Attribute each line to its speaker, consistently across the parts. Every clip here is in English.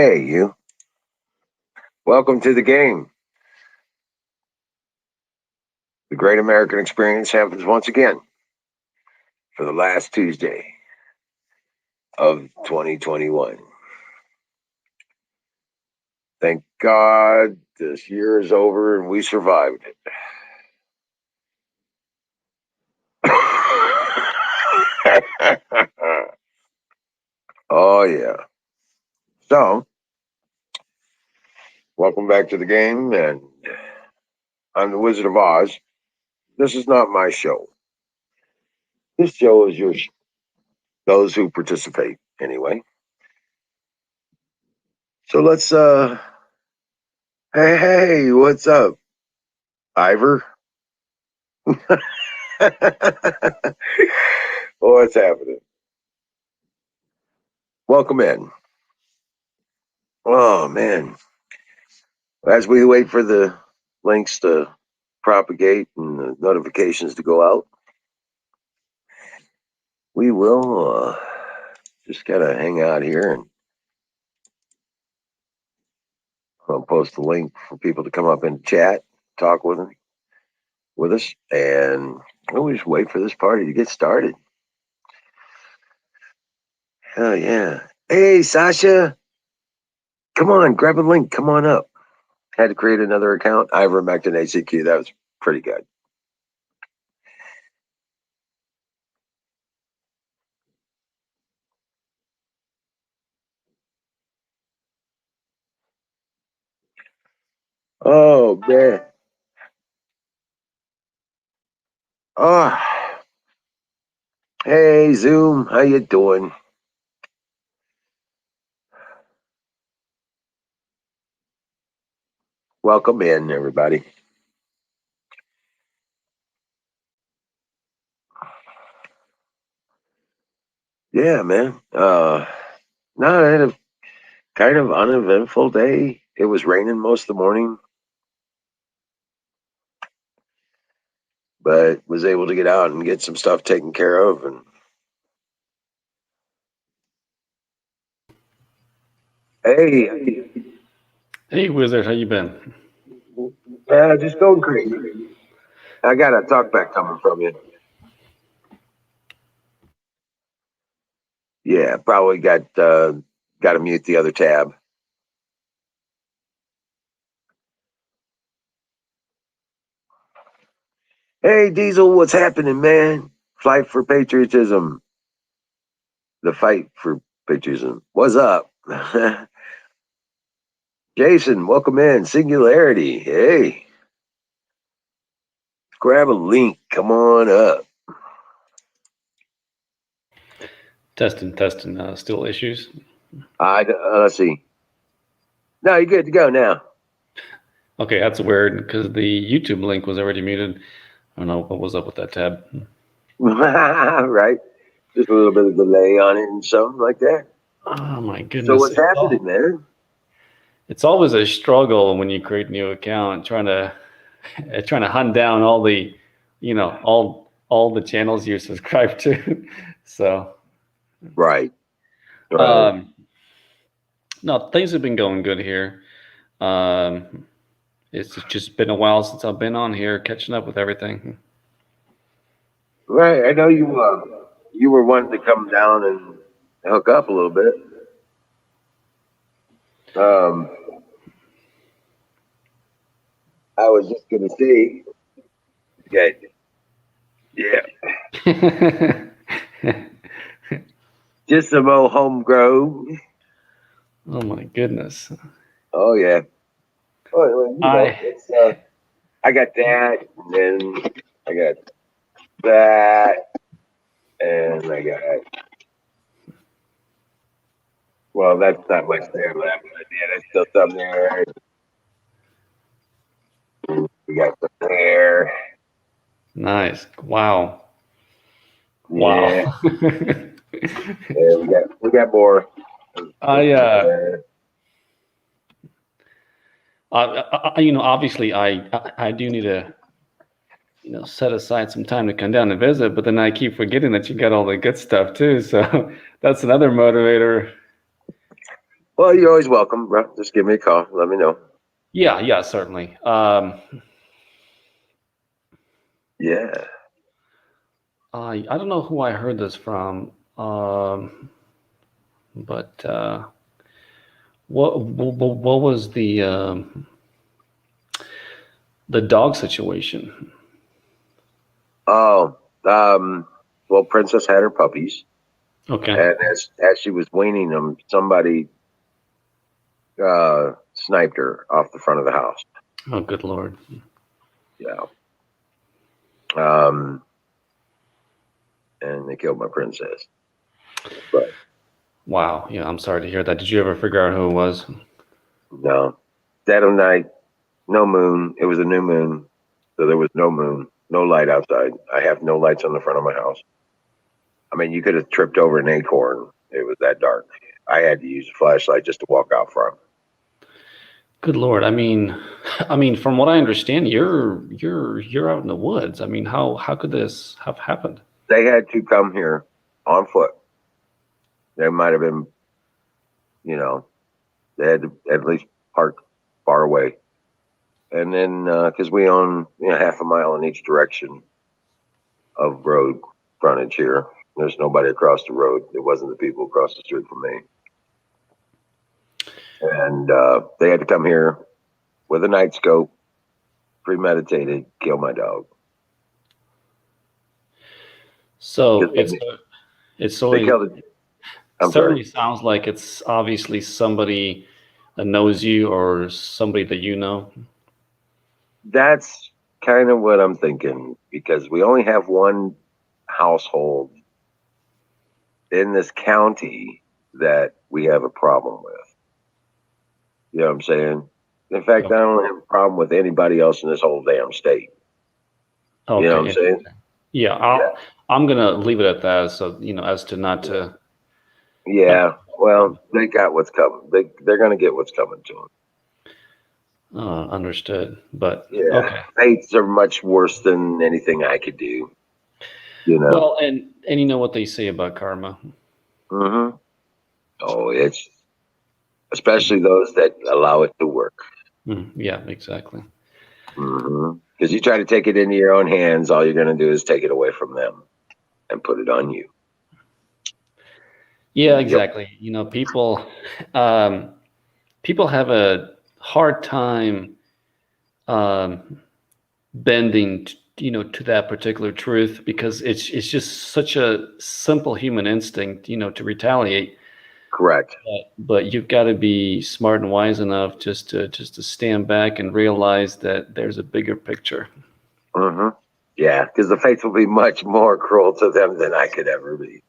Speaker 1: Hey, you. Welcome to the game. The Great American Experience happens once again for the last Tuesday of 2021. Thank God this year is over and we survived it. Oh, yeah. So, welcome back to the game. And I'm the Wizard of Oz. This is not my show. This show is your show. Those who participate, anyway. So hey, what's up, Ivor? What's happening? Welcome in. Oh man. As we wait for the links to propagate and the notifications to go out, we will just kind of hang out here and I'll post the link for people to come up and chat, talk with us, and we'll just wait for this party to get started. Hell yeah. Hey, Sasha, come on, grab a link. Come on up. Had to create another account. Ivermectin ACQ. That was pretty good. Oh man. Oh. Hey Zoom, how you doing? Welcome in, everybody. Yeah, man. No, I had a kind of uneventful day. It was raining most of the morning, but was able to get out and get some stuff taken care of. And hey,
Speaker 2: Hey, Wizard, how you been?
Speaker 1: just going crazy. I got a talkback coming from you. Yeah, probably got to mute the other tab. Hey, Diesel, what's happening, man? Fight for patriotism. The fight for patriotism. What's up? Jason, welcome in. Singularity. Hey, grab a link. Come on up.
Speaker 2: Testing. Still issues?
Speaker 1: Let's see. No, you're good to go now.
Speaker 2: Okay, that's weird because the YouTube link was already muted. I don't know what was up with that tab.
Speaker 1: Right. Just a little bit of delay on it and something like that.
Speaker 2: Oh my
Speaker 1: So
Speaker 2: goodness!
Speaker 1: what's happening, man?
Speaker 2: It's always a struggle when you create a new account, trying to hunt down all the, all the channels you're subscribed to. So,
Speaker 1: Right.
Speaker 2: um, no, things have been going good here. Um, it's just been a while since I've been on here, catching up with everything.
Speaker 1: Right. I know you were wanting to come down and hook up a little bit. Um, I was just gonna say, okay, yeah, just some old home grow.
Speaker 2: Oh my goodness.
Speaker 1: Oh yeah. Oh,
Speaker 2: I
Speaker 1: it's I got that, and then I got that, and I got well, that's not much there left, but yeah, there's still some there. We got some there.
Speaker 2: Nice. Wow.
Speaker 1: Yeah,
Speaker 2: Wow.
Speaker 1: yeah, we got more.
Speaker 2: I obviously I do need to set aside some time to come down and visit, but then I keep forgetting that you got all the good stuff too. So that's another motivator.
Speaker 1: Well, you're always welcome, bro. Just give me a call. Let me know.
Speaker 2: Yeah, certainly.
Speaker 1: Yeah.
Speaker 2: I don't know who I heard this from, but what was the dog situation?
Speaker 1: Oh, well, Princess had her puppies,
Speaker 2: Okay.
Speaker 1: and as she was weaning them, somebody sniped her off the front of the house.
Speaker 2: Oh, good Lord.
Speaker 1: Yeah. Um, and they killed my princess. But
Speaker 2: Wow. Yeah, I'm sorry to hear that. Did you ever figure out who it was?
Speaker 1: no, dead of night, no moon. It was a new moon, so there was no moon, no light outside. I have no lights on the front of my house. I mean, you could have tripped over an acorn. It was that dark. I had to use a flashlight just to walk out from.
Speaker 2: Good Lord. I mean, from what I understand, you're out in the woods. I mean, how could this have happened?
Speaker 1: They had to come here on foot. They might have been, you know, they had to at least park far away. And then, because we own half a mile in each direction of road frontage here, there's nobody across the road. It wasn't the people across the street from me. And they had to come here with a night scope, premeditated, kill my dog.
Speaker 2: So
Speaker 1: Because
Speaker 2: it's
Speaker 1: they killed it. I'm
Speaker 2: certainly
Speaker 1: sorry.
Speaker 2: sounds like it's obviously somebody that knows you or somebody that you know.
Speaker 1: That's kind of what I'm thinking because we only have one household in this county that we have a problem with. You know what I'm saying? In fact, I don't have a problem with anybody else in this whole damn state. You know what I'm
Speaker 2: Okay.
Speaker 1: saying?
Speaker 2: Yeah, I'm gonna leave it at that. So, as to not to.
Speaker 1: Yeah. Well, they got what's coming. They're gonna get what's coming to them.
Speaker 2: Understood. But
Speaker 1: Yeah.
Speaker 2: okay.
Speaker 1: Fates are much worse than anything I could do. You know.
Speaker 2: Well, and you know what they say about karma.
Speaker 1: Mm-hmm. Oh, it's especially those that allow it to work.
Speaker 2: Yeah, exactly.
Speaker 1: Because you try to take it into your own hands, all you're going to do is take it away from them and put it on you.
Speaker 2: Yeah,
Speaker 1: Yep.
Speaker 2: exactly. Um, people have a hard time um, bending, to that particular truth because it's just such a simple human instinct, to retaliate.
Speaker 1: Correct.
Speaker 2: But you've got to be smart and wise enough just to stand back and realize that there's a bigger picture.
Speaker 1: Mm-hmm. Yeah, because the fates will be much more cruel to them than I could ever be.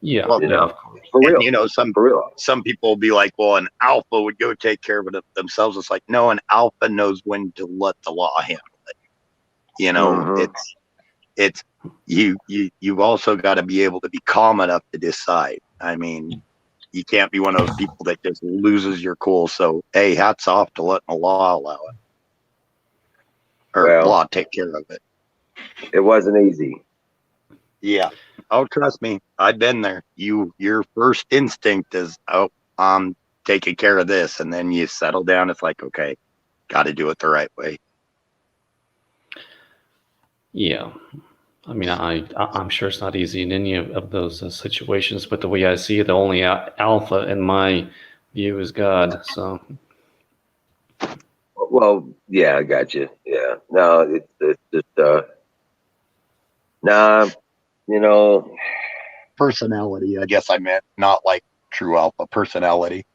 Speaker 2: Yeah,
Speaker 3: Well,
Speaker 1: You
Speaker 2: yeah,
Speaker 1: know,
Speaker 2: of course.
Speaker 1: for real.
Speaker 3: And
Speaker 1: For real.
Speaker 3: some people will be like, well, an alpha would go take care of it themselves. It's like, no, an alpha knows when to let the law handle it.
Speaker 1: Mhm.
Speaker 3: It's you've also got to be able to be calm enough to decide. I mean, you can't be one of those people that just loses your cool. So, hey, hats off to letting the law allow it, or
Speaker 1: Well,
Speaker 3: law take care of it.
Speaker 1: it wasn't easy.
Speaker 3: Yeah. Oh, trust me, I've been there. Your first instinct is, oh, I'm taking care of this, and then you settle down. It's like, okay, got to do it the right way.
Speaker 2: Yeah. I mean, I'm sure it's not easy in any of those situations, but the way I see it, the only alpha in my view is God. So,
Speaker 1: Well, yeah, I got you. Yeah. No, it's just, nah, you know,
Speaker 3: Personality, I guess I meant, not like true alpha personality.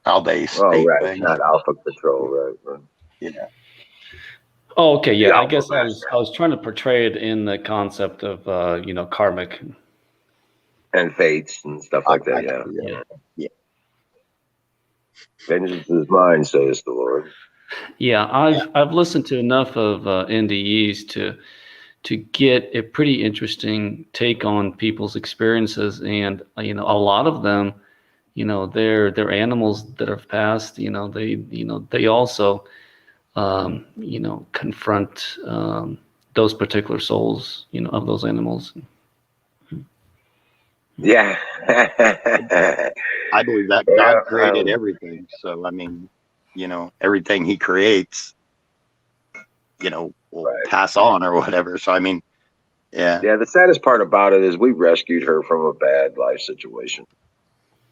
Speaker 3: How they
Speaker 1: oh,
Speaker 3: state
Speaker 1: right.
Speaker 3: things.
Speaker 1: Not alpha control, right.
Speaker 3: Yeah.
Speaker 2: oh, okay,
Speaker 1: The
Speaker 2: yeah. I
Speaker 1: alpha
Speaker 2: guess
Speaker 1: master
Speaker 2: I was trying to portray it in the concept of karmic.
Speaker 1: and fates and stuff like that. Yeah.
Speaker 2: Yeah.
Speaker 3: Yeah.
Speaker 1: Vengeance is mine, says the Lord.
Speaker 2: Yeah, I've listened to enough of NDEs to get a pretty interesting take on people's experiences, and a lot of them, they're animals that have passed. They also confront those particular souls, of those animals.
Speaker 1: Yeah.
Speaker 3: I believe that
Speaker 1: Yeah,
Speaker 3: God created everything. So, I mean, everything he creates, will
Speaker 1: right.
Speaker 3: pass on or whatever. So, I mean, yeah.
Speaker 1: Yeah, the saddest part about it is we rescued her from a bad life situation.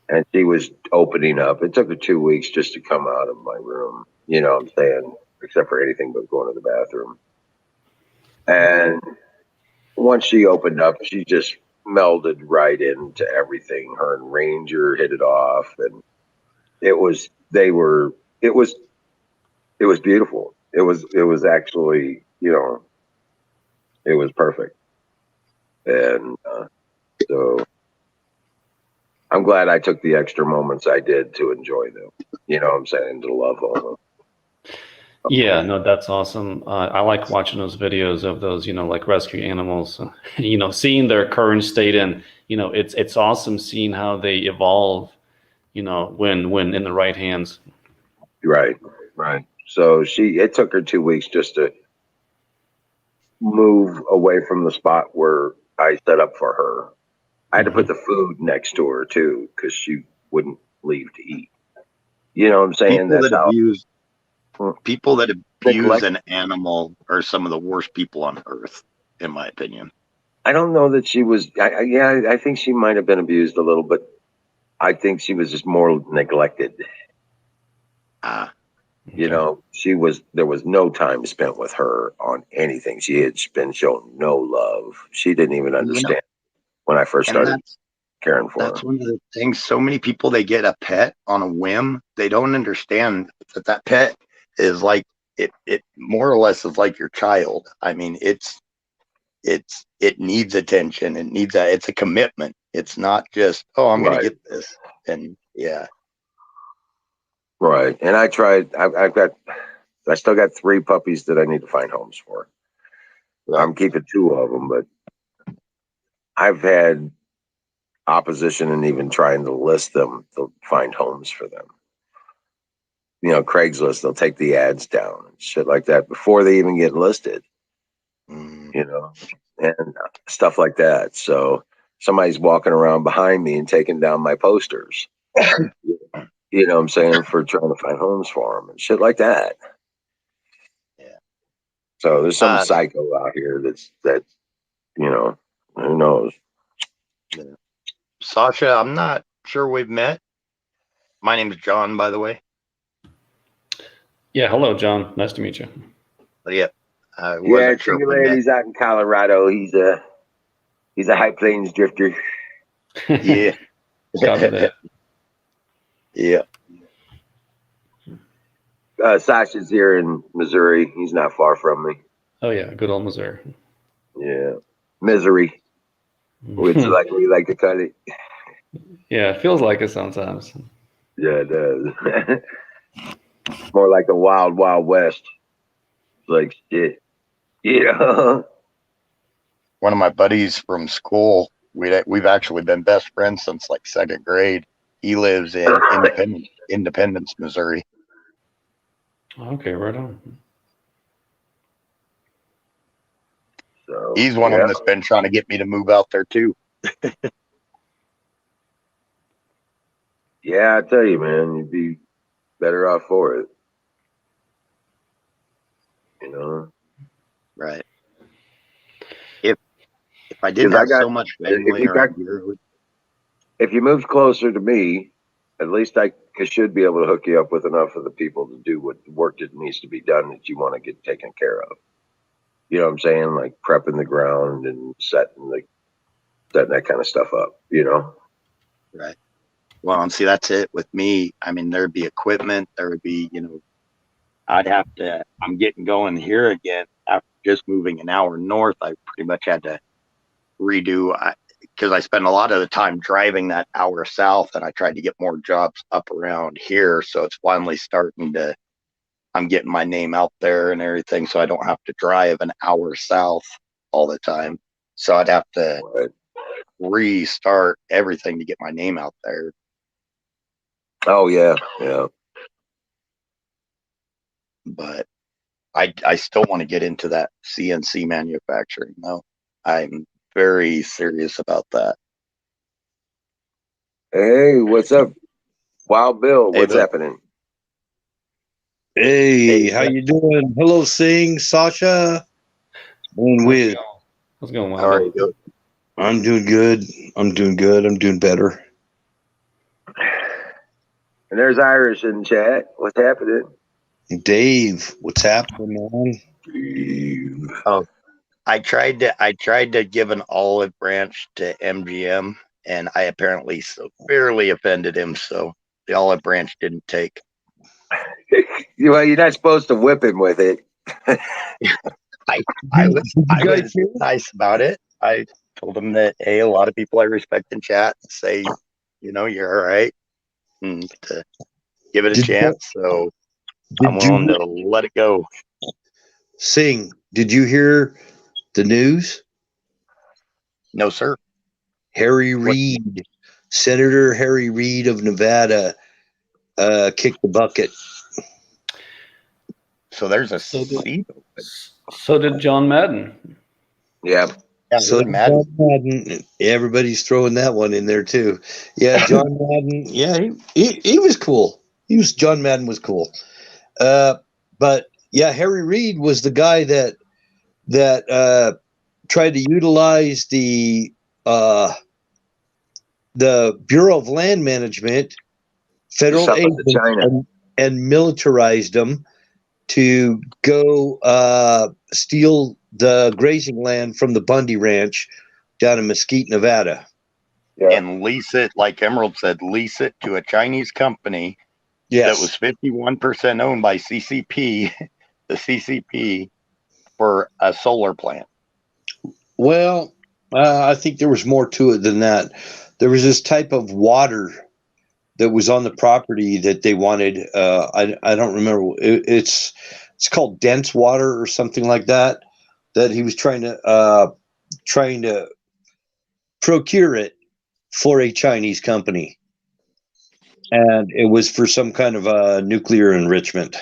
Speaker 1: And she was opening up. It took her 2 weeks just to come out of my room. You know what I'm saying? Except for anything but going to the bathroom. And once she opened up, she just melded right into everything. Her and Ranger hit it off, and it was they were it was beautiful. It was actually it was perfect, and so I'm glad I took the extra moments I did to enjoy them. You know what I'm saying? To love them.
Speaker 2: Yeah, no, that's awesome. I like watching those videos of those, like rescue animals, seeing their current state, and it's awesome seeing how they evolve, when in the right hands.
Speaker 1: Right, right. So it took her 2 weeks just to move away from the spot where I set up for her. I had to put
Speaker 2: Hmm.
Speaker 1: the food next to her too because she wouldn't leave to eat. You know what I'm saying?
Speaker 3: People
Speaker 1: That's
Speaker 3: that
Speaker 1: how
Speaker 3: abuse people that abuse
Speaker 1: neglect.
Speaker 3: an animal are some of the worst people on earth, in my opinion.
Speaker 1: I don't know that she was. Yeah, I think she might have been abused a little, but I think she was just more neglected.
Speaker 3: Ah,
Speaker 2: Okay.
Speaker 1: She was. There was no time spent with her on anything. She had been shown no love. She didn't even
Speaker 3: you know,
Speaker 1: understand when I first
Speaker 3: and
Speaker 1: started caring for
Speaker 3: that's
Speaker 1: her.
Speaker 3: one of the things. So many people, they get a pet on a whim. They don't understand that pet is like it more or less is like your child. I mean, it needs attention. It's a commitment. It's not just, oh, I'm going to
Speaker 1: Right,
Speaker 3: get this. And yeah,
Speaker 1: right. And I tried. I've got. I still got 3 puppies that I need to find homes for.
Speaker 3: right.
Speaker 1: I'm keeping 2 of them, but I've had opposition and even trying to list them to find homes for them. Craigslist, they'll take the ads down and shit like that before they even get listed,
Speaker 3: Mm,
Speaker 1: you know, and stuff like that. So somebody's walking around behind me and taking down my posters, you know what I'm saying, for trying to find homes for them and shit like that.
Speaker 3: yeah.
Speaker 1: So there's some
Speaker 3: Uh,
Speaker 1: psycho out here you know, who knows?
Speaker 3: yeah. Sasha, I'm not sure we've met. My name is John, by the way.
Speaker 2: Yeah. Hello, John. Nice to meet you.
Speaker 3: But yeah, I
Speaker 1: Yeah,
Speaker 3: wasn't
Speaker 1: see
Speaker 3: sure if
Speaker 1: you
Speaker 3: we
Speaker 1: later.
Speaker 3: met.
Speaker 1: He's out in Colorado. He's a high plains drifter.
Speaker 3: Yeah.
Speaker 2: Copy that.
Speaker 3: Yeah.
Speaker 1: Sasha's here in Missouri. He's not far from me.
Speaker 2: Oh yeah, good old Missouri.
Speaker 1: Yeah, Misery, which like we like to cut it.
Speaker 2: Yeah, it feels like it sometimes.
Speaker 1: Yeah, it does. More like the wild, wild west. Like shit. Yeah.
Speaker 3: One of my buddies from school, we've actually been best friends since like second grade. He lives in Independence, Missouri.
Speaker 2: Okay, right on.
Speaker 1: So
Speaker 3: He's one of them
Speaker 1: yeah,
Speaker 3: that's been trying to get me to move out there too.
Speaker 1: yeah. I tell you, man, you'd be better off for it. You know,
Speaker 3: Right. If if I didn't
Speaker 1: because I
Speaker 3: have
Speaker 1: got
Speaker 3: so much
Speaker 1: if
Speaker 3: family
Speaker 1: you got
Speaker 3: around here, it would,
Speaker 1: if you moved closer to me, at least I should be able to hook you up with enough of the people to do what work that needs to be done that you want to get taken care of. You know what I'm saying? Like prepping the ground and setting that kind of stuff up.
Speaker 3: right. Well, and see, that's it with me. I mean, there'd be equipment, there would be, I'd have to, I'm getting going here again after just moving an hour north. I pretty much had to redo, because I spent a lot of the time driving that hour south, and I tried to get more jobs up around here. So it's finally starting to, I'm getting my name out there and everything. So I don't have to drive an hour south all the time. So I'd have to
Speaker 1: Right.
Speaker 3: restart everything to get my name out there.
Speaker 1: Oh yeah, yeah.
Speaker 3: But I still want to get into that CNC manufacturing though. I'm very serious about that.
Speaker 1: Hey, what's up, Wild Bill?
Speaker 3: Hey,
Speaker 1: What's
Speaker 3: Bill.
Speaker 1: happening?
Speaker 4: Hey,
Speaker 3: Hey,
Speaker 4: how you doing? Hello, Sing, Sasha, and
Speaker 2: How's it
Speaker 4: Wiz.
Speaker 2: going? How's it going,
Speaker 3: how are
Speaker 2: Wild Bill?
Speaker 3: you?
Speaker 4: I'm doing good. I'm doing good. I'm doing better.
Speaker 1: And there's Irish in chat. What's happening?
Speaker 4: Dave, what's happening, man?
Speaker 3: Oh, I tried to give an olive branch to MGM, and I apparently severely offended him. So the olive branch didn't take.
Speaker 1: Well, you're not supposed to whip him with it.
Speaker 3: I I was
Speaker 4: Did you
Speaker 3: I
Speaker 4: guys
Speaker 3: was
Speaker 4: hear?
Speaker 3: nice about it. I told him that hey, a lot of people I respect in chat say, you're all right, and to give it a
Speaker 4: Did
Speaker 3: chance. So I'm
Speaker 4: did
Speaker 3: willing
Speaker 4: you
Speaker 3: to let it go.
Speaker 4: Sing? Did you hear the news?
Speaker 3: No, sir.
Speaker 4: Harry
Speaker 3: What?
Speaker 4: Reid, Senator Harry Reid of Nevada, kicked the bucket.
Speaker 3: So there's a
Speaker 2: So did,
Speaker 3: seat.
Speaker 2: so did John Madden.
Speaker 1: Yeah.
Speaker 3: Yeah,
Speaker 4: So
Speaker 3: so Madden.
Speaker 4: John Madden, everybody's throwing that one in there too. Yeah, John Madden. Yeah, he was cool. John Madden was cool. But yeah, Harry Reid was the guy that tried to utilize the Bureau of Land Management, federal
Speaker 1: Sell it to
Speaker 4: agents,
Speaker 1: China.
Speaker 4: and militarized them to go steal the grazing land from the Bundy Ranch down in Mesquite, Nevada.
Speaker 1: Yeah.
Speaker 3: And lease it, like Emerald said, lease it to a Chinese company that was
Speaker 4: Yes.
Speaker 3: 51% owned by CCP, the CCP, for a solar plant.
Speaker 4: Well, I think there was more to it than that. There was this type of water that was on the property that they wanted. I don't remember. It's called dense water or something like that. That he was trying to procure it for a Chinese company, and it was for some kind of nuclear enrichment.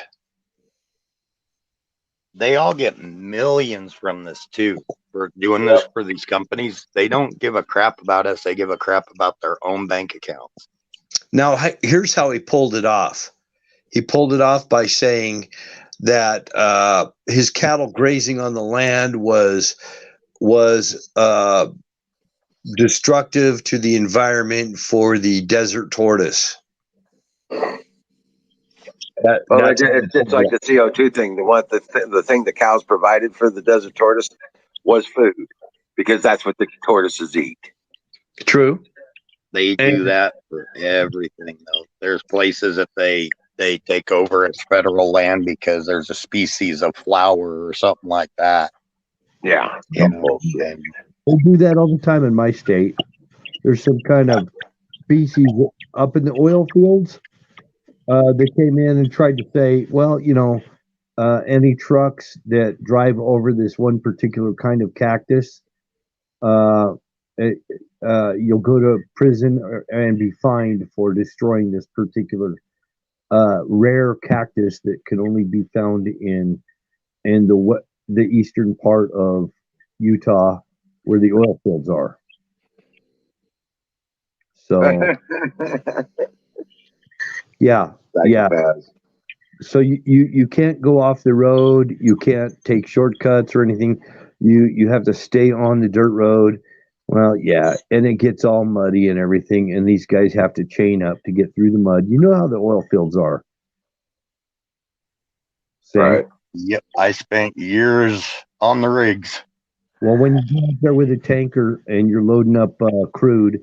Speaker 3: They all get millions from this too for doing this for these companies. They don't give a crap about us. They give a crap about their own bank accounts.
Speaker 4: Now, here's how he pulled it off. He pulled it off by saying that his cattle grazing on the land was destructive to the environment for the desert tortoise.
Speaker 1: Well, it's like the CO2 thing. The thing the cows provided for the desert tortoise was food, because that's what the tortoises eat.
Speaker 4: True.
Speaker 3: They do that for everything, though. There's places that they take over as federal land because there's a species of flower or something like that.
Speaker 1: Yeah.
Speaker 3: You know,
Speaker 5: They do that all the time in my state. There's some kind of species up in the oil fields. They came in and tried to say, well, any trucks that drive over this one particular kind of cactus, uh, you'll go to prison and be fined for destroying this particular rare cactus that can only be found in the eastern part of Utah, where the oil fields are. So yeah. So you can't go off the road. You can't take shortcuts or anything. You have to stay on the dirt road. Well, yeah, and it gets all muddy and everything, and these guys have to chain up to get through the mud. You know how the oil fields are. Same.
Speaker 1: Right.
Speaker 3: Yep, I spent years on the rigs.
Speaker 5: Well, when you go out there with a tanker and you're loading up crude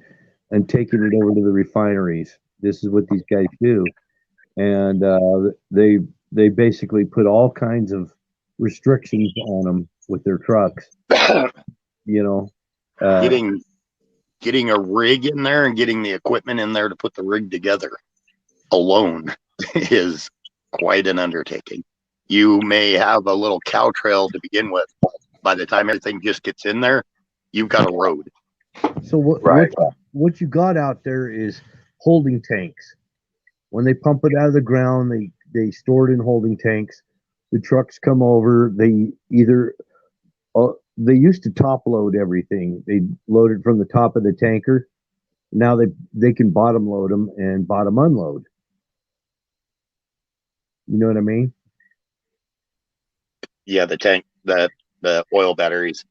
Speaker 5: and taking it over to the refineries, this is what these guys do, and they basically put all kinds of restrictions on them with their trucks. You know,
Speaker 3: Getting a rig in there and getting the equipment in there to put the rig together alone is quite an undertaking. You may have a little cow trail to begin with. By the time everything just gets in there, you've got a road.
Speaker 5: so
Speaker 1: Right.
Speaker 5: what you got out there is holding tanks. When they pump it out of the ground, they store it in holding tanks. The trucks come over. They either they used to top load everything. They load it from the top of the tanker. Now they can bottom load them and bottom unload. You know what I mean?
Speaker 3: Yeah, the tank, the oil batteries.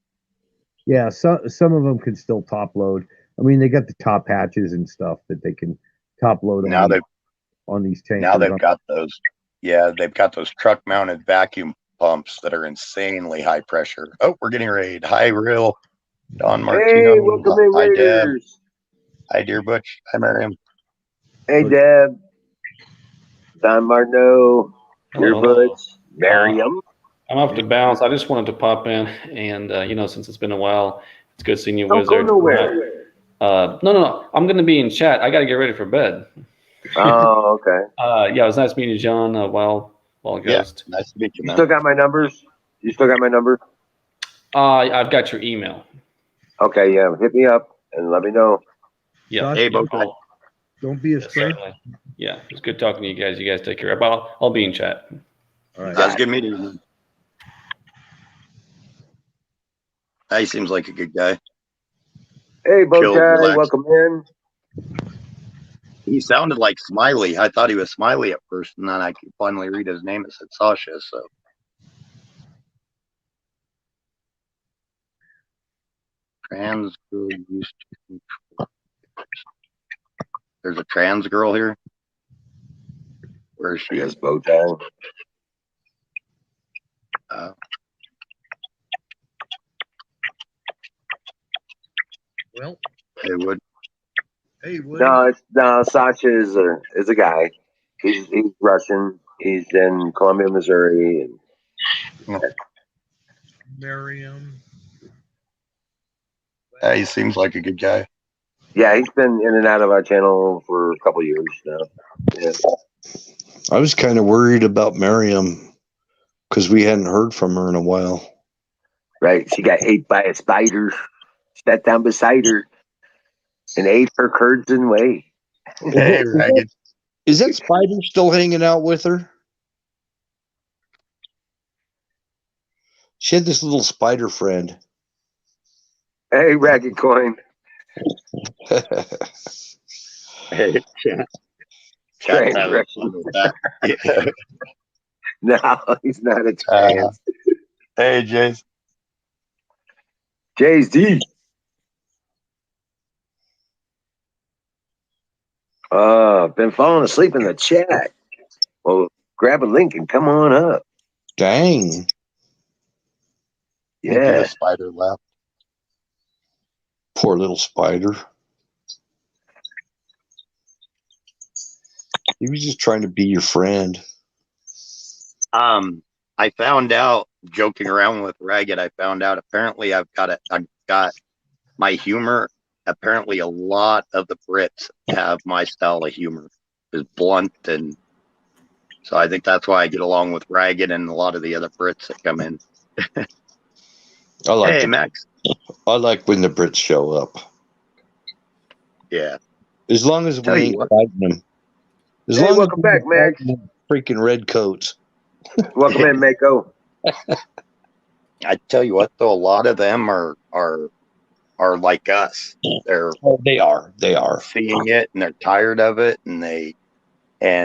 Speaker 5: Yeah, some of them can still top load. I mean, they got the top hatches and stuff that they can top load
Speaker 3: Now
Speaker 5: on these tankers.
Speaker 3: Now they've got those. Yeah, they've got those truck mounted vacuum pumps that are insanely high pressure. Oh, we're getting raid. Hi, Real. Don Martino.
Speaker 1: Hey, welcome in,
Speaker 3: Hi, Deb.
Speaker 1: Raiders.
Speaker 3: Hi, Dear Butch. Hi, Miriam.
Speaker 1: Hey, Deb. Don Martineau. Dear
Speaker 2: Hello.
Speaker 1: Butch. Miriam.
Speaker 2: I'm up to bounce. I just wanted to pop in, and since it's been a while, it's good seeing you,
Speaker 1: Don't go
Speaker 2: Wizard.
Speaker 1: nowhere.
Speaker 2: No. I'm going to be in chat. I got to get ready for bed.
Speaker 1: Oh, okay.
Speaker 2: Yeah, it was nice meeting you, John. Wild Ghost.
Speaker 3: Nice to meet you,
Speaker 1: You
Speaker 3: man.
Speaker 1: still got my numbers? You still got my number?
Speaker 2: I've got your email.
Speaker 1: Okay, yeah. Hit me up and let me know.
Speaker 2: Yeah.
Speaker 5: Josh,
Speaker 3: Hey, Bowtie.
Speaker 5: Don't be a
Speaker 2: Yes,
Speaker 5: stranger.
Speaker 2: certainly. Yeah, it was good talking to you guys. You guys take care. But I'll be in chat.
Speaker 5: All right.
Speaker 3: That was good meeting you, man. He seems like a good guy.
Speaker 1: Hey,
Speaker 3: Chill,
Speaker 1: Bowtie,
Speaker 3: relax.
Speaker 1: welcome in.
Speaker 3: He sounded like Smiley. I thought he was Smiley at first, and then I could finally read his name. It said Sasha, so. Trans girl used to. There's a trans girl here. Where is she?
Speaker 1: Yes, Bowtie.
Speaker 5: Well,
Speaker 3: Hey, Wood.
Speaker 5: hey, Woody.
Speaker 1: No, Sasha is a guy. He's Russian. He's in Columbia, Missouri. And
Speaker 5: Miriam.
Speaker 3: Yeah, he seems like a good guy.
Speaker 1: yeah, he's been in and out of our channel for a couple years now. Yeah.
Speaker 4: I was kind of worried about Miriam because we hadn't heard from her in a while.
Speaker 1: Right. She got ate by a spider. Sat down beside her and ate her curds and whey.
Speaker 3: Hey, Ragged.
Speaker 4: Is that spider still hanging out with her? She had this little spider friend.
Speaker 1: Hey, Ragged Coin.
Speaker 3: Hey, chat.
Speaker 1: Trans
Speaker 3: Chat's having
Speaker 1: Russian.
Speaker 3: fun with that. Yeah.
Speaker 1: No, he's not a trans.
Speaker 3: Hey, Jace.
Speaker 1: Jay's D. Been falling asleep in the chat. Well, grab a link and come on up.
Speaker 4: Dang.
Speaker 3: Maybe
Speaker 1: Yeah.
Speaker 3: the spider left.
Speaker 4: Poor little spider. He was just trying to be your friend.
Speaker 3: I found out, joking around with Ragged, I found out apparently I've got my humor. Apparently a lot of the Brits have my style of humor. Is blunt, and so I think that's why I get along with Ragged and a lot of the other Brits that come in. Hey, Max.
Speaker 4: I like when the Brits show up.
Speaker 3: Yeah.
Speaker 4: As long as we
Speaker 3: Tell you
Speaker 4: ain't
Speaker 3: what.
Speaker 4: fighting them. As
Speaker 1: Hey,
Speaker 4: long
Speaker 1: welcome
Speaker 4: as
Speaker 1: back,
Speaker 4: we're
Speaker 1: Max.
Speaker 4: fighting them freaking red coats.
Speaker 1: Welcome in, Mako.
Speaker 3: I tell you what, though, a lot of them are like us. They're
Speaker 4: Oh, they are. They are.
Speaker 3: seeing it and they're tired of it, and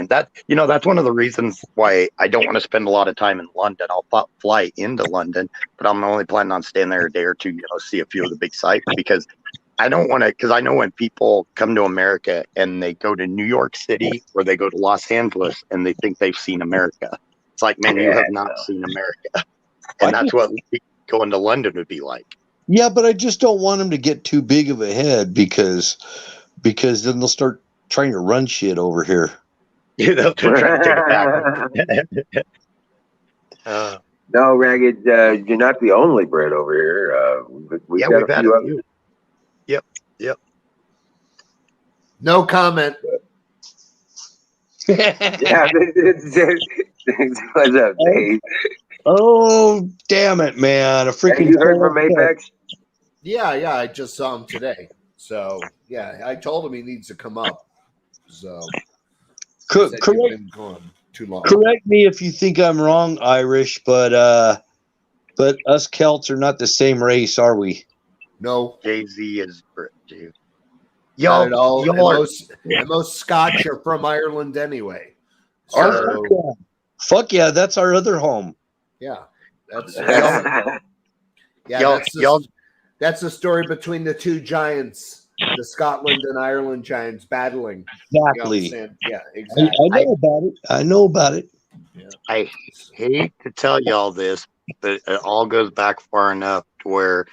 Speaker 3: that's one of the reasons why I don't want to spend a lot of time in London. I'll fly into London, but I'm only planning on staying there a day or two, see a few of the big sites, because I don't want to, because I know when people come to America and they go to New York City or they go to Los Angeles and they think they've seen America. It's like, man, you have not seen America. And that's what going to London would be like.
Speaker 4: Yeah, but I just don't want them to get too big of a head because then they'll start trying to run shit over here.
Speaker 3: They'll try to take it back.
Speaker 1: No, Ragged, you're not the only Brit over here. We've got
Speaker 3: we've
Speaker 1: a
Speaker 3: had
Speaker 1: few
Speaker 3: a
Speaker 1: others.
Speaker 3: few. Yep.
Speaker 6: No comment.
Speaker 1: Yeah, what's up, Dave?
Speaker 4: Oh, damn it, man. A freaking
Speaker 1: Have you heard from Apex?
Speaker 6: Yeah, I just saw him today. So yeah, I told him he needs to come up. So he said you've been gone too long.
Speaker 4: Correct me if you think I'm wrong, Irish, but us Celts are not the same race, are we?
Speaker 6: No.
Speaker 3: Jay-Z is Brit, dude.
Speaker 6: Not at all.
Speaker 3: y'all are,
Speaker 6: And most Scotch are from Ireland anyway.
Speaker 4: Our-
Speaker 6: So
Speaker 4: Fuck yeah, that's our other home.
Speaker 6: yeah, that's
Speaker 3: y'all
Speaker 6: that's the story between the two giants, the Scotland and Ireland giants battling.
Speaker 4: Exactly.
Speaker 6: You know what I'm saying? Yeah,
Speaker 4: I
Speaker 6: exactly.
Speaker 4: know about it. I know about it.
Speaker 3: I hate to tell y'all this, but it all goes back far enough to where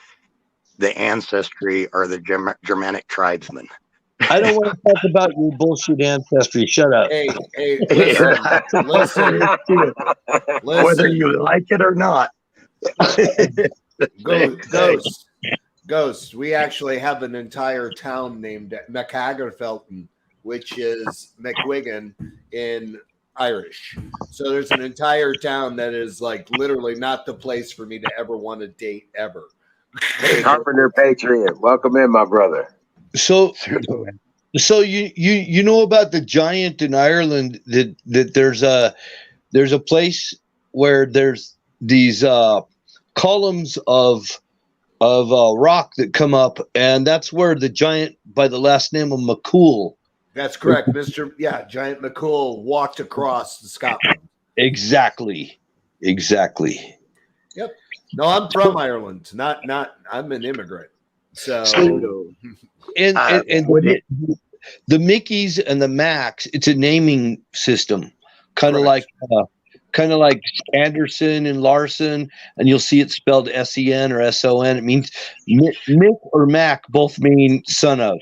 Speaker 3: the ancestry are the Germanic tribesmen.
Speaker 4: I don't want to talk about your bullshit ancestry. Shut up.
Speaker 6: Hey, listen,
Speaker 3: Whether
Speaker 6: listen.
Speaker 3: you like it or not.
Speaker 6: Ghost. We actually have an entire town named McAgerfelton, which is McGuigan in Irish. So there's an entire town that is like literally not the place for me to ever want to date ever.
Speaker 1: Hey, Carpenter Patriot, welcome in, my brother.
Speaker 4: So you know about the giant in Ireland that there's a place where there's these columns of rock that come up, and that's where the giant by the last name of McCool.
Speaker 6: That's correct, Mr. Yeah, Giant McCool walked across to Scotland.
Speaker 4: Exactly.
Speaker 6: Yep. No, I'm from Ireland. Not. I'm an immigrant. So
Speaker 4: and the Mickeys and the Macs, it's a naming system, kind of like Anderson and Larson, and you'll see it spelled SEN or SON. It means Mick or Mac both mean son of.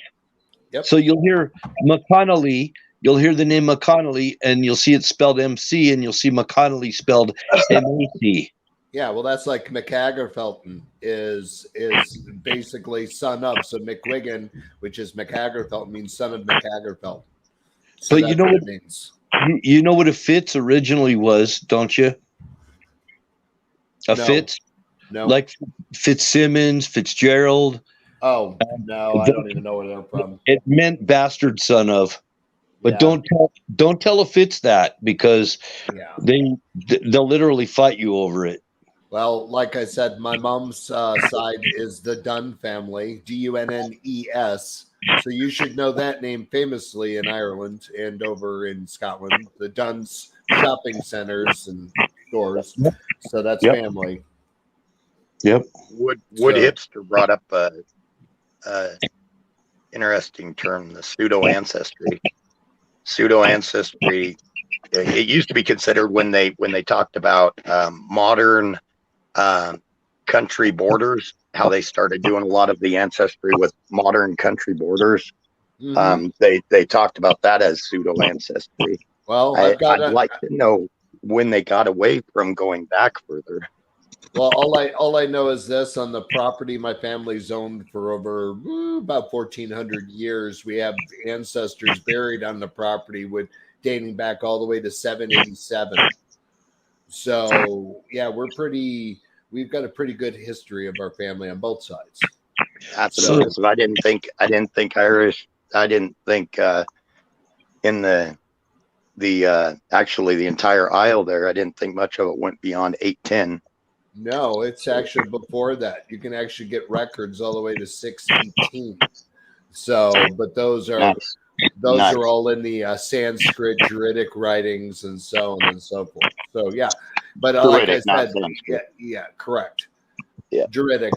Speaker 6: Yep.
Speaker 4: So you'll hear McConnelly, you'll hear the name McConnelly, and you'll see it spelled MC, and you'll see McConnelly spelled MAC.
Speaker 6: yeah, well, that's like McAgerfelton is basically son of. So McGuigan, which is McAgerfelton, means son of McAgerfelton. So
Speaker 4: But you know
Speaker 6: what
Speaker 4: what
Speaker 6: it means.
Speaker 4: you know what a Fitz originally was, don't you? A
Speaker 6: No.
Speaker 4: Fitz,
Speaker 6: No.
Speaker 4: like Fitzsimmons, Fitzgerald.
Speaker 6: Oh no, I don't even know where they're from.
Speaker 4: It meant bastard son of. But
Speaker 6: Yeah.
Speaker 4: don't tell a Fitz that, because
Speaker 6: Yeah.
Speaker 4: they'll literally fight you over it.
Speaker 6: Well, like I said, my mom's side is the Dunn family, Dunnes. So you should know that name famously in Ireland and over in Scotland. The Dunn's shopping centers and stores. So that's
Speaker 4: Yep.
Speaker 6: family.
Speaker 4: Yep.
Speaker 3: Wood
Speaker 6: So-
Speaker 3: Hipster brought up a interesting term, the pseudo ancestry. Pseudo ancestry. It used to be considered when they talked about modern country borders, how they started doing a lot of the ancestry with modern country borders.
Speaker 6: Mhm.
Speaker 3: They talked about that as pseudo ancestry.
Speaker 6: Well,
Speaker 3: I'd like to know when they got away from going back further.
Speaker 6: Well, all I know is this: on the property my family's owned for over about 1,400 years, we have ancestors buried on the property with dating back all the way to 787. So yeah, we've got a pretty good history of our family on both sides.
Speaker 3: That's
Speaker 4: So-
Speaker 3: impressive. I didn't think Irish. I didn't think in the actually the entire aisle there. I didn't think much of it went beyond 810.
Speaker 6: No, it's actually before that. You can actually get records all the way to 618. So, but those are
Speaker 3: Nice.
Speaker 6: those
Speaker 3: Nice.
Speaker 6: are all in the Sanskrit Druidic writings and so on and so forth. So yeah, but like I
Speaker 3: Druidic, not
Speaker 6: said,
Speaker 3: Sanskrit.
Speaker 6: yeah, correct.
Speaker 3: Yeah.
Speaker 6: Druidic.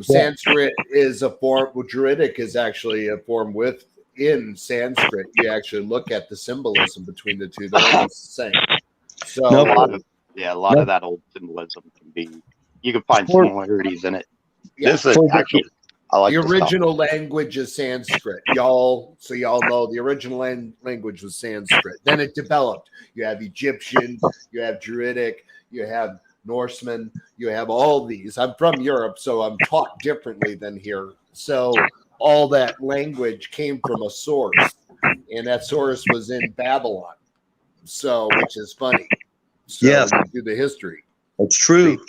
Speaker 6: Sanskrit is a form. Well, Druidic is actually a form within Sanskrit. You actually look at the symbolism between the two; they're almost the same. So
Speaker 3: A lot of that old symbolism can be. You can find similarities in it.
Speaker 6: yeah.
Speaker 3: This is actually. I like
Speaker 6: The
Speaker 3: this topic.
Speaker 6: original language is Sanskrit, y'all. So y'all know the original language was Sanskrit. Then it developed. You have Egyptian, you have Druidic, you have Norseman, you have all these. I'm from Europe, so I'm taught differently than here. So all that language came from a source, and that source was in Babylon. So, which is funny. So
Speaker 4: Yes.
Speaker 6: do the history.
Speaker 4: That's true.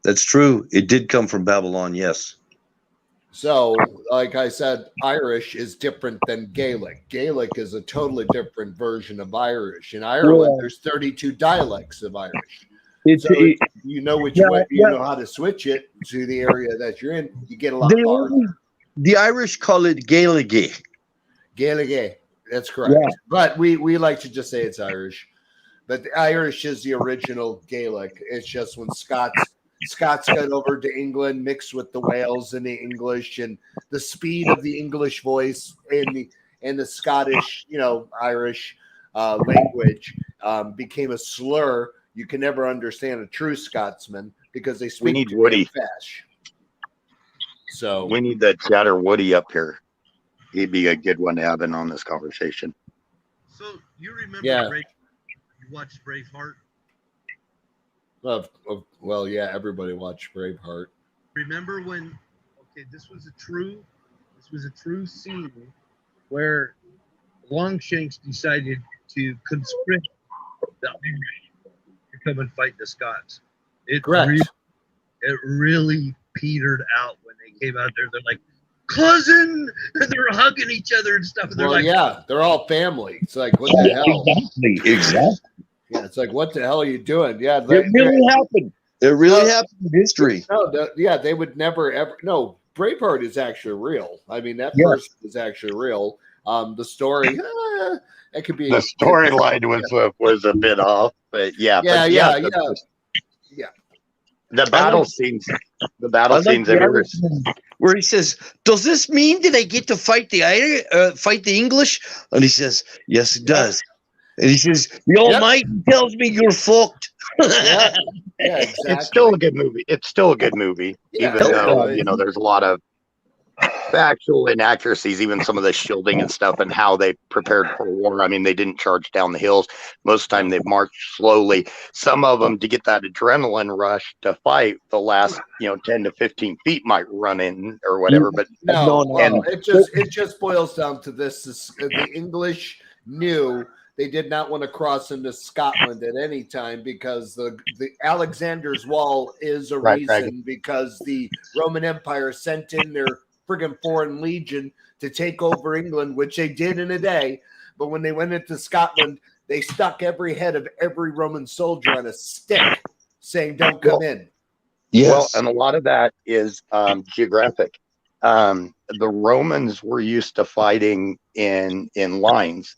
Speaker 4: That's true. It did come from Babylon, yes.
Speaker 6: So, like I said, Irish is different than Gaelic. Gaelic is a totally different version of Irish. In Ireland, there's 32 dialects of Irish.
Speaker 4: It's
Speaker 6: So you know which
Speaker 4: Yeah,
Speaker 6: way, you
Speaker 4: yeah.
Speaker 6: know how to switch it to the area that you're in. You get a lot
Speaker 4: they
Speaker 6: farther.
Speaker 4: only the Irish call it Gaeilge.
Speaker 6: Gaeilge. That's correct.
Speaker 4: Yeah.
Speaker 6: But we like to just say it's Irish. But the Irish is the original Gaelic. It's just when Scots got over to England, mixed with the Wales and the English, and the speed of the English voice and the Scottish, Irish language became a slur. You can never understand a true Scotsman because they speak
Speaker 3: We need
Speaker 6: too
Speaker 3: Woody.
Speaker 6: damn fast. So
Speaker 3: We need that Chatter Woody up here. He'd be a good one to have in on this conversation.
Speaker 7: So you remember
Speaker 6: Yeah.
Speaker 7: you watched Braveheart?
Speaker 6: well, yeah, everybody watched Braveheart.
Speaker 7: Remember when this was a true scene where Longshanks decided to conscript the Irish to come and fight the Scots.
Speaker 6: Correct.
Speaker 7: It really petered out when they came out there. They're like, cousin, and they're hugging each other and stuff. And they're
Speaker 6: Well,
Speaker 7: like,
Speaker 6: yeah, they're all family. It's like, what the hell?
Speaker 4: Exactly.
Speaker 6: Yeah, it's like, what the hell are you doing? Yeah,
Speaker 4: It really happened. It really happened in history.
Speaker 6: they would never ever. No, Braveheart is actually real. I mean, that
Speaker 4: Yes.
Speaker 6: person is actually real. The story, it could be
Speaker 3: The storyline was a bit off, but yeah.
Speaker 6: Yeah.
Speaker 3: The battle scenes. The battle
Speaker 4: I like
Speaker 3: scenes.
Speaker 4: the
Speaker 3: Have you ever
Speaker 4: Irishman where he says, "Does this mean that I get to fight the English?" And he says, "Yes, it does." And he says, "The Almighty tells me you're fucked."
Speaker 6: Yeah, exactly.
Speaker 3: It's still a good movie. It's still a good movie,
Speaker 6: Yeah.
Speaker 3: even though there's a lot of factual inaccuracies, even some of the shielding and stuff, and how they prepared for war. I mean, they didn't charge down the hills. Most of the time, they marched slowly. Some of them, to get that adrenaline rush to fight, the last 10 to 15 feet might run in or whatever. But
Speaker 6: No,
Speaker 3: and
Speaker 6: it just boils down to this: the English knew they did not want to cross into Scotland at any time because the Alexander's Wall is a
Speaker 3: Right,
Speaker 6: reason because the Roman Empire sent in their friggin' foreign legion to take over England, which they did in a day. But when they went into Scotland, they stuck every head of every Roman soldier on a stick, saying, "Don't come in."
Speaker 4: Yes.
Speaker 3: Well, and a lot of that is geographic. The Romans were used to fighting in lines.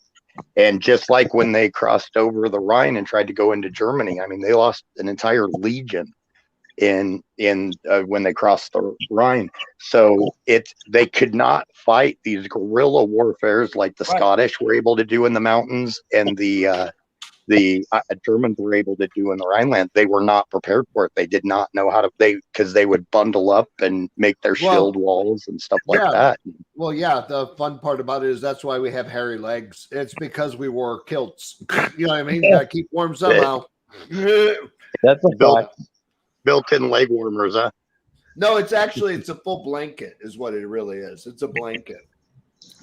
Speaker 3: And just like when they crossed over the Rhine and tried to go into Germany, I mean, they lost an entire legion in when they crossed the Rhine. So they could not fight these guerrilla warfares like the Scottish were able to do in the mountains, and the Germans were able to do in the Rhineland. They were not prepared for it. They did not know how to, because they would bundle up and make their shield walls and stuff like that.
Speaker 6: Well, yeah, the fun part about it is that's why we have hairy legs. It's because we wore kilts. You know what I mean? You gotta keep warm somehow.
Speaker 4: That's a fact.
Speaker 3: Built-in leg warmers, huh?
Speaker 6: No, it's a full blanket is what it really is. It's a blanket.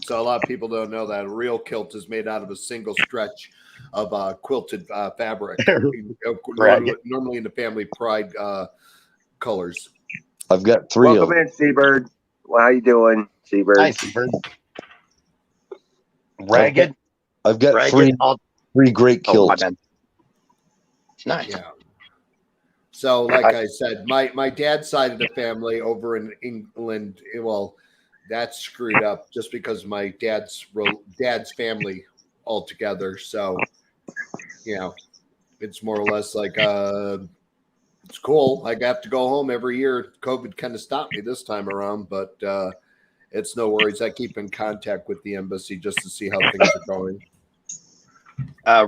Speaker 6: So a lot of people don't know that a real kilt is made out of a single stretch of quilted fabric, normally in the family pride colors.
Speaker 4: I've got three of
Speaker 1: Welcome
Speaker 4: them.
Speaker 1: in, Seabird. How you doing, Seabird?
Speaker 3: Hi, Seabird. Ragged.
Speaker 4: I've got
Speaker 3: Ragged.
Speaker 4: three great kilts.
Speaker 3: It's nice.
Speaker 6: Yeah. So, like I said, my dad's side of the family over in England, well, that's screwed up just because my dad's family altogether. So, it's more or less like it's cool. I have to go home every year. COVID kind of stopped me this time around, but it's no worries. I keep in contact with the embassy just to see how things are going.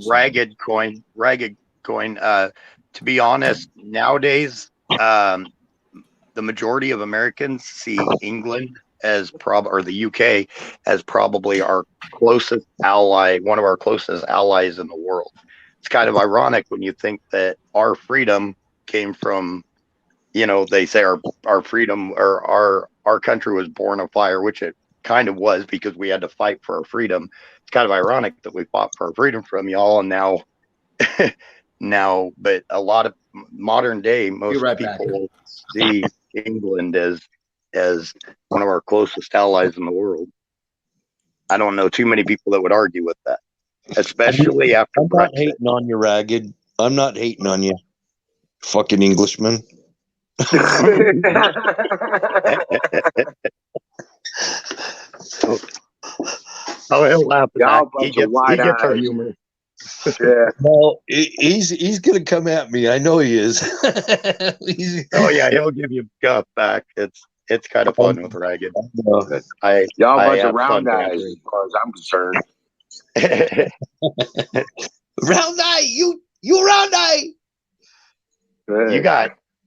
Speaker 3: Ragged coin. To be honest, nowadays, the majority of Americans see England as or the UK as probably our closest ally, one of our closest allies in the world. It's kind of ironic when you think that our freedom came from, they say our freedom or our country was born of fire, which it kind of was because we had to fight for our freedom. It's kind of ironic that we fought for our freedom from y'all, and now, but a lot of modern day, most people see England as one of our closest allies in the world. I don't know too many people that would argue with that, especially after
Speaker 4: I'm
Speaker 3: Brexit.
Speaker 4: not hating on you, Ragged. I'm not hating on you, fucking Englishman.
Speaker 3: Oh, he'll laugh at
Speaker 1: Y'all
Speaker 3: that. He
Speaker 1: bunch of
Speaker 3: gets our
Speaker 1: wide-eyed.
Speaker 3: humor.
Speaker 1: Yeah.
Speaker 4: Well, he's gonna come at me. I know he is.
Speaker 3: Oh yeah, he'll give you guff back. It's kind of fun with Ragged. I
Speaker 1: Y'all
Speaker 3: I
Speaker 1: bunch of
Speaker 3: have
Speaker 1: round
Speaker 3: fun
Speaker 1: eyes, as far as I'm concerned.
Speaker 3: bantering.
Speaker 4: Round eye, you round eye.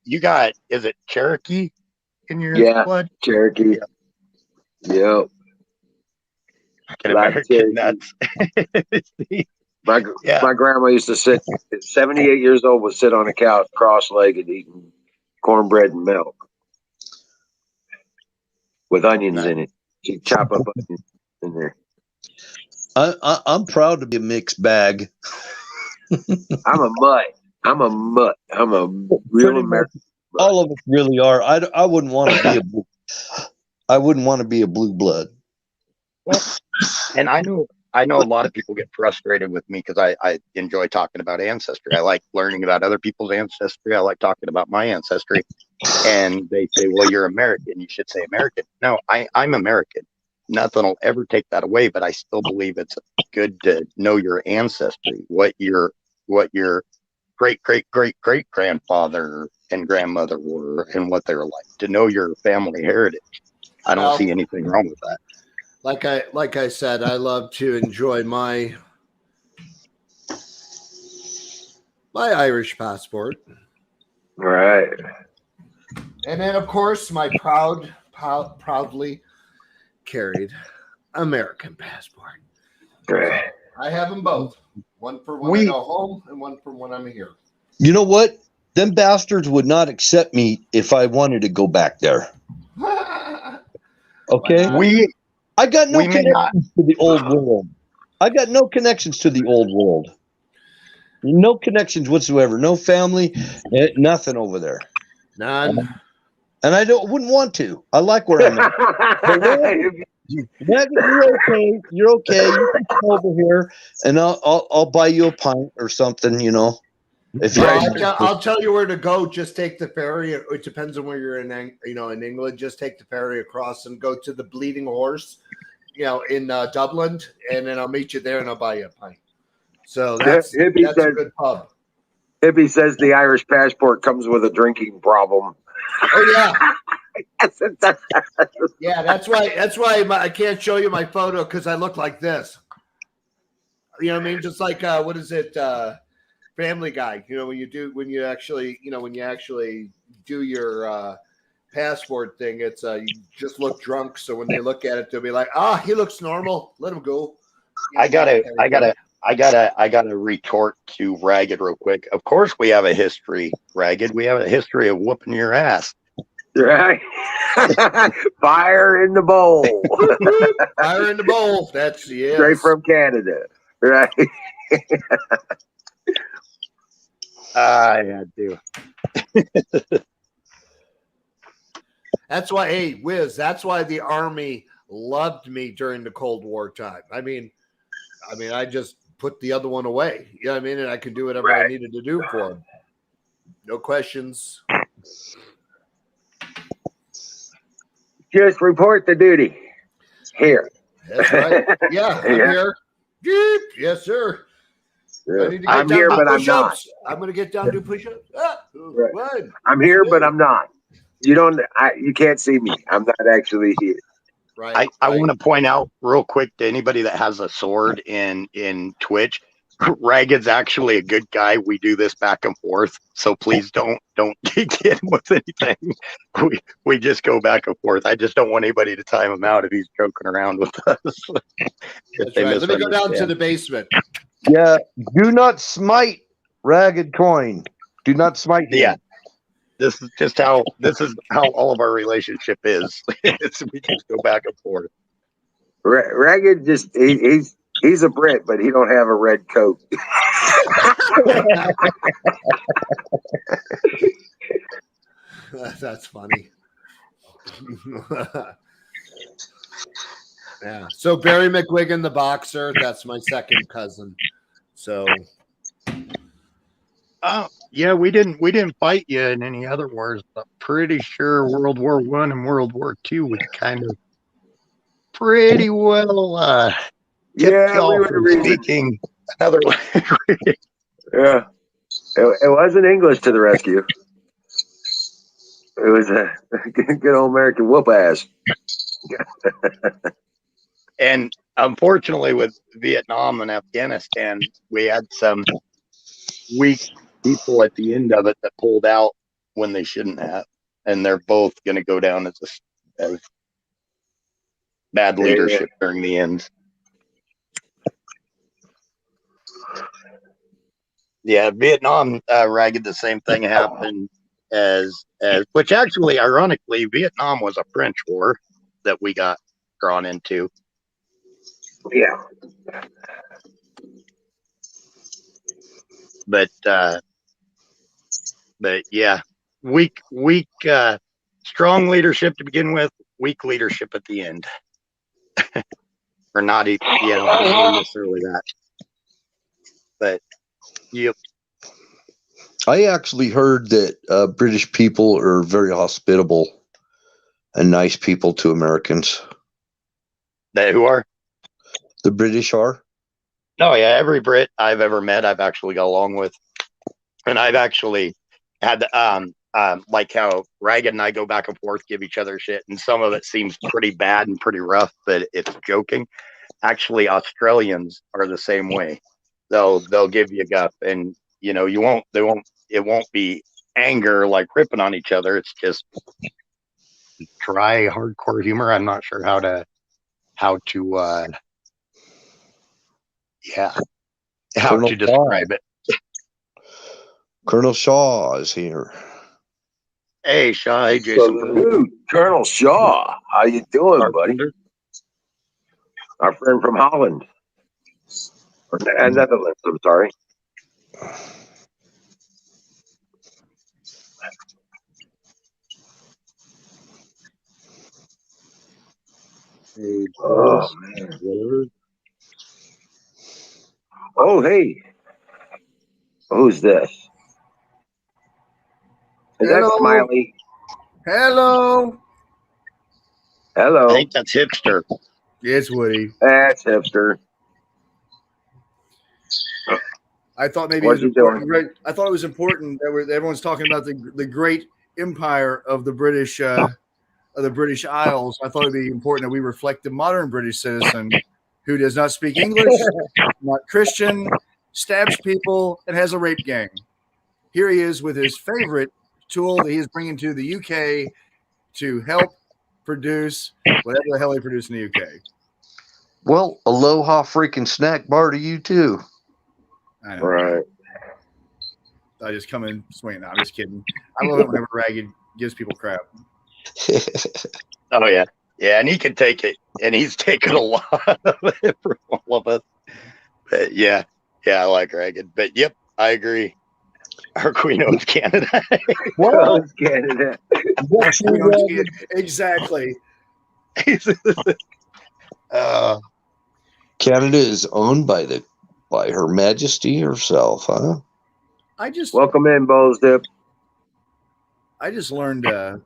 Speaker 3: you got is it Cherokee in your
Speaker 1: Yeah.
Speaker 3: blood?
Speaker 1: Cherokee. Yep.
Speaker 3: An
Speaker 1: Black
Speaker 3: American
Speaker 1: Cherokee.
Speaker 3: nuts.
Speaker 1: My
Speaker 3: Yeah.
Speaker 1: my grandma used to sit at 78 years old, would sit on a couch cross-legged eating cornbread and milk with onions in it. She'd chop up onions in there.
Speaker 4: I'm proud to be a mixed bag.
Speaker 1: I'm a mutt. I'm a mutt. I'm a real
Speaker 4: Pretty much
Speaker 1: American.
Speaker 4: all of us really are. I wouldn't want to be I wouldn't want to be a blue blood.
Speaker 3: And I know a lot of people get frustrated with me because I enjoy talking about ancestry. I like learning about other people's ancestry. I like talking about my ancestry. And they say, well, you're American. You should say American. No, I'm American. Nothing will ever take that away, but I still believe it's good to know your ancestry, what your great grandfather and grandmother were and what they were like, to know your family heritage. I don't see anything wrong with that.
Speaker 6: Like I said, I love to enjoy my Irish passport.
Speaker 1: Right.
Speaker 6: And then, of course, my proudly carried American passport.
Speaker 1: Right.
Speaker 6: I have them both. One for when I go home and one for when I'm here.
Speaker 4: You know what? Them bastards would not accept me if I wanted to go back there. Okay? I got no connections to the old world. I got no connections to the old world. No connections whatsoever. No family, nothing over there.
Speaker 6: None.
Speaker 4: And I wouldn't want to. I like where I'm at. But you're okay. You're okay. You can come over here, and I'll buy you a pint or something. You know, if you.
Speaker 6: I'll tell you where to go. Just take the ferry. It depends on where you're in. You know, in England, just take the ferry across and go to the Bleeding Horse. You know, in Dublin, and then I'll meet you there, and I'll buy you a pint. So that's a good pub.
Speaker 1: Hippie says the Irish passport comes with a drinking problem.
Speaker 6: Oh yeah. Yeah, that's why I can't show you my photo because I look like this. You know what I mean? Just like what is it? Family Guy. You know, when you actually do your passport thing, it's you just look drunk. So when they look at it, they'll be like, he looks normal. Let him go.
Speaker 3: I gotta retort to Ragged real quick. Of course we have a history, Ragged. We have a history of whooping your ass.
Speaker 1: Right. Fire in the bowl.
Speaker 6: Fire in the bowl. That's
Speaker 1: straight from Canada. Right.
Speaker 3: I had to.
Speaker 6: That's why, hey, Wiz, that's why the Army loved me during the Cold War time. I mean, I just put the other one away. You know what I mean? And I could do whatever I needed to do for them. No questions.
Speaker 1: Just report the duty. Here.
Speaker 6: That's right. Yeah, I'm here. Yes, sir.
Speaker 1: I'm here, but I'm not.
Speaker 6: I'm going to get down and do push-ups.
Speaker 1: Right. I'm here, but I'm not. You can't see me. I'm not actually here.
Speaker 6: Right.
Speaker 3: I want to point out real quick to anybody that has a sword in Twitch, Ragged's actually a good guy. We do this back and forth, so please don't get him with anything. We just go back and forth. I just don't want anybody to time him out if he's joking around with us.
Speaker 6: That's right. Let me go down to the basement.
Speaker 4: Yeah, do not smite Ragged Coin. Do not smite him.
Speaker 3: Yeah. This is how all of our relationship is. We just go back and forth.
Speaker 1: Ragged he's a Brit, but he don't have a red coat.
Speaker 6: That's funny. Yeah. So Barry McGuigan, the boxer, that's my second cousin. So.
Speaker 3: Yeah, we didn't fight you in any other wars, but pretty sure World War I and World War II we kind of pretty well tipped
Speaker 1: Yeah, we
Speaker 3: y'all
Speaker 1: were
Speaker 3: from
Speaker 1: reading.
Speaker 3: speaking another language.
Speaker 1: Yeah, it wasn't English to the rescue. It was a good old American whoop ass.
Speaker 3: And unfortunately, with Vietnam and Afghanistan, we had some weak people at the end of it that pulled out when they shouldn't have, and they're both going to go down as bad leadership during the end. Yeah, Vietnam, Ragged, the same thing happened as which actually, ironically, Vietnam was a French war that we got drawn into.
Speaker 1: Yeah.
Speaker 3: But yeah, weak, strong leadership to begin with, weak leadership at the end, or not even, not necessarily that. But yep.
Speaker 4: I actually heard that British people are very hospitable and nice people to Americans.
Speaker 3: They who are?
Speaker 4: The British are.
Speaker 3: Oh yeah, every Brit I've ever met, I've actually got along with, and I've actually had like how Ragged and I go back and forth, give each other shit, and some of it seems pretty bad and pretty rough, but it's joking. Actually, Australians are the same way. They'll give you guff, and it won't be anger like ripping on each other. It's just dry, hardcore humor. I'm not sure how to describe it.
Speaker 4: Colonel Shaw is here.
Speaker 3: Hey, Shaw. Hey, Jason.
Speaker 1: Salute, Colonel Shaw. How you doing, buddy? Our friend from Holland. Or Netherlands, I'm sorry. Oh, man. Oh, hey. Who's this? Is
Speaker 6: Hello.
Speaker 1: that Smiley?
Speaker 6: Hello.
Speaker 1: Hello.
Speaker 3: I think that's Hipster.
Speaker 6: It's Woody.
Speaker 1: That's Hipster.
Speaker 6: I thought maybe
Speaker 1: What's
Speaker 6: it was
Speaker 1: he
Speaker 6: important.
Speaker 1: doing?
Speaker 6: I thought it was important that everyone's talking about the great empire of the British Isles. I thought it'd be important that we reflect the modern British citizen who does not speak English, not Christian, stabs people, and has a rape gang. Here he is with his favorite tool that he is bringing to the UK to help produce whatever the hell they produce in the UK.
Speaker 4: Well, aloha freaking snack bar to you too.
Speaker 6: I know.
Speaker 1: Right.
Speaker 6: I just come in swinging. No, I'm just kidding. I love it whenever Ragged gives people crap.
Speaker 3: Oh yeah, and he can take it, and he's taken a lot of it from all of us. But yeah, I like Ragged. But yep, I agree. Our Queen owns Canada.
Speaker 1: Well, Canada.
Speaker 6: Exactly.
Speaker 4: Canada is owned by Her Majesty herself, huh?
Speaker 1: Welcome in, Bowles Dip.
Speaker 6: I just learned that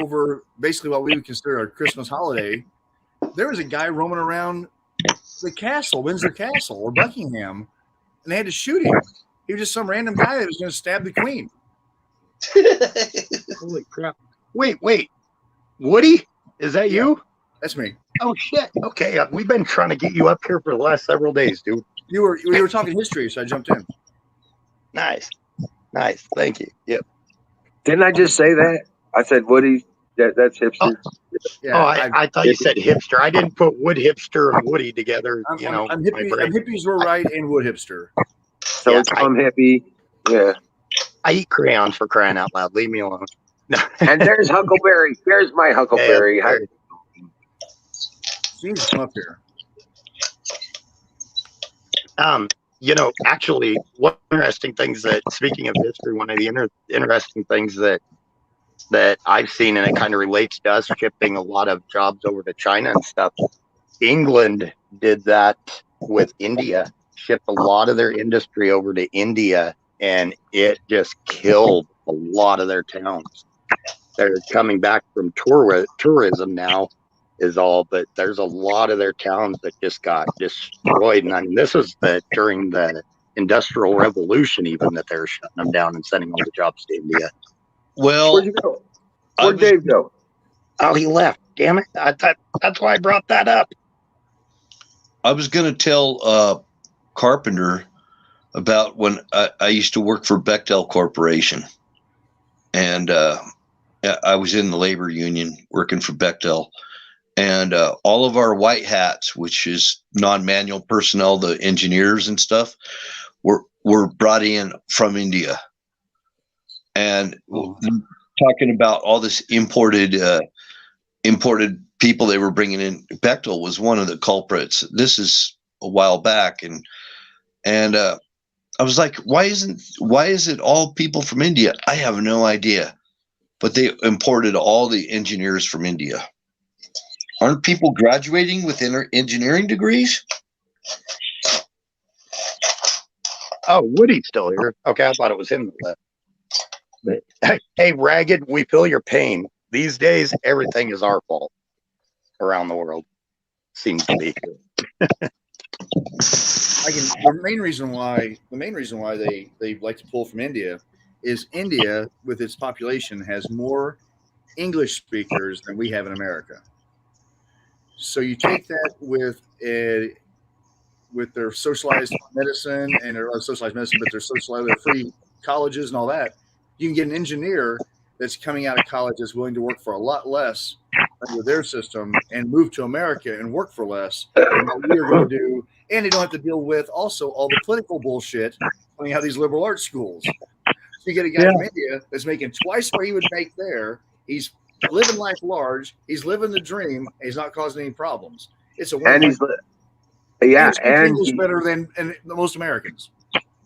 Speaker 6: over basically what we would consider a Christmas holiday, there was a guy roaming around the castle, Windsor Castle or Buckingham, and they had to shoot him. He was just some random guy that was going to stab the Queen.
Speaker 3: Holy crap! Wait, Woody, is that you?
Speaker 6: That's me.
Speaker 3: Oh shit! Okay, we've been trying to get you up here for the last several days, dude.
Speaker 6: You were talking history, so I jumped in.
Speaker 3: Nice. Thank you. Yep.
Speaker 1: Didn't I just say that? I said Woody. That's Hipster.
Speaker 6: Yeah,
Speaker 3: I thought you said hipster. I didn't put wood hipster and Woody together.
Speaker 6: I'm hippies were right and wood hipster.
Speaker 1: So it's I'm hippie. Yeah.
Speaker 3: I eat crayons, for crying out loud. Leave me alone.
Speaker 1: And there's Huckleberry. There's my Huckleberry.
Speaker 3: Yeah,
Speaker 6: Please come up here.
Speaker 3: Actually, one interesting things that, speaking of history, one of the interesting things that I've seen, and it kind of relates to us shipping a lot of jobs over to China and stuff. England did that with India, shipped a lot of their industry over to India, and it just killed a lot of their towns. They're coming back from tourism now, is all, but there's a lot of their towns that just got destroyed. And I mean, this was during the Industrial Revolution, even, that they're shutting them down and sending all the jobs to India.
Speaker 4: Well,
Speaker 1: Where'd you go? Where'd Dave go?
Speaker 3: Oh, he left. Damn it. That's why I brought that up.
Speaker 4: I was going to tell Carpenter about when I used to work for Bechtel Corporation, and I was in the labor union working for Bechtel, and all of our white hats, which is non-manual personnel, the engineers and stuff, were brought in from India, and talking about all this imported people they were bringing in. Bechtel was one of the culprits. This is a while back, and I was like, why is it all people from India? I have no idea, but they imported all the engineers from India. Aren't people graduating with engineering degrees?
Speaker 3: Oh, Woody's still here. Okay, I thought it was him that left. But hey, Ragged, we feel your pain. These days, everything is our fault around the world. Seems to be.
Speaker 8: The main reason why they like to pull from India is India, with its population, has more English speakers than we have in America. So you take that with their socialized medicine and their their free colleges and all that. You can get an engineer that's coming out of college that's willing to work for a lot less under their system and move to America and work for less than what we're going to do. And they don't have to deal with also all the political bullshit coming out of these liberal arts schools. So you get a guy from India that's making twice what he would make there. He's living life large. He's living the dream. And he's not causing any problems. It's a
Speaker 1: And he's
Speaker 8: English better than most Americans.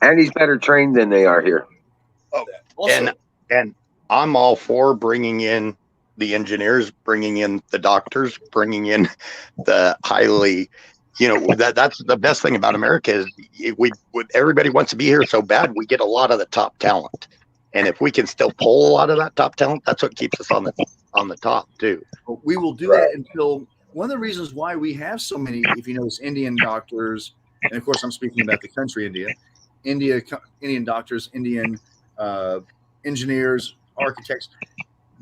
Speaker 1: And he's better trained than they are here.
Speaker 8: Also,
Speaker 3: And I'm all for bringing in the engineers, bringing in the doctors, bringing in the highly, that's the best thing about America is everybody wants to be here so bad. We get a lot of the top talent, and if we can still pull a lot of that top talent, that's what keeps us on the top too.
Speaker 8: we will do that until one of the reasons why we have so many, if you notice, Indian doctors, and of course I'm speaking about the country Indian doctors, Indian engineers, architects,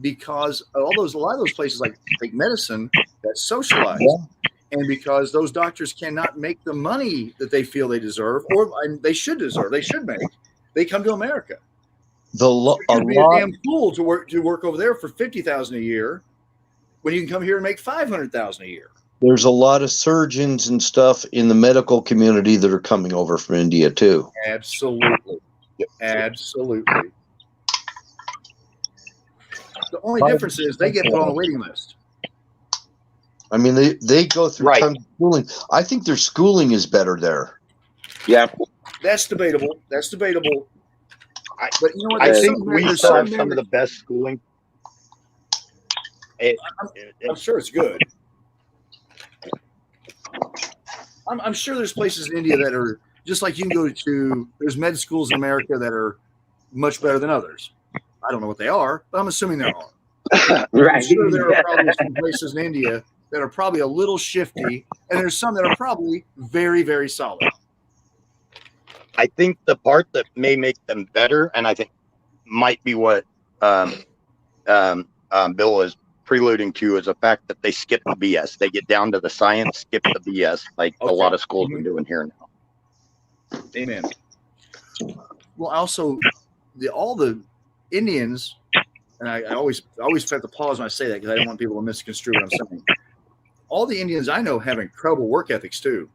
Speaker 8: because a lot of those places like medicine that's socialized, and because those doctors cannot make the money that they feel they deserve or they should make, they come to America. You'd be a damn fool to work over there for $50,000 a year when you can come here and make $500,000 a year.
Speaker 4: There's a lot of surgeons and stuff in the medical community that are coming over from India too.
Speaker 8: Absolutely. Absolutely. The only difference is they get put on a waiting list.
Speaker 4: I mean, they go through tons of schooling. I think their schooling is better there.
Speaker 1: Yeah.
Speaker 8: That's debatable. But you know what?
Speaker 3: I think we still have some of the best schooling.
Speaker 8: I'm sure it's good. I'm sure there's places in India that are just like you can go to. There's med schools in America that are much better than others. I don't know what they are, but I'm assuming there are.
Speaker 1: Right.
Speaker 8: I'm sure there are probably some places in India that are probably a little shifty, and there's some that are probably very, very solid.
Speaker 3: I think the part that may make them better, and I think might be what Bill is preluding to, is the fact that they skip the BS. They get down to the science, skip the BS, like a lot of schools are doing here now.
Speaker 8: Amen. Well, also, all the Indians, and I always have to pause when I say that because I don't want people to misconstrue what I'm saying. All the Indians I know have incredible work ethics too.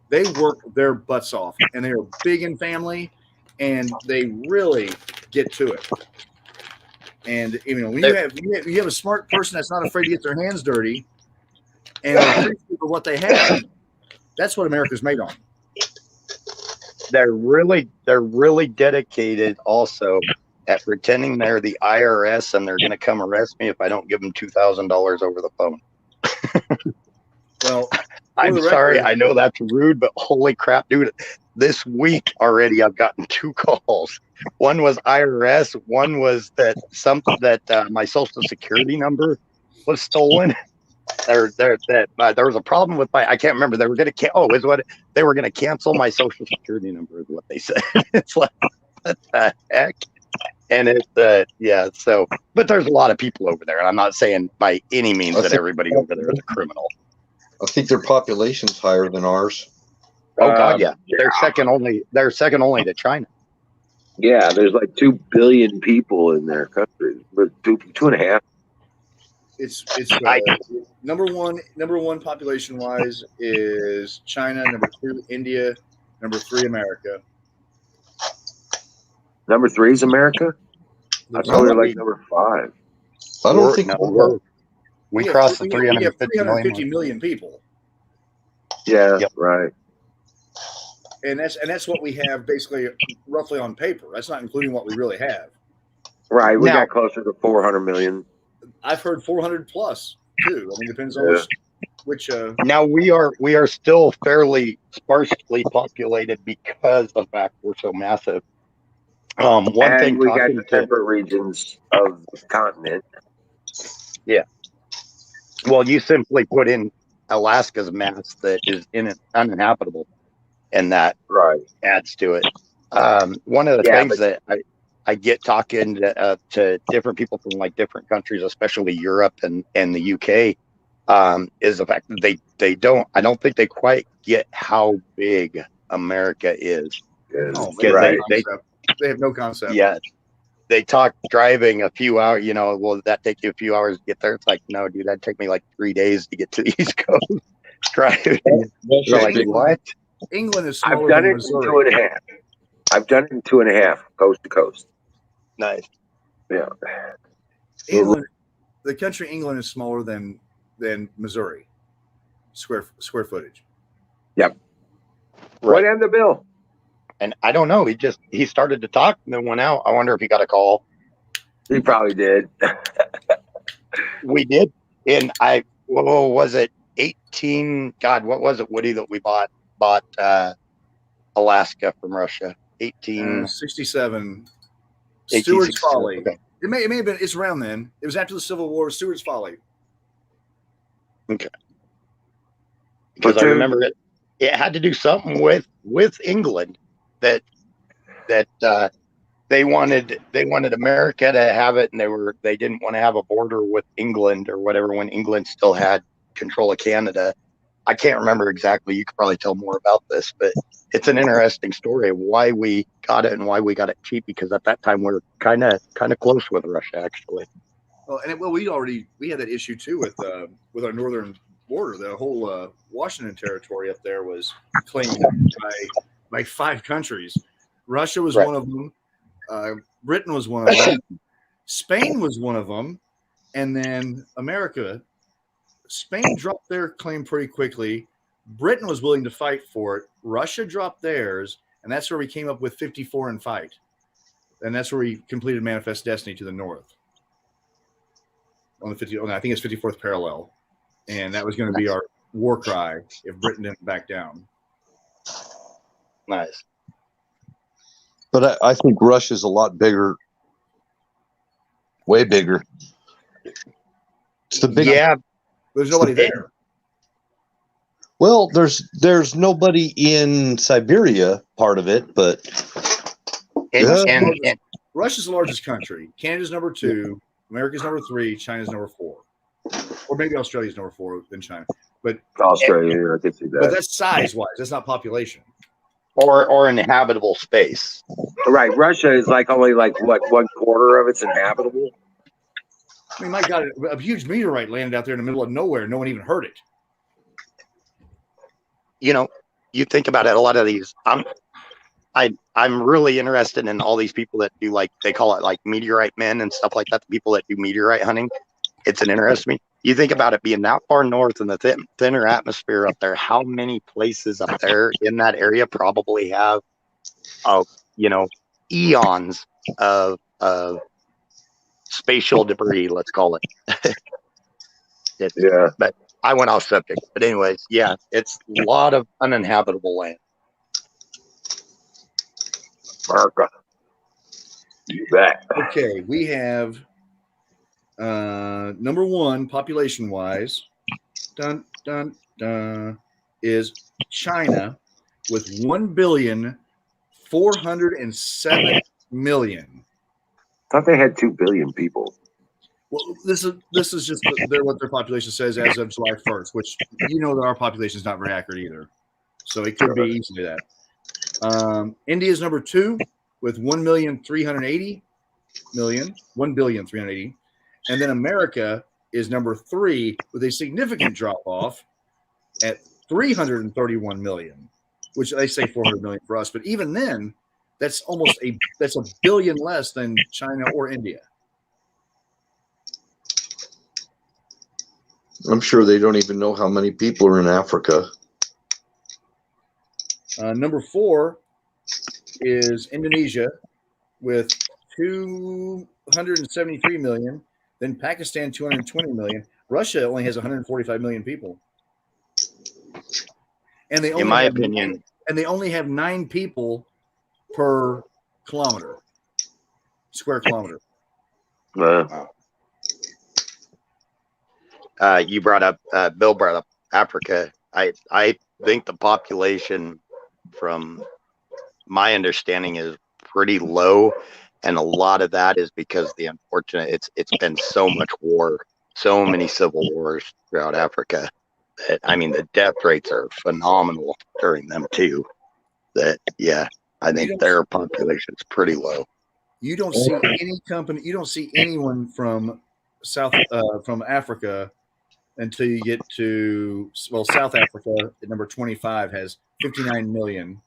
Speaker 8: They work their butts off, and they are big in family, and they really get to it. And when you have a smart person that's not afraid to get their hands dirty, and appreciate what they have, that's what America's made on.
Speaker 3: They're really dedicated also at pretending they're the IRS and they're going to come arrest me if I don't give them $2,000 over the phone.
Speaker 8: Well,
Speaker 3: I'm sorry. I know that's rude, but holy crap, dude. This week already, I've gotten 2 calls. One was IRS. One was that my social security number was stolen. there was a problem with my, I can't remember. They were going to they were going to cancel my social security number is what they said. It's like, what the heck? And yeah. So, but there's a lot of people over there, and I'm not saying by any means that everybody over there is a criminal.
Speaker 4: I think their population's higher than ours.
Speaker 3: Oh God, yeah. They're second only to China.
Speaker 1: Yeah, there's like 2 billion people in their country, but 2.5.
Speaker 8: It's number one population wise is China. Number 2, India. Number 3, America.
Speaker 1: Number 3 is America. I thought we were like number 5.
Speaker 4: I don't think
Speaker 3: we crossed the
Speaker 8: 350 million people.
Speaker 1: Yeah,
Speaker 3: Yep.
Speaker 1: Right.
Speaker 8: And that's what we have basically roughly on paper. That's not including what we really have.
Speaker 1: Right. We
Speaker 3: Now-
Speaker 1: got closer to 400 million.
Speaker 8: I've heard 400 plus too. I mean, depends on which.
Speaker 3: Now we are still fairly sparsely populated because of the fact we're so massive. One
Speaker 1: And
Speaker 3: thing
Speaker 1: we got
Speaker 3: talking
Speaker 1: the
Speaker 3: to,
Speaker 1: temperate regions of the continent.
Speaker 3: well, you simply put in Alaska's mass that is uninhabitable, and that
Speaker 1: Right.
Speaker 3: adds to it. One of the
Speaker 1: Yeah,
Speaker 3: things that I get talking to different people from like different countries, especially Europe and the UK, is the fact that I don't think they quite get how big America is.
Speaker 8: Oh,
Speaker 3: Yeah,
Speaker 1: Right.
Speaker 8: they have no concept.
Speaker 3: Yeah, they talk driving a few hours. Will that take you a few hours to get there? It's like, no, dude, that'd take me like 3 days to get to the East Coast driving. You're like, what?
Speaker 8: England is
Speaker 1: I've
Speaker 8: smaller
Speaker 1: done
Speaker 8: than
Speaker 1: it in
Speaker 8: Missouri.
Speaker 1: 2.5. I've done it in 2.5, coast to coast.
Speaker 3: Nice.
Speaker 1: Yeah.
Speaker 8: England, the country England is smaller than Missouri, square footage.
Speaker 1: Yep.
Speaker 3: Right.
Speaker 1: What end the bill?
Speaker 3: And I don't know. He started to talk and then went out. I wonder if he got a call.
Speaker 1: He probably did.
Speaker 3: We did. And what was it? 18. God, what was it, Woody, that we bought Alaska from Russia?
Speaker 8: 67.
Speaker 3: 1867.
Speaker 8: Stewart's Folly.
Speaker 3: Okay.
Speaker 8: It may have been. It's around then. It was after the Civil War. Stewart's Folly.
Speaker 3: Okay. Because I remember it had to do something with England that they wanted America to have it, and they didn't want to have a border with England or whatever when England still had control of Canada. I can't remember exactly. You could probably tell more about this, but it's an interesting story of why we got it and why we got it cheap, because at that time we were kind of close with Russia, actually.
Speaker 8: Well, we had that issue too with our northern border. The whole Washington territory up there was claimed by 5 countries. Russia was one of them. Britain was one of them. Spain was one of them, and then America. Spain dropped their claim pretty quickly. Britain was willing to fight for it. Russia dropped theirs, and that's where we came up with 54 and fight. And that's where we completed Manifest Destiny to the north. On the I think it's 54th parallel. And that was going to be our war cry if Britain didn't back down.
Speaker 3: Nice.
Speaker 4: But I think Russia's a lot bigger, way bigger. It's the big.
Speaker 3: Yeah.
Speaker 8: There's nobody there.
Speaker 4: Well, there's nobody in Siberia part of it, but
Speaker 3: And
Speaker 8: Russia's the largest country. Canada's number 2. America's number 3. China's number 4. Or maybe Australia's number 4 than China. But
Speaker 1: Australia, I could see
Speaker 8: but
Speaker 1: that.
Speaker 8: that's size-wise. That's not population.
Speaker 3: or inhabitable space.
Speaker 1: Right. Russia is like only like what, 1/4 of it's inhabitable?
Speaker 8: I mean, my God, a huge meteorite landed out there in the middle of nowhere. No one even heard it.
Speaker 3: You think about it, a lot of these, I'm really interested in all these people that do, like, they call it like meteorite men and stuff like that, the people that do meteorite hunting. It's an interest to me. You think about it being that far north in the thinner atmosphere up there, how many places up there in that area probably have eons of spatial debris, let's call it.
Speaker 1: Yeah.
Speaker 3: But I went off subject. But anyways, yeah, it's a lot of uninhabitable land.
Speaker 1: America. You bet.
Speaker 8: Okay, we have number 1 population wise dun, dun, dun, is China with 1,407,000,000.
Speaker 1: Thought they had 2 billion people.
Speaker 8: Well, this is just what their population says as of July 1st, which you know that our population is not very accurate either. So it could be easily that. India is number 2 with 1,380,000,000, 1,380,000,000, and then America is number 3 with a significant drop off at 331 million, which they say 400 million for us, but even then, that's a billion less than China or India.
Speaker 4: I'm sure they don't even know how many people are in Africa.
Speaker 8: Number 4 is Indonesia with 273 million. Then Pakistan 220 million. Russia only has 145 million people, and they only
Speaker 3: In my opinion,
Speaker 8: they only have 9 people per square kilometer.
Speaker 3: You brought up Bill brought up Africa. I think the population, from my understanding, is pretty low, and a lot of that is because the unfortunate it's been so much war, so many civil wars throughout Africa. That, I mean, the death rates are phenomenal during them too. That I think their population is pretty low.
Speaker 8: You don't see any company. You don't see anyone from from Africa until you get to South Africa at number 25 has 59 million,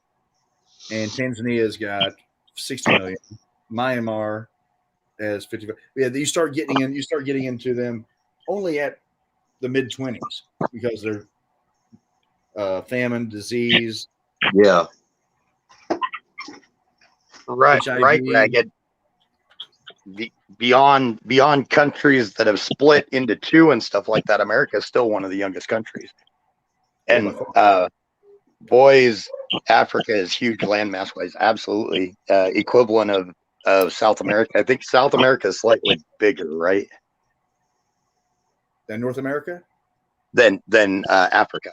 Speaker 8: and Tanzania's got 60 million. Myanmar has 55. Yeah, you start getting into them only at the mid-20s because they're famine, disease.
Speaker 4: Yeah.
Speaker 3: Right,
Speaker 8: HIV.
Speaker 3: right, Ragged. Beyond countries that have split into 2 and stuff like that, America is still one of the youngest countries. And boys, Africa is huge landmass wise, absolutely equivalent of South America. I think South America is slightly bigger, right?
Speaker 8: Than North America?
Speaker 3: Than Africa.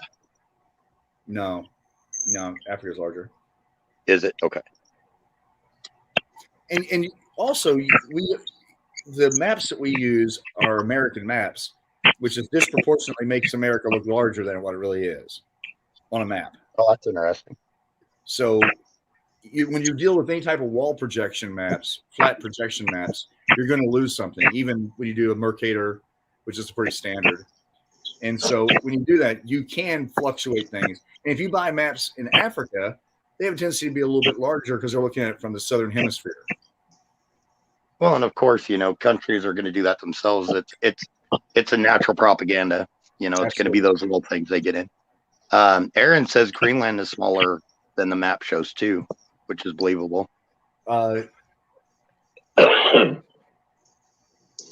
Speaker 8: No, Africa's larger.
Speaker 3: Is it? Okay.
Speaker 8: And also, the maps that we use are American maps, which is disproportionately makes America look larger than what it really is on a map.
Speaker 3: Oh, that's interesting.
Speaker 8: So when you deal with any type of wall projection maps, flat projection maps, you're going to lose something, even when you do a Mercator, which is pretty standard. And so when you do that, you can fluctuate things. And if you buy maps in Africa, they have a tendency to be a little bit larger because they're looking at it from the southern hemisphere.
Speaker 3: Well, and of course, countries are going to do that themselves. It's a natural propaganda. It's going to be those little things they get in. Aaron says Greenland is smaller than the map shows too, which is believable.
Speaker 4: I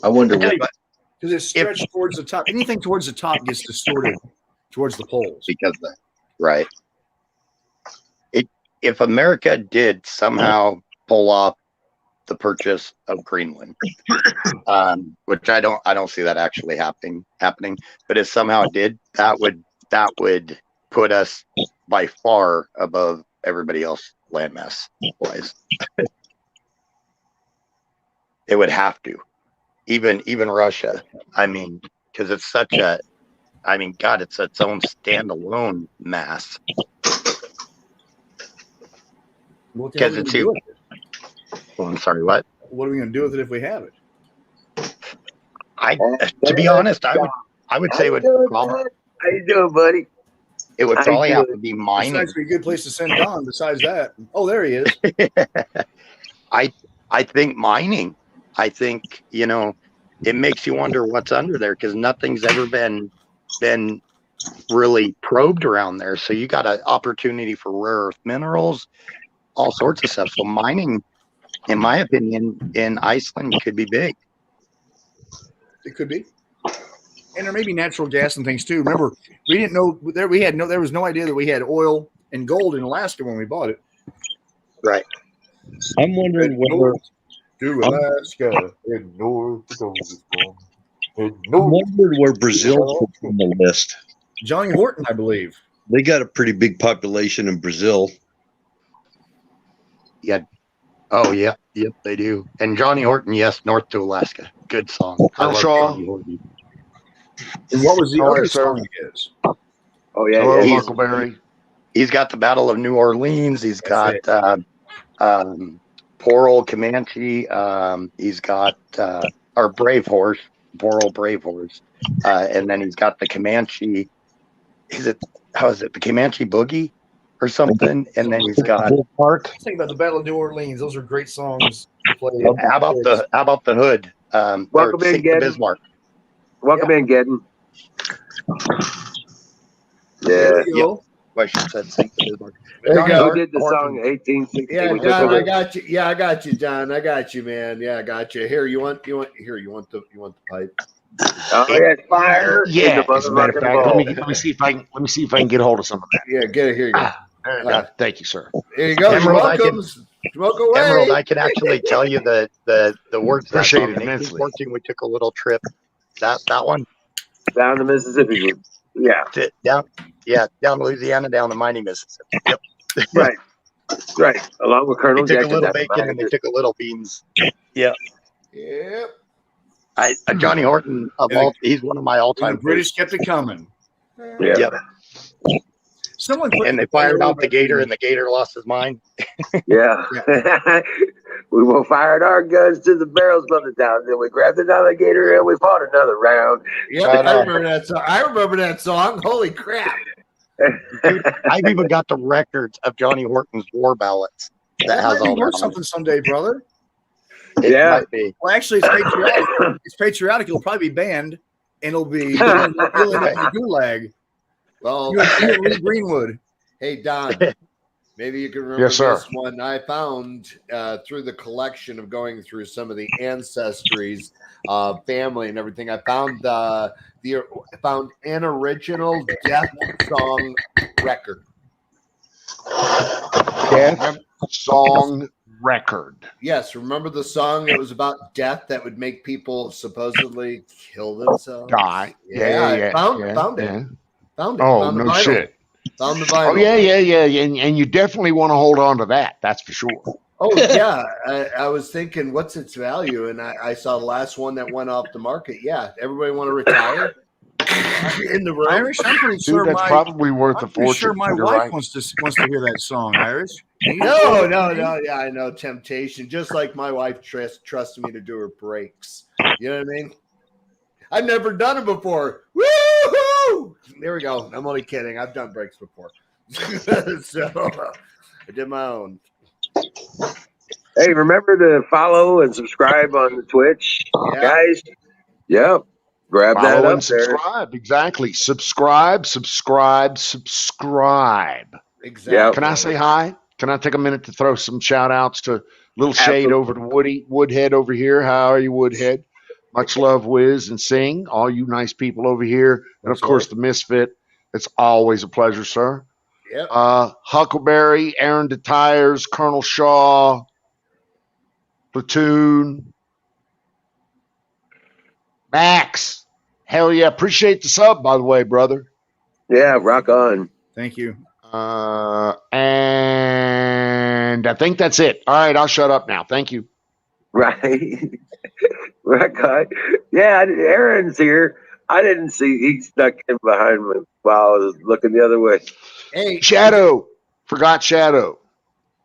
Speaker 4: wonder what.
Speaker 8: Because it's stretched towards the top. Anything towards the top gets distorted towards the poles.
Speaker 3: Because of that. Right. If America did somehow pull off the purchase of Greenland, which I don't see that actually happening. But if somehow it did, that would put us by far above everybody else landmass wise. It would have to, even Russia. I mean, because it's such a, God, it's its own standalone mass. Because it's huge. Well, I'm sorry, what?
Speaker 8: What are we going to do with it if we have it?
Speaker 3: To be honest, I would say it would probably.
Speaker 1: How you doing, buddy?
Speaker 3: It would probably have to be mining.
Speaker 8: It's actually a good place to send Don. Besides that, there he is.
Speaker 3: I think mining. I think it makes you wonder what's under there because nothing's ever been really probed around there. So you got an opportunity for rare earth minerals, all sorts of stuff. So mining, in my opinion, in Iceland could be big.
Speaker 8: It could be. And there may be natural gas and things too. Remember, we didn't know there was no idea that we had oil and gold in Alaska when we bought it.
Speaker 3: Right.
Speaker 4: I'm wondering whether
Speaker 6: To Alaska and North Dakota.
Speaker 4: I wondered where Brazil was on the list.
Speaker 8: Johnny Horton, I believe.
Speaker 4: They got a pretty big population in Brazil.
Speaker 3: Yeah. Oh, yeah. Yep, they do. And Johnny Horton, yes, North to Alaska. Good song. I love
Speaker 9: Shaw.
Speaker 3: Johnny Horton.
Speaker 8: And what was the
Speaker 9: How are
Speaker 8: other
Speaker 9: you, sir?
Speaker 8: song of his?
Speaker 1: Oh yeah,
Speaker 9: Hello,
Speaker 1: yeah.
Speaker 3: he's-
Speaker 9: Huckleberry.
Speaker 3: He's got the Battle of New Orleans. He's got
Speaker 8: That's
Speaker 3: poor old Comanche. He's got our Brave Horse, poor old Brave Horse. And then he's got the Comanche. How is it? The Comanche Boogie or something? And then he's got
Speaker 4: Bull Park.
Speaker 8: Think about the Battle of New Orleans. Those are great songs to play.
Speaker 3: how about the Hood?
Speaker 1: Welcome
Speaker 3: or
Speaker 1: in,
Speaker 3: Sink to
Speaker 1: Gedden.
Speaker 3: Bismarck.
Speaker 1: Welcome in, Gedden. Yeah.
Speaker 8: There you go.
Speaker 3: I should said Sink to Bismarck.
Speaker 8: There you
Speaker 3: Johnny
Speaker 8: go.
Speaker 1: Who did the song 1860?
Speaker 6: Yeah,
Speaker 1: We took
Speaker 6: John,
Speaker 1: over-
Speaker 6: I got you. Yeah, I got you, John. I got you, man. Yeah, I got you. Here, you want the pipe?
Speaker 1: Oh yeah, fire! in
Speaker 9: Yeah,
Speaker 1: the
Speaker 9: as a matter of
Speaker 1: motherfucking
Speaker 9: fact,
Speaker 1: ball.
Speaker 9: let me see if I can get hold of some of that.
Speaker 6: Yeah, get it. Here you go.
Speaker 9: There you go. Thank you, sir.
Speaker 6: There you go. You're
Speaker 3: Emerald, I
Speaker 6: welcome. Smoke away.
Speaker 3: Emerald, I can actually tell you the words. of that
Speaker 9: Appreciate
Speaker 3: song.
Speaker 9: it
Speaker 3: And
Speaker 9: immensely.
Speaker 3: Working, we took a little trip. That one.
Speaker 1: Down the Mississippi. Yeah,
Speaker 3: Down Louisiana, down the mighty Mississippi. Yep.
Speaker 1: right, right. Along with
Speaker 3: They
Speaker 1: Colonel
Speaker 3: took a
Speaker 1: Jackson.
Speaker 3: little
Speaker 1: that's
Speaker 3: bacon and they took a little beans.
Speaker 6: Yep.
Speaker 3: Johnny Horton, he's one of my
Speaker 8: And the
Speaker 3: all-time
Speaker 8: British kept it coming.
Speaker 1: Yeah.
Speaker 3: Yep.
Speaker 8: Someone put
Speaker 3: And they fired out the gator, and the gator lost his mind.
Speaker 1: Yeah. We will fire our guns to the barrels of the town. Then we grabbed the alligator and we fought another round.
Speaker 6: Yep,
Speaker 3: Right
Speaker 6: I
Speaker 3: on.
Speaker 6: remember that song. I remember that song. Holy crap.
Speaker 3: Dude, I've even got the records of Johnny Horton's war ballads that has all
Speaker 8: Learn
Speaker 3: that on it.
Speaker 8: something someday, brother.
Speaker 3: It
Speaker 1: Yeah.
Speaker 3: might be.
Speaker 8: Well, actually, it's patriotic. It's patriotic. It'll probably be banned, and it'll be you'll end up in the gulag.
Speaker 6: Well,
Speaker 8: You and Lee Greenwood.
Speaker 6: hey, Don, maybe you can remember
Speaker 9: Yes, sir.
Speaker 6: this one I found through the collection of going through some of the ancestries, family and everything. I found found an original death song record.
Speaker 9: Death song record.
Speaker 6: Yes, remember the song that was about death that would make people supposedly kill themselves?
Speaker 9: Die.
Speaker 6: Yeah, I found it.
Speaker 9: yeah.
Speaker 6: Found it.
Speaker 9: Oh,
Speaker 6: Found the
Speaker 9: no
Speaker 6: vinyl.
Speaker 9: shit.
Speaker 6: Found the vinyl.
Speaker 9: Oh, yeah. And you definitely want to hold on to that. That's for sure.
Speaker 6: Oh yeah, I was thinking, what's its value? And I saw the last one that went off the market. Yeah, everybody want to retire in the room.
Speaker 8: Irish, I'm pretty
Speaker 9: Dude,
Speaker 8: sure
Speaker 9: that's
Speaker 8: my
Speaker 9: probably worth a
Speaker 8: I'm pretty
Speaker 9: fortune.
Speaker 8: sure my
Speaker 9: You're
Speaker 8: wife
Speaker 9: right.
Speaker 8: wants to hear that song. Irish.
Speaker 6: No. Yeah, I know temptation. Just like my wife trusted me to do her breaks. You know what I mean? I've never done it before. Woo-hoo! There we go. I'm only kidding. I've done breaks before. So I did my own.
Speaker 1: Hey, remember to follow and subscribe on the Twitch,
Speaker 6: Yeah.
Speaker 1: guys. Yep. Grab that
Speaker 9: Follow
Speaker 1: up
Speaker 9: and
Speaker 1: there.
Speaker 9: subscribe. Exactly. Subscribe.
Speaker 6: Exactly.
Speaker 1: Yeah.
Speaker 9: Can I say hi? Can I take a minute to throw some shout outs to little shade over to Woodhead over here? How are you, Woodhead? Much love, Wiz and Sing, all you nice people over here. And of course, the Misfit. It's always a pleasure, sir.
Speaker 6: Yep.
Speaker 9: Huckleberry, Aaron DeTires, Colonel Shaw, Platoon, Max. Hell yeah. Appreciate the sub, by the way, brother.
Speaker 1: Yeah, rock on.
Speaker 8: Thank you.
Speaker 9: And I think that's it. All right, I'll shut up now. Thank you.
Speaker 1: Right. Rock on. Yeah, Aaron's here. I didn't see he snuck in behind me while I was looking the other way.
Speaker 6: Hey,
Speaker 9: Shadow. Forgot Shadow.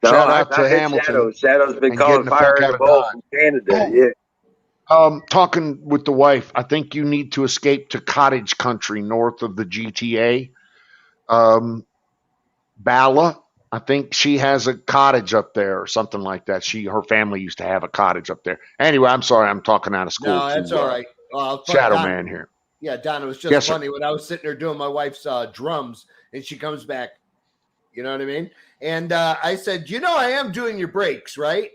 Speaker 1: No,
Speaker 9: Shout
Speaker 1: I
Speaker 9: out to
Speaker 1: hit
Speaker 9: Hamilton.
Speaker 1: Shadow's been
Speaker 9: and
Speaker 1: calling
Speaker 9: getting the
Speaker 1: fire
Speaker 9: fuck
Speaker 1: in the
Speaker 9: out of
Speaker 1: bowl
Speaker 9: Dodge.
Speaker 1: from Canada. Yeah.
Speaker 9: Talking with the wife, I think you need to escape to cottage country north of the GTA. Bala, I think she has a cottage up there or something like that. Her family used to have a cottage up there. Anyway, I'm sorry, I'm talking out of school.
Speaker 6: no, that's
Speaker 9: to,
Speaker 6: all right. Well,
Speaker 9: Shadow
Speaker 6: Don,
Speaker 9: Man here.
Speaker 6: Yeah, Don, it was just
Speaker 9: Yes, sir.
Speaker 6: funny when I was sitting there doing my wife's drums and she comes back. You know what I mean? And I said, I am doing your breaks, right?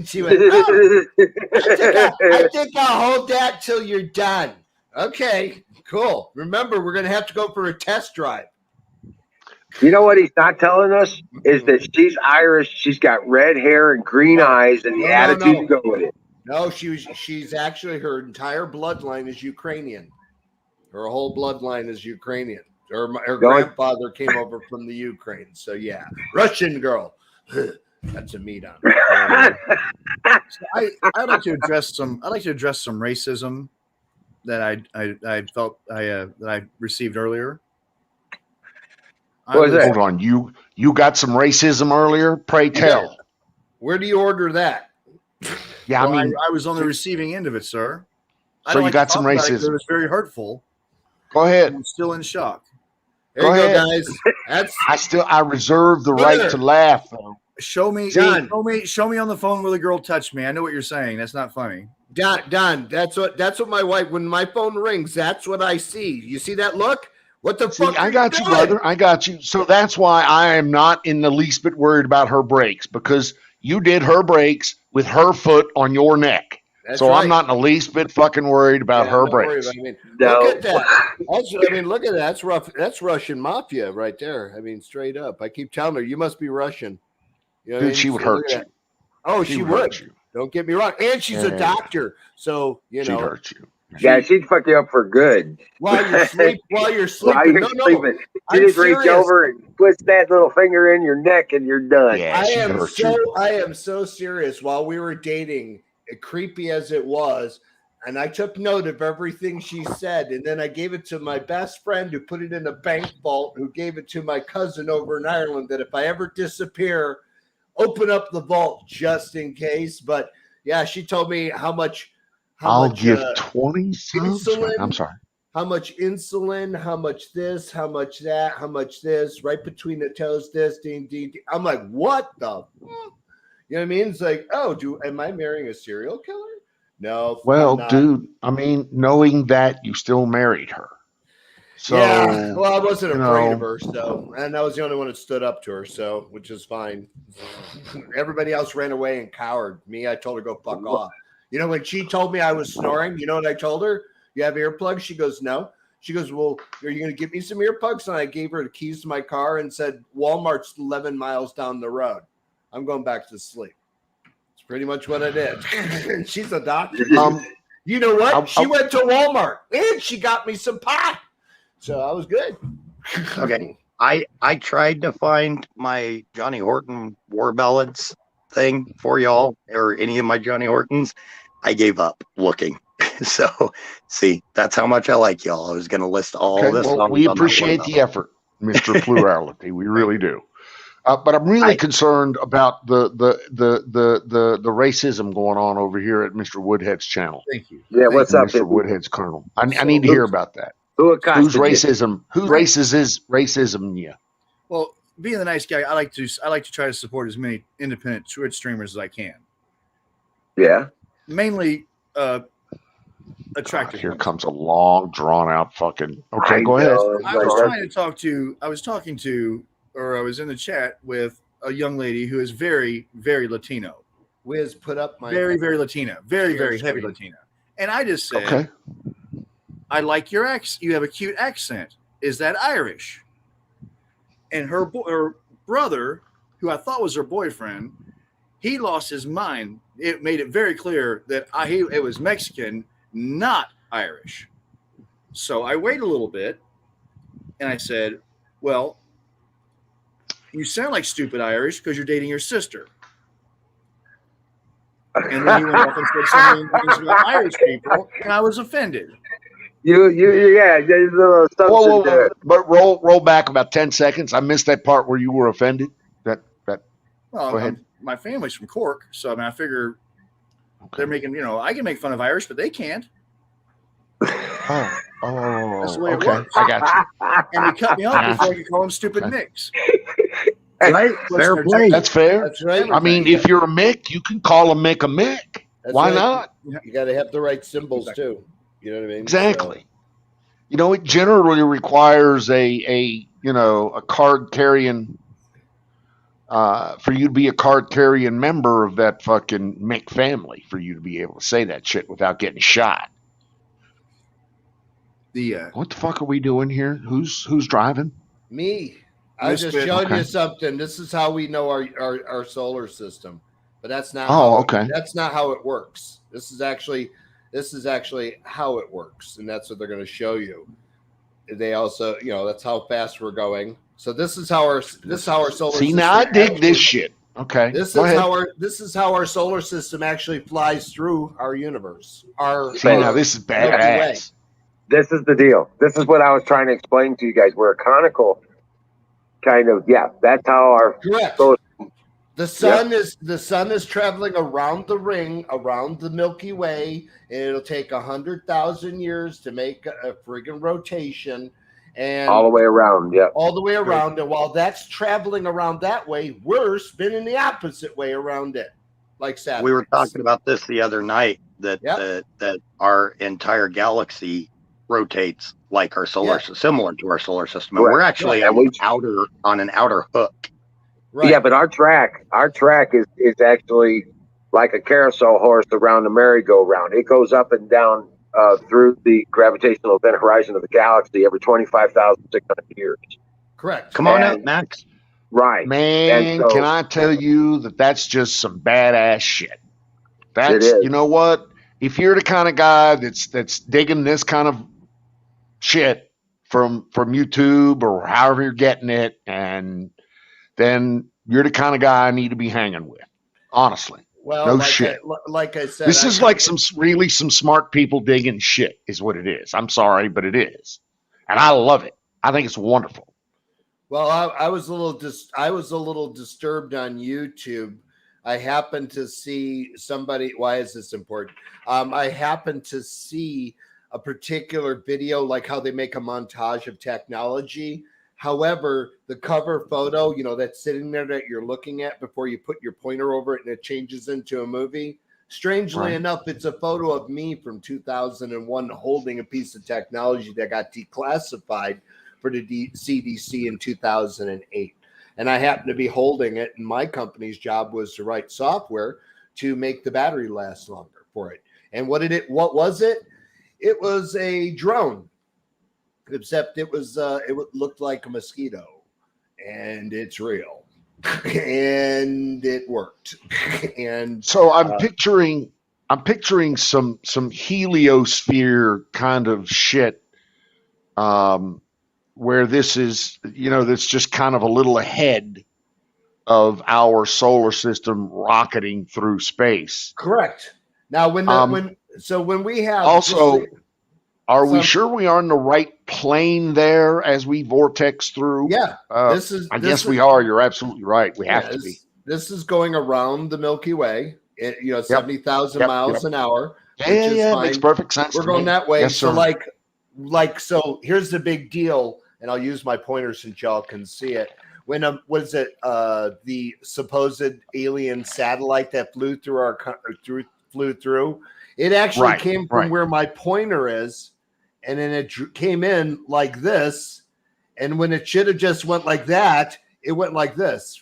Speaker 6: She went, "Oh, I think I'll hold that till you're done. Okay, cool. Remember, we're going to have to go for a test drive.
Speaker 1: You know what he's not telling us is that she's Irish. She's got red hair and green eyes and the
Speaker 6: No,
Speaker 1: attitude
Speaker 6: no.
Speaker 1: to go with it.
Speaker 6: No, she's actually, her entire bloodline is Ukrainian. Her whole bloodline is Ukrainian. Her
Speaker 1: Going-
Speaker 6: grandfather came over from the Ukraine. So yeah, Russian girl. That's a meat on her.
Speaker 8: So I'd like to address some. I'd like to address some racism that I felt that I received earlier.
Speaker 1: What was that?
Speaker 9: Hold on. You got some racism earlier? Pray tell.
Speaker 6: Where do you order that?
Speaker 9: Yeah,
Speaker 8: Well,
Speaker 9: I mean,
Speaker 8: I was on the receiving end of it, sir. I
Speaker 9: So
Speaker 8: don't
Speaker 9: you
Speaker 8: like to
Speaker 9: got some
Speaker 8: talk about it 'cause
Speaker 9: racism.
Speaker 8: It was very hurtful.
Speaker 9: go ahead.
Speaker 8: I'm still in shock.
Speaker 6: There
Speaker 9: Go
Speaker 6: you
Speaker 9: ahead.
Speaker 6: go, guys. That's
Speaker 9: I reserve the
Speaker 6: Look
Speaker 9: right
Speaker 6: at
Speaker 9: to
Speaker 6: her.
Speaker 9: laugh. Though.
Speaker 8: Show me,
Speaker 6: John.
Speaker 8: show me on the phone where the girl touched me. I know what you're saying. That's not funny.
Speaker 6: Don. That's what my wife. When my phone rings, that's what I see. You see that look? What the
Speaker 9: See,
Speaker 6: fuck?
Speaker 9: I
Speaker 6: are
Speaker 9: got you,
Speaker 6: doing?
Speaker 9: brother. I got you. So that's why I am not in the least bit worried about her brakes because you did her brakes with her foot on your neck.
Speaker 6: That's
Speaker 9: So
Speaker 6: right.
Speaker 9: I'm not in the least bit fucking worried about
Speaker 6: Yeah,
Speaker 9: her
Speaker 6: I'm not worried
Speaker 9: brakes.
Speaker 6: about it.
Speaker 1: No.
Speaker 6: Look at that. Look at that. That's rough. That's Russian mafia right there. I mean, straight up. I keep telling her, you must be Russian. You know what I
Speaker 9: Dude,
Speaker 6: mean?
Speaker 9: she would
Speaker 6: So look
Speaker 9: hurt
Speaker 6: at
Speaker 9: you.
Speaker 6: that. Oh, she
Speaker 9: hurt
Speaker 6: would.
Speaker 9: you.
Speaker 6: Don't get me wrong. And she's
Speaker 9: Yeah.
Speaker 6: a doctor. So, you
Speaker 9: She'd
Speaker 6: know,
Speaker 9: hurt you.
Speaker 1: Yeah, she'd fuck you up for good.
Speaker 6: while you're sleeping.
Speaker 1: While you're sleeping, you
Speaker 6: I'm
Speaker 1: just reach
Speaker 6: serious.
Speaker 1: over and twist that little finger in your neck, and you're done.
Speaker 9: Yeah,
Speaker 6: I
Speaker 9: she'd
Speaker 6: am
Speaker 9: hurt
Speaker 6: so
Speaker 9: you.
Speaker 6: I am so serious. While we were dating, creepy as it was, and I took note of everything she said, and then I gave it to my best friend who put it in a bank vault, who gave it to my cousin over in Ireland, that if I ever disappear, open up the vault just in case. But yeah, she told me how much
Speaker 9: I'll give 20 cents.
Speaker 6: insulin.
Speaker 9: I'm sorry.
Speaker 6: how much insulin, how much this, how much that, how much this, right between the toes, this, ding, ding, ding. I'm like, what the fuck? You know what I mean? It's like, oh, am I marrying a serial killer? No.
Speaker 9: Well,
Speaker 6: I'm not.
Speaker 9: dude, I mean, knowing that you still married her. So,
Speaker 6: yeah, well, I wasn't
Speaker 9: you
Speaker 6: afraid
Speaker 9: know.
Speaker 6: of her, so, and I was the only one that stood up to her, so, which is fine. Everybody else ran away and cowered. Me, I told her go fuck off. You know, when she told me I was snoring, you know what I told her? You have earplugs? She goes, no. She goes, well, are you going to give me some earplugs? And I gave her the keys to my car and said, Walmart's 11 miles down the road. I'm going back to sleep. It's pretty much what I did. She's a doctor. You know what? She went to Walmart and she got me some pot. So I was good.
Speaker 3: Okay. I tried to find my Johnny Horton War Ballads thing for y'all, or any of my Johnny Hortons. I gave up looking. So, see, that's how much I like y'all. I was going to list all
Speaker 9: Okay,
Speaker 3: this.
Speaker 9: well, we appreciate the effort, Mr. Plurality. We really do. But I'm really concerned about the racism going on over here at Mr. Woodhead's channel.
Speaker 8: Thank you.
Speaker 1: Yeah, what's up,
Speaker 9: Mr. Woodhead's kernel? I need to hear about that.
Speaker 1: Who
Speaker 9: Who's
Speaker 1: accosted you?
Speaker 9: racism? Who racism? Yeah.
Speaker 8: Well, being the nice guy, I like to try to support as many independent Twitch streamers as I can.
Speaker 1: Yeah.
Speaker 8: Mainly
Speaker 9: God,
Speaker 8: attractive.
Speaker 9: here
Speaker 8: ones.
Speaker 9: comes a long, drawn out fucking. Okay,
Speaker 1: I
Speaker 9: go ahead.
Speaker 1: know.
Speaker 8: I was in the chat with a young lady who is very, very Latino.
Speaker 6: Wiz put up my
Speaker 8: Very, very Latina. Very,
Speaker 6: Share
Speaker 8: very heavy
Speaker 6: screen.
Speaker 8: Latina. And I just said,
Speaker 9: Okay.
Speaker 8: I like your accent. You have a cute accent. Is that Irish? And her brother, who I thought was her boyfriend, he lost his mind. It made it very clear that it was Mexican, not Irish. So I waited a little bit, and I said, well, you sound like stupid Irish because you're dating your sister. And then he went off and said some things about Irish people, and I was offended.
Speaker 1: Yeah, there's a little something there.
Speaker 9: But roll back about 10 seconds. I missed that part where you were offended.
Speaker 8: Well,
Speaker 9: Go ahead.
Speaker 8: my family's from Cork, so I mean, I figure they're making, I can make fun of Irish, but they can't.
Speaker 9: Oh,
Speaker 8: That's the way it
Speaker 9: okay.
Speaker 8: works.
Speaker 9: I got you.
Speaker 8: And he cut me off before I could call them stupid Micks.
Speaker 3: Right? Fair play.
Speaker 9: That's fair.
Speaker 6: That's right.
Speaker 9: I mean, if you're a Mick, you can call a Mick a Mick.
Speaker 6: That's
Speaker 9: Why
Speaker 6: right.
Speaker 9: not?
Speaker 6: You got to have the right symbols too. You know what I mean?
Speaker 9: Exactly. It generally requires a card carrying, for you to be a card carrying member of that fucking Mick family, for you to be able to say that shit without getting shot. What the fuck are we doing here? Who's driving?
Speaker 6: Me. I was just
Speaker 8: Misfit.
Speaker 6: showing you
Speaker 9: Okay.
Speaker 6: something. This is how we know our solar system, but that's not.
Speaker 9: Oh,
Speaker 6: how
Speaker 9: okay.
Speaker 6: That's not how it works. This is actually how it works, and that's what they're going to show you. they also, that's how fast we're going. So this is how our solar
Speaker 9: See,
Speaker 6: system.
Speaker 9: now I dig
Speaker 6: actually-
Speaker 9: this shit. Okay.
Speaker 6: This
Speaker 9: Go
Speaker 6: is
Speaker 9: ahead.
Speaker 6: this is how our solar system actually flies through our universe.
Speaker 9: See, now this is
Speaker 6: Milky Way.
Speaker 9: badass.
Speaker 1: This is the deal. This is what I was trying to explain to you guys. We're a conical kind of, that's how our
Speaker 6: Correct.
Speaker 1: solar
Speaker 6: The sun is traveling around the ring, around the Milky Way, and it'll take 100,000 years to make a friggin' rotation, and
Speaker 1: all the way around. Yeah.
Speaker 6: all the way around. And while that's traveling around that way, we're spinning the opposite way around it, like Saturn.
Speaker 3: We were talking about this the other night that
Speaker 6: Yep.
Speaker 3: that our entire galaxy rotates like our solar similar to our solar system, and
Speaker 1: Correct.
Speaker 3: we're actually
Speaker 1: Right.
Speaker 3: on an outer hook.
Speaker 6: Right.
Speaker 1: Yeah, but our track is actually like a carousel horse around a merry-go-round. It goes up and down through the gravitational event horizon of the galaxy every 25,600 years.
Speaker 6: Correct.
Speaker 3: Come on
Speaker 1: And-
Speaker 3: up, Max.
Speaker 1: Right.
Speaker 9: Man,
Speaker 1: And so-
Speaker 9: can I tell you that's just some badass shit. That's,
Speaker 1: is.
Speaker 9: you know what? If you're the kind of guy that's digging this kind of shit from YouTube or however you're getting it, and then you're the kind of guy I need to be hanging with. Honestly.
Speaker 6: Well,
Speaker 9: No
Speaker 6: like
Speaker 9: shit.
Speaker 6: like I said,
Speaker 9: This is like some smart people digging shit is what it is. I'm sorry, but it is. And I love it. I think it's wonderful.
Speaker 6: Well, I was a little disturbed on YouTube. I happened to see somebody. Why is this important? I happened to see a particular video, like how they make a montage of technology. However, the cover photo, that's sitting there that you're looking at before you put your pointer over it and it changes into a movie. Strangely
Speaker 9: Right.
Speaker 6: enough, it's a photo of me from 2001 holding a piece of technology that got declassified for the CDC in 2008. And I happened to be holding it, and my company's job was to write software to make the battery last longer for it. And what was it? It was a drone, except it looked like a mosquito, and it's real. And it worked. And
Speaker 9: So I'm picturing some heliosphere kind of shit, where this is, that's just kind of a little ahead of our solar system rocketing through space.
Speaker 6: correct. Now when we have
Speaker 9: Also, are we
Speaker 6: some-
Speaker 9: sure we are in the right plane there as we vortex through?
Speaker 6: yeah,
Speaker 9: I
Speaker 6: this
Speaker 9: guess
Speaker 6: is-
Speaker 9: we are. You're absolutely right. We have
Speaker 6: Yeah,
Speaker 9: to be.
Speaker 6: This is going around the Milky Way. 70,000
Speaker 9: Yep.
Speaker 6: miles an hour.
Speaker 9: Yeah,
Speaker 6: which is
Speaker 9: yeah,
Speaker 6: fine.
Speaker 9: makes perfect sense.
Speaker 6: We're
Speaker 9: to
Speaker 6: going
Speaker 9: me.
Speaker 6: that way.
Speaker 9: Yes,
Speaker 6: So
Speaker 9: sir.
Speaker 6: so here's the big deal, and I'll use my pointer since y'all can see it. When the supposed alien satellite that flew through flew through, it actually
Speaker 9: Right,
Speaker 6: came from
Speaker 9: right.
Speaker 6: where my pointer is, and then it came in like this, and when it should have just went like that, it went like this.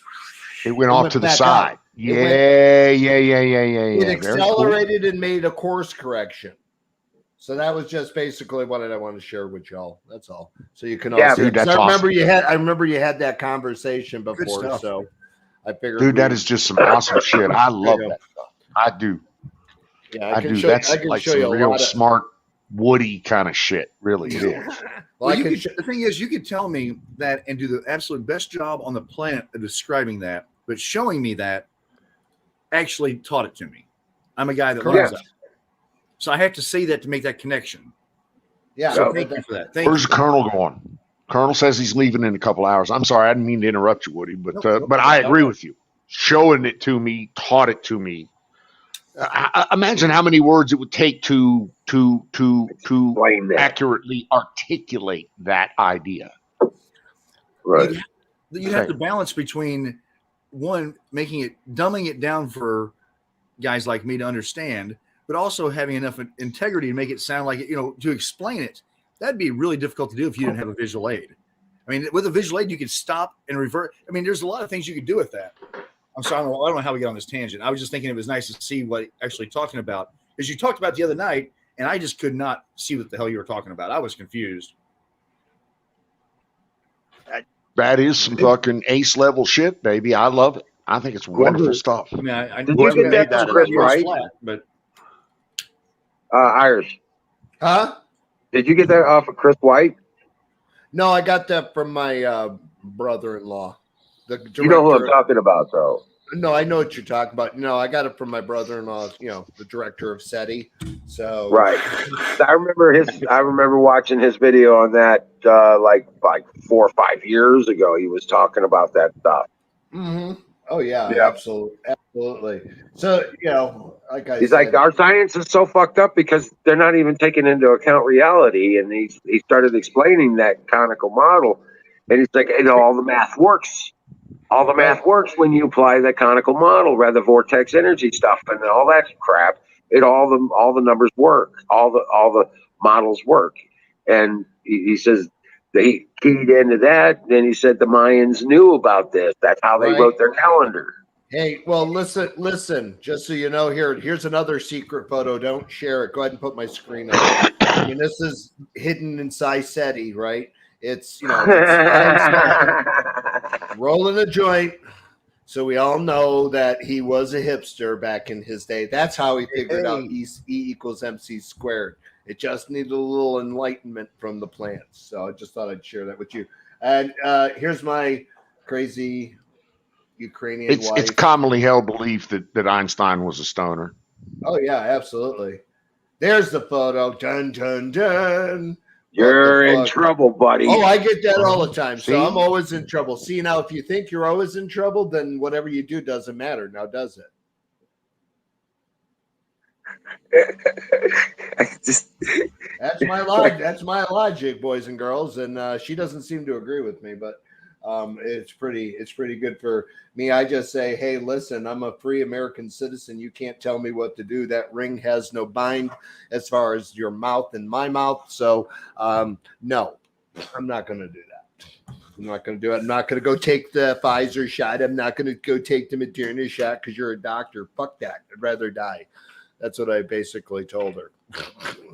Speaker 9: It went off
Speaker 6: went
Speaker 9: to the
Speaker 6: back
Speaker 9: side.
Speaker 6: up.
Speaker 9: Yeah,
Speaker 6: went-
Speaker 9: yeah.
Speaker 6: It
Speaker 9: Very cool.
Speaker 6: accelerated and made a course correction. So that was just basically what I want to share with y'all. That's all. So you can all
Speaker 1: Yeah,
Speaker 6: see.
Speaker 9: dude,
Speaker 6: 'Cause
Speaker 9: that's
Speaker 6: I remember
Speaker 9: awesome.
Speaker 6: I remember you had that conversation before.
Speaker 8: stuff.
Speaker 6: So I figured,
Speaker 9: Dude, that is just some awesome shit. I love
Speaker 6: go.
Speaker 9: that stuff. I do.
Speaker 6: yeah,
Speaker 9: I
Speaker 6: can
Speaker 9: do.
Speaker 6: show,
Speaker 9: That's
Speaker 6: I can
Speaker 9: like
Speaker 6: show
Speaker 9: some
Speaker 6: you a
Speaker 9: real
Speaker 6: lot of.
Speaker 9: smart, woody kind of shit. Really, it is.
Speaker 6: Well,
Speaker 8: Well,
Speaker 6: I can
Speaker 8: the thing is, you could tell me that and do the absolute best job on the planet of describing that, but showing me that actually taught it to me. I'm a guy that loves
Speaker 6: Correct.
Speaker 8: that. So I have to say that to make that connection.
Speaker 6: yeah.
Speaker 8: So
Speaker 6: but
Speaker 8: thank you
Speaker 6: that-
Speaker 8: for that. Thank
Speaker 9: Where's
Speaker 8: you.
Speaker 9: the Colonel going? Colonel says he's leaving in a couple hours. I'm sorry, I didn't mean to interrupt you, Woody, but
Speaker 8: Nope,
Speaker 9: but I
Speaker 8: nope.
Speaker 9: agree with you. Showing it to me, taught it to me. I imagine how many words it would take to
Speaker 1: Explain that.
Speaker 9: accurately articulate that idea.
Speaker 1: Right.
Speaker 8: You have to balance between one, dumbing it down for guys like me to understand, but also having enough integrity to make it sound like it, to explain it. That'd be really difficult to do if you didn't have a visual aid. I mean, with a visual aid, you could stop and revert. I mean, there's a lot of things you could do with that. I'm sorry, I don't know how we get on this tangent. I was just thinking it was nice to see what actually talking about, as you talked about the other night, and I just could not see what the hell you were talking about. I was confused.
Speaker 9: That is some fucking ace level shit, baby. I love it. I think it's wonderful stuff.
Speaker 8: I mean, I
Speaker 1: Did you get that from Chris Wright?
Speaker 8: But
Speaker 1: Irish.
Speaker 6: Huh?
Speaker 1: Did you get that off of Chris White?
Speaker 6: No, I got that from my brother-in-law. The director.
Speaker 1: You know who I'm talking about, though.
Speaker 6: No, I know what you're talking about. No, I got it from my brother-in-law. You know, the director of SETI. So
Speaker 1: Right. I remember watching his video on that like 4 or 5 years ago. He was talking about that stuff.
Speaker 6: Mm-hmm. Oh yeah,
Speaker 1: Yeah.
Speaker 6: absolutely. So like I
Speaker 1: He's
Speaker 6: said,
Speaker 1: like, our science is so fucked up because they're not even taking into account reality. And he started explaining that conical model, and he's like, all the math works. All the math works when you apply the conical model, rather vortex energy stuff, and all that crap. All the numbers work. All the models work. And he says they keyed into that. Then he said the Mayans knew about this. That's how they wrote their calendar.
Speaker 6: Hey, well, listen. Just so you know, here's another secret photo. Don't share it. Go ahead and put my screen up. I mean, this is hidden inside SETI, right? It's Einstein rolling a joint. So we all know that he was a hipster back in his day. That's how he figured out E equals MC squared. It just needed a little enlightenment from the plants. So I just thought I'd share that with you. And here's my crazy Ukrainian wife.
Speaker 9: It's commonly held belief that Einstein was a stoner.
Speaker 6: Oh yeah, absolutely. There's the photo. Dun dun dun.
Speaker 1: You're in trouble, buddy.
Speaker 6: Oh, I get that all the time.
Speaker 9: See?
Speaker 6: So I'm always in trouble. See, now if you think you're always in trouble, then whatever you do doesn't matter. Now, does it? That's my logic. That's my logic, boys and girls. And she doesn't seem to agree with me, but it's pretty good for me. I just say, hey, listen, I'm a free American citizen. You can't tell me what to do. That ring has no bind as far as your mouth and my mouth. So no, I'm not going to do that. I'm not going to do it. I'm not going to go take the Pfizer shot. I'm not going to go take the Moderna shot because you're a doctor. Fuck that. I'd rather die. That's what I basically told her.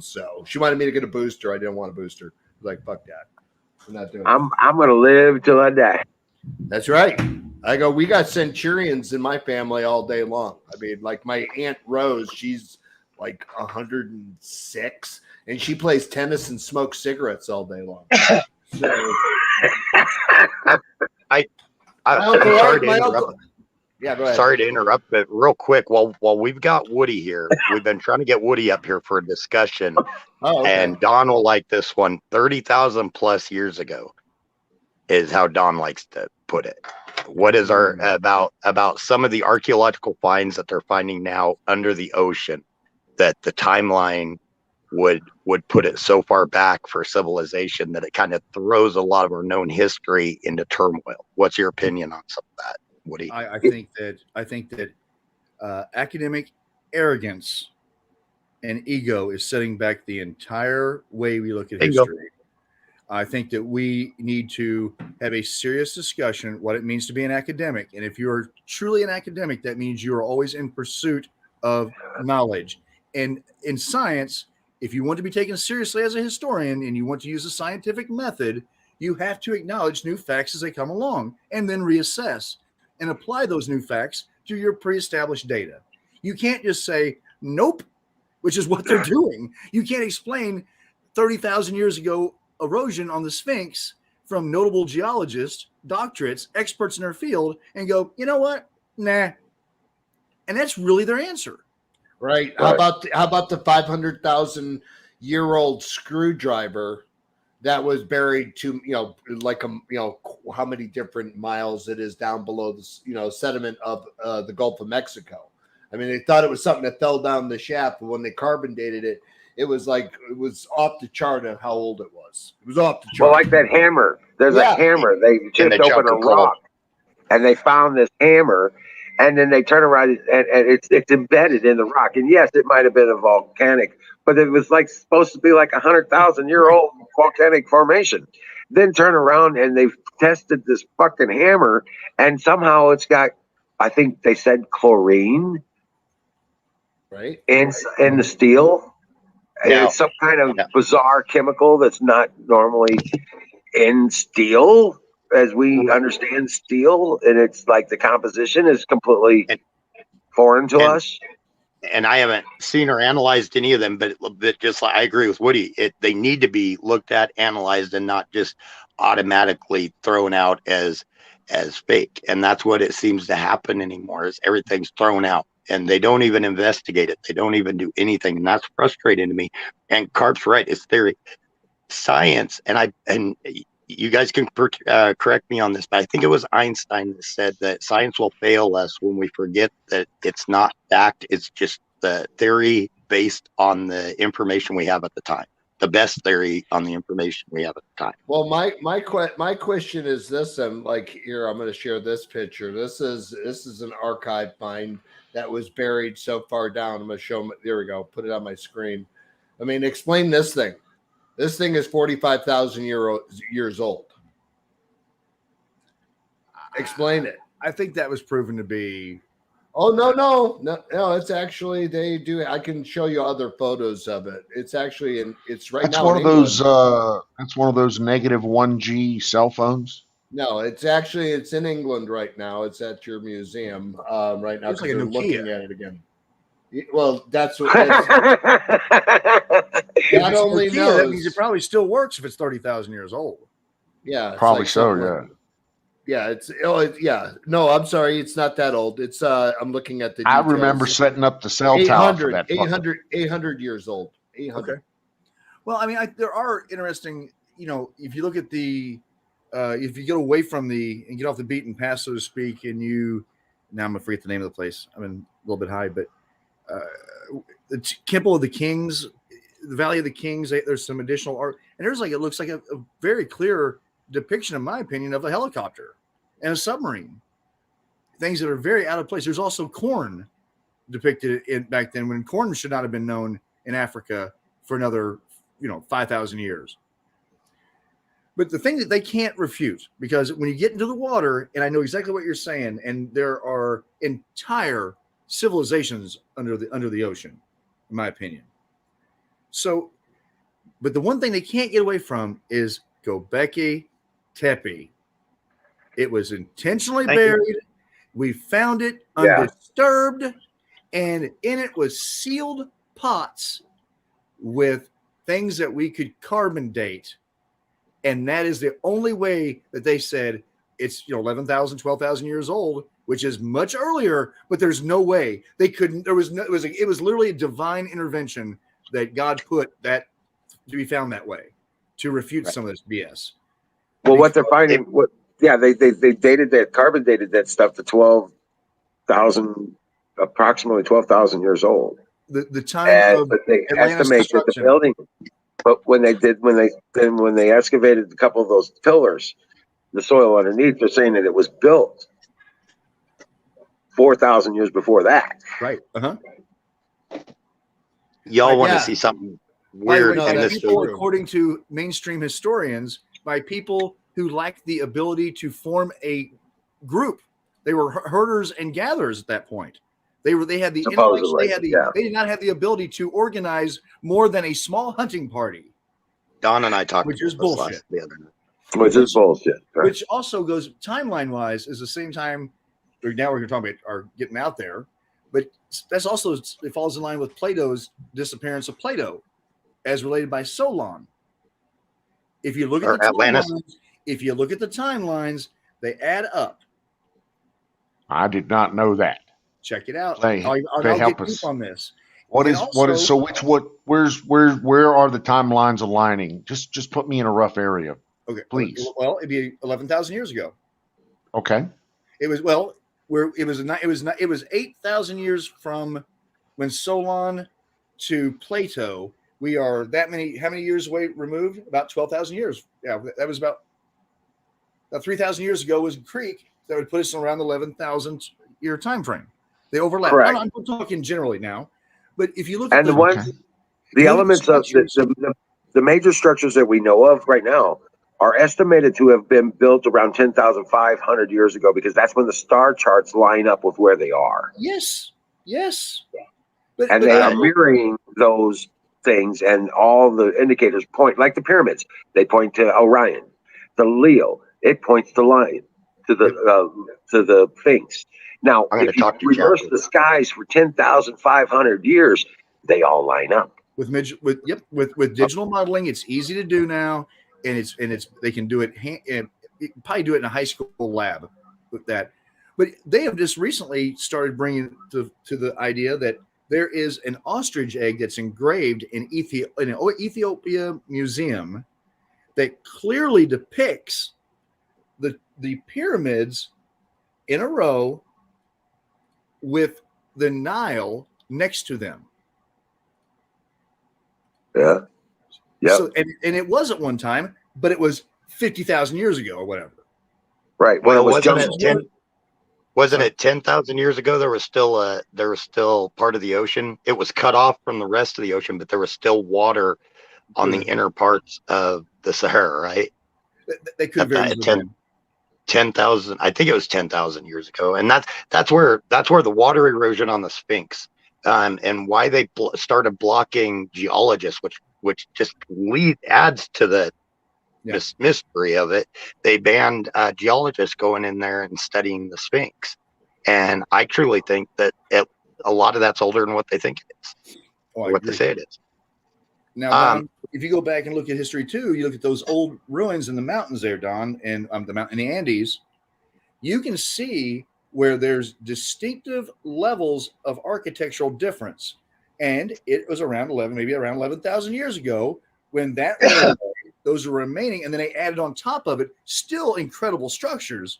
Speaker 6: So she wanted me to get a booster. I didn't want a booster. I was like, fuck that. I'm not doing it.
Speaker 1: I'm gonna live till I die.
Speaker 6: That's right. I go, we got centurions in my family all day long. I mean, like my Aunt Rose, she's like 106 and she plays tennis and smokes cigarettes all day long. So, yeah, go ahead.
Speaker 3: Sorry to interrupt, but real quick, while we've got Woody here, we've been trying to get Woody up here for a discussion.
Speaker 6: Oh, okay.
Speaker 3: And Don will like this one. 30,000 plus years ago is how Don likes to put it. What is our about some of the archaeological finds that they're finding now under the ocean, that the timeline would put it so far back for civilization that it kind of throws a lot of our known history into turmoil. What's your opinion on some of that, Woody?
Speaker 8: I think that academic arrogance and ego is setting back the entire way we look at history. I think that we need to have a serious discussion what it means to be an academic. And if you're truly an academic, that means you are always in pursuit of knowledge. And in science, if you want to be taken seriously as a historian and you want to use a scientific method, you have to acknowledge new facts as they come along and then reassess and apply those new facts to your pre-established data. You can't just say, nope, which is what they're doing. You can't explain 30,000 years ago erosion on the Sphinx from notable geologists, doctorates, experts in their field, and go, you know what? Nah. And that's really their answer.
Speaker 6: Right. How about the 500,000-year-old screwdriver that was buried to, how many different miles it is down below the, sediment of the Gulf of Mexico. I mean, they thought it was something that fell down the shaft, but when they carbon dated it, it was off the chart of how old it was. It was off the chart.
Speaker 1: Well, like that hammer. There's a hammer. They chipped open a rock, and they found this hammer, and then they turn around and it's embedded in the rock. And yes, it might have been a volcanic, but it was supposed to be like 100,000-year-old volcanic formation. Then turn around and they've tested this fucking hammer, and somehow it's got, I think they said chlorine,
Speaker 6: right,
Speaker 1: in the steel. Yeah. It's some kind of bizarre chemical that's not normally in steel as we understand steel. And it's like the composition is completely foreign to us.
Speaker 3: And I haven't seen or analyzed any of them, but just like I agree with Woody, they need to be looked at, analyzed, and not just automatically thrown out as fake. And that's what it seems to happen anymore, is everything's thrown out and they don't even investigate it. They don't even do anything. And that's frustrating to me. And Carp's right. It's theory. Science, and you guys can correct me on this, but I think it was Einstein that said that science will fail us when we forget that it's not fact. It's just the theory based on the information we have at the time. The best theory on the information we have at the time.
Speaker 6: Well, my question is this, and like here, I'm going to share this picture. This is an archive find that was buried so far down. I'm going to show them. There we go. Put it on my screen. I mean, explain this thing. This thing is 45,000 years old. Explain it.
Speaker 8: I think that was proven to be.
Speaker 6: Oh, no. It's actually, they do. I can show you other photos of it. It's actually it's right
Speaker 9: That's
Speaker 6: now.
Speaker 9: one of those. That's one of those negative 1G cell phones.
Speaker 6: No, it's in England right now. It's at your museum right now.
Speaker 8: Looks like a
Speaker 6: They're
Speaker 8: Nokia.
Speaker 6: looking at it again. Well, that's what.
Speaker 8: If
Speaker 6: God
Speaker 8: it's
Speaker 6: only
Speaker 8: Nokia,
Speaker 6: knows.
Speaker 8: that means it probably still works if it's 30,000 years old.
Speaker 6: Yeah, it's
Speaker 9: Probably
Speaker 6: like
Speaker 9: so.
Speaker 6: something
Speaker 9: Yeah.
Speaker 6: like- yeah. No, I'm sorry. It's not that old. It's I'm looking at the.
Speaker 9: I
Speaker 6: Details.
Speaker 9: remember setting up the cell tower for that.
Speaker 6: 800 years old. 800.
Speaker 8: Okay. Well, I mean, there are interesting. If you look at the, if you get away from and get off the beaten path, so to speak, and now I'm gonna forget the name of the place. I'm in a little bit high, but the Temple of the Kings, the Valley of the Kings. There's some additional art, and it looks like a very clear depiction, in my opinion, of a helicopter and a submarine. Things that are very out of place. There's also corn depicted back then, when corn should not have been known in Africa for another 5,000 years. But the thing that they can't refute, because when you get into the water, and I know exactly what you're saying, and there are entire civilizations under the ocean, in my opinion. So, but the one thing they can't get away from is Göbekli Tepe. It was intentionally buried. We found it undisturbed, and in it was sealed pots with things that we could carbon date. And that is the only way that they said it's 11,000, 12,000 years old, which is much earlier, but there's no way they couldn't. It was literally a divine intervention that God put that to be found that way to refute some of this BS.
Speaker 1: Well, what they're finding, they dated that, carbon dated that stuff to 12,000, approximately 12,000 years old.
Speaker 8: The time of
Speaker 1: but they
Speaker 8: Atlantis
Speaker 1: estimate that the
Speaker 8: destruction.
Speaker 1: building. But when they excavated a couple of those pillars, the soil underneath, they're saying that it was built 4,000 years before that.
Speaker 8: Right.
Speaker 3: Y'all want to
Speaker 6: Yeah.
Speaker 3: see something
Speaker 8: By the
Speaker 3: weird
Speaker 8: way,
Speaker 3: in
Speaker 8: by
Speaker 3: this
Speaker 8: people,
Speaker 3: story.
Speaker 8: according to mainstream historians, by people who lacked the ability to form a group. They were herders and gatherers at that point. They had the
Speaker 1: Supposedly,
Speaker 8: they did not have the ability to organize more than a small hunting party.
Speaker 3: Don and I talked
Speaker 8: Which
Speaker 3: about
Speaker 8: is
Speaker 3: this
Speaker 8: bullshit.
Speaker 3: the other night.
Speaker 1: Which is bullshit. Right?
Speaker 8: Which also goes timeline wise is the same time. Now we're talking about are getting out there, but that's also, it falls in line with Plato's disappearance of Plato, as related by Solon. If you look at the
Speaker 3: Atlantis.
Speaker 8: timelines, they add up.
Speaker 9: I did not know that.
Speaker 8: Check it out.
Speaker 9: They
Speaker 8: I'll
Speaker 9: help
Speaker 8: get
Speaker 9: us.
Speaker 8: deep on this.
Speaker 9: Where are the timelines aligning? Just put me in a rough area,
Speaker 8: Okay,
Speaker 9: please.
Speaker 8: Well, it'd be 11,000 years ago.
Speaker 9: Okay.
Speaker 8: It was it was 8,000 years from when Solon to Plato. We are how many years away removed? About 12,000 years. Yeah, that was about 3,000 years ago was Greek. That would put us around the 11,000 year time frame. They overlap.
Speaker 1: Correct.
Speaker 8: I'm talking generally now, but if you look
Speaker 1: And
Speaker 8: at
Speaker 1: the ones, the elements of the major structures that we know of right now are estimated to have been built around 10,500 years ago, because that's when the star charts line up with where they are.
Speaker 8: yes,
Speaker 1: And they are mirroring those things, and all the indicators point, like the pyramids, they point to Orion. The Leo, it points to Lion, to the Sphinx. Now,
Speaker 3: I'm gonna
Speaker 1: if you
Speaker 3: talk to
Speaker 1: reverse
Speaker 3: Chad.
Speaker 1: the skies for 10,500 years, they all line up.
Speaker 8: with digital modeling, it's easy to do now. and they can do it. And you can probably do it in a high school lab with that. But they have just recently started bringing to the idea that there is an ostrich egg that's engraved in an Ethiopia museum that clearly depicts the pyramids in a row with the Nile next to them.
Speaker 1: Yeah. Yeah.
Speaker 8: So, and it was at one time, but it was 50,000 years ago or whatever.
Speaker 1: Right. Well, it was
Speaker 3: wasn't it 10,000 years ago? There was still part of the ocean. It was cut off from the rest of the ocean, but there was still water on the inner parts of the Sahara, right?
Speaker 8: They could very
Speaker 3: 10,000. I think it was 10,000 years ago, and that's where the water erosion on the Sphinx, and why they started blocking geologists, which just adds to the mystery of it. They banned geologists going in there and studying the Sphinx, and I truly think that a lot of that's older than what they think it is, or what they say it is.
Speaker 8: Now, Don, if you go back and look at history too, you look at those old ruins in the mountains there, Don, and the mountain in the Andes, you can see where there's distinctive levels of architectural difference. And it was around 11,000 years ago when those are remaining, and then they added on top of it still incredible structures,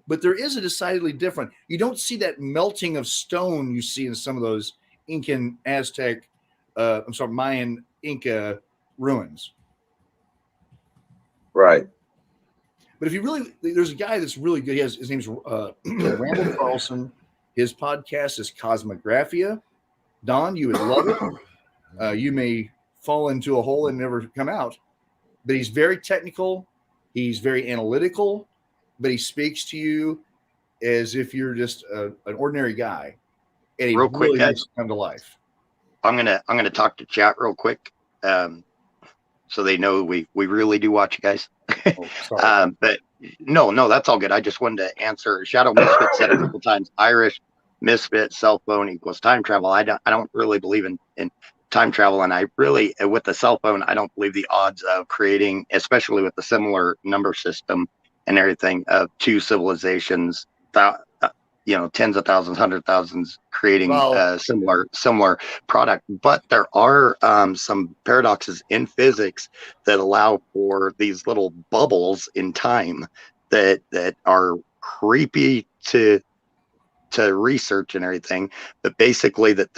Speaker 8: but there is a decidedly different. You don't see that melting of stone you see in some of those Incan, Aztec, Mayan, Inca ruins.
Speaker 1: Right.
Speaker 8: But if you really, there's a guy that's really good. His name's Randall Carlson. His podcast is Cosmographia. Don, you would love it. You may fall into a hole and never come out. But he's very technical. He's very analytical. But he speaks to you as if you're just an ordinary guy. And he
Speaker 3: real quick,
Speaker 8: really
Speaker 3: guys,
Speaker 8: makes it come to life.
Speaker 3: I'm gonna talk to chat real quick, so they know we really do watch you guys. But no, that's all good. I just wanted to answer. Shadow Misfit said a couple times, Irish Misfit cell phone equals time travel. I don't really believe in time travel, and I really, with the cell phone, I don't believe the odds of creating, especially with the similar number system and everything, of two civilizations, tens of thousands, 100,000s creating similar product. But there are some paradoxes in physics that allow for these little bubbles in time that are creepy to research and everything. But basically, that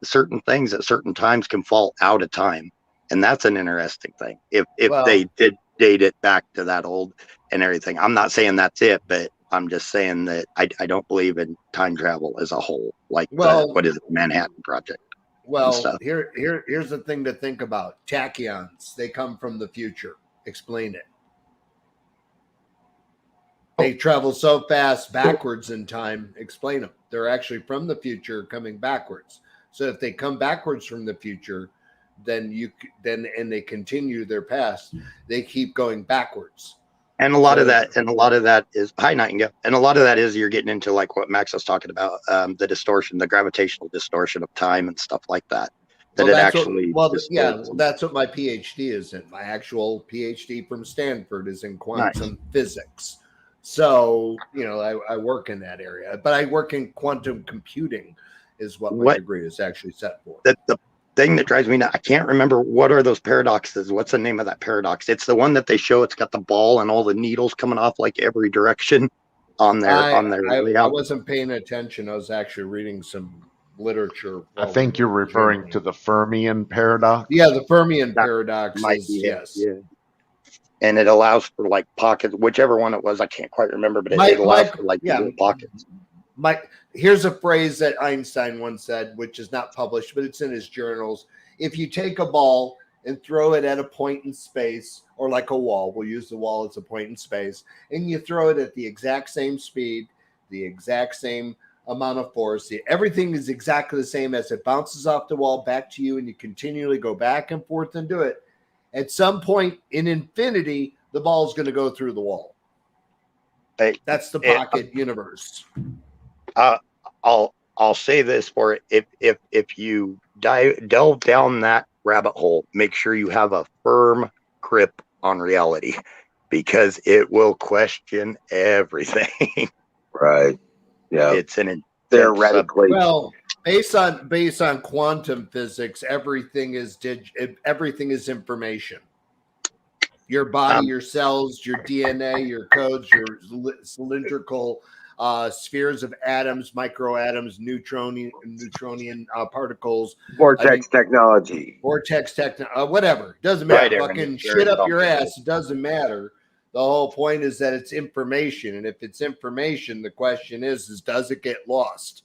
Speaker 3: certain things at certain times can fall out of time, and that's an interesting thing. If they did date it back to that old and everything. I'm not saying that's it, but I'm just saying that I don't believe in time travel as a whole. Like, what is it, Manhattan Project?
Speaker 6: Well, here's the thing to think about. Tachyons, they come from the future. Explain it. They travel so fast backwards in time. Explain them. They're actually from the future coming backwards. So if they come backwards from the future, then they continue their past, they keep going backwards.
Speaker 3: And a lot of that is hi Nightingale. And a lot of that is you're getting into like what Max was talking about, the distortion, the gravitational distortion of time and stuff like that. That's what my PhD is in. My actual PhD from Stanford is in quantum physics. So, I work in that area, but I work in quantum computing is what my degree is actually set for. The thing that drives me nuts, I can't remember what are those paradoxes. What's the name of that paradox? It's the one that they show. It's got the ball and all the needles coming off like every direction on there.
Speaker 6: I wasn't paying attention. I was actually reading some literature.
Speaker 9: I think you're referring to the Fermion paradox.
Speaker 6: Yeah, the Fermion paradox. Yes.
Speaker 3: Yeah. And it allows for like pockets, whichever one it was, I can't quite remember, but it allows for like little pockets.
Speaker 6: Here's a phrase that Einstein once said, which is not published, but it's in his journals. If you take a ball and throw it at a point in space, or like a wall, we'll use the wall as a point in space, and you throw it at the exact same speed, the exact same amount of force, everything is exactly the same as it bounces off the wall back to you, and you continually go back and forth and do it. At some point in infinity, the ball is going to go through the wall. That's the pocket universe.
Speaker 3: I'll say this for it. If you delve down that rabbit hole, make sure you have a firm grip on reality because it will question everything.
Speaker 1: Right. Yeah.
Speaker 3: It's an intense
Speaker 1: Theoretically.
Speaker 6: Well, based on quantum physics, everything is information. Your body, your cells, your DNA, your codes, your cylindrical spheres of atoms, microatoms, neutronian particles,
Speaker 1: Vortex technology.
Speaker 6: whatever. Doesn't matter.
Speaker 3: Right, Aaron,
Speaker 6: Fucking
Speaker 3: it's very
Speaker 6: shit up your
Speaker 3: complicated.
Speaker 6: ass. It doesn't matter. The whole point is that it's information. And if it's information, the question is does it get lost?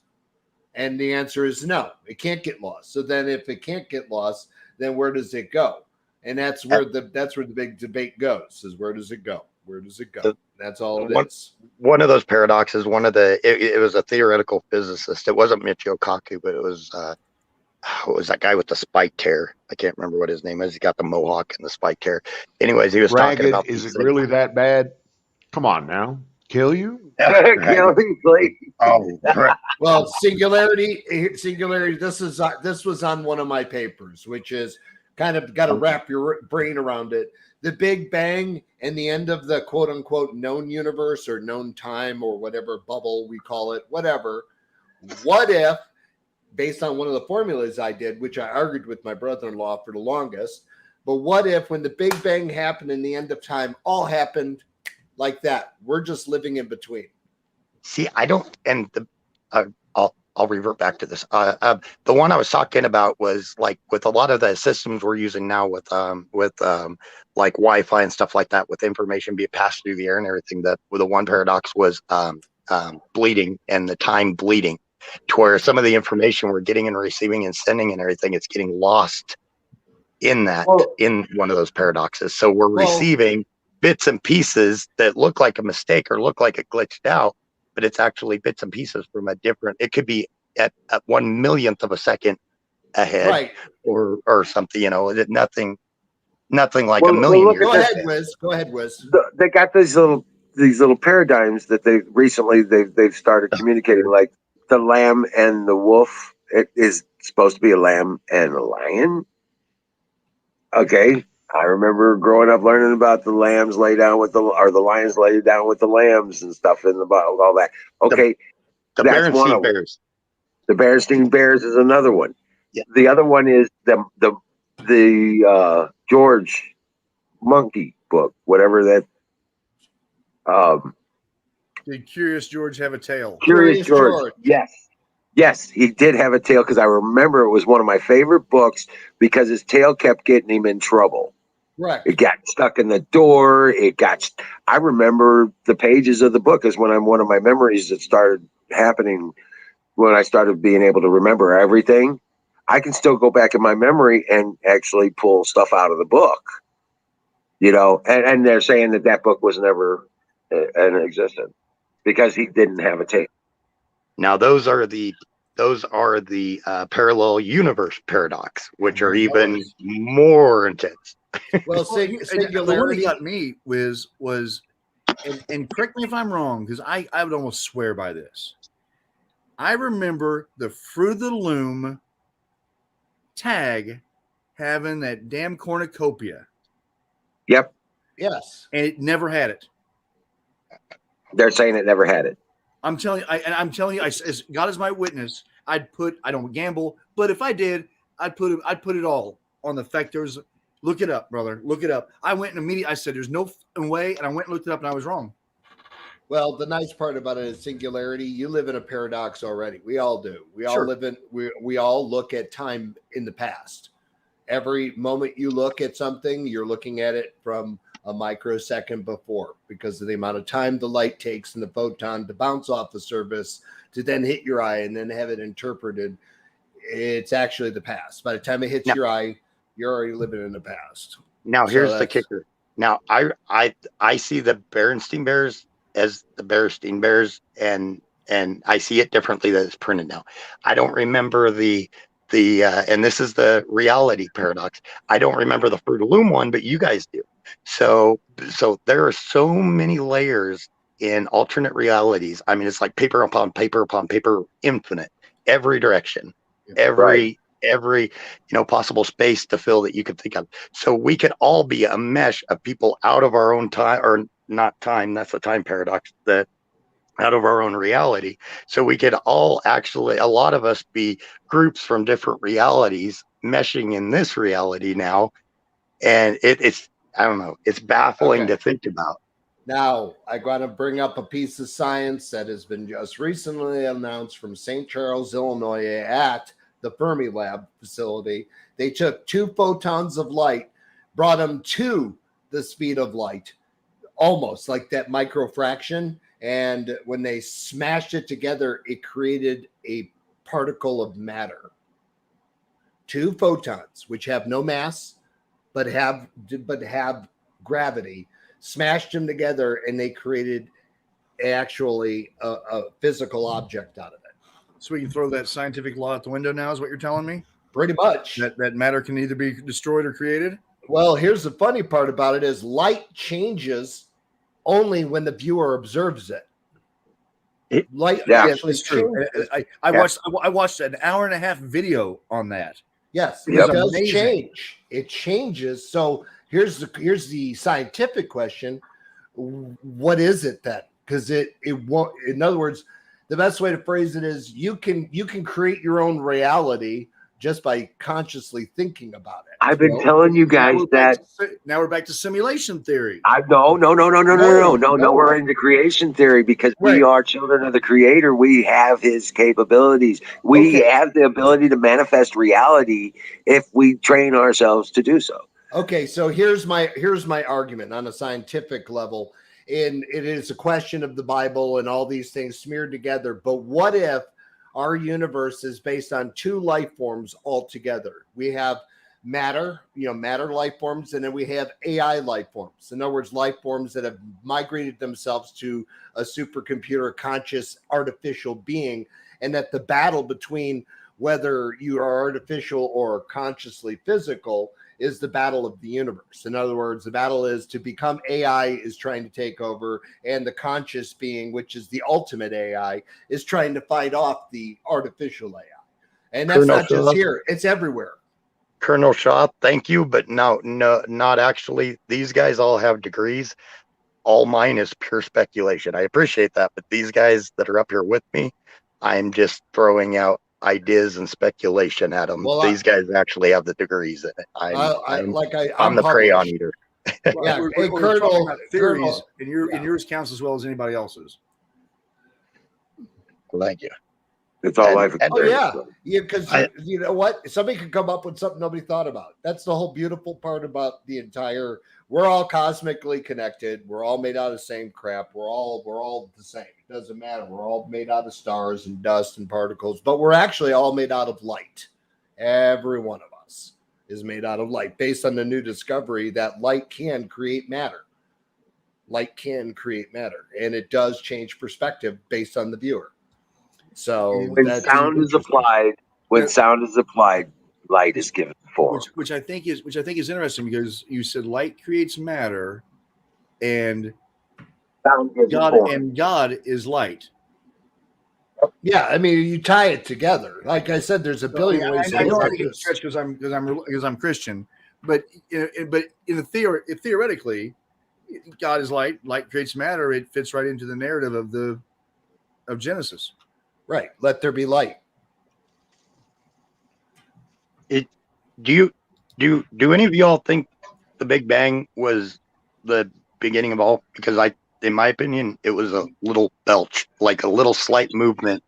Speaker 6: And the answer is no, it can't get lost. So then if it can't get lost, then where does it go? And that's where the big debate goes, is where does it go? Where does it go? That's all it is.
Speaker 3: One of those paradoxes, it was a theoretical physicist. It wasn't Michio Kaku, but it was that guy with the spiked hair? I can't remember what his name is. He got the mohawk and the spiked hair. Anyways, he was talking
Speaker 9: Ragged,
Speaker 3: about
Speaker 9: is
Speaker 3: these
Speaker 9: it
Speaker 3: things.
Speaker 9: really that bad? Come on now. Kill you?
Speaker 3: Oh, right.
Speaker 6: Well, singularity. This was on one of my papers, which is kind of got to wrap your brain around it. The Big Bang and the end of the quote unquote known universe or known time or whatever bubble we call it, whatever. What if, based on one of the formulas I did, which I argued with my brother-in-law for the longest, but what if when the Big Bang happened and the end of time all happened like that? We're just living in between.
Speaker 3: See, I don't, and I'll revert back to this. The one I was talking about was like with a lot of the systems we're using now with like Wi-Fi and stuff like that, with information being passed through the air and everything. That the one paradox was bleeding and the time bleeding, to where some of the information we're getting and receiving and sending and everything, it's getting lost in that in one of those paradoxes. So we're receiving bits and pieces that look like a mistake or look like it glitched out, but it's actually bits and pieces from a different, it could be at 1/1,000,000th of a second ahead,
Speaker 6: Right.
Speaker 3: or something, nothing like a million years.
Speaker 6: Go ahead, Wiz.
Speaker 1: They got these little paradigms that they've started communicating, like the lamb and the wolf. It is supposed to be a lamb and a lion. Okay. I remember growing up learning about the lambs lay down with the lions lay down with the lambs and stuff in the Bible, all that. Okay.
Speaker 3: The
Speaker 1: that's one
Speaker 3: Berenstain
Speaker 1: of them.
Speaker 3: Bears.
Speaker 1: The Berenstain Bears is another one.
Speaker 3: Yeah.
Speaker 1: The other one is the George Monkey book, whatever that.
Speaker 8: Did Curious George have a tail?
Speaker 1: Curious George. Yes, he did have a tail, because I remember it was one of my favorite books because his tail kept getting him in trouble.
Speaker 6: Right.
Speaker 1: It got stuck in the door. I remember the pages of the book is one of my memories that started happening when I started being able to remember everything. I can still go back in my memory and actually pull stuff out of the book, and they're saying that book was never in existence because he didn't have a tail.
Speaker 3: Now those are the parallel universe paradox, which are even more intense.
Speaker 6: Well,
Speaker 8: The one that
Speaker 6: singularity.
Speaker 8: got me was and correct me if I'm wrong, because I would almost swear by this. I remember the Fruit of the Loom tag having that damn cornucopia,
Speaker 1: Yep,
Speaker 6: Yes.
Speaker 8: and it never had it.
Speaker 1: they're saying it never had it.
Speaker 8: I'm telling you, as God is my witness, I don't gamble, but if I did, I'd put it all on the fact there's. Look it up, brother. Look it up. I went and immediately I said, "There's no way," and I went and looked it up, and I was wrong.
Speaker 6: Well, the nice part about it is singularity. You live in a paradox already. We all do. We all live in. We all look at time in the past. Every moment you look at something, you're looking at it from a microsecond before, because of the amount of time the light takes and the photon to bounce off the surface to then hit your eye and then have it interpreted. It's actually the past. By the time it hits your eye, you're already living in the past.
Speaker 3: Now here's the kicker. Now I see the Berenstain Bears as the Berenstain Bears, and I see it differently that it's printed now. I don't remember the and this is the reality paradox. I don't remember the Fruit of the Loom one, but you guys do. So there are so many layers in alternate realities. I mean, it's like paper upon paper upon paper, infinite, every direction, every every possible space to fill that you could think of. So we could all be a mesh of people out of our own time, or not time. That's a time paradox. That out of our own reality. So we could all actually, a lot of us, be groups from different realities meshing in this reality now, and it's I don't know. It's baffling
Speaker 6: Okay.
Speaker 3: to think about.
Speaker 6: Now, I got to bring up a piece of science that has been just recently announced from St. Charles, Illinois, at the Fermilab facility. They took 2 photons of light, brought them to the speed of light, almost like that microfraction. And when they smashed it together, it created a particle of matter. 2 photons, which have no mass, but have gravity, smashed them together, and they created actually a physical object out of it.
Speaker 8: So we can throw that scientific law out the window now, is what you're telling me?
Speaker 6: Pretty much.
Speaker 8: That matter can either be destroyed or created?
Speaker 6: Well, here's the funny part about it is light changes only when the viewer observes it. Light actually
Speaker 8: That's true.
Speaker 6: changes.
Speaker 8: I watched an hour and a half video on that.
Speaker 6: Yes,
Speaker 8: Yep.
Speaker 6: it does
Speaker 8: Amazing.
Speaker 6: change. It changes. So here's the scientific question: what is it then? Because it won't. In other words, the best way to phrase it is you can create your own reality just by consciously thinking about it.
Speaker 1: I've been telling you guys that.
Speaker 8: Now we're back to simulation theory.
Speaker 1: No. We're into creation theory because we are children of the Creator. We have His capabilities. We have the ability to manifest reality if we train ourselves to do so.
Speaker 6: Okay, so here's my argument on a scientific level, and it is a question of the Bible and all these things smeared together. But what if our universe is based on 2 life forms altogether? We have matter life forms, and then we have AI life forms. In other words, life forms that have migrated themselves to a supercomputer conscious artificial being, and that the battle between whether you are artificial or consciously physical is the battle of the universe. In other words, the battle is to become AI is trying to take over, and the conscious being, which is the ultimate AI, is trying to fight off the artificial AI. And that's
Speaker 3: Colonel
Speaker 6: not just
Speaker 3: Shaw.
Speaker 6: here, it's everywhere.
Speaker 3: Colonel Shaw, thank you, but no, not actually. These guys all have degrees. All mine is pure speculation. I appreciate that, but these guys that are up here with me, I'm just throwing out ideas and speculation at them.
Speaker 6: Well,
Speaker 3: These guys actually have the degrees in it. I'm the crayon
Speaker 6: published.
Speaker 3: eater.
Speaker 6: Yeah,
Speaker 8: we're
Speaker 6: hey,
Speaker 8: talking
Speaker 6: Colonel,
Speaker 8: about theories,
Speaker 6: Colonel,
Speaker 8: and yours counts as well as anybody else's.
Speaker 3: Thank you.
Speaker 1: It's all life
Speaker 6: Oh
Speaker 1: experience.
Speaker 6: yeah, because
Speaker 3: I-
Speaker 6: you know what? Somebody could come up with something nobody thought about. That's the whole beautiful part about the entire. We're all cosmically connected. We're all made out of the same crap. We're all the same. It doesn't matter. We're all made out of stars and dust and particles, but we're actually all made out of light. Every one of us is made out of light, based on the new discovery that light can create matter. Light can create matter, and it does change perspective based on the viewer. So
Speaker 1: When
Speaker 6: that's
Speaker 1: sound is applied, light is given form.
Speaker 8: Which I think is interesting, because you said light creates matter, and
Speaker 1: Sound gives form.
Speaker 8: God is light.
Speaker 6: Yeah, I mean, you tie it together. Like I said, there's a billion ways.
Speaker 8: I know
Speaker 6: to
Speaker 8: I
Speaker 6: look
Speaker 8: get
Speaker 6: at
Speaker 8: stretched
Speaker 6: this.
Speaker 8: because I'm Christian, but theoretically, God is light. Light creates matter. It fits right into the narrative of Genesis.
Speaker 6: Right. Let there be light.
Speaker 3: Do any of y'all think the Big Bang was the beginning of all? Because in my opinion, it was a little belch, like a little slight movement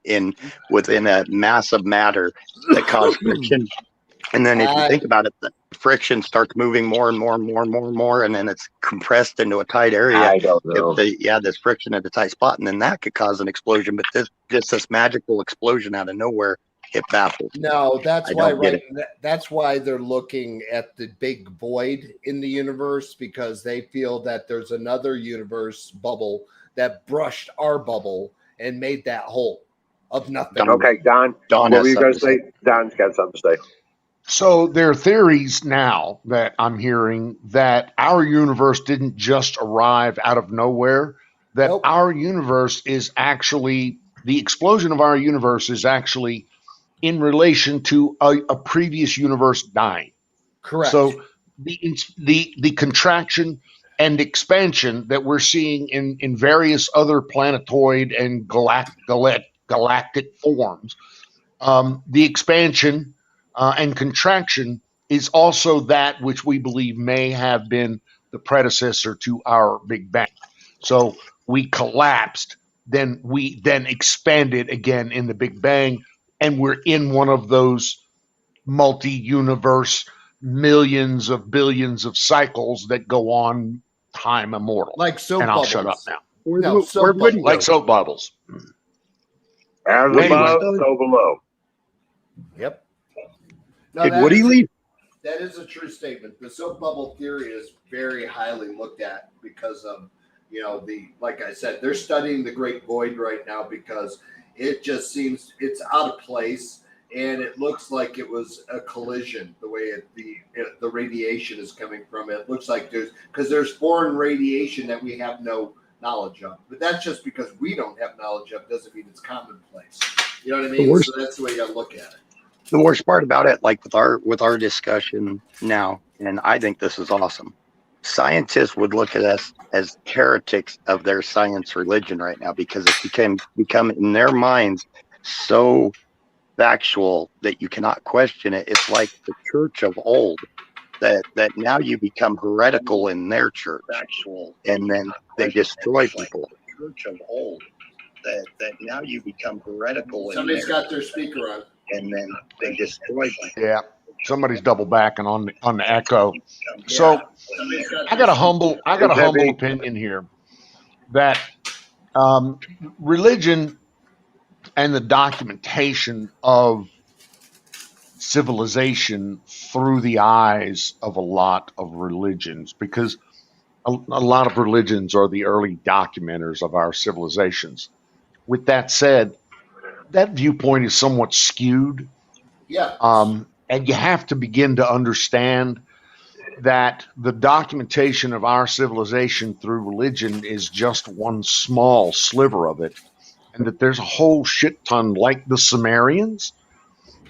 Speaker 3: within a mass of matter that caused friction. And then if you think about it, the friction starts moving more and more and more and more and more, and then it's compressed into a tight area.
Speaker 1: I don't know.
Speaker 3: This friction at a tight spot, and then that could cause an explosion. But this magical explosion out of nowhere, it baffles.
Speaker 6: No, that's
Speaker 3: I
Speaker 6: why.
Speaker 3: don't get
Speaker 6: Right. That's why they're looking at the big void in the universe, because they feel that there's another universe bubble that brushed our bubble and made that hole of nothing.
Speaker 1: Okay, Don.
Speaker 3: Don
Speaker 1: What
Speaker 3: has
Speaker 1: were you going to
Speaker 3: something
Speaker 1: say? Don's got something to say.
Speaker 9: So there are theories now that I'm hearing that our universe didn't just arrive out of nowhere, that our universe is actually, the explosion of our universe is actually in relation to a previous universe dying.
Speaker 6: Correct.
Speaker 9: So the contraction and expansion that we're seeing in various other planetoid and galactic forms, the expansion and contraction is also that which we believe may have been the predecessor to our Big Bang. So we collapsed, then we expanded again in the Big Bang, and we're in one of those multi-universe millions of billions of cycles that go on time immortal.
Speaker 6: Like soap
Speaker 9: and I'll
Speaker 6: bubbles.
Speaker 9: shut up now.
Speaker 6: No, soap bubbles.
Speaker 9: Like soap bubbles.
Speaker 1: As
Speaker 3: Anyway.
Speaker 1: above, so below.
Speaker 6: Yep. No,
Speaker 3: Did
Speaker 6: that
Speaker 3: Woody
Speaker 6: is-
Speaker 3: leave?
Speaker 6: That is a true statement. The soap bubble theory is very highly looked at because of, like I said, they're studying the Great Void right now because it just seems it's out of place and it looks like it was a collision. The way the radiation is coming from it looks like there's foreign radiation that we have no knowledge of. But that's just because we don't have knowledge of doesn't mean it's commonplace. You know what I mean?
Speaker 3: worst-
Speaker 6: So that's the way you got to look at it.
Speaker 3: The worst part about it, like with our discussion now, and I think this is awesome. Scientists would look at us as heretics of their science religion right now because it become in their minds so factual that you cannot question it. It's like the church of old that now you become heretical in their church, and then they destroy people. Church of old that now you become heretical.
Speaker 6: Somebody's got their speaker on.
Speaker 3: And then they destroy people.
Speaker 9: Yeah, somebody's double backing on the echo. So I got a humble opinion here that religion and the documentation of civilization through the eyes of a lot of religions, because a lot of religions are the early documenters of our civilizations. With that said, that viewpoint is somewhat skewed.
Speaker 6: Yeah.
Speaker 9: And you have to begin to understand that the documentation of our civilization through religion is just one small sliver of it, and that there's a whole shit ton, like the Sumerians,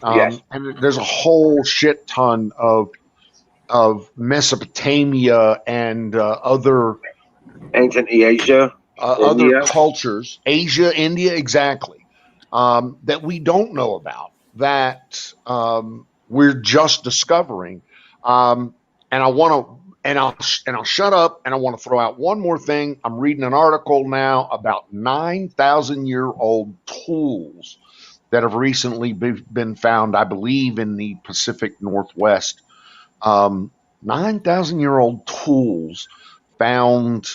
Speaker 1: Yes.
Speaker 9: and there's a whole shit ton of Mesopotamia and other
Speaker 1: Ancient Asia.
Speaker 9: other
Speaker 1: India.
Speaker 9: cultures, Asia, India, exactly, that we don't know about, that we're just discovering. And I'll shut up, and I want to throw out one more thing. I'm reading an article now about 9,000-year-old tools that have recently been found, I believe, in the Pacific Northwest. 9,000-year-old tools found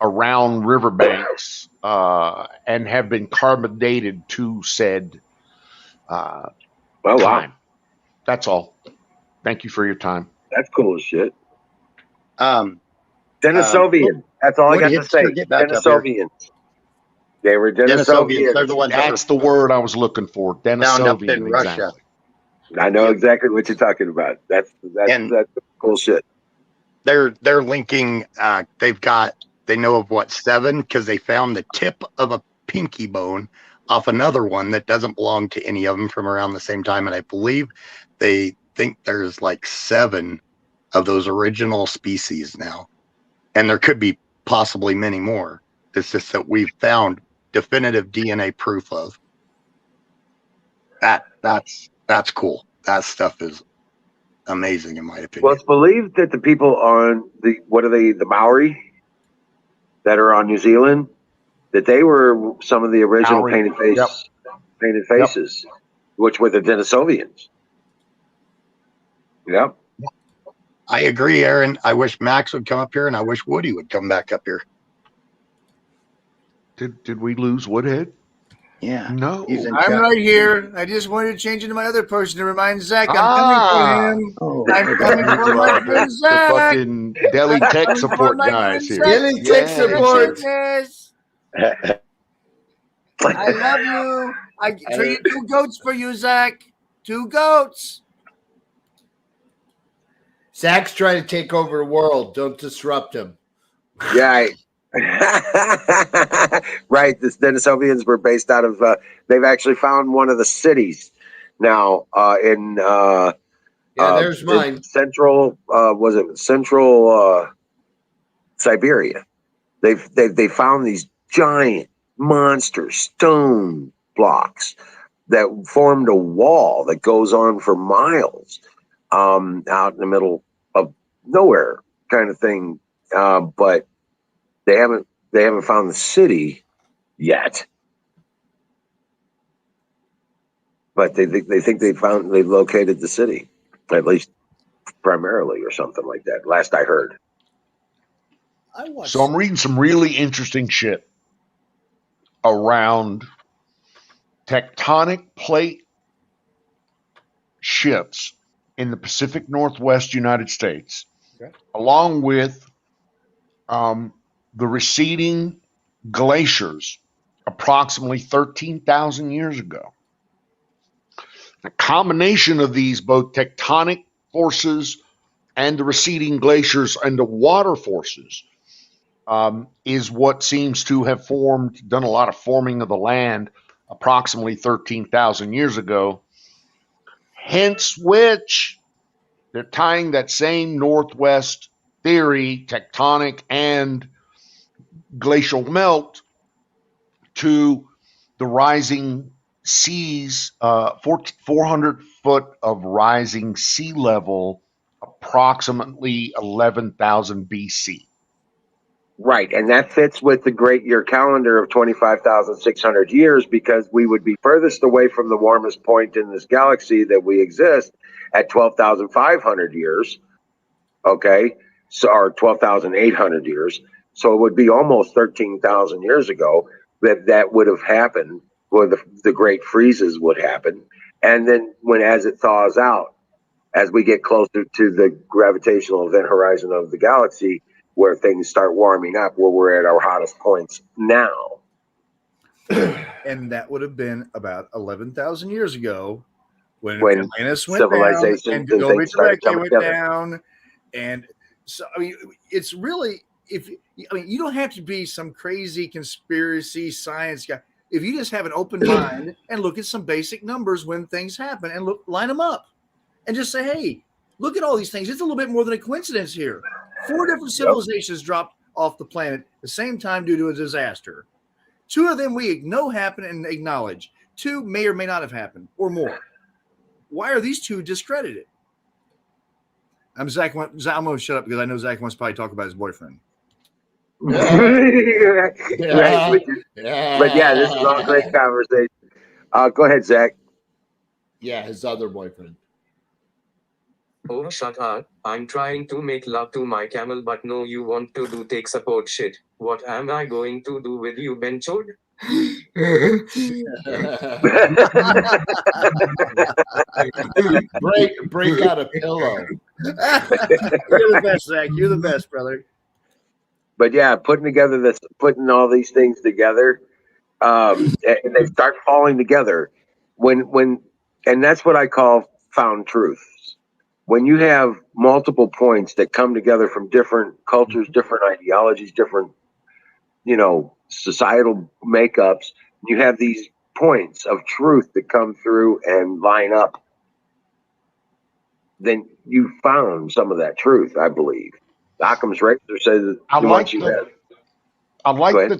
Speaker 9: around riverbanks and have been carbon dated to said
Speaker 1: Oh, wow.
Speaker 9: time. That's all. Thank you for your time.
Speaker 1: That's cool as shit.
Speaker 3: Denisovian.
Speaker 1: Denisovian. That's all I got to say.
Speaker 3: Get back up here.
Speaker 1: Denisovians. They were
Speaker 3: Denisovians,
Speaker 1: Denisovians.
Speaker 3: they're the ones
Speaker 9: That's the word I was looking for.
Speaker 3: found up
Speaker 9: Denisovian.
Speaker 3: in Russia.
Speaker 9: Exactly.
Speaker 1: I know exactly what you're talking about. That's
Speaker 3: And-
Speaker 1: cool shit.
Speaker 3: They're linking. They know of what, 7, because they found the tip of a pinky bone off another one that doesn't belong to any of them from around the same time, and I believe they think there's like 7 of those original species now, and there could be possibly many more. It's just that we've found definitive DNA proof of that. That's cool. That stuff is amazing in my opinion.
Speaker 1: Well, it's believed that the people on the Maori that are on New Zealand, that they were some of the original
Speaker 9: Maori.
Speaker 1: painted faces, which were the Denisovians. Yep.
Speaker 3: I agree, Aaron. I wish Max would come up here, and I wish Woody would come back up here.
Speaker 9: Did we lose Woodhead?
Speaker 3: Yeah.
Speaker 9: No.
Speaker 3: He's in
Speaker 8: I'm
Speaker 3: chat.
Speaker 8: right here. I just wanted to change into my other person to remind Zach I'm
Speaker 9: Ah.
Speaker 8: coming for him.
Speaker 3: Oh,
Speaker 8: I'm coming for my friend
Speaker 9: The
Speaker 8: Zach.
Speaker 9: fucking Delhi tech
Speaker 8: For
Speaker 9: support
Speaker 8: my
Speaker 9: guys
Speaker 8: friend
Speaker 9: here.
Speaker 8: Zach.
Speaker 6: Daily tech
Speaker 9: Yes.
Speaker 6: support.
Speaker 8: Yes. I love you. I traded 2 goats for you, Zach. 2 goats.
Speaker 6: Zach's trying to take over the world. Don't disrupt him.
Speaker 1: Yeah. Right. The Denisovians were based out of, they've actually found one of the cities Now, in
Speaker 6: there's mine.
Speaker 1: Central, was it Central Siberia? They found these giant monster stone blocks that formed a wall that goes on for miles, out in the middle of nowhere, kind of thing. But they haven't found the city yet. But they think they located the city, at least primarily, or something like that. Last I heard.
Speaker 9: So I'm reading some really interesting shit around tectonic plate shifts in the Pacific Northwest United States, along with the receding glaciers approximately 13,000 years ago. A combination of these, both tectonic forces and the receding glaciers and the water forces, is what seems to have done a lot of forming of the land approximately 13,000 years ago. Hence which they're tying that same Northwest theory, tectonic and glacial melt, to the rising seas, 400 foot of rising sea level, approximately 11,000 BC.
Speaker 1: Right, and that fits with the great year calendar of 25,600 years, because we would be furthest away from the warmest point in this galaxy that we exist at 12,500 years. Okay, so, or 12,800 years. So it would be almost 13,000 years ago that would have happened, where the great freezes would happen. And then as it thaws out, as we get closer to the gravitational event horizon of the galaxy, where things start warming up, where we're at our hottest points now.
Speaker 8: And that would have been about 11,000 years ago when Atlantis went
Speaker 1: civilization
Speaker 8: down and
Speaker 1: and things started
Speaker 8: Göbekli
Speaker 1: coming
Speaker 8: went
Speaker 1: together.
Speaker 8: down. And so, I mean, it's really, you don't have to be some crazy conspiracy science guy. If you just have an open mind and look at some basic numbers when things happen and line them up and just say, hey, look at all these things. It's a little bit more than a coincidence here. 4 different civilizations dropped off the planet at the same time due to a disaster. 2 of them we know happen and acknowledge. 2 may or may not have happened, or more. Why are these 2 discredited? I'm going to shut up because I know Zach wants to probably talk about his boyfriend.
Speaker 1: Right. But yeah, this is all great conversation. Go ahead, Zach.
Speaker 6: Yeah, his other boyfriend.
Speaker 10: Oh, shut up. I'm trying to make love to my camel, but no, you want to do tech support shit. What am I going to do with you, Benchod?
Speaker 6: break out a pillow.
Speaker 8: You're the best, Zach. You're the best, brother.
Speaker 1: But yeah, putting all these things together, and they start falling together and that's what I call found truth. When you have multiple points that come together from different cultures, different ideologies, different, societal makeups, you have these points of truth that come through and line up, then you found some of that truth, I believe. Occam's razor says
Speaker 9: I like the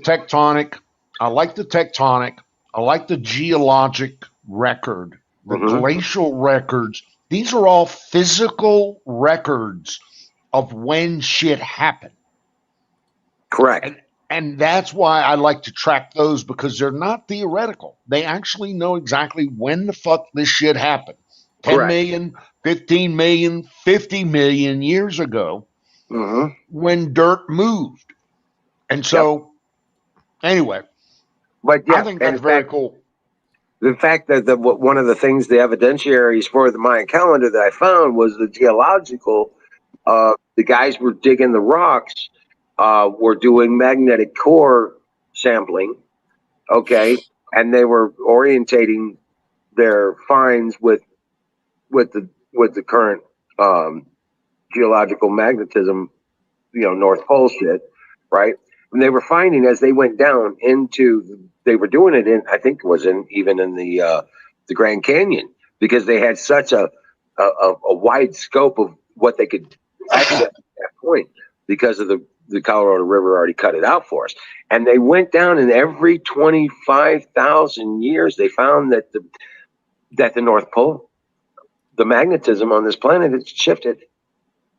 Speaker 9: tectonic. I like the tectonic. I like the geologic record, the glacial records. These are all physical records of when shit happened.
Speaker 1: Correct.
Speaker 9: And that's why I like to track those, because they're not theoretical. They actually know exactly when the fuck this shit happened. 10 million, 15 million, 50 million years ago, when dirt moved. And so, anyway,
Speaker 1: but yeah,
Speaker 9: I think that's very cool.
Speaker 1: The fact that one of the things, the evidentiaries for the Mayan calendar that I found was the geological. The guys were digging the rocks, were doing magnetic core sampling, and they were orientating their finds with the current geological magnetism, North Pole shit, right? And they were finding, as they went down into, they were doing it in, I think it was even in the Grand Canyon, because they had such a wide scope of what they could access at that point because of the Colorado River already cut it out for us. And they went down, and every 25,000 years they found that the North Pole, the magnetism on this planet, had shifted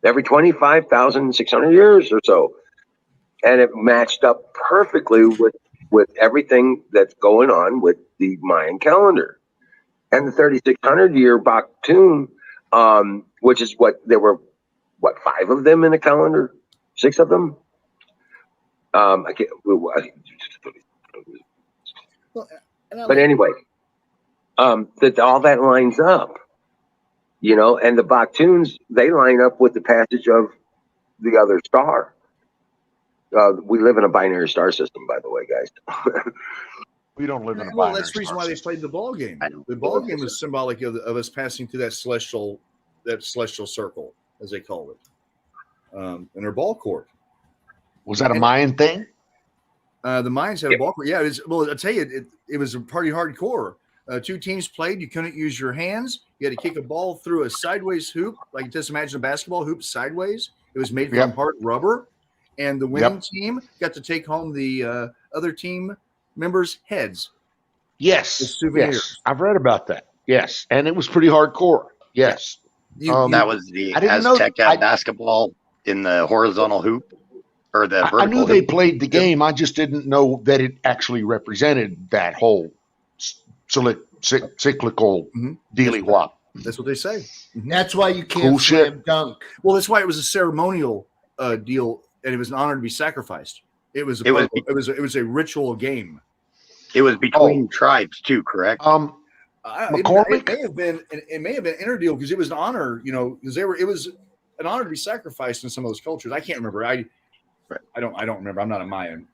Speaker 1: every 25,600 years or so. And it matched up perfectly with everything that's going on with the Mayan calendar. And the 3,600 year Baktun, which is there were 5 of them in the calendar, 6 of them. I can't. But anyway, that all that lines up, and the Baktuns, they line up with the passage of the other star. We live in a binary star system, by the way, guys.
Speaker 9: We don't live in a
Speaker 8: Well,
Speaker 9: binary
Speaker 8: that's the reason
Speaker 9: star
Speaker 8: why they
Speaker 9: system.
Speaker 8: played the ball game. The ball game was symbolic of us passing through that celestial circle, as they call it, in their ball court.
Speaker 9: Was that a Mayan thing?
Speaker 8: The Mayans had a ball court. Yeah, I'll tell you, it was a pretty hardcore. 2 teams played. You couldn't use your hands. You had to kick a ball through a sideways hoop, like just imagine a basketball hoop sideways. It was made from hard rubber, and the winning team got to take home the other team members' heads.
Speaker 9: Yes,
Speaker 8: souvenirs.
Speaker 9: yes, I've read about that. Yes, and it was pretty hardcore. Yes,
Speaker 3: that was the
Speaker 9: I didn't know-
Speaker 3: Aztec basketball in the horizontal hoop, or the vertical
Speaker 9: I knew they
Speaker 3: hoop.
Speaker 9: played the game. I just didn't know that it actually represented that whole cyclical dealy wop.
Speaker 8: That's what they say.
Speaker 6: That's why you can't
Speaker 9: Cool shit.
Speaker 6: slam dunk.
Speaker 8: Well, that's why it was a ceremonial deal, and it was an honor to be sacrificed. It was a ritual game.
Speaker 3: It was between tribes too, correct?
Speaker 9: McCormick?
Speaker 8: It may have been interdeal because it was an honor, because it was an honor to be sacrificed in some of those cultures. I can't remember. I don't remember. I'm not a Mayan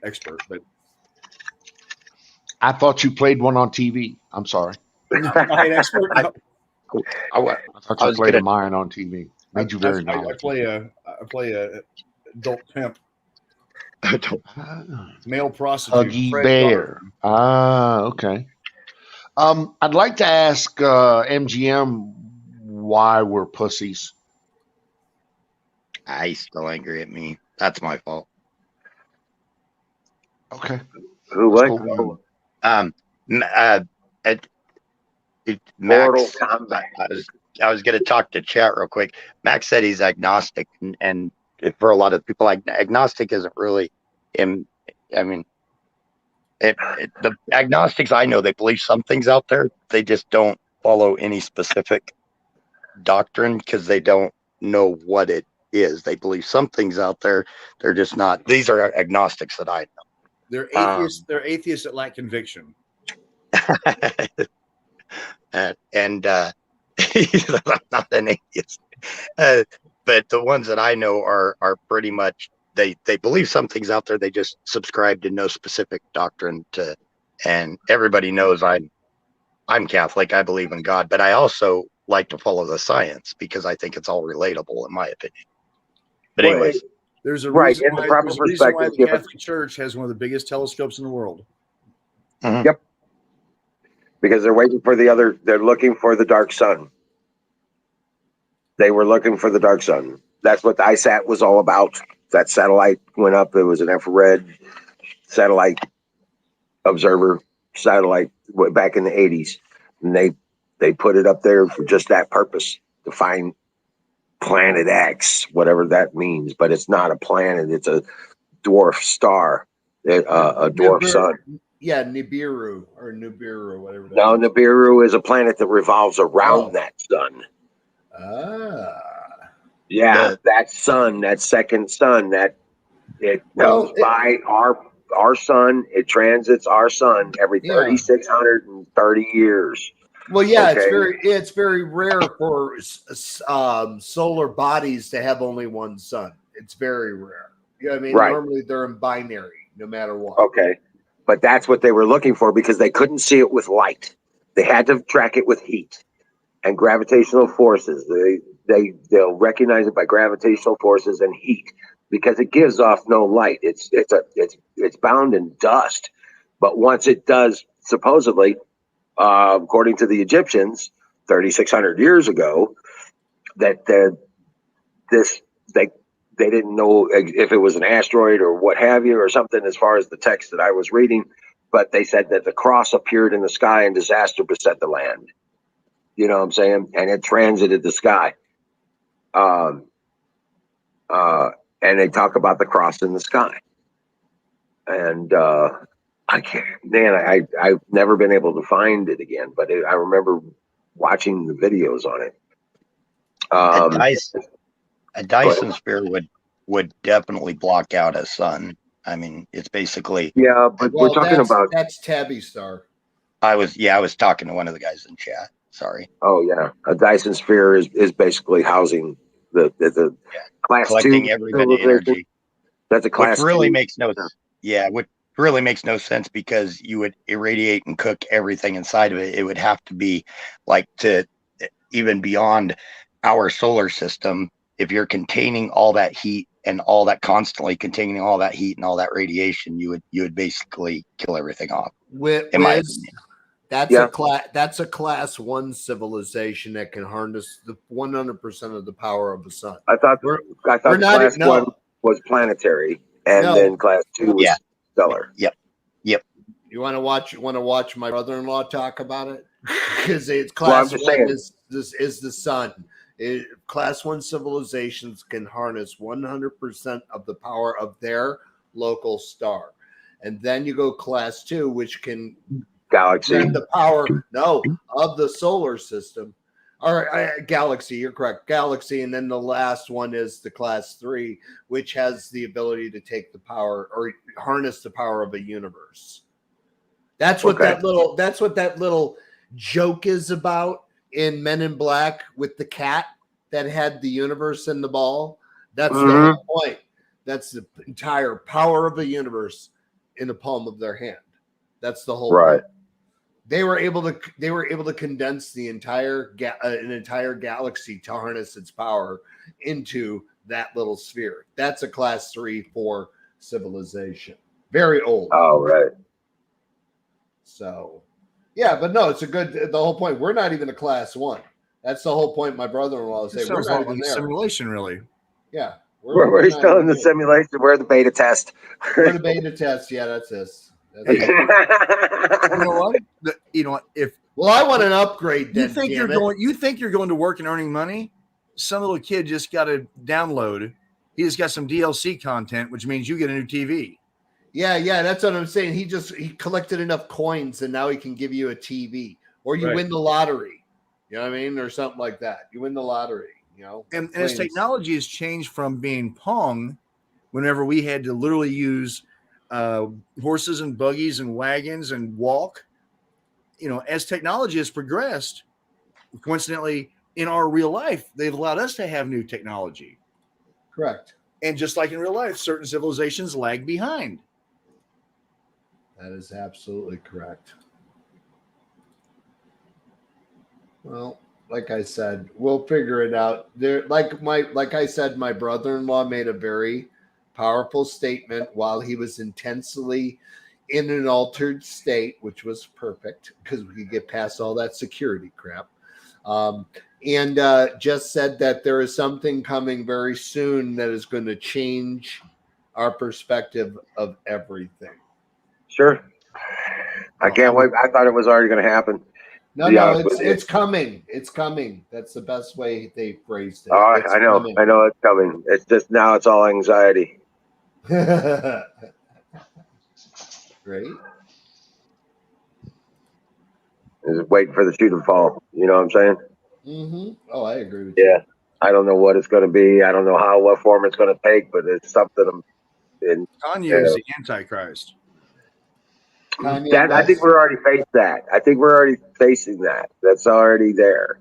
Speaker 8: expert, but
Speaker 9: I thought you played one on TV. I'm sorry.
Speaker 8: Mayan expert.
Speaker 3: I
Speaker 9: thought you played a Mayan on TV. Made you very
Speaker 8: I
Speaker 9: knowledgeable.
Speaker 8: play a adult pimp, male prostitute,
Speaker 9: Huggy
Speaker 8: Fred
Speaker 9: Bear. Okay. I'd like to ask MGM why we're pussies.
Speaker 3: He's still angry at me. That's my fault.
Speaker 9: Okay.
Speaker 1: Who
Speaker 9: That's
Speaker 1: what?
Speaker 9: cool.
Speaker 1: Mortal
Speaker 3: Max,
Speaker 1: Kombat.
Speaker 3: I was going to talk to chat real quick. Max said he's agnostic, and for a lot of people, agnostic isn't really him. I mean, the agnostics I know, they believe some things out there. They just don't follow any specific doctrine because they don't know what it is. They believe some things out there. They're just not. These are agnostics that I know.
Speaker 8: They're atheists. They're atheists that lack conviction.
Speaker 3: And he's not an atheist, but the ones that I know are pretty much they believe some things out there. They just subscribe to no specific doctrine and everybody knows I'm Catholic. I believe in God, but I also like to follow the science because I think it's all relatable in my opinion. But anyways,
Speaker 8: there's a
Speaker 1: Right,
Speaker 8: reason
Speaker 1: and the
Speaker 8: why,
Speaker 1: proper
Speaker 8: there's a reason why
Speaker 1: perspective
Speaker 8: the
Speaker 1: given.
Speaker 8: Catholic Church has one of the biggest telescopes in the world.
Speaker 1: Yep. Because they're waiting for they're looking for the dark sun. They were looking for the dark sun. That's what the ISAT was all about. That satellite went up. It was an infrared satellite observer satellite back in the 80s. And they put it up there for just that purpose, to find planet X, whatever that means. But it's not a planet. It's a dwarf star, a dwarf sun.
Speaker 6: Yeah, Nibiru, whatever. That
Speaker 1: No,
Speaker 6: is.
Speaker 1: Nibiru is a planet that revolves around that sun. Yeah, that sun, that second sun, that it comes by our sun. It transits our sun every 3,630 years.
Speaker 6: Well, yeah,
Speaker 1: Okay.
Speaker 6: it's very rare for solar bodies to have only one sun. It's very rare. You know what I mean?
Speaker 1: Right.
Speaker 6: Normally they're in binary, no matter what.
Speaker 1: Okay, but that's what they were looking for because they couldn't see it with light. They had to track it with heat and gravitational forces. They'll recognize it by gravitational forces and heat because it gives off no light. It's bound in dust, but once it does, supposedly, according to the Egyptians, 3,600 years ago, that they didn't know if it was an asteroid or what have you or something as far as the text that I was reading, but they said that the cross appeared in the sky and disaster beset the land. You know what I'm saying? And it transited the sky. And they talk about the cross in the sky. And I can't, man, I've never been able to find it again, but I remember watching the videos on it.
Speaker 3: A Dyson sphere would definitely block out a sun. I mean, it's basically.
Speaker 1: Yeah, but we're talking about.
Speaker 6: That's Tabby Star.
Speaker 3: I was talking to one of the guys in chat. Sorry.
Speaker 1: Oh yeah, a Dyson sphere is basically housing the class
Speaker 3: collecting
Speaker 1: 2
Speaker 3: every bit of energy.
Speaker 1: That's a class.
Speaker 3: Which really
Speaker 1: 2.
Speaker 3: makes no sense. Yeah, which really makes no sense because you would irradiate and cook everything inside of it. It would have to be like to even beyond our solar system. If you're containing all that heat and all that constantly containing all that heat and all that radiation, you would basically kill everything off.
Speaker 6: That's a class 1 civilization that can harness the 100% of the power of the sun.
Speaker 1: I thought class 1 was planetary, and then class 2 was stellar.
Speaker 3: Yep.
Speaker 6: You want to watch my brother-in-law talk about it? Because it's class 1 is the sun. Class 1 civilizations can harness 100% of the power of their local star, and then you go class 2, which can
Speaker 1: galaxy
Speaker 6: the power of the solar system. All right, galaxy. You're correct, galaxy, and then the last one is the class 3, which has the ability to take the power or harness the power of a universe. That's what that little joke is about in Men in Black with the cat that had the universe in the ball. That's the whole point. That's the entire power of the universe in the palm of their hand. That's the whole point. They were able to condense the entire galaxy to harness its power into that little sphere. That's a class 3-4 civilization. Very old.
Speaker 1: Oh, right.
Speaker 6: So, yeah, but no, it's the whole point. We're not even a class 1. That's the whole point. My brother-in-law is saying we're not even there.
Speaker 8: Simulation, really.
Speaker 6: Yeah.
Speaker 1: We're still in the simulation. We're the beta test.
Speaker 6: We're the beta test. Yeah, that's this.
Speaker 8: You know what?
Speaker 6: I want an upgrade.
Speaker 8: You think you're going to work and earning money? Some little kid just got a download. He just got some DLC content, which means you get a new TV.
Speaker 6: Yeah, that's what I'm saying. He collected enough coins, and now he can give you a TV, or you win the lottery. You know what I mean, or something like that. You win the lottery. You know,
Speaker 8: and as technology has changed from being Pong, whenever we had to literally use horses and buggies and wagons and walk, as technology has progressed, coincidentally, in our real life, they've allowed us to have new technology.
Speaker 6: Correct.
Speaker 8: And just like in real life, certain civilizations lag behind.
Speaker 6: That is absolutely correct. Well, like I said, we'll figure it out. Like I said, my brother-in-law made a very powerful statement while he was intensely in an altered state, which was perfect because we could get past all that security crap. And just said that there is something coming very soon that is going to change our perspective of everything.
Speaker 1: Sure. I can't wait. I thought it was already going to happen.
Speaker 6: No, it's coming. It's coming. That's the best way they phrased it.
Speaker 1: Oh, I know. Coming. I know it's coming. It's just now it's all anxiety.
Speaker 6: Great.
Speaker 1: Just waiting for the shoe to fall. You know what I'm saying?
Speaker 6: Mm-hmm. Oh, I agree with
Speaker 1: you. Yeah. I don't know what it's going to be. I don't know what form it's going to take, but it's something.
Speaker 8: Kanye is the Antichrist.
Speaker 1: I think we're already faced that. I think we're already facing that. That's already there.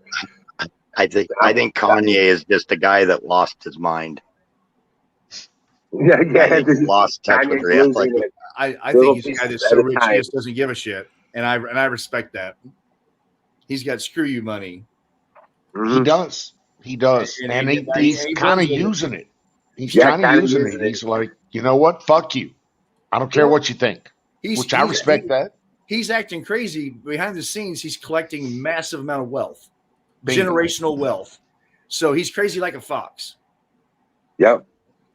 Speaker 3: I think Kanye is just a guy that lost his mind.
Speaker 1: Yeah.
Speaker 3: Lost touch with reality.
Speaker 8: I think he's a guy that's so rich he just doesn't give a shit, and I respect that. He's got screw you money.
Speaker 9: He does, and he's kind of using it. He's kind of using it. He's like, you know what? Fuck you. I don't care what you think. Which I respect that.
Speaker 8: he's acting crazy behind the scenes. He's collecting massive amount of wealth,
Speaker 9: Bingo.
Speaker 8: generational wealth. So he's crazy like a fox.
Speaker 1: Yep.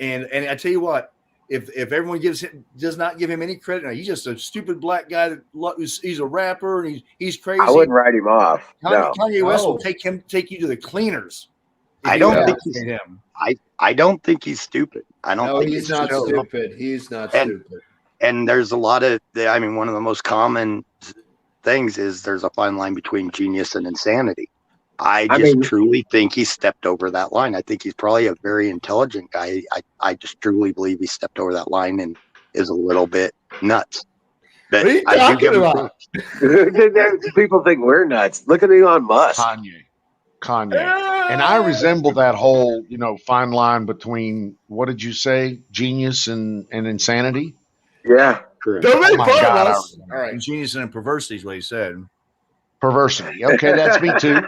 Speaker 8: And I tell you what, if everyone does not give him any credit, now he's just a stupid black guy he's a rapper and he's crazy.
Speaker 1: I wouldn't write him off. No.
Speaker 8: Kanye West will take you to the cleaners.
Speaker 3: I don't think he's
Speaker 8: him.
Speaker 3: I don't think he's stupid. I don't
Speaker 6: No,
Speaker 3: think
Speaker 6: he's not stupid. He's not stupid.
Speaker 3: And there's a lot of, I mean, one of the most common things is there's a fine line between genius and insanity. I truly think he stepped over that line. I think he's probably a very intelligent guy. I just truly believe he stepped over that line and is a little bit nuts. But
Speaker 6: What are you talking about?
Speaker 1: People think we're nuts. Look at Elon Musk.
Speaker 9: Kanye. And I resemble that whole, fine line between, what did you say? Genius and insanity?
Speaker 1: Yeah.
Speaker 3: Correct.
Speaker 6: Don't make
Speaker 9: my
Speaker 6: fun
Speaker 9: God,
Speaker 6: of us. All right.
Speaker 8: Genius and perversity is what he said.
Speaker 9: Perversity. Okay, that's me too.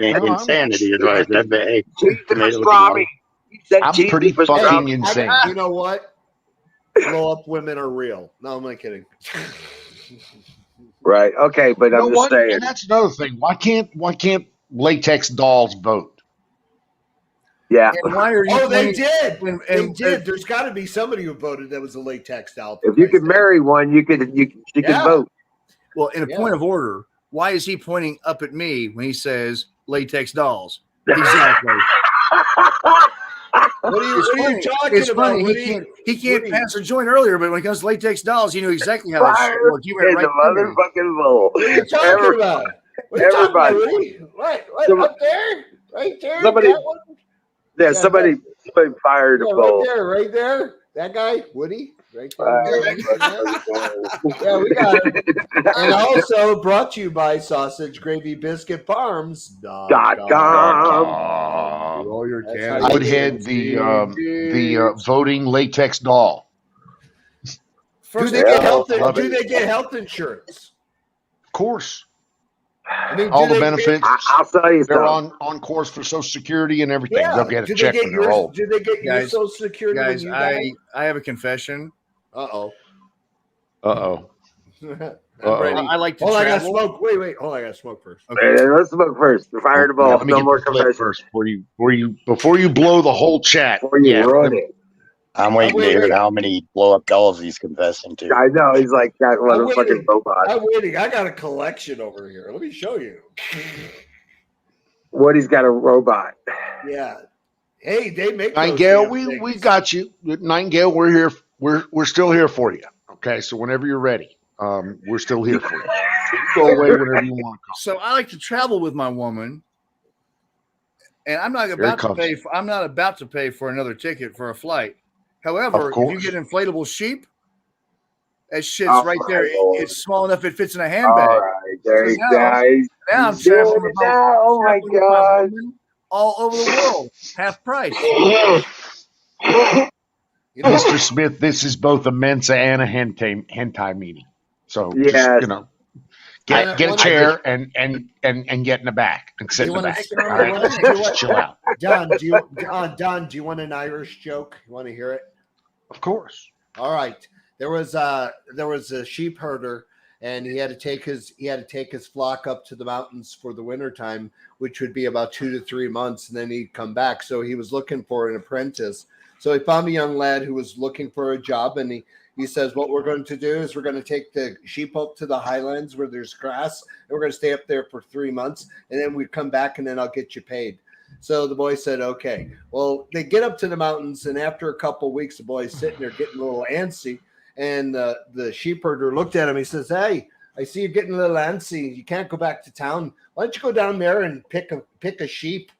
Speaker 3: Insanity is what I said. But hey,
Speaker 9: I'm pretty fucking insane.
Speaker 6: You know what? Blow up women are real. No, I'm not kidding.
Speaker 1: Right. Okay, but I'm just saying.
Speaker 9: And that's another thing. Why can't latex dolls vote?
Speaker 1: Yeah.
Speaker 8: And why are you?
Speaker 6: Oh, they did.
Speaker 8: And
Speaker 6: They did. There's got to be somebody who voted that was a latex doll.
Speaker 1: If you could marry one, she could vote.
Speaker 8: Well, in a point of order, why is he pointing up at me when he says latex dolls? Exactly.
Speaker 6: What are you talking
Speaker 8: It's
Speaker 6: about?
Speaker 8: funny. He can't pass a joint earlier, but when it comes to latex dolls, he knew exactly how that shit worked. He went right
Speaker 1: the motherfucking bull.
Speaker 6: What are you talking about? What are you talking about, Woody? What? Up there? Right there?
Speaker 1: Somebody-
Speaker 6: That one?
Speaker 1: Yeah, somebody fired a
Speaker 6: Yeah,
Speaker 1: bull.
Speaker 6: right there. That guy, Woody. Right there.
Speaker 1: Right.
Speaker 6: Yeah, we got it. And also brought to you by Sausage Gravy Biscuit Farms.
Speaker 1: .com.
Speaker 8: Roll your
Speaker 6: That's
Speaker 8: can.
Speaker 6: how you
Speaker 9: Woodhead, the voting latex doll.
Speaker 6: Do they get health?
Speaker 1: Love
Speaker 6: Do they get health insurance?
Speaker 9: Of course.
Speaker 6: I mean,
Speaker 9: All
Speaker 6: do
Speaker 9: the
Speaker 6: they
Speaker 9: benefits.
Speaker 1: I'll tell you
Speaker 9: They're
Speaker 1: something.
Speaker 9: on course for Social Security and everything.
Speaker 6: Yeah.
Speaker 9: They'll get a
Speaker 6: Do
Speaker 9: check
Speaker 6: they
Speaker 9: when
Speaker 6: get
Speaker 9: they're old.
Speaker 6: Do they get your
Speaker 8: Guys,
Speaker 6: Social Security
Speaker 8: Guys,
Speaker 6: when you die?
Speaker 8: I have a confession.
Speaker 6: Uh-oh.
Speaker 9: Uh-oh.
Speaker 8: I like to
Speaker 6: Hold on, I gotta
Speaker 8: travel.
Speaker 6: smoke. Wait. Hold on, I gotta smoke first.
Speaker 1: Hey, let's smoke first. Fire the ball.
Speaker 9: Yeah, let me
Speaker 1: No
Speaker 9: get
Speaker 1: more
Speaker 9: the clip
Speaker 1: confession.
Speaker 9: first before you blow the whole chat.
Speaker 1: Before you ruin it.
Speaker 3: I'm waiting to hear how many blow up dolls he's confessing to.
Speaker 1: I know. He's like that
Speaker 6: I'm
Speaker 1: motherfucking
Speaker 6: waiting.
Speaker 1: robot.
Speaker 6: I'm waiting. I got a collection over here. Let me show you.
Speaker 1: Woody's got a robot.
Speaker 6: Yeah. Hey, they make those
Speaker 9: Nightingale,
Speaker 6: damn
Speaker 9: we
Speaker 6: things.
Speaker 9: got you. Nightingale, we're here. We're still here for you. Okay, so whenever you're ready, we're still here for you. You go away whenever you want to come.
Speaker 8: So I like to travel with my woman, and I'm not
Speaker 9: it
Speaker 8: about to
Speaker 9: comes.
Speaker 8: pay. I'm not about to pay for another ticket for a flight. However,
Speaker 9: Of
Speaker 8: if
Speaker 9: course.
Speaker 8: you get inflatable sheep, that shit's
Speaker 1: Oh,
Speaker 8: right
Speaker 1: my
Speaker 8: there.
Speaker 1: Lord.
Speaker 8: It's small enough it fits in a
Speaker 1: All
Speaker 8: handbag.
Speaker 1: right, there you
Speaker 8: So
Speaker 1: go.
Speaker 8: Now I'm
Speaker 1: He's doing
Speaker 8: traveling
Speaker 1: it now. Oh my
Speaker 8: traveling with my
Speaker 1: god.
Speaker 8: woman all over the world, half price.
Speaker 6: You know,
Speaker 9: Mr. Smith, this is both a Mensa and a hentai meeting. So
Speaker 1: Yes.
Speaker 9: just, get a
Speaker 6: Well,
Speaker 9: chair and get in the back and sit
Speaker 6: You
Speaker 9: in the
Speaker 6: wanna
Speaker 9: back.
Speaker 6: sit
Speaker 9: All
Speaker 6: on
Speaker 9: right,
Speaker 6: the left?
Speaker 9: just chill out.
Speaker 6: Don, do you want an Irish joke? You want to hear it?
Speaker 9: Of course.
Speaker 6: All right. There was a sheep herder, and he had to take his flock up to the mountains for the wintertime, which would be about 2 to 3 months, and then he'd come back. So he was looking for an apprentice. So he found a young lad who was looking for a job, and he says, what we're going to do is we're going to take the sheep up to the highlands where there's grass, and we're going to stay up there for 3 months, and then we come back, and then I'll get you paid. So the boy said, okay. Well, they get up to the mountains, and after a couple of weeks, the boy's sitting there getting a little antsy, and the sheep herder looked at him. He says, hey, I see you're getting a little antsy. You can't go back to town. Why don't you go down there and pick a sheep?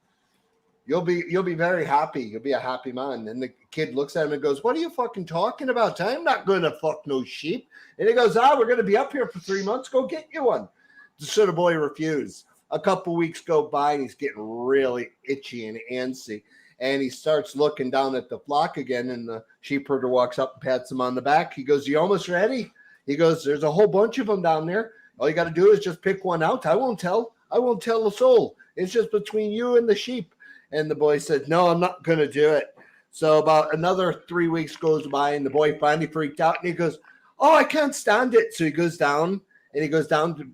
Speaker 6: You'll be very happy. You'll be a happy man. And the kid looks at him and goes, what are you fucking talking about? I'm not going to fuck no sheep. And he goes, we're going to be up here for 3 months. Go get you one. So the boy refused. A couple weeks go by, and he's getting really itchy and antsy. And he starts looking down at the flock again, and the sheep herder walks up and pats him on the back. He goes, you almost ready? He goes, there's a whole bunch of them down there. All you got to do is just pick one out. I won't tell a soul. It's just between you and the sheep. And the boy said, no, I'm not going to do it. So about another 3 weeks goes by, and the boy finally freaked out, and he goes, oh, I can't stand it. So he goes down, and he goes down to.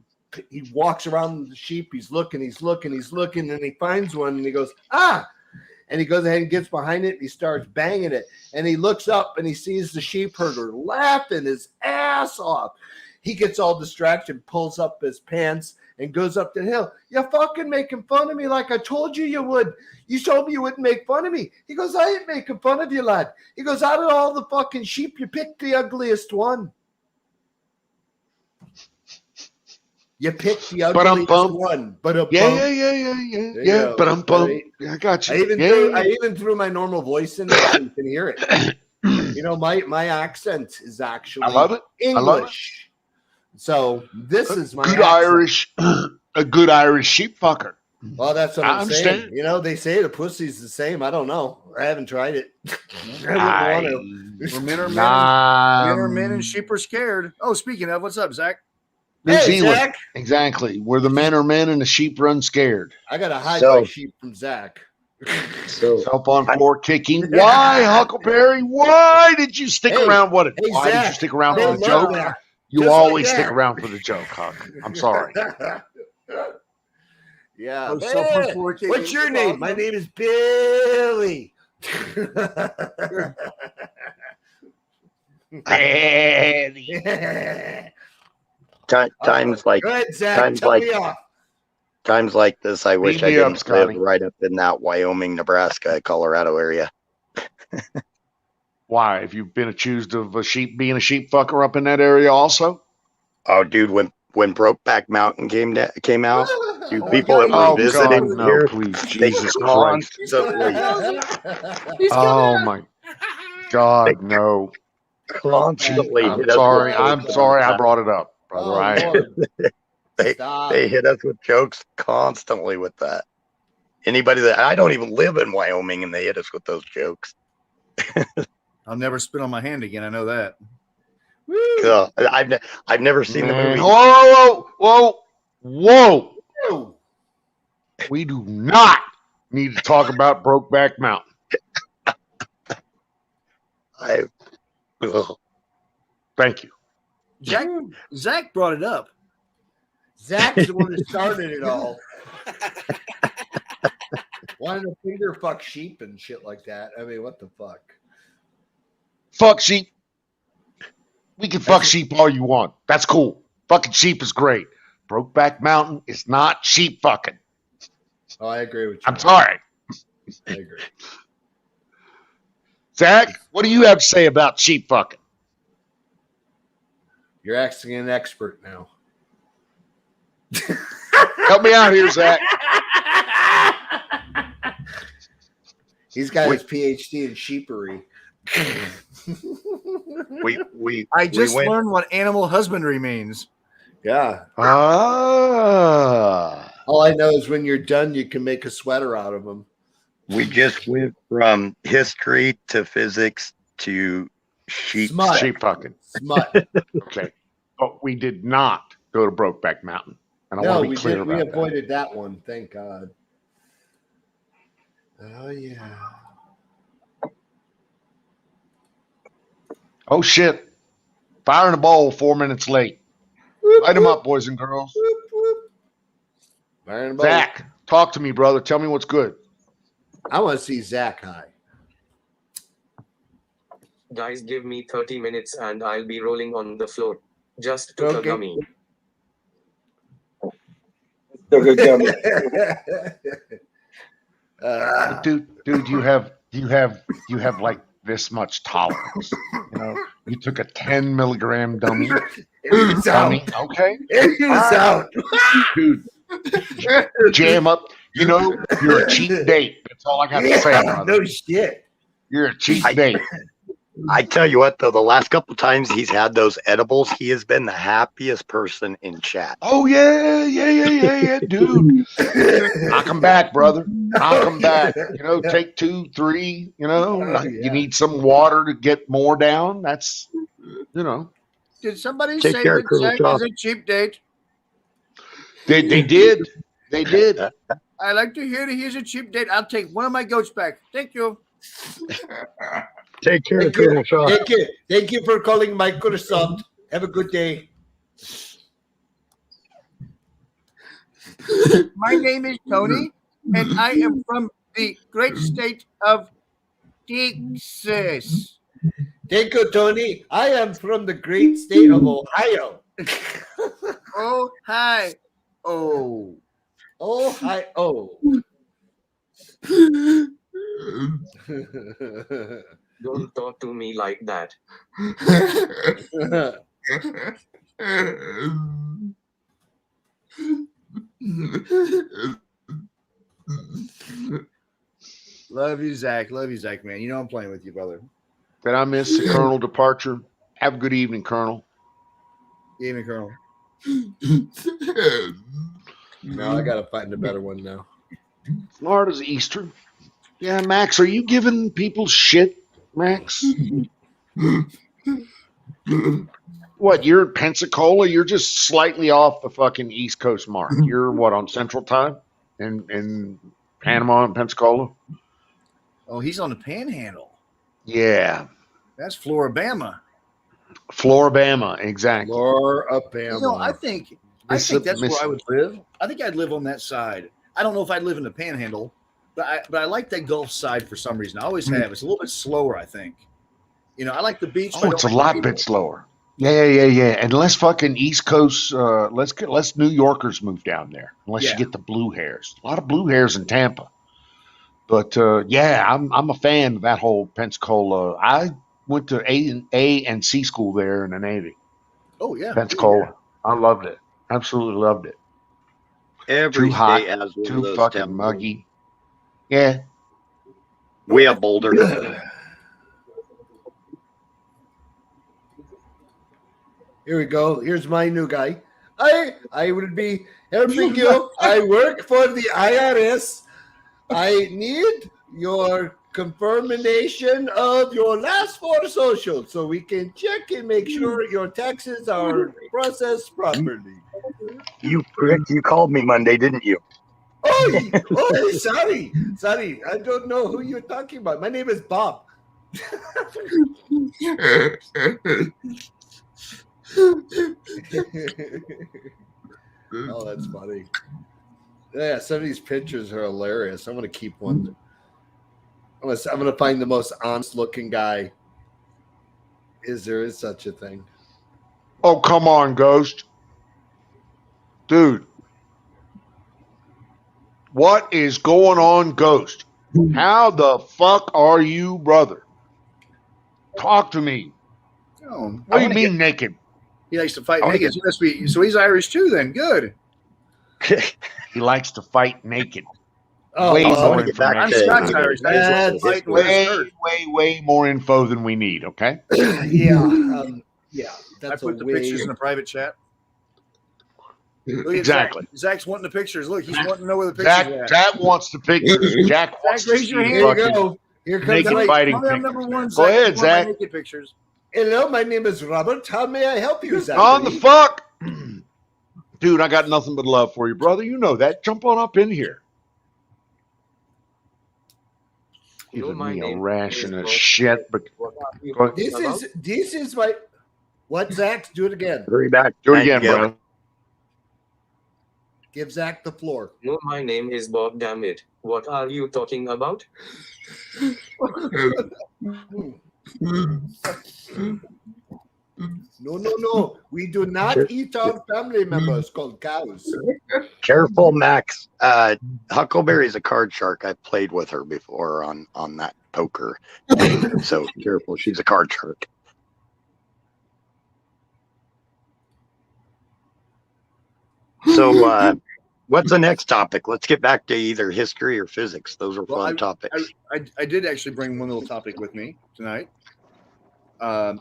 Speaker 6: He walks around the sheep. He's looking, and he finds one, and he goes, ah! And he goes ahead and gets behind it, and he starts banging it. And he looks up, and he sees the sheep herder laughing his ass off. He gets all distracted, pulls up his pants, and goes up the hill. You're fucking making fun of me like I told you you would. You told me you wouldn't make fun of me. He goes, I ain't making fun of you, lad. He goes, out of all the fucking sheep, you picked the ugliest one. You picked the ugliest one. But
Speaker 9: yeah. But I got you.
Speaker 6: I even threw my normal voice in there so you can hear it. You know, my accent is actually
Speaker 9: I love it.
Speaker 6: English.
Speaker 9: I love it.
Speaker 6: So this is my
Speaker 9: good
Speaker 6: accent.
Speaker 9: a good Irish sheep fucker.
Speaker 6: Well, that's what I'm saying.
Speaker 9: understand.
Speaker 6: You know, they say the pussy's the same. I don't know. I haven't tried it. I wouldn't want to.
Speaker 8: Well, men are men.
Speaker 9: Nah,
Speaker 8: Men are men and sheep are scared. Oh, speaking of, what's up, Zach?
Speaker 9: New
Speaker 6: Hey,
Speaker 9: Zealand.
Speaker 6: Zach.
Speaker 9: Exactly. Where the men are men and the sheep run scared.
Speaker 6: I got to hide
Speaker 3: So-
Speaker 6: my sheep from Zach.
Speaker 9: Up on floor kicking. Why, Huckleberry? Why did you stick
Speaker 6: Hey,
Speaker 9: around? Why
Speaker 6: hey,
Speaker 9: did
Speaker 6: Zach,
Speaker 9: you stick around
Speaker 6: they
Speaker 9: for the
Speaker 6: love
Speaker 9: joke?
Speaker 6: that.
Speaker 9: You
Speaker 6: Just like
Speaker 9: always
Speaker 6: that.
Speaker 9: stick around for the joke, Huck. I'm sorry.
Speaker 6: Yeah.
Speaker 8: Oh,
Speaker 6: Hey,
Speaker 8: self-report kicking.
Speaker 6: what's your name? My name is Billy.
Speaker 3: Times like
Speaker 6: Go ahead, Zach.
Speaker 3: times
Speaker 6: Tell
Speaker 3: like-
Speaker 6: me off.
Speaker 3: times like this, I wish
Speaker 9: Beat
Speaker 3: I
Speaker 9: me up,
Speaker 3: didn't
Speaker 9: Scotty.
Speaker 3: live right up in that Wyoming, Nebraska, Colorado area.
Speaker 9: Why? Have you been accused of being a sheep fucker up in that area also?
Speaker 3: Oh, dude, when Brokeback Mountain came out, dude, people that were
Speaker 9: Oh,
Speaker 3: visiting
Speaker 9: God, no,
Speaker 3: here,
Speaker 9: please.
Speaker 3: they
Speaker 9: Jesus Christ.
Speaker 3: constantly,
Speaker 9: Oh, my God, no.
Speaker 3: constantly
Speaker 9: I'm
Speaker 3: hit us
Speaker 9: sorry.
Speaker 3: with
Speaker 9: I'm
Speaker 3: jokes.
Speaker 9: sorry I brought it up, brother.
Speaker 6: Oh,
Speaker 9: I
Speaker 6: Lord.
Speaker 3: They-
Speaker 6: Stop.
Speaker 3: They hit us with jokes constantly with that. Anybody that I don't even live in Wyoming, and they hit us with those jokes.
Speaker 8: I'll never spit on my hand again. I know that.
Speaker 3: So, I've never seen the
Speaker 9: Man,
Speaker 3: movie.
Speaker 9: whoa.
Speaker 6: Whoa.
Speaker 9: We do not need to talk about Brokeback Mountain.
Speaker 3: Ugh.
Speaker 9: Thank you.
Speaker 8: Zach brought it up.
Speaker 6: Zach's the one who started it all. Wanted to finger fuck sheep and shit like that. I mean, what the fuck?
Speaker 9: Fuck sheep. We can fuck sheep all you want. That's cool. Fucking sheep is great. Brokeback Mountain is not sheep fucking.
Speaker 6: Oh, I agree with you.
Speaker 9: I'm sorry.
Speaker 6: I agree.
Speaker 9: Zach, what do you have to say about sheep fucking?
Speaker 6: You're acting an expert now.
Speaker 9: Help me out here, Zach.
Speaker 6: He's got his PhD in sheepery.
Speaker 8: I just
Speaker 3: went-
Speaker 8: learned what animal husbandry means.
Speaker 6: Yeah.
Speaker 9: Ah.
Speaker 6: All I know is when you're done, you can make a sweater out of them.
Speaker 3: We just went from history to physics to sheep.
Speaker 6: Smut.
Speaker 9: Sheep fucking.
Speaker 6: Smut.
Speaker 9: Okay. But we did not go to Brokeback Mountain. And I
Speaker 6: No,
Speaker 9: want to
Speaker 6: we
Speaker 9: be clear
Speaker 6: did. We
Speaker 9: about that.
Speaker 6: avoided that one. Thank God. Oh yeah.
Speaker 9: Oh, shit. Fire in a bowl 4 minutes late. Light them up, boys and girls.
Speaker 6: Whoop, whoop. Fire in a bowl.
Speaker 9: Zach, talk to me, brother. Tell me what's good.
Speaker 6: I want to see Zach high.
Speaker 10: Guys, give me 30 minutes and I'll be rolling on the floor. Just took
Speaker 6: Okay.
Speaker 10: a gummy.
Speaker 9: Dude, you have like this much tolerance. You know, you took a 10 milligram dummy.
Speaker 6: It's out.
Speaker 9: Dummy, okay,
Speaker 6: It's out.
Speaker 9: dude. Jam up. You know, you're a cheap date. That's all I got to say,
Speaker 6: Yeah,
Speaker 9: brother.
Speaker 6: no shit.
Speaker 9: You're a cheap date.
Speaker 3: I tell you what, though, the last couple times he's had those edibles, he has been the happiest person in chat.
Speaker 9: Oh yeah, dude. Knock him back, brother. Knock him back. You know, take 2, 3. You know,
Speaker 6: Oh,
Speaker 9: you
Speaker 6: yeah.
Speaker 9: need some water to get more down. That's, you know,
Speaker 8: Did somebody
Speaker 3: Take
Speaker 8: say
Speaker 3: care,
Speaker 8: that
Speaker 3: Colonel
Speaker 8: Zach
Speaker 3: Chop.
Speaker 8: is a cheap date?
Speaker 9: they did. They did.
Speaker 8: I like to hear that he's a cheap date. I'll take one of my goats back. Thank you.
Speaker 3: Take care,
Speaker 6: Thank you. Thank you for calling Microsoft. Have a good day.
Speaker 8: My name is Tony, and I am from the great state of Texas.
Speaker 6: Thank you, Tony. I am from the great state of Ohio.
Speaker 8: Oh, hi. Oh.
Speaker 6: Oh, hi. Oh.
Speaker 10: Don't talk to me like that.
Speaker 8: Love you, Zach. Love you, Zach, man. You know I'm playing with you, brother.
Speaker 9: Did I miss the Colonel departure? Have a good evening, Colonel.
Speaker 8: Evening, Colonel.
Speaker 6: No, I gotta find a better one now.
Speaker 9: Florida's Easter. Yeah, Max, are you giving people shit, Max? What, you're in Pensacola? You're just slightly off the fucking East Coast mark. You're what, on Central Time? In Panama and Pensacola?
Speaker 8: Oh, he's on the Panhandle.
Speaker 9: Yeah.
Speaker 8: That's Floribama.
Speaker 9: Floribama, exactly.
Speaker 6: Floribama.
Speaker 8: You know, I think that's where I would live. I think I'd live on that side. I don't know if I'd live in the Panhandle, but I like that Gulf side for some reason. I always have. It's a little bit slower, I think. You know, I like the beach.
Speaker 9: Oh, it's a lot bit slower. Yeah. And less fucking East Coast. Let's New Yorkers move down there. Unless you get the blue hairs. A lot of blue hairs in Tampa. But yeah, I'm a fan of that whole Pensacola. I went to A and C school there in the Navy.
Speaker 8: Oh yeah,
Speaker 9: Pensacola. I loved it. Absolutely loved it.
Speaker 3: Every
Speaker 9: Too hot,
Speaker 3: state has one of
Speaker 9: too
Speaker 3: those
Speaker 9: fucking
Speaker 3: temples.
Speaker 9: muggy. Yeah.
Speaker 3: We have Boulder.
Speaker 6: Here we go. Here's my new guy. I will be helping you. I work for the IRS. I need your confirmation of your last four socials so we can check and make sure your taxes are processed properly.
Speaker 3: You prick, you called me Monday, didn't you?
Speaker 6: Oh, sorry. I don't know who you're talking about. My name is Bob. Oh, that's funny. Yeah, some of these pictures are hilarious. I'm gonna keep one. I'm gonna find the most honest looking guy. There is such a thing.
Speaker 9: Oh, come on, Ghost. Dude. What is going on, Ghost? How the fuck are you, brother? Talk to me.
Speaker 8: Oh,
Speaker 9: what do you mean naked?
Speaker 8: He likes to fight naked. So he's Irish too then. Good.
Speaker 9: He likes to fight naked.
Speaker 8: Oh,
Speaker 9: way more
Speaker 8: I'm
Speaker 9: information.
Speaker 8: Scots Irish.
Speaker 9: Way more info than we need, okay?
Speaker 6: Yeah.
Speaker 8: I put the pictures in a private chat. Look at
Speaker 9: Exactly.
Speaker 8: Zach's wanting the pictures. Look, he's wanting to know where the pictures are at.
Speaker 9: Jack wants the pictures. Jack wants to
Speaker 8: raise
Speaker 9: see
Speaker 8: your hand.
Speaker 9: the
Speaker 8: Here you
Speaker 9: fucking
Speaker 8: go. Here comes
Speaker 9: naked fighting pictures.
Speaker 8: Number one,
Speaker 9: Go ahead,
Speaker 8: Zach. You want my
Speaker 9: Zach.
Speaker 8: naked pictures.
Speaker 6: Hello, my name is Robert. How may I help you, Zach?
Speaker 9: On the fuck? Dude, I got nothing but love for you, brother. You know that. Jump on up in here. Giving me a ration of shit, but
Speaker 6: This is my what, Zach? Do it again.
Speaker 3: Hurry back.
Speaker 9: Do it again, bro.
Speaker 6: Give Zach the floor.
Speaker 10: No, my name is Bob, damn it. What are you talking about?
Speaker 6: No. We do not eat our family members called cows.
Speaker 3: Careful, Max. Huckleberry's a card shark. I played with her before on that poker. So careful. She's a card shark. So what's the next topic? Let's get back to either history or physics. Those are fun topics.
Speaker 8: I did actually bring one little topic with me tonight. And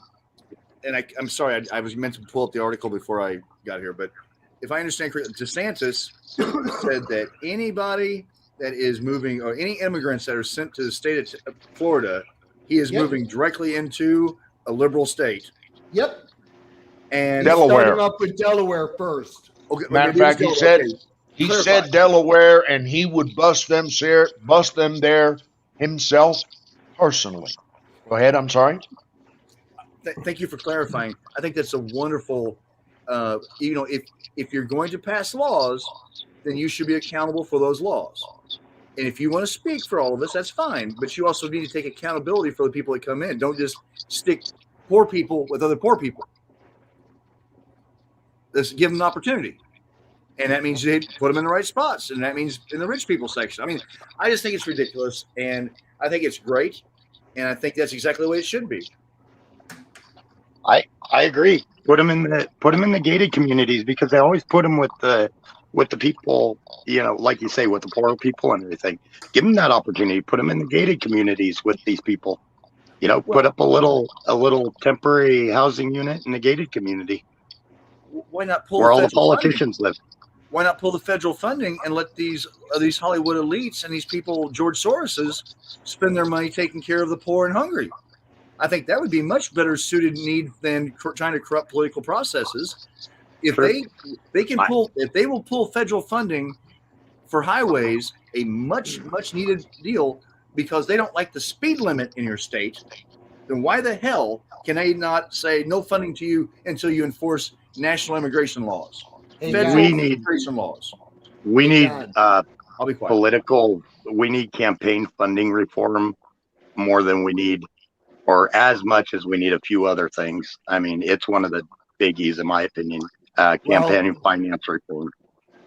Speaker 8: I'm sorry, I was meant to pull up the article before I got here, but if I understand correctly, DeSantis said that anybody that is moving or any immigrants that are sent to the state of Florida, he is moving directly into a liberal state.
Speaker 6: Yep.
Speaker 8: And
Speaker 9: Delaware.
Speaker 6: Starting up with Delaware first.
Speaker 8: Okay,
Speaker 9: Matter of fact, he said Delaware, and he would bust them there himself personally. Go ahead. I'm sorry.
Speaker 8: Thank you for clarifying. I think that's a wonderful. If you're going to pass laws, then you should be accountable for those laws. And if you want to speak for all of us, that's fine. But you also need to take accountability for the people that come in. Don't just stick poor people with other poor people. Let's give them an opportunity. And that means they put them in the right spots. And that means in the rich people section. I mean, I just think it's ridiculous. And I think it's great. And I think that's exactly the way it should be.
Speaker 3: I agree. Put them in the gated communities, because they always put them with the people, you know, like you say, with the poor people and everything. Give them that opportunity. Put them in the gated communities with these people. You know, put up a little temporary housing unit in the gated community.
Speaker 8: Why not pull
Speaker 3: where all the
Speaker 8: federal
Speaker 3: politicians live?
Speaker 8: Why not pull the federal funding and let these Hollywood elites and these people, George Soros's, spend their money taking care of the poor and hungry? I think that would be much better suited need than trying to corrupt political processes. If they will pull federal funding for highways, a much needed deal, because they don't like the speed limit in your state, then why the hell can they not say no funding to you until you enforce national immigration laws? Federal immigration laws.
Speaker 3: We need
Speaker 8: I'll be quiet.
Speaker 3: we need campaign funding reform more than we need, or as much as we need a few other things. I mean, it's one of the biggies, in my opinion, campaign finance reform.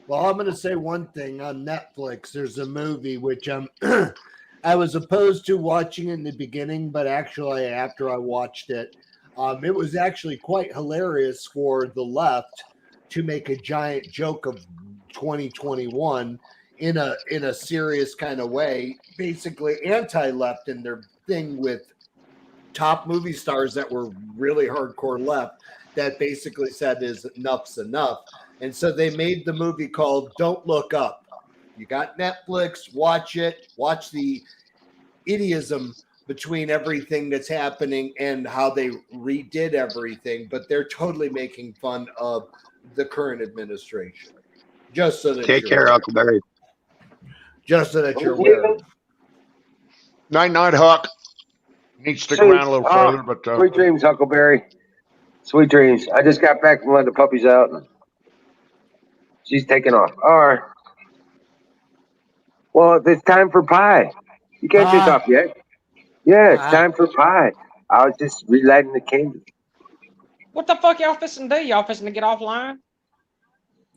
Speaker 6: Well, I'm going to say one thing on Netflix. There's a movie which I was opposed to watching in the beginning, but actually after I watched it, it was actually quite hilarious for the left to make a giant joke of 2021 in a serious kind of way, basically anti-left in their thing with top movie stars that were really hardcore left that basically said is enough's enough. And so they made the movie called Don't Look Up. You got Netflix, watch it, watch the idiotism between everything that's happening and how they redid everything, but they're totally making fun of the current administration. Just so that
Speaker 3: Take care, Huckleberry.
Speaker 6: Just so that you're aware.
Speaker 9: Night, Huck. Need to stick around a little further, but
Speaker 1: sweet dreams, Huckleberry. Sweet dreams. I just got back from letting the puppies out, and she's taking off. All right. Well, it's time for pie. You can't take off yet. Yeah, it's time for pie. I was just relighting the candle.
Speaker 11: What the fuck y'all fixing to do? Y'all fixing to get offline?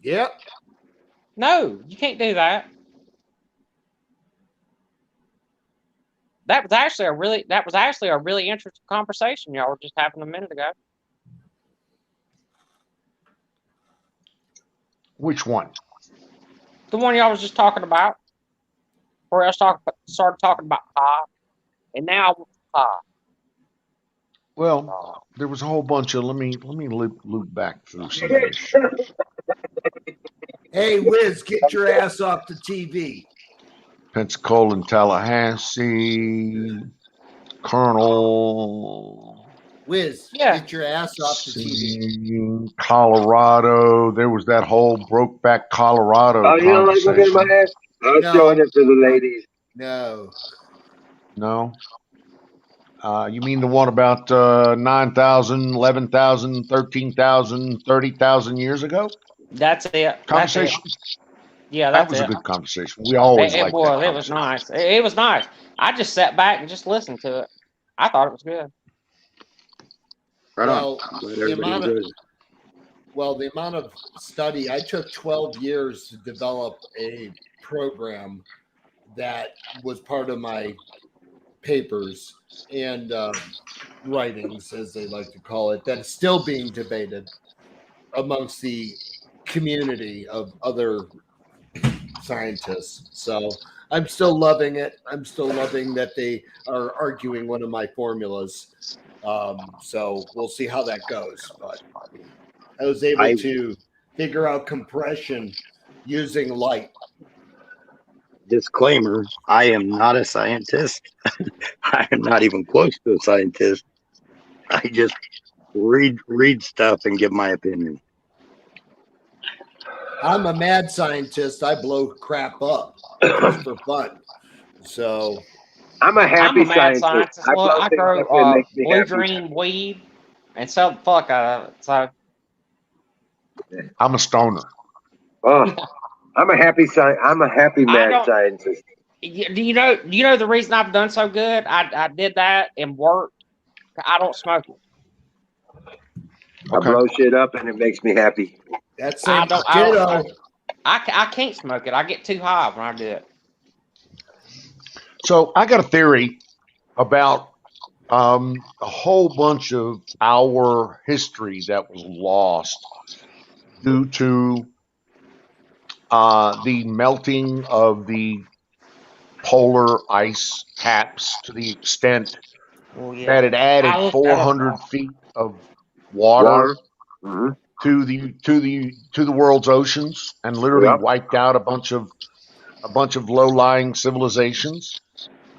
Speaker 6: Yep.
Speaker 11: No, you can't do that. That was actually a really interesting conversation y'all were just having a minute ago.
Speaker 9: which one?
Speaker 11: The one y'all was just talking about. Where I started talking about pie, and now pie.
Speaker 9: Well, there was a whole bunch of. Let me loop back through some of this.
Speaker 6: Hey, Wiz, get your ass off the TV.
Speaker 9: Pensacola and Tallahassee, Colonel.
Speaker 6: Wiz, get your ass off the TV.
Speaker 9: Colorado. There was that whole Brokeback Colorado.
Speaker 1: Oh, you don't like looking at my ass? I was showing it for the ladies.
Speaker 6: No.
Speaker 9: No. You mean the one about 9,000, 11,000, 13,000, 30,000 years ago?
Speaker 11: That's it.
Speaker 9: Conversation.
Speaker 11: That's it. Yeah,
Speaker 9: that was
Speaker 11: it.
Speaker 9: a good conversation. We always liked that.
Speaker 11: It was nice. It was nice. I just sat back and just listened to it. I thought it was good.
Speaker 3: Right on.
Speaker 6: The amount of study, I took 12 years to develop a program that was part of my papers and writings, as they like to call it, that's still being debated amongst the community of other scientists. So I'm still loving it. I'm still loving that they are arguing one of my formulas. So we'll see how that goes. But I was able to figure out compression using light.
Speaker 3: Disclaimer, I am not a scientist. I am not even close to a scientist. I just read stuff and give my opinion.
Speaker 6: I'm a mad scientist. I blow crap up just for fun. So
Speaker 1: I'm a happy scientist.
Speaker 11: Well, I grow blue green weed and sell the fuck out of it. So
Speaker 9: I'm a stoner.
Speaker 1: I'm I'm a happy mad
Speaker 11: don't-
Speaker 1: scientist.
Speaker 11: Do you know the reason I've done so good? I did that and worked. I don't smoke it.
Speaker 1: I blow shit up and it makes me happy.
Speaker 6: That's
Speaker 11: I
Speaker 6: it.
Speaker 11: don't. I can't smoke it. I get too high when I do it.
Speaker 9: So I got a theory about a whole bunch of our history that was lost due to the melting of the polar ice caps to the extent that it added 400 feet of water to the world's oceans and literally wiped out a bunch of low-lying civilizations.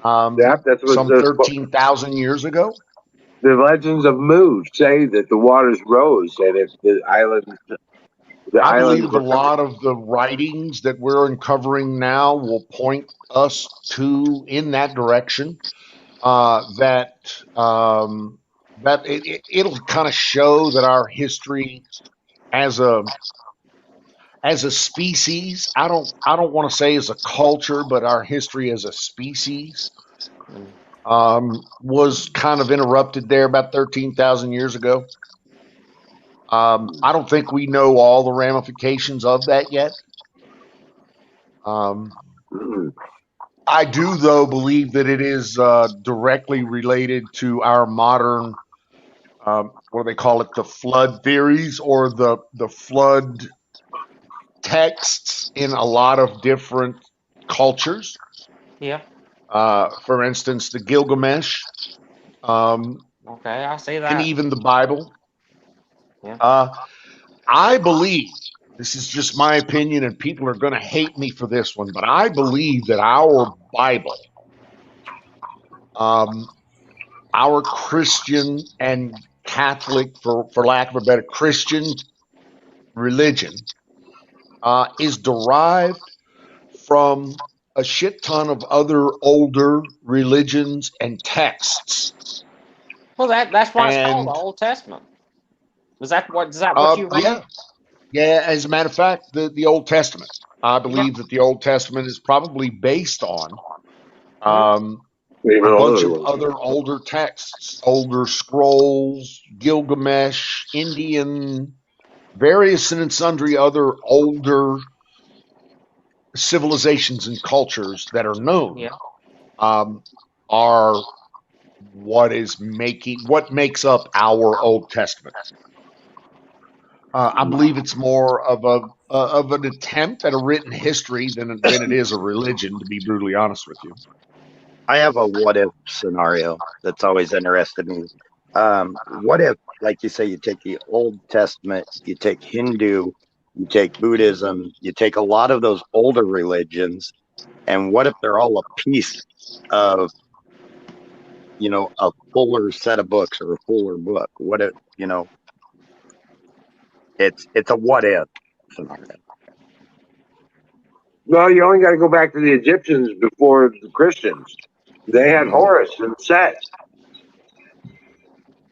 Speaker 1: That's what
Speaker 9: some 13,000 years ago.
Speaker 1: The legends of Mu say that the waters rose and if the island.
Speaker 9: I believe a lot of the writings that we're uncovering now will point us in that direction. That it'll kind of show that our history as a species, I don't want to say as a culture, but our history as a species was kind of interrupted there about 13,000 years ago. I don't think we know all the ramifications of that yet. I do, though, believe that it is directly related to our modern, what do they call it, the flood theories or the flood texts in a lot of different cultures.
Speaker 11: Yeah.
Speaker 9: For instance, the Gilgamesh.
Speaker 11: Okay, I see that.
Speaker 9: And even the Bible.
Speaker 11: Yeah.
Speaker 9: I believe, this is just my opinion, and people are going to hate me for this one, but I believe that our Bible, our Christian and Catholic, for lack of a better, Christian religion, is derived from a shit ton of other older religions and texts.
Speaker 11: Well, that's why it's called the Old Testament. Is that what you read?
Speaker 9: Yeah. As a matter of fact, the Old Testament. I believe that the Old Testament is probably based on a bunch of other older texts, older scrolls, Gilgamesh, Indian, various and sundry other older civilizations and cultures that are known are what makes up our Old Testament. I believe it's more of an attempt at a written history than it is a religion, to be brutally honest with you.
Speaker 3: I have a what if scenario that's always interested me. What if, like you say, you take the Old Testament, you take Hindu, you take Buddhism, you take a lot of those older religions, and what if they're all a piece of, a fuller set of books or a fuller book? What if, it's a what if scenario.
Speaker 1: Well, you only got to go back to the Egyptians before the Christians. They had Horus and Set.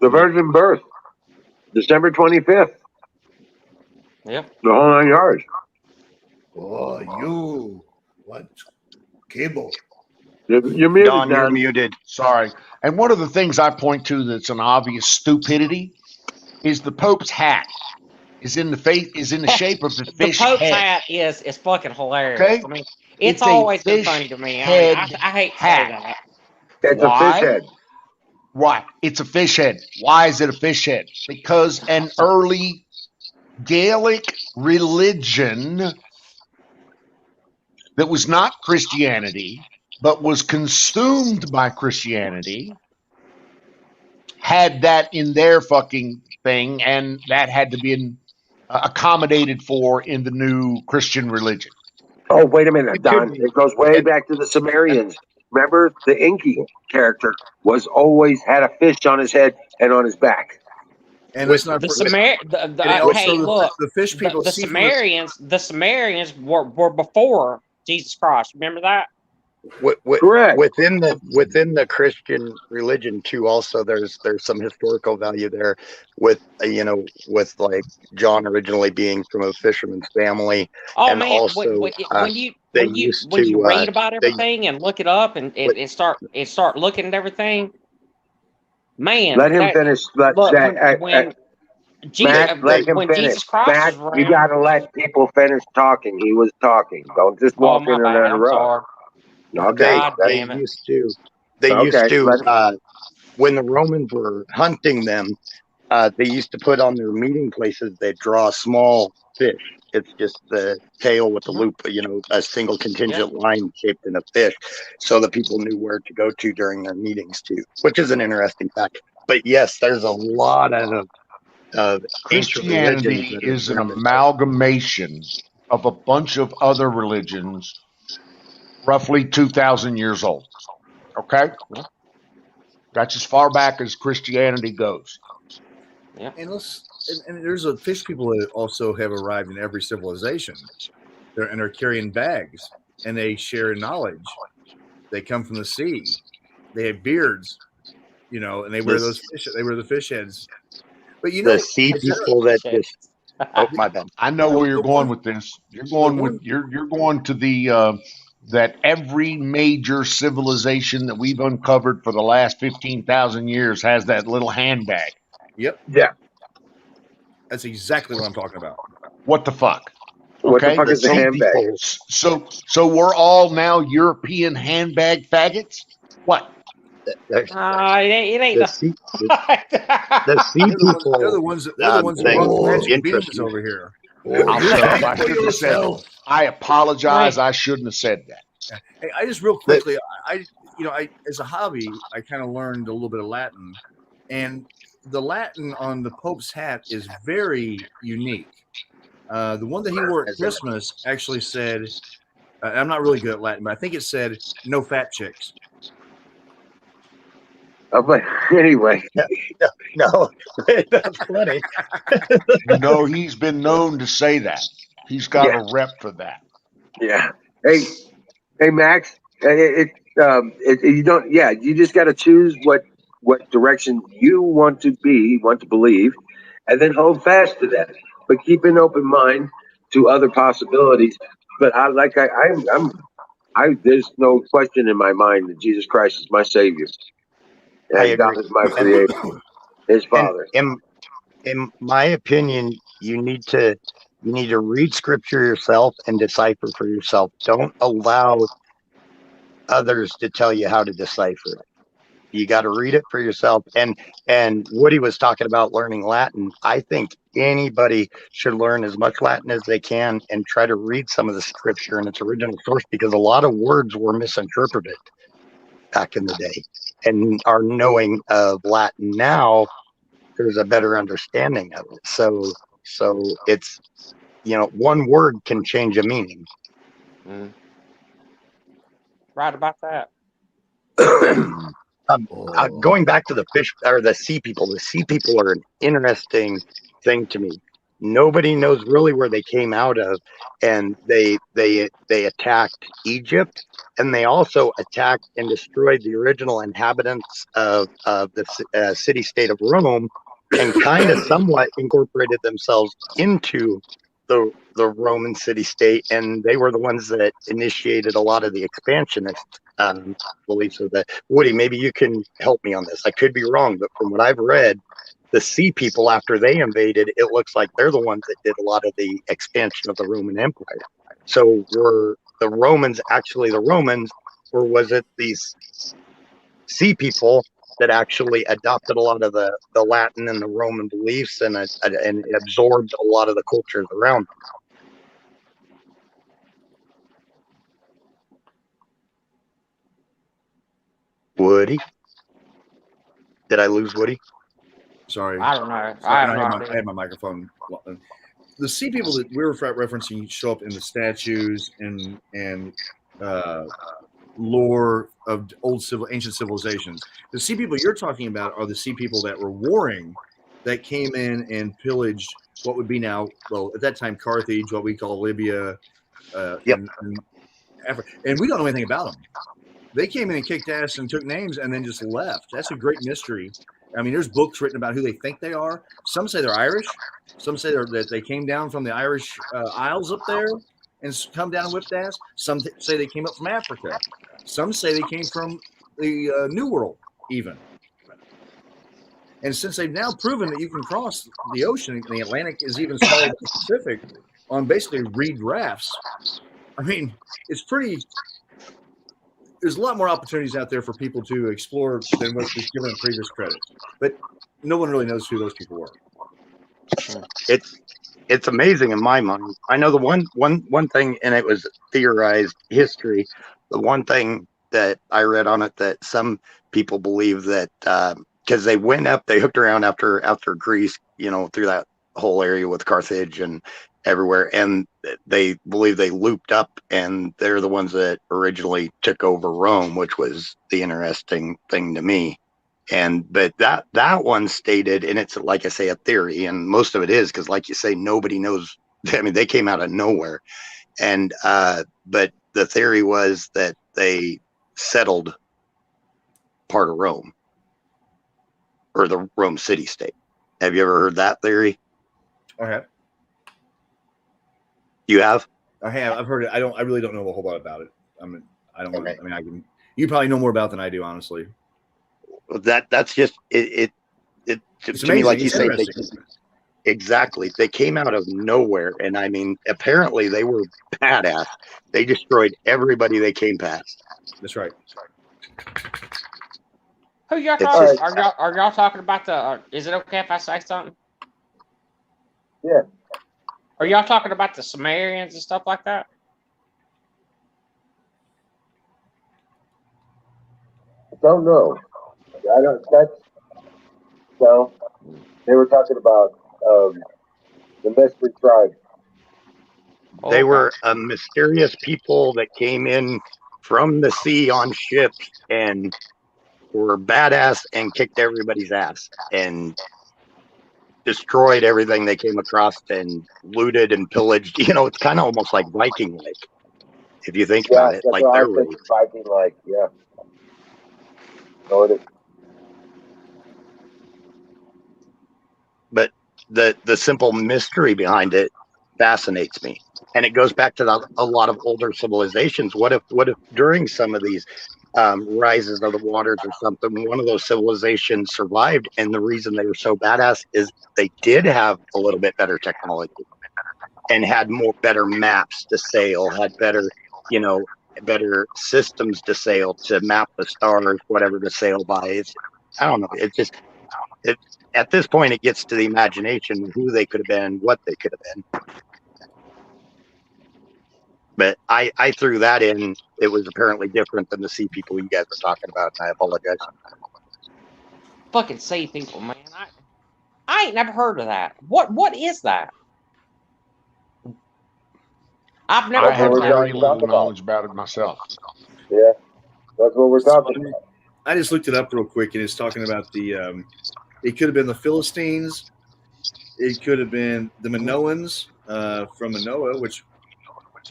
Speaker 1: The virgin birth, December 25th.
Speaker 11: Yep.
Speaker 1: The whole 9 yards.
Speaker 6: Oh, you what? Cable.
Speaker 1: You're muted,
Speaker 3: Don, you're muted.
Speaker 9: Sorry. And one of the things I point to that's an obvious stupidity is the Pope's hat is in the shape of the fish
Speaker 11: The Pope's
Speaker 9: head.
Speaker 11: hat is fucking hilarious.
Speaker 9: Okay?
Speaker 11: I mean, it's
Speaker 9: a
Speaker 11: always been
Speaker 9: fish
Speaker 11: funny to me. I
Speaker 9: head
Speaker 11: hate to say
Speaker 9: hat.
Speaker 11: that.
Speaker 1: It's a fish head.
Speaker 9: Right. It's a fish head. Why is it a fish head? Because an early Gaelic religion that was not Christianity, but was consumed by Christianity, had that in their fucking thing, and that had to be accommodated for in the new Christian religion.
Speaker 1: Oh, wait a minute, Don. It goes way back to the Sumerians. Remember, the Enki character was always had a fish on his head and on his back.
Speaker 8: And let's not
Speaker 11: The
Speaker 8: forget,
Speaker 11: the
Speaker 8: fish people.
Speaker 11: The Sumerians were before Jesus Christ. Remember that?
Speaker 1: Correct.
Speaker 3: Within the Christian religion too, also there's some historical value there with with like John originally being from a fisherman's family,
Speaker 11: Oh
Speaker 3: and
Speaker 11: man,
Speaker 3: also they used
Speaker 11: when you
Speaker 3: to
Speaker 11: read about
Speaker 3: they
Speaker 11: everything and look it up and start looking at everything, man,
Speaker 1: Let him
Speaker 11: that
Speaker 1: finish. Let
Speaker 11: look
Speaker 1: that.
Speaker 11: when
Speaker 1: Matt, let him
Speaker 11: when
Speaker 1: finish.
Speaker 11: Jesus Christ
Speaker 1: Matt,
Speaker 11: was
Speaker 1: you
Speaker 11: around.
Speaker 1: gotta let people finish talking. He was talking. Don't just
Speaker 11: Oh
Speaker 1: walk in
Speaker 11: my
Speaker 1: and
Speaker 11: bad, I'm
Speaker 1: interrupt.
Speaker 11: sorry.
Speaker 1: Okay.
Speaker 11: God
Speaker 3: they
Speaker 11: damn it.
Speaker 3: used to
Speaker 1: Okay. Let him.
Speaker 3: when the Romans were hunting them, they used to put on their meeting places, they'd draw a small fish. It's just the tail with the loop, a single contingent line shaped in a fish, so that people knew where to go to during their meetings too, which is an interesting fact. But yes, there's a lot of ancient religions
Speaker 9: Christianity
Speaker 3: that are
Speaker 9: is an
Speaker 3: grounded.
Speaker 9: amalgamation of a bunch of other religions, roughly 2,000 years old. Okay? That's as far back as Christianity goes.
Speaker 11: Yeah.
Speaker 8: And there's a fish people that also have arrived in every civilization. They're carrying bags and they share knowledge. They come from the sea. They have beards, and they wear those fish. They wear the fish heads. But
Speaker 3: The sea people that just my bad.
Speaker 9: I know where you're going with this. You're going to the that every major civilization that we've uncovered for the last 15,000 years has that little handbag.
Speaker 8: Yep.
Speaker 1: Yeah.
Speaker 8: That's exactly what I'm talking about.
Speaker 9: What the fuck?
Speaker 1: What the
Speaker 9: Okay.
Speaker 1: fuck is the handbag?
Speaker 9: So we're all now European handbag faggots? What?
Speaker 11: It ain't
Speaker 3: The sea people.
Speaker 8: They're the ones that brought magic beans over here.
Speaker 9: I'm sorry. I shouldn't have said that. I apologize. I shouldn't have said that.
Speaker 8: Hey, I just real quickly, I as a hobby, I kind of learned a little bit of Latin, and the Latin on the Pope's hat is very unique. The one that he wore at Christmas actually said, I'm not really good at Latin, but I think it said "no fat chicks."
Speaker 1: But anyway,
Speaker 3: no, that's funny.
Speaker 9: He's been known to say that. He's got a rep for that.
Speaker 1: Yeah. Hey, Max. You don't. Yeah, you just got to choose what direction you want to believe, and then hold fast to that. But keep an open mind to other possibilities. But there's no question in my mind that Jesus Christ is my Savior. And God is my Creator, His Father.
Speaker 3: In my opinion, you need to read Scripture yourself and decipher for yourself. Don't allow others to tell you how to decipher it. You got to read it for yourself. And Woody was talking about learning Latin. I think anybody should learn as much Latin as they can and try to read some of the Scripture in its original source, because a lot of words were misinterpreted back in the day. And our knowing of Latin now, there's a better understanding of it. So it's, one word can change a meaning.
Speaker 11: Right about that.
Speaker 3: Going back to the fish or the sea people. The sea people are an interesting thing to me. Nobody knows really where they came out of, and they attacked Egypt, and they also attacked and destroyed the original inhabitants of the city-state of Rome, and kind of somewhat incorporated themselves into the Roman city-state, and they were the ones that initiated a lot of the expansionist beliefs of that. Woody, maybe you can help me on this. I could be wrong, but from what I've read, the sea people, after they invaded, it looks like they're the ones that did a lot of the expansion of the Roman Empire. So were the Romans actually the Romans, or was it these sea people that actually adopted a lot of the Latin and the Roman beliefs and absorbed a lot of the cultures around them? Woody? Did I lose Woody?
Speaker 8: Sorry.
Speaker 11: I don't know.
Speaker 8: I had my microphone. The sea people that we were referencing show up in the statues and lore of ancient civilizations. The sea people you're talking about are the sea people that were warring, that came in and pillaged what would be now, well, at that time, Carthage, what we call Libya, Africa, and we don't know anything about them. They came in and kicked ass and took names and then just left. That's a great mystery. I mean, there's books written about who they think they are. Some say they're Irish. Some say that they came down from the Irish Isles up there and come down and whipped ass. Some say they came up from Africa. Some say they came from the New World, even. And since they've now proven that you can cross the ocean, the Atlantic is even smaller than the Pacific, on basically reed rafts, I mean, it's pretty. There's a lot more opportunities out there for people to explore than what was given previous credit. But no one really knows who those people were.
Speaker 3: It's amazing in my mind. I know the one thing, and it was theorized history. The one thing that I read on it that some people believe that because they went up, they hooked around after Greece, you know, through that whole area with Carthage and everywhere, and they believe they looped up, and they're the ones that originally took over Rome, which was the interesting thing to me. But that one stated, and it's like I say, a theory, and most of it is because, like you say, nobody knows. I mean, they came out of nowhere, and but the theory was that they settled part of Rome or the Rome city state. Have you ever heard that theory?
Speaker 8: I have.
Speaker 3: You have?
Speaker 8: I have. I've heard it. I really don't know a whole lot about it. I don't. Okay. I mean, I can. You probably know more about it than I do, honestly.
Speaker 3: That's just it to me, like you say, exactly. They came out of nowhere, and I mean, apparently they were badass. They destroyed everybody they came past.
Speaker 8: That's right.
Speaker 11: Who y'all talking? Are y'all talking about the? Is it okay if I say something?
Speaker 1: Yeah.
Speaker 11: Are y'all talking about the Sumerians and stuff like that?
Speaker 1: I don't know. I don't. No. They were talking about the mystery tribe.
Speaker 3: They were a mysterious people that came in from the sea on ships and were badass and kicked everybody's ass and destroyed everything they came across and looted and pillaged. You know, it's kind of almost like Viking-like, if you think about it. Like they're
Speaker 1: Viking-like, yeah. No, it is.
Speaker 3: But the simple mystery behind it fascinates me, and it goes back to a lot of older civilizations. What if during some of these rises of the waters or something, one of those civilizations survived, and the reason they were so badass is they did have a little bit better technology and had better maps to sail, had better, you know, better systems to sail, to map the stars, whatever to sail by. I don't know. At this point, it gets to the imagination of who they could have been, what they could have been. But I threw that in. It was apparently different than the sea people you guys were talking about, and I apologize.
Speaker 11: Fucking sea people, man. I ain't never heard of that. What is that? I've never
Speaker 9: I have
Speaker 11: heard
Speaker 9: very
Speaker 11: that.
Speaker 9: little knowledge about it myself.
Speaker 1: Yeah, that's what we're talking about.
Speaker 8: I just looked it up real quick, and it's talking about the. It could have been the Philistines. It could have been the Minoans from Manoah, which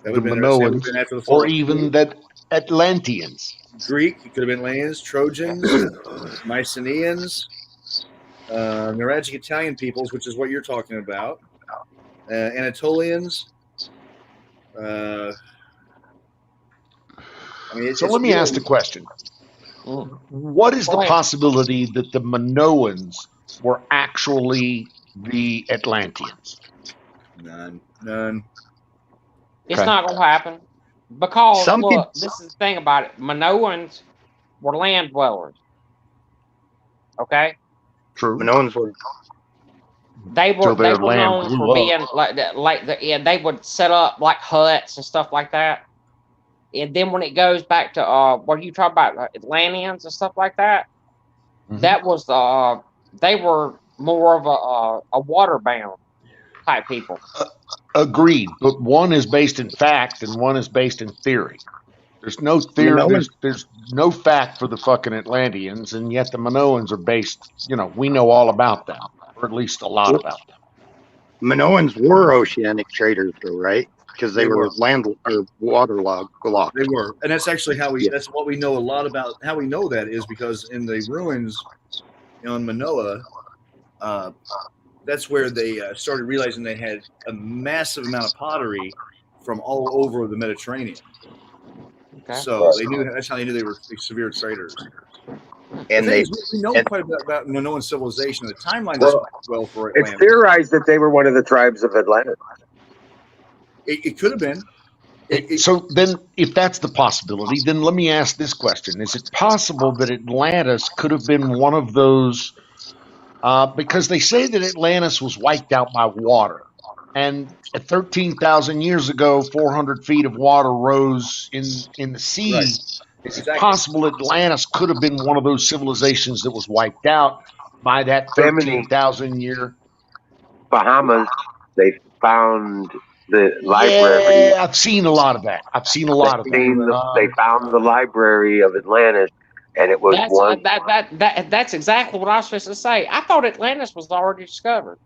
Speaker 9: the Minoans, or even that Atlanteans.
Speaker 8: Greek. It could have been Atlanteans, Trojans, Mycenaeans, Nuragic Italian peoples, which is what you're talking about. Anatolians. I mean,
Speaker 9: so let me ask the question. What is the possibility that the Minoans were actually the Atlanteans?
Speaker 8: None.
Speaker 11: It's not going to happen. Because, this is the thing about it. Minoans were land dwellers. Okay?
Speaker 3: True. Minoans were.
Speaker 11: They were known for being they would set up like huts and stuff like that. And then when it goes back to what you talk about, Atlanteans and stuff like that, that was they were more of a water-bound type people.
Speaker 9: Agreed, but one is based in fact and one is based in theory. There's no theory. There's no fact for the fucking Atlanteans, and yet the Minoans are based. You know, we know all about them, or at least a lot about them.
Speaker 3: Minoans were oceanic traders, though, right? because they were land or waterlogged.
Speaker 8: They were, and that's actually how we.
Speaker 3: Yeah.
Speaker 8: That's what we know a lot about. How we know that is because in the ruins on Manoa, that's where they started realizing they had a massive amount of pottery from all over the Mediterranean.
Speaker 11: Okay.
Speaker 8: So they knew that's how they knew they were severe traders.
Speaker 3: And
Speaker 8: The thing
Speaker 3: they
Speaker 8: is, we know quite a bit about Minoan civilization. The timeline
Speaker 1: Well,
Speaker 8: doesn't work well for
Speaker 1: It's
Speaker 8: Atlantis.
Speaker 1: theorized that they were one of the tribes of Atlantis.
Speaker 8: It could have been.
Speaker 9: So then, if that's the possibility, then let me ask this question. Is it possible that Atlantis could have been one of those, because they say that Atlantis was wiped out by water. And at 13,000 years ago, 400 feet of water rose in the sea.
Speaker 8: Right.
Speaker 9: Is
Speaker 8: Exactly.
Speaker 9: it possible Atlantis could have been one of those civilizations that was wiped out by that 13,000 year?
Speaker 1: Bahamas, they found the library.
Speaker 9: Yeah, I've seen a lot of that. I've seen a lot of that.
Speaker 1: They found the library of Atlantis, and it was one.
Speaker 11: That's exactly what I was supposed to say. I thought Atlantis was already discovered.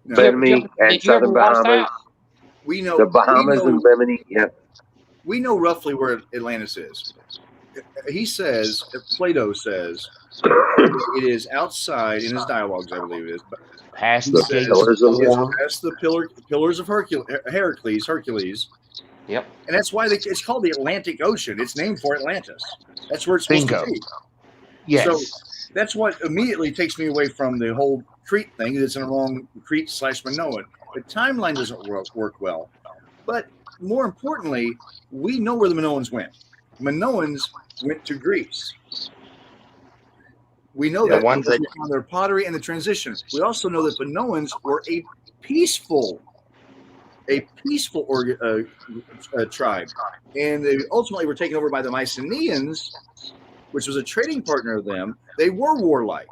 Speaker 1: Bimini and
Speaker 11: Did you ever
Speaker 1: Southern
Speaker 11: watch
Speaker 1: Bahamas.
Speaker 11: that?
Speaker 8: We know
Speaker 1: The Bahamas and Bimini, yeah.
Speaker 8: We know roughly where Atlantis is. He says, Plato says, it is outside in his dialogues, I believe it is. But
Speaker 9: past
Speaker 1: the
Speaker 9: the
Speaker 1: pillars of
Speaker 9: war.
Speaker 8: past the pillars of Hercules.
Speaker 11: Yep.
Speaker 8: And that's why it's called the Atlantic Ocean. It's named for Atlantis. That's where it's supposed
Speaker 9: Bingo.
Speaker 8: to be.
Speaker 9: Yes.
Speaker 8: So that's what immediately takes me away from the whole Crete thing. It's in the wrong Crete/Minoan. The timeline doesn't work well. But more importantly, we know where the Minoans went. Minoans went to Greece. We know that
Speaker 3: ones that
Speaker 8: on their pottery and the transition. We also know that the Minoans were a peaceful tribe, and they ultimately were taken over by the Mycenaeans, which was a trading partner of them. They were warlike,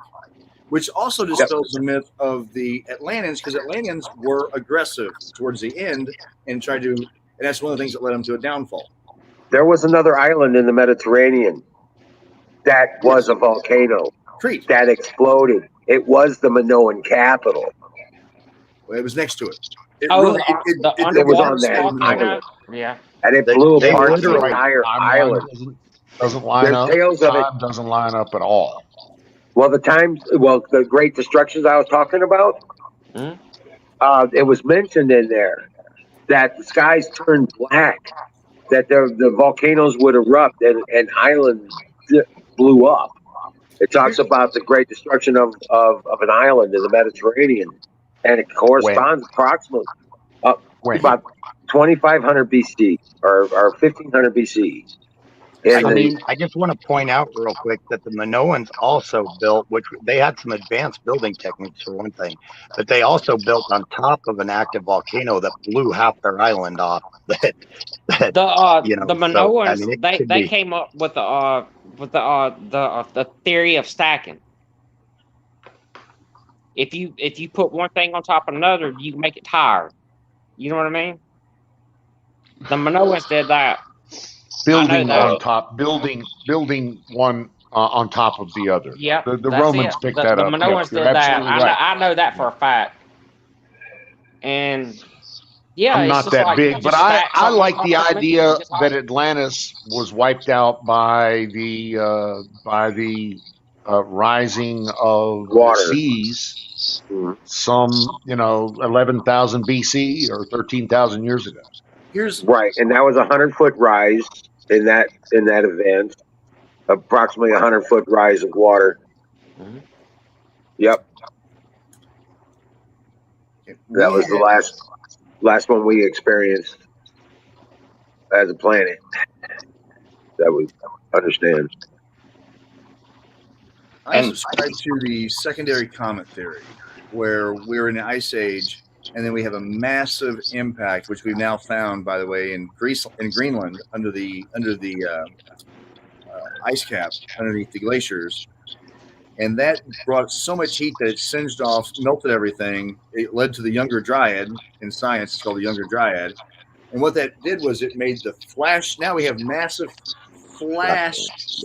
Speaker 8: which also dispels the myth of the Atlanteans, because Atlanteans were aggressive towards the end and tried to, and that's one of the things that led them to a downfall.
Speaker 1: There was another island in the Mediterranean that was a volcano.
Speaker 8: Crete.
Speaker 1: That exploded. It was the Minoan capital.
Speaker 8: Well, it was next to it. It
Speaker 11: Oh,
Speaker 8: it
Speaker 11: the
Speaker 1: was
Speaker 11: underwater
Speaker 1: on that
Speaker 11: volcano?
Speaker 1: island.
Speaker 11: Yeah.
Speaker 1: And it
Speaker 3: They
Speaker 1: blew apart the
Speaker 3: literally-
Speaker 1: entire island.
Speaker 9: Doesn't line
Speaker 1: There's
Speaker 9: up.
Speaker 1: tales of it.
Speaker 9: Time doesn't line up at all.
Speaker 1: Well, the great destructions I was talking about, it was mentioned in there that the skies turned black, that the volcanoes would erupt and islands blew up. It talks about the great destruction of an island in the Mediterranean, and it corresponds approximately about 2,500 BC or 1,500 BC.
Speaker 3: I just want to point out real quick that the Minoans also built, which they had some advanced building techniques for one thing, but they also built on top of an active volcano that blew half their island off. The
Speaker 11: Minoans, they came up with the theory of stacking. If you put one thing on top of another, you can make it higher. You know what I mean? The Minoans did that.
Speaker 9: Building on top, building one on top of the other.
Speaker 11: Yeah,
Speaker 9: the Romans picked that
Speaker 11: the
Speaker 9: up.
Speaker 11: Minoans did that. I know that for a fact. And yeah,
Speaker 9: I'm
Speaker 11: it's
Speaker 9: not
Speaker 11: just
Speaker 9: that
Speaker 11: like,
Speaker 9: big, but I like the idea that Atlantis was wiped out by the rising of
Speaker 1: water.
Speaker 9: The seas, some 11,000 BC or 13,000 years ago.
Speaker 1: Right, and that was a 100-foot rise in that event, approximately 100-foot rise of water. Yep, that was the last one we experienced as a planet that we understand.
Speaker 8: I subscribe to the secondary comet theory, where we're in an ice age, and then we have a massive impact, which we've now found, by the way, in Greenland, under the ice cap, underneath the glaciers, and that brought so much heat that it singed off, melted everything. It led to the Younger Dryad. In science, it's called the Younger Dryad. And what that did was it made the flash. Now we have massive flash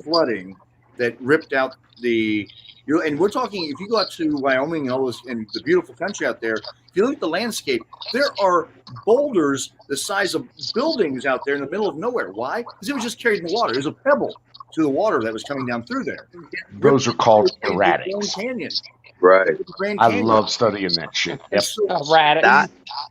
Speaker 8: flooding that ripped out the And we're talking, if you go out to Wyoming and all this and the beautiful country out there, if you look at the landscape, there are boulders the size of buildings out there in the middle of nowhere. Why? Because it was just carried in the water. It was a pebble to the water that was coming down through there.
Speaker 9: Those are called
Speaker 8: Grand
Speaker 9: erratics.
Speaker 8: Canyon.
Speaker 1: Right.
Speaker 8: Grand
Speaker 9: I
Speaker 8: Canyon.
Speaker 9: love studying that shit. Yep.
Speaker 11: Erratic.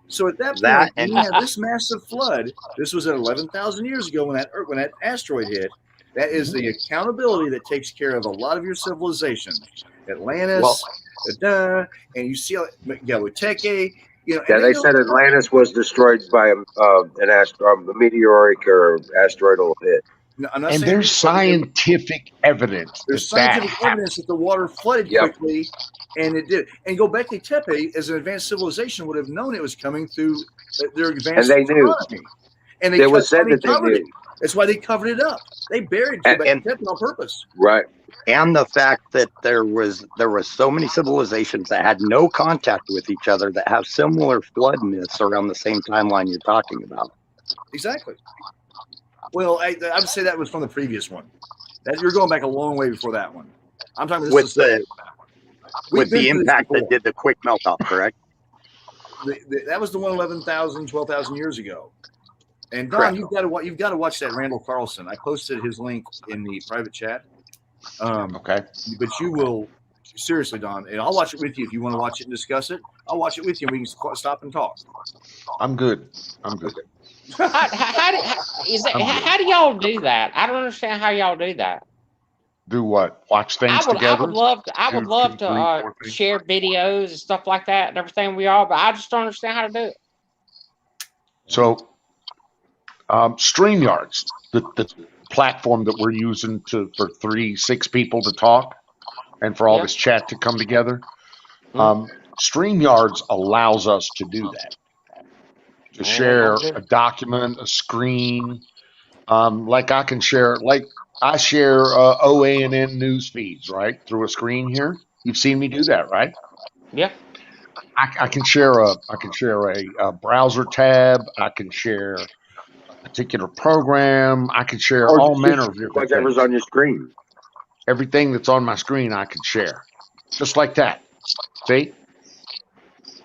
Speaker 8: So at that
Speaker 3: That
Speaker 8: point,
Speaker 3: and-
Speaker 8: you have this massive flood. This was at 11,000 years ago when that asteroid hit. That is the accountability that takes care of a lot of your civilization. Atlantis, and you see Galuteke. You know,
Speaker 1: Yeah,
Speaker 8: and
Speaker 1: they
Speaker 8: don't-
Speaker 1: said Atlantis was destroyed by a meteoric or asteroidal hit.
Speaker 8: No, I'm not
Speaker 9: And
Speaker 8: saying
Speaker 9: there's scientific evidence
Speaker 8: there's
Speaker 9: that that
Speaker 8: scientific evidence that the water flooded
Speaker 1: Yep.
Speaker 8: quickly, and it did. And Göbekli Tepe, as an advanced civilization, would have known it was coming through their advanced
Speaker 1: And they knew.
Speaker 8: astronomy. And
Speaker 1: It was said that they
Speaker 8: covered it.
Speaker 1: knew.
Speaker 8: That's why they covered it up. They buried
Speaker 3: And-
Speaker 8: Göbekli Tepe on purpose.
Speaker 1: Right.
Speaker 3: And the fact that there was so many civilizations that had no contact with each other that have similar flood myths around the same timeline you're talking about.
Speaker 8: Exactly. Well, I would say that was from the previous one. That you're going back a long way before that one. I'm talking this
Speaker 3: With
Speaker 8: is
Speaker 3: the
Speaker 8: we've
Speaker 3: with
Speaker 8: been
Speaker 3: the
Speaker 8: through this
Speaker 3: impact that
Speaker 8: before.
Speaker 3: did the quick melt off, correct?
Speaker 8: That was the one 11,000, 12,000 years ago. And Don,
Speaker 3: Correct.
Speaker 8: you've got to watch that Randall Carlson. I posted his link in the private chat.
Speaker 9: okay.
Speaker 8: But you will seriously, Don, and I'll watch it with you if you want to watch it and discuss it. I'll watch it with you, and we can stop and talk.
Speaker 9: I'm good. I'm good.
Speaker 11: How do y'all do that? I don't understand how y'all do that.
Speaker 9: Do what? Watch things
Speaker 11: I would
Speaker 9: together.
Speaker 11: love to. I would
Speaker 9: Two,
Speaker 11: love
Speaker 9: two,
Speaker 11: to
Speaker 9: three, four things.
Speaker 11: share videos and stuff like that and everything we are, but I just don't understand how to do it.
Speaker 9: So, StreamYards, the platform that we're using for 6 people to talk, and for all
Speaker 11: Yeah.
Speaker 9: this chat to come together. StreamYards allows us to do that. To share a document, a screen, like I can share, like I share OANN news feeds, right, through a screen here. You've seen me do that, right?
Speaker 11: Yeah.
Speaker 9: I can share a browser tab. I can share a particular program. I can share
Speaker 1: Or
Speaker 9: all
Speaker 1: just
Speaker 9: manner of different
Speaker 1: whatever's
Speaker 9: things.
Speaker 1: on your screen.
Speaker 9: Everything that's on my screen, I can share, just like that. See?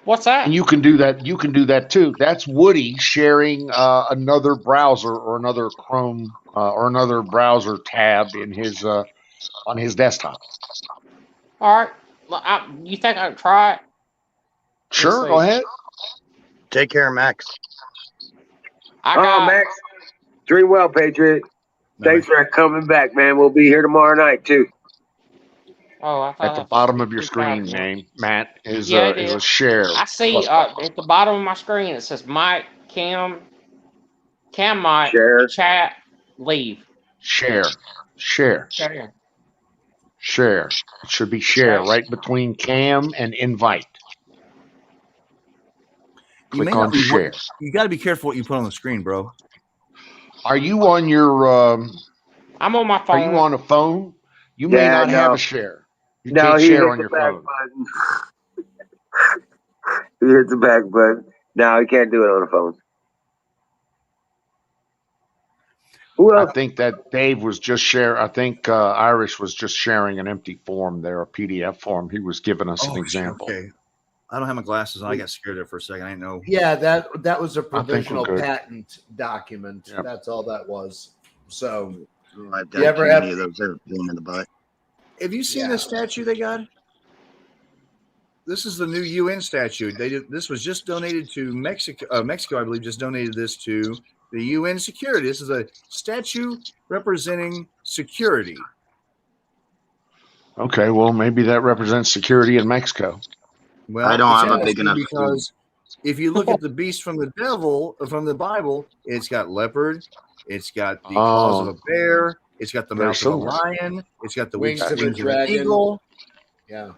Speaker 11: What's that?
Speaker 9: And you can do that. You can do that too. That's Woody sharing another browser or another Chrome or another browser tab in his on his desktop.
Speaker 11: All right. Well, you think I can try it?
Speaker 9: Sure,
Speaker 11: see.
Speaker 9: go ahead.
Speaker 3: Take care, Max.
Speaker 11: I
Speaker 1: Oh,
Speaker 11: got.
Speaker 1: Max, dream well, Patriot. Thanks for coming back, man. We'll be here tomorrow night too.
Speaker 11: Oh, I thought
Speaker 9: At the
Speaker 11: that's
Speaker 9: bottom of your
Speaker 11: too
Speaker 9: screen,
Speaker 11: fast.
Speaker 9: name Matt is
Speaker 11: Yeah, it
Speaker 9: is a
Speaker 11: is.
Speaker 9: share.
Speaker 11: I see
Speaker 9: plus
Speaker 11: at the bottom of my screen it says Mike, Cam, Mike,
Speaker 1: Share.
Speaker 11: chat, leave.
Speaker 9: share.
Speaker 11: Share.
Speaker 9: It should be share right between cam and invite.
Speaker 8: You may
Speaker 9: Click
Speaker 8: not
Speaker 9: on
Speaker 8: be.
Speaker 9: share.
Speaker 8: You got to be careful what you put on the screen, bro.
Speaker 9: Are you on your?
Speaker 11: I'm on my
Speaker 9: Are
Speaker 11: phone.
Speaker 9: you on a phone? You may
Speaker 1: Yeah,
Speaker 9: not have
Speaker 1: no.
Speaker 9: a share. You
Speaker 1: No,
Speaker 9: can't
Speaker 1: he
Speaker 9: share
Speaker 1: hit
Speaker 9: on
Speaker 1: the
Speaker 9: your
Speaker 1: back
Speaker 9: phone.
Speaker 1: button. He hit the back button. No, he can't do it on the phone. Who
Speaker 9: I
Speaker 1: else?
Speaker 9: think that Dave was just share. I think Irish was just sharing an empty form there, a PDF form. He was giving us an example.
Speaker 8: Okay. I don't have my glasses on. I got scared there for a second. I didn't know.
Speaker 6: Yeah, that was a
Speaker 9: we're
Speaker 6: provisional
Speaker 9: good.
Speaker 6: patent document.
Speaker 9: Yep.
Speaker 6: That's all that was. So
Speaker 3: I've
Speaker 6: You
Speaker 3: done
Speaker 6: ever
Speaker 3: too
Speaker 6: have-
Speaker 3: many of those. They're pain in the butt.
Speaker 8: Have you seen
Speaker 6: Yeah.
Speaker 8: this statue they got? This is the new UN statue. This was just donated to Mexico. Mexico, I believe, just donated this to the UN security. This is a statue representing security.
Speaker 9: Okay, well maybe that represents security in Mexico.
Speaker 8: Well,
Speaker 3: I don't
Speaker 8: it's
Speaker 3: have a big
Speaker 8: interesting
Speaker 3: enough
Speaker 8: because if you look at the beast from the devil from the Bible, it's got leopard, it's got the claws of a bear, it's got the
Speaker 9: Very
Speaker 8: mouth of a
Speaker 9: similar.
Speaker 8: lion, it's got the
Speaker 6: Wings of a
Speaker 8: an
Speaker 6: dragon.
Speaker 8: eagle,
Speaker 6: yeah.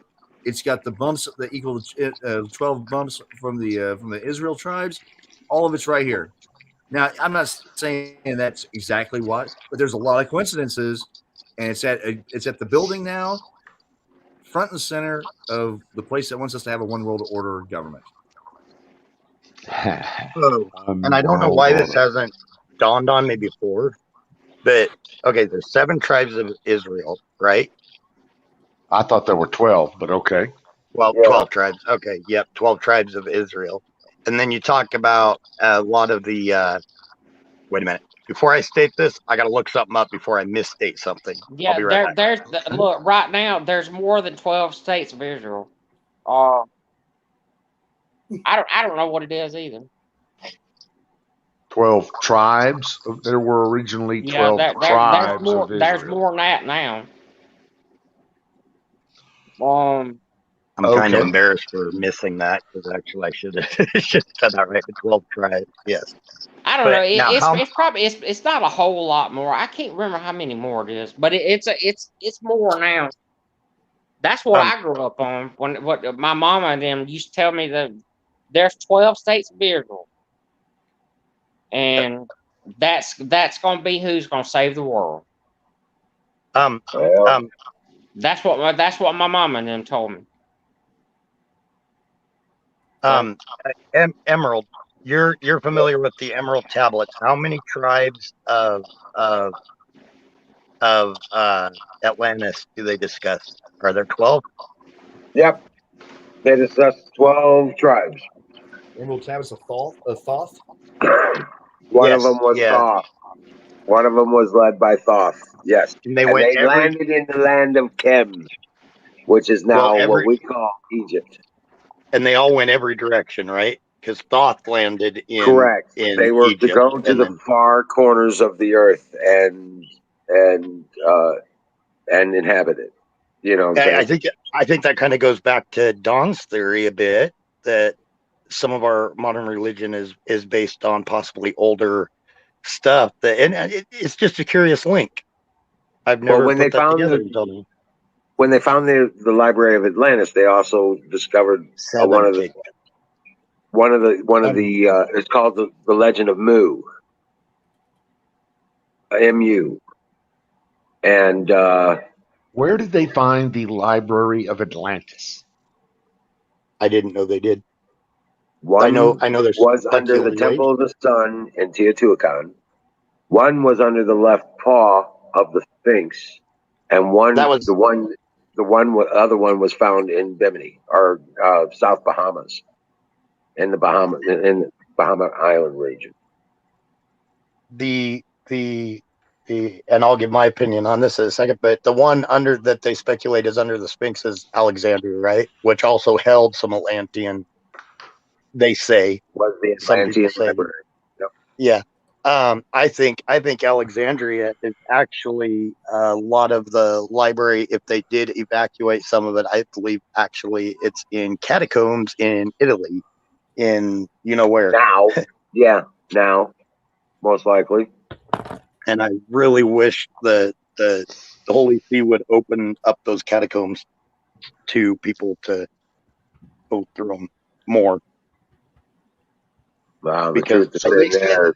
Speaker 8: it's got the bumps that equal 12 bumps from the Israel tribes. All of it's right here. Now, I'm not saying that's exactly what, but there's a lot of coincidences, and it's at the building now, front and center of the place that wants us to have a one world order government.
Speaker 3: Oh, and I don't know why this hasn't dawned on me before, but okay, there's 7 tribes of Israel, right?
Speaker 9: I thought there were 12, but okay.
Speaker 3: Well,
Speaker 1: Yeah.
Speaker 3: 12 tribes. Okay. Yep. 12 tribes of Israel. And then you talk about a lot of the, wait a minute. Before I state this, I got to look something up before I misstate something. I'll
Speaker 11: Yeah,
Speaker 3: be right back.
Speaker 11: look, right now there's more than 12 states of Israel. I don't know what it is either.
Speaker 9: 12 tribes. There were originally 12
Speaker 11: there's
Speaker 9: tribes
Speaker 11: more.
Speaker 9: of Israel.
Speaker 11: There's more than that now.
Speaker 3: I'm kind of embarrassed for missing that because actually I should have said that right. The 12 tribes. Yes.
Speaker 11: I don't know. It's probably it's not a whole lot more. I can't remember how many more it is, but it's more now. That's what I grew up on. What my mama and them used to tell me that there's 12 states of Israel, and that's gonna be who's gonna save the world. That's what my mama and them told me.
Speaker 3: Emerald, you're familiar with the Emerald tablets. How many tribes of Atlantis do they discuss? Are there 12?
Speaker 1: Yep. They discussed 12 tribes.
Speaker 6: Emerald tablets of Thoth.
Speaker 1: One of them was Thoth. One of them was led by Thoth. Yes.
Speaker 3: And they
Speaker 1: landed in the land of Chem, which is now what we call Egypt.
Speaker 3: And they all went every direction, right? Because Thoth landed in
Speaker 1: Correct. They were
Speaker 3: Egypt,
Speaker 1: to go to the far corners of the earth and inhabit it. You know,
Speaker 3: I think that kind of goes back to Don's theory a bit, that some of our modern religion is based on possibly older stuff. It's just a curious link. I've never
Speaker 1: when they found the Library of Atlantis, they also discovered one of the it's called the Legend of Mu, MU, and
Speaker 9: where did they find the Library of Atlantis?
Speaker 3: I didn't know they did.
Speaker 1: One
Speaker 3: I know there's
Speaker 1: was under the Temple of the Sun in Teotihuacan. One was under the left paw of the Sphinx, and the other one was found in Bimini or South Bahamas, in the Bahama Island region.
Speaker 3: And I'll give my opinion on this in a second, but the one that they speculate is under the Sphinx is Alexandria, right? Which also held some Atlantean. They say
Speaker 1: was the Atlantean library.
Speaker 3: Yep. Yeah. I think Alexandria is actually a lot of the library. If they did evacuate some of it, I believe actually it's in catacombs in Italy, in where
Speaker 1: now. Yeah, now most likely.
Speaker 3: And I really wish the Holy See would open up those catacombs to people to go through them more.
Speaker 9: Because they say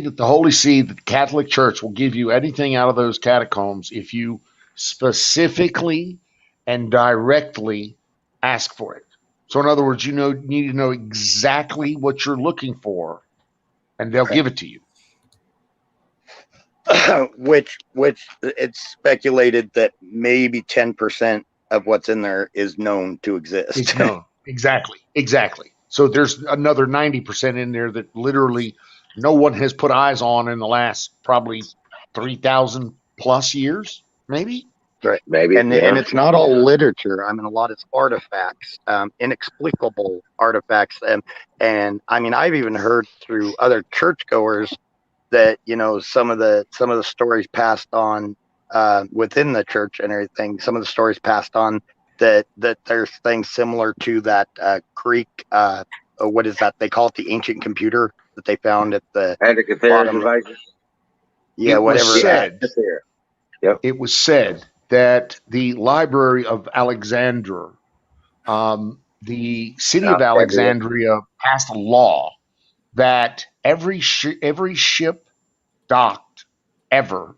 Speaker 9: that the Holy See, the Catholic Church, will give you anything out of those catacombs if you specifically and directly ask for it. So, in other words, need to know exactly what you're looking for, and they'll give it to you.
Speaker 3: Which it's speculated that maybe 10% of what's in there is known to exist.
Speaker 9: It's known. Exactly. So there's another 90% in there that literally no one has put eyes on in the last probably 3,000 plus years, maybe.
Speaker 3: Right. Maybe. And it's not all literature. I mean, a lot of artifacts, inexplicable artifacts. And I mean, I've even heard through other churchgoers that, some of the stories passed on within the church and everything, some of the stories passed on that there's things similar to that Greek, what is that? They call it the ancient computer that they found at the bottom. Devices. Yeah, whatever.
Speaker 9: It was said that the Library of Alexandria, the city of Alexandria passed a law that every ship docked ever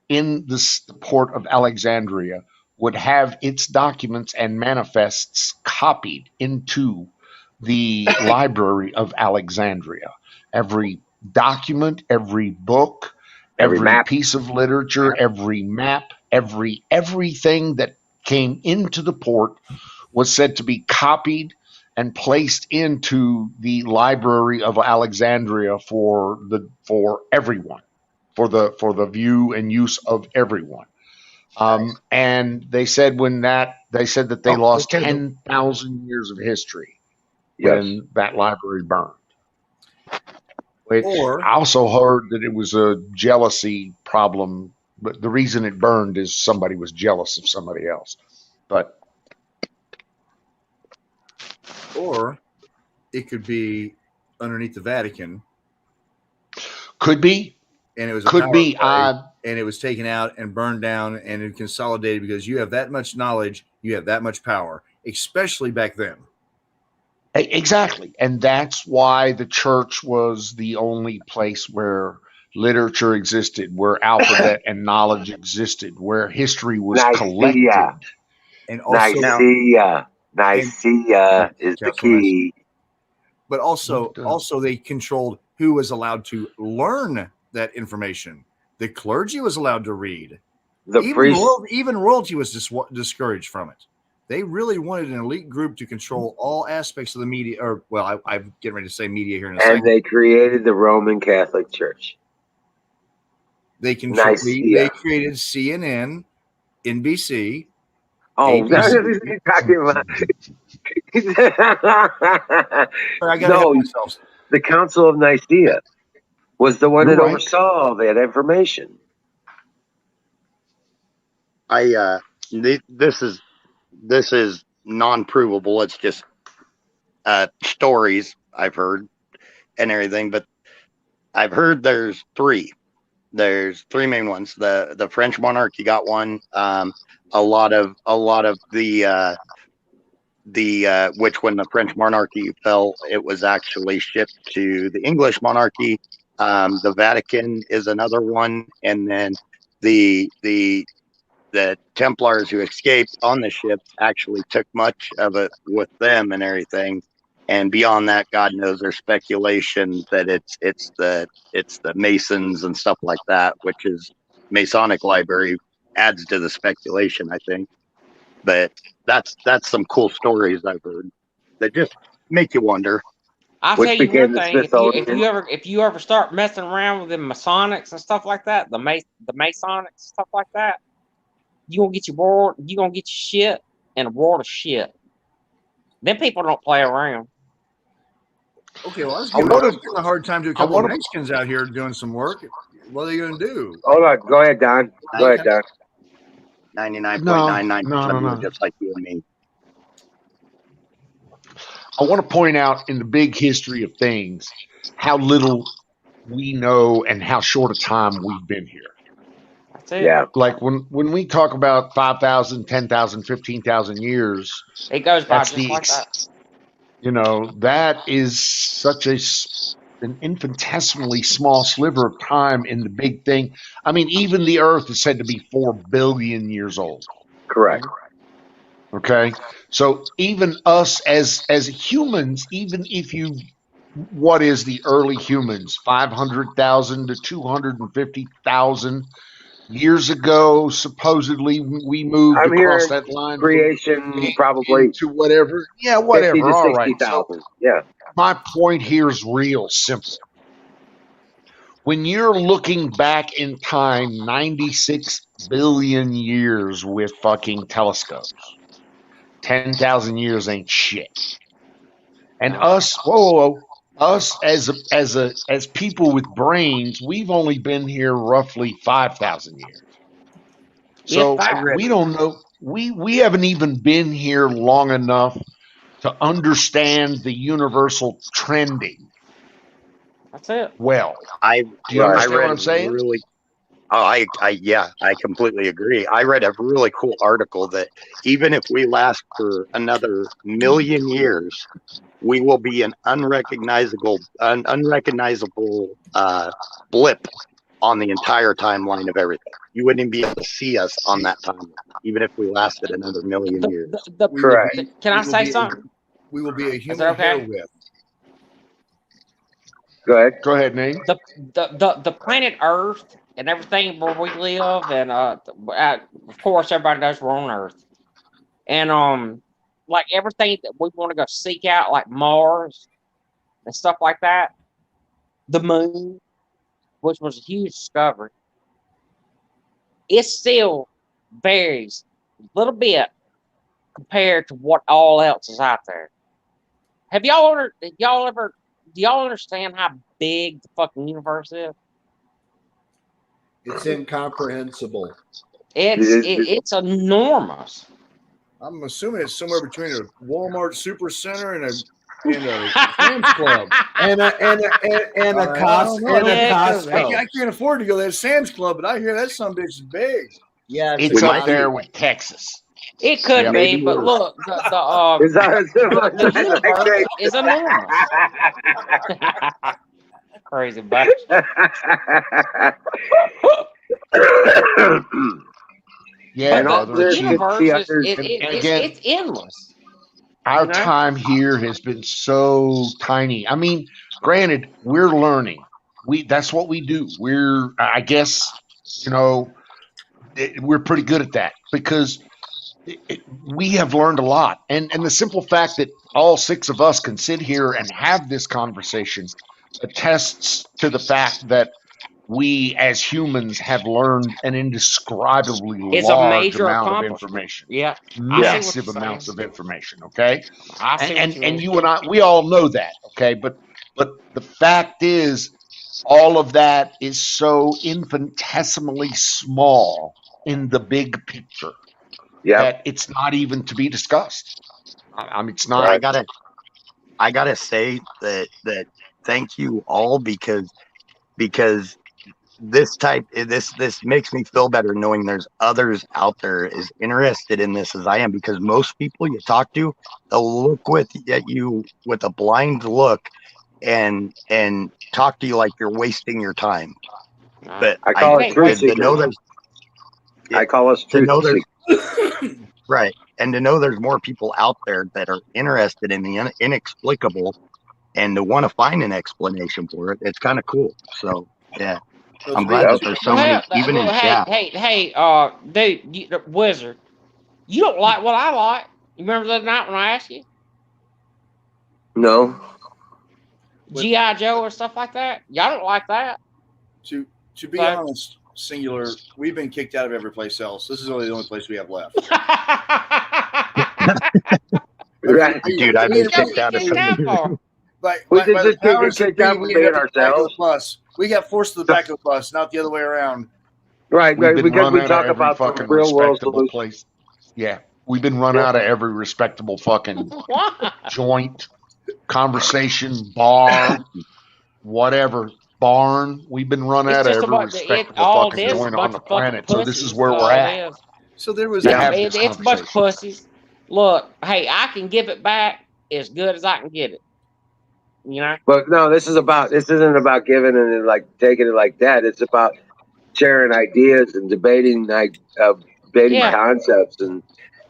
Speaker 9: in the port of Alexandria would have its documents and manifests copied into the Library of Alexandria. Every document, every book, every piece of literature, every map, everything that came into the port was said to be copied and placed into the Library of Alexandria for everyone, for the view and use of everyone. And they said that they lost 10,000 years of history when that library burned. Which I also heard that it was a jealousy problem, but the reason it burned is somebody was jealous of somebody else. But
Speaker 8: or it could be underneath the Vatican.
Speaker 9: Could be.
Speaker 8: And it was and it was taken out and burned down and it consolidated because you have that much knowledge, you have that much power, especially back then.
Speaker 9: Exactly. And that's why the church was the only place where literature existed, where alphabet and knowledge existed, where history was collected.
Speaker 1: And also Nicaea is the key.
Speaker 8: But also they controlled who was allowed to learn that information. The clergy was allowed to read. Even royalty was discouraged from it. They really wanted an elite group to control all aspects of the media. Or, well, I'm getting ready to say media here in a second.
Speaker 1: And they created the Roman Catholic Church.
Speaker 8: They created CNN, NBC.
Speaker 1: Oh, that's what you're talking about. The Council of Nicaea was the one that oversaw all that information.
Speaker 3: This is non-provable. It's just stories I've heard and everything. But I've heard there's three. There's three main ones. The French monarchy got one. A lot of the which when the French monarchy fell, it was actually shipped to the English monarchy. The Vatican is another one, and then the Templars who escaped on the ship actually took much of it with them and everything. And beyond that, God knows there's speculation that it's the Masons and stuff like that, which is Masonic library adds to the speculation, I think. But that's some cool stories I've heard that just make you wonder.
Speaker 11: I'll tell you one thing: if you ever start messing around with the Masonics and stuff like that, the Masonics stuff like that, you're gonna get your shit in a world of shit. Them people don't play around.
Speaker 8: Okay, well, I was giving a hard time to a couple of Mexicans out here doing some work. What are they going to do?
Speaker 1: Hold on. Go ahead, Don.
Speaker 3: 99.99% just like you and me.
Speaker 9: I want to point out in the big history of things how little we know and how short a time we've been here.
Speaker 11: That's it.
Speaker 1: Yeah.
Speaker 9: Like when we talk about 5,000, 10,000, 15,000 years,
Speaker 11: it goes by just like that.
Speaker 9: You know, that is such an infinitesimally small sliver of time in the big thing. I mean, even the Earth is said to be 4 billion years old.
Speaker 1: Correct.
Speaker 9: Okay. So even us as humans, even if what is the early humans? 500,000 to 250,000 years ago, supposedly we moved across that line.
Speaker 1: Creation, probably
Speaker 9: to whatever. Yeah, whatever.
Speaker 1: 50 to
Speaker 9: all right.
Speaker 1: 60,000.
Speaker 9: So
Speaker 1: yeah.
Speaker 9: My point here is real simple. When you're looking back in time 96 billion years with fucking telescopes, 10,000 years ain't shit. And us, us as people with brains, we've only been here roughly 5,000 years. So we don't know. We haven't even been here long enough to understand the universal trending.
Speaker 11: That's it.
Speaker 9: Well,
Speaker 3: do
Speaker 9: you understand what I'm saying?
Speaker 3: I completely agree. I read a really cool article that even if we last for another 1,000,000 years, we will be an unrecognizable blip on the entire timeline of everything. You wouldn't even be able to see us on that timeline, even if we lasted another 1,000,000 years.
Speaker 1: Correct.
Speaker 11: Can I say something?
Speaker 8: We will be a human hair width.
Speaker 1: Go ahead.
Speaker 9: Go ahead, Nate.
Speaker 11: The planet Earth and everything where we live, and of course everybody knows we're on Earth. And like everything that we want to go seek out, like Mars and stuff like that, the moon, which was a huge discovery, it still varies a little bit compared to what all else is out there. Do y'all understand how big the fucking universe is?
Speaker 6: It's incomprehensible.
Speaker 11: It's enormous.
Speaker 8: I'm assuming it's somewhere between a Walmart Supercenter and a Sam's Club.
Speaker 6: And a Costco.
Speaker 8: I can't afford to go to that Sam's Club, but I hear that some bitch is big.
Speaker 6: Yeah,
Speaker 9: It's up there with Texas.
Speaker 11: It could
Speaker 9: Yeah,
Speaker 11: be,
Speaker 9: maybe
Speaker 11: but
Speaker 9: more.
Speaker 11: look, the universe is enormous. Crazy bunch.
Speaker 9: Yeah,
Speaker 11: But
Speaker 9: brother.
Speaker 11: the universe is
Speaker 9: And again,
Speaker 11: it's endless.
Speaker 9: our
Speaker 11: You know?
Speaker 9: time here has been so tiny. I mean, granted, we're learning. That's what we do. I guess, we're pretty good at that because we have learned a lot. And the simple fact that all six of us can sit here and have this conversation attests to the fact that we as humans have learned an indescribably
Speaker 11: It's a
Speaker 9: large
Speaker 11: major
Speaker 9: amount of
Speaker 11: accomplishment.
Speaker 9: information.
Speaker 11: Yeah.
Speaker 9: Massive amounts of information. Okay.
Speaker 11: I see what you mean.
Speaker 9: And you and I, we all know that. Okay. But the fact is, all of that is so infinitesimally small in the big picture that it's not even to be discussed. I mean, it's not.
Speaker 3: I gotta say that thank you all because this makes me feel better knowing there's others out there as interested in this as I am, because most people you talk to, they'll look at you with a blind look and talk to you like you're wasting your time. But
Speaker 1: I call it truth
Speaker 3: to know
Speaker 1: seekers.
Speaker 3: there's
Speaker 1: I call us
Speaker 3: to
Speaker 1: truth
Speaker 3: know there's
Speaker 1: seekers.
Speaker 3: right, and to know there's more people out there that are interested in the inexplicable and to want to find an explanation for it. It's kind of cool. So yeah, I'm glad that there's so many, even in chat.
Speaker 11: Hey, dude, Wizard, you don't like what I like. You remember the night when I asked you?
Speaker 1: No.
Speaker 11: G.I. Joe or stuff like that? Y'all don't like that.
Speaker 8: To be honest, singular, we've been kicked out of every place else. This is only the only place we have left.
Speaker 3: Dude, I've been kicked out of some.
Speaker 8: By
Speaker 1: We
Speaker 8: the
Speaker 1: just didn't
Speaker 8: powers
Speaker 1: get
Speaker 8: that be,
Speaker 1: kicked out
Speaker 8: we
Speaker 1: from being
Speaker 8: ended up at the back of
Speaker 1: ourselves.
Speaker 8: the bus. We got forced to the back of the bus, not the other way around.
Speaker 1: Right,
Speaker 9: We've been
Speaker 1: because
Speaker 9: run
Speaker 1: we
Speaker 9: out
Speaker 1: talk
Speaker 9: of every
Speaker 1: about the
Speaker 9: fucking
Speaker 1: real world
Speaker 9: respectable
Speaker 1: solution.
Speaker 9: place. Yeah, we've been run out of every respectable fucking joint, conversation, bar, whatever, barn. We've been run
Speaker 11: It's
Speaker 9: out of
Speaker 11: just
Speaker 9: every
Speaker 11: about
Speaker 9: respectable
Speaker 11: all
Speaker 9: fucking
Speaker 11: this
Speaker 9: joint on
Speaker 11: bunch
Speaker 9: the
Speaker 11: of fucking
Speaker 9: planet. So this
Speaker 11: pussies.
Speaker 9: is where
Speaker 11: That's
Speaker 9: we're
Speaker 11: all
Speaker 9: at.
Speaker 11: it is.
Speaker 8: So there was
Speaker 9: To have this
Speaker 11: It's a bunch of
Speaker 9: conversation.
Speaker 11: pussies. Look, hey, I can give it back as good as I can get it. You know?
Speaker 1: But no, this isn't about giving and then, like taking it like that. It's about sharing ideas and debating
Speaker 11: Yeah.
Speaker 1: concepts and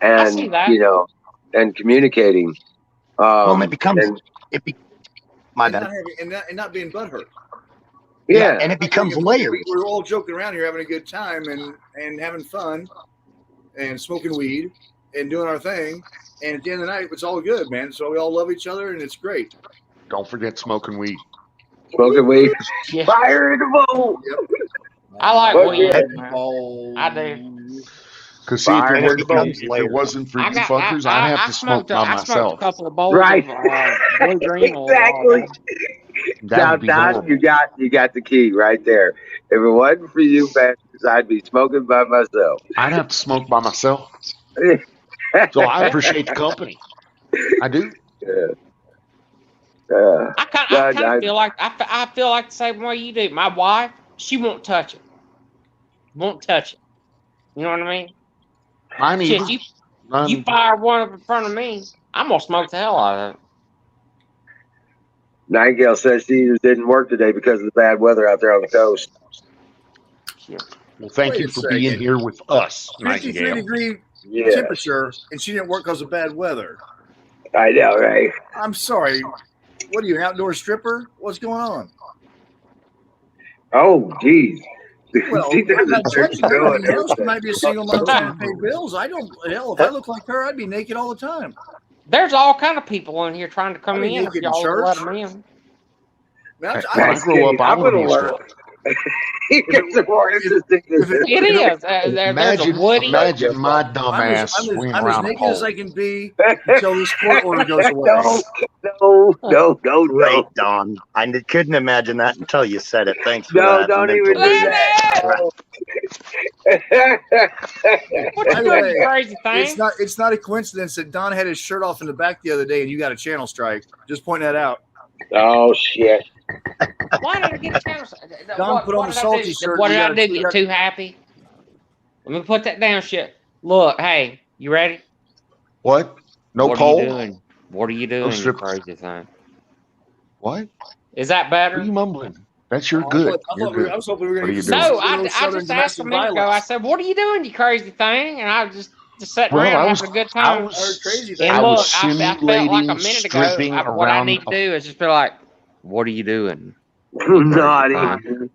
Speaker 11: I see that.
Speaker 1: and communicating.
Speaker 3: Well, it becomes
Speaker 1: and,
Speaker 3: my
Speaker 8: and
Speaker 3: bad.
Speaker 8: not, having, and not being butthurt.
Speaker 1: yeah.
Speaker 3: And it becomes layers.
Speaker 8: We're all joking around here, having a good time and having fun and smoking weed and doing our thing. And at the end of the night, it's all good, man. So we all love each other, and it's great.
Speaker 9: Don't forget smoking weed.
Speaker 1: Smoking weed.
Speaker 11: Yeah.
Speaker 1: Fire in the bowl.
Speaker 11: I like
Speaker 1: But
Speaker 11: weed.
Speaker 1: yeah.
Speaker 11: Man. I do.
Speaker 9: Because see, if
Speaker 1: Fire
Speaker 9: it,
Speaker 1: in
Speaker 9: was,
Speaker 1: the
Speaker 9: if,
Speaker 1: bowl.
Speaker 9: it wasn't for
Speaker 11: I
Speaker 9: you
Speaker 11: got-
Speaker 9: fuckers,
Speaker 11: I-
Speaker 9: I'd have
Speaker 11: I
Speaker 9: to smoke by
Speaker 11: I smoked
Speaker 9: myself.
Speaker 11: a couple of bowls
Speaker 1: Right.
Speaker 11: of blue green a while
Speaker 1: Exactly.
Speaker 11: ago.
Speaker 9: That
Speaker 1: Now,
Speaker 9: would be
Speaker 1: Don,
Speaker 9: horrible.
Speaker 1: you got the key right there. If it wasn't for you, bastards, I'd be smoking by myself.
Speaker 9: I'd have to smoke by myself. So I appreciate the company. I do.
Speaker 11: I kind
Speaker 1: God,
Speaker 11: of feel like I feel like the same way you do. My wife, she won't touch it. Won't touch it. You know what I mean?
Speaker 9: Mine
Speaker 11: Shit,
Speaker 9: either.
Speaker 11: you fire one up in front of me, I'm gonna smoke the hell out of it.
Speaker 1: Nightingale says she didn't work today because of the bad weather out there on the coast.
Speaker 9: Well, thank
Speaker 8: Wait
Speaker 9: you
Speaker 8: a
Speaker 9: for being
Speaker 8: second.
Speaker 9: here with us,
Speaker 8: 53
Speaker 9: Nightingale.
Speaker 8: degree
Speaker 1: Yeah,
Speaker 8: temperature, and she didn't work because of bad weather.
Speaker 1: I know, right?
Speaker 8: I'm sorry. What are you, an outdoor stripper? What's going on?
Speaker 1: Oh, geez.
Speaker 8: Well,
Speaker 1: She
Speaker 8: I'm not
Speaker 1: doesn't know
Speaker 8: judging her. I mean, hell, she
Speaker 1: everything.
Speaker 8: might be a single mom trying to pay bills. I don't. Hell, if I look like her, I'd be naked all the time.
Speaker 11: There's all kind of people in here trying to come
Speaker 8: I mean,
Speaker 11: in
Speaker 8: you
Speaker 11: if
Speaker 8: get in
Speaker 11: y'all would let
Speaker 8: church.
Speaker 11: them in.
Speaker 8: Man,
Speaker 9: When
Speaker 8: I'm,
Speaker 9: I grow up, I
Speaker 1: I'm
Speaker 9: want
Speaker 1: gonna
Speaker 9: to be a
Speaker 1: learn.
Speaker 9: stripper.
Speaker 1: He gets more interesting than this.
Speaker 11: It is. There's a
Speaker 9: Imagine,
Speaker 11: Woody.
Speaker 9: imagine my dumb
Speaker 8: I'm
Speaker 9: ass
Speaker 8: as
Speaker 9: swinging
Speaker 8: I'm as
Speaker 9: around a
Speaker 8: naked as
Speaker 9: pole.
Speaker 8: I can be until this court order goes away.
Speaker 1: No.
Speaker 3: Great, Don. I couldn't imagine that until you said it. Thanks for
Speaker 1: No,
Speaker 3: that.
Speaker 1: don't even
Speaker 3: mental
Speaker 1: do
Speaker 3: image.
Speaker 1: that.
Speaker 11: What you
Speaker 8: By the
Speaker 11: doing,
Speaker 8: way,
Speaker 11: you crazy thing?
Speaker 8: it's not a coincidence that Don had his shirt off in the back the other day and you got a channel strike. Just point that out.
Speaker 1: Oh shit!
Speaker 11: Why did I get a channel?
Speaker 8: Don put on a salty shirt.
Speaker 11: What
Speaker 8: you
Speaker 11: did I
Speaker 8: got
Speaker 11: do?
Speaker 8: you
Speaker 11: Get
Speaker 8: got-
Speaker 11: too happy? Let me put that down. Shit. Look, hey, you ready?
Speaker 9: What? No
Speaker 11: what
Speaker 9: pole?
Speaker 11: are you doing? What are you doing, you
Speaker 9: strippers.
Speaker 11: crazy thing?
Speaker 9: What?
Speaker 11: Is that
Speaker 9: What
Speaker 11: better?
Speaker 9: are you mumbling? That's your
Speaker 8: Oh,
Speaker 9: good.
Speaker 8: I
Speaker 9: You're
Speaker 8: thought
Speaker 9: good.
Speaker 8: I was hoping we were
Speaker 9: What
Speaker 8: going
Speaker 9: are
Speaker 8: to
Speaker 9: you
Speaker 8: get
Speaker 9: doing?
Speaker 11: No, I just asked a minute ago. I said, "What are you doing, you crazy thing?" And I was just sitting
Speaker 9: Well,
Speaker 11: around
Speaker 9: I was,
Speaker 11: having a good
Speaker 9: I
Speaker 11: time.
Speaker 9: was,
Speaker 8: crazy thing.
Speaker 11: And
Speaker 9: I
Speaker 11: look,
Speaker 9: was
Speaker 11: I felt like a
Speaker 9: simulating
Speaker 11: minute ago,
Speaker 9: stripping
Speaker 11: what I
Speaker 9: around.
Speaker 11: need to do is just be like, "What are you doing?"
Speaker 1: Naughty.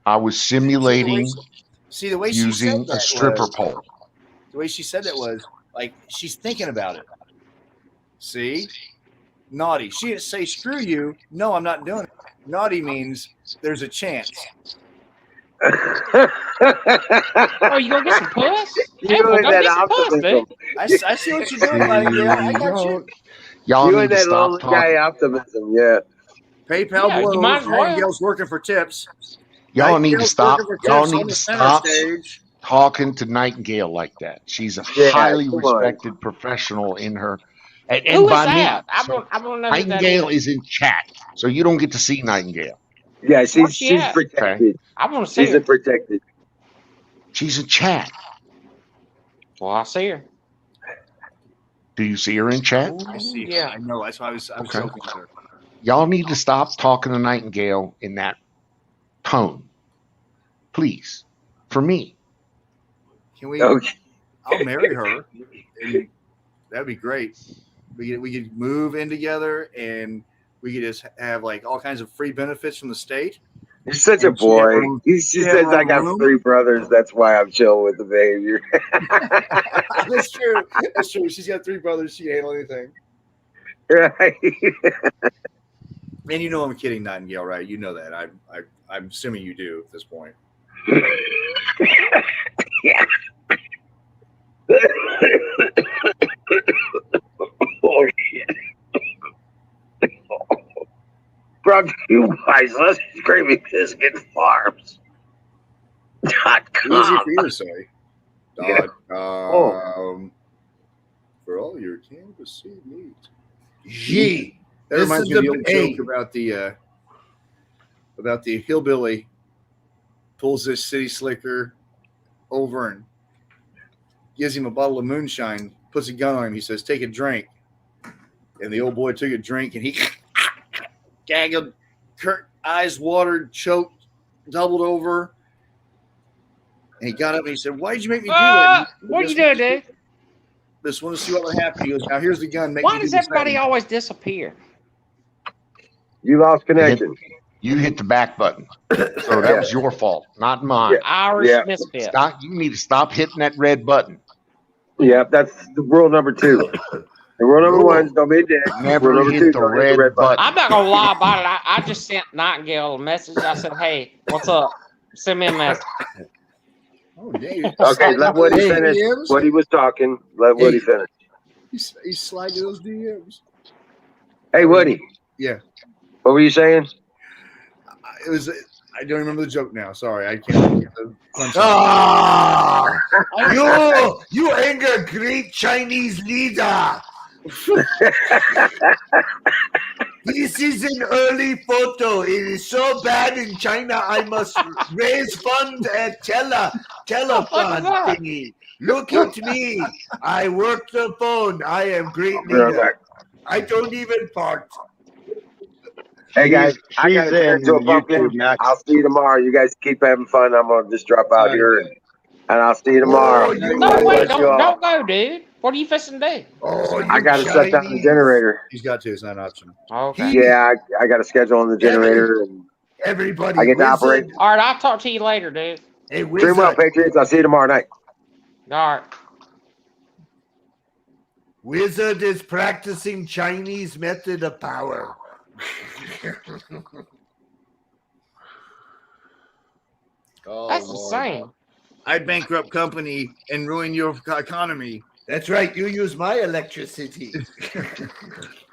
Speaker 9: I was simulating
Speaker 8: See the way she said
Speaker 9: using
Speaker 8: that
Speaker 9: a stripper
Speaker 8: was,
Speaker 9: pole.
Speaker 8: the way she said that was like she's thinking about it. See, naughty. She didn't say screw you. No, I'm not doing it. Naughty means there's a chance.
Speaker 11: Oh, you gonna get some puss?
Speaker 1: You
Speaker 11: Hey, well,
Speaker 1: and
Speaker 11: go
Speaker 1: that
Speaker 11: get some puss,
Speaker 1: optimism.
Speaker 11: dude.
Speaker 8: I see what you're doing, Nightingale. I got you.
Speaker 9: Y'all
Speaker 1: You
Speaker 9: need
Speaker 1: and
Speaker 9: to
Speaker 1: that
Speaker 9: stop
Speaker 1: lonely
Speaker 9: talking.
Speaker 1: guy optimism. Yeah.
Speaker 8: PayPal
Speaker 11: Yeah, you
Speaker 8: blows.
Speaker 11: might as well.
Speaker 8: Nightingale's working for tips.
Speaker 9: Y'all need to
Speaker 8: Nightingale's
Speaker 9: stop.
Speaker 8: working for
Speaker 9: Y'all
Speaker 8: tips
Speaker 9: need
Speaker 8: on
Speaker 9: to
Speaker 8: the center
Speaker 9: stop
Speaker 8: stage.
Speaker 9: talking to Nightingale like that. She's a
Speaker 1: Yeah,
Speaker 9: highly
Speaker 1: come on.
Speaker 9: respected professional in her. And
Speaker 11: Who is
Speaker 9: by me,
Speaker 11: that? I
Speaker 9: so
Speaker 11: want to know who that
Speaker 9: Nightingale
Speaker 11: is.
Speaker 9: is in chat, so you don't get to see Nightingale.
Speaker 1: Yeah,
Speaker 11: Where's
Speaker 1: she's
Speaker 11: she at?
Speaker 1: protected.
Speaker 11: I want to see
Speaker 1: She's
Speaker 11: her.
Speaker 1: protected.
Speaker 9: She's in chat.
Speaker 11: Well, I see her.
Speaker 9: Do you see her in chat?
Speaker 8: I see.
Speaker 11: Yeah.
Speaker 8: I know. That's why I was
Speaker 9: Okay.
Speaker 8: joking with her.
Speaker 9: Y'all need to stop talking to Nightingale in that tone, please. For me,
Speaker 8: Can we?
Speaker 1: Okay.
Speaker 8: I'll marry her, and that'd be great. We could move in together, and we could just have like all kinds of free benefits from the state.
Speaker 1: You're such a
Speaker 8: And she had her
Speaker 1: boy.
Speaker 8: own-
Speaker 1: She
Speaker 8: she had
Speaker 1: says
Speaker 8: her
Speaker 1: I
Speaker 8: own
Speaker 1: got
Speaker 8: room.
Speaker 1: 3 brothers. That's why I'm chill with the behavior.
Speaker 8: That's true. That's true. She's got 3 brothers. She can handle anything.
Speaker 1: Right.
Speaker 8: And you know I'm kidding, Nightingale, right? You know that. I'm assuming you do at this point.
Speaker 1: Yeah. Oh shit. Brought to you by Leslie's Gravy Biscuit Farms.
Speaker 8: Easy for you to say.
Speaker 1: Yeah.
Speaker 8: For all your cannabis seed needs. Gee. That
Speaker 6: This
Speaker 8: reminds
Speaker 6: is
Speaker 8: me of the
Speaker 6: the
Speaker 8: old
Speaker 6: A.
Speaker 8: joke about the hillbilly pulls this city slicker over and gives him a bottle of moonshine, puts a gun on him. He says, "Take a drink." And the old boy took a drink and he gaggled, eyes watered, choked, doubled over. And he got up and he said, "Why did you make me do that?"
Speaker 11: What you doing, dude?
Speaker 8: Just want to see what would happen. He goes, "Now here's the gun. Make
Speaker 11: Why
Speaker 8: me
Speaker 11: does
Speaker 8: do the
Speaker 11: everybody
Speaker 8: same."
Speaker 11: always disappear?
Speaker 1: You lost connection.
Speaker 9: you hit the back button, so that was your fault, not mine.
Speaker 11: Irish
Speaker 1: Yeah.
Speaker 11: misfit.
Speaker 9: Stop! You need to stop hitting that red button.
Speaker 1: Yeah, that's the rule number 2. The rule number 1 is don't be a dick.
Speaker 9: Never
Speaker 1: Rule number
Speaker 9: hit
Speaker 1: 2,
Speaker 9: the
Speaker 1: don't hit
Speaker 9: red button.
Speaker 11: I'm not gonna lie about it. I just sent Nightingale a message. I said, "Hey, what's up? Send me a message."
Speaker 8: Oh, yeah.
Speaker 1: Okay, let Woody finish. Woody was talking. Let Woody finish.
Speaker 8: He's sliding those DMs.
Speaker 1: Hey, Woody.
Speaker 8: Yeah.
Speaker 1: What were you saying?
Speaker 8: It was. I don't remember the joke now. Sorry, I can't get the punchline.
Speaker 6: Ah, you anger great Chinese leader. This is an early photo. It is so bad in China. I must raise funds at telefund thingy. Look at me. I work the phone. I am great leader. I don't even fart.
Speaker 1: Hey guys, I gotta
Speaker 3: She's
Speaker 1: turn
Speaker 3: in
Speaker 1: to a pumpkin.
Speaker 3: YouTube next.
Speaker 1: I'll see you tomorrow. You guys keep having fun. I'm gonna just drop out here and I'll see you tomorrow.
Speaker 11: No, wait, don't go, dude. What are you fixing to do?
Speaker 6: Oh,
Speaker 1: I gotta shut down the generator.
Speaker 8: He's got to. It's not an option.
Speaker 11: Okay.
Speaker 1: Yeah, I got a schedule on the generator,
Speaker 6: Everybody,
Speaker 1: I get to operate.
Speaker 6: wizard.
Speaker 11: All right, I'll talk to you later, dude.
Speaker 6: Hey,
Speaker 1: Dream well,
Speaker 6: wizard.
Speaker 1: Patriots. I'll see you tomorrow night.
Speaker 11: All right.
Speaker 6: Wizard is practicing Chinese method of power. Oh,
Speaker 11: That's
Speaker 6: Lord.
Speaker 11: insane.
Speaker 8: I'd bankrupt company and ruin your economy.
Speaker 6: That's right. You use my electricity.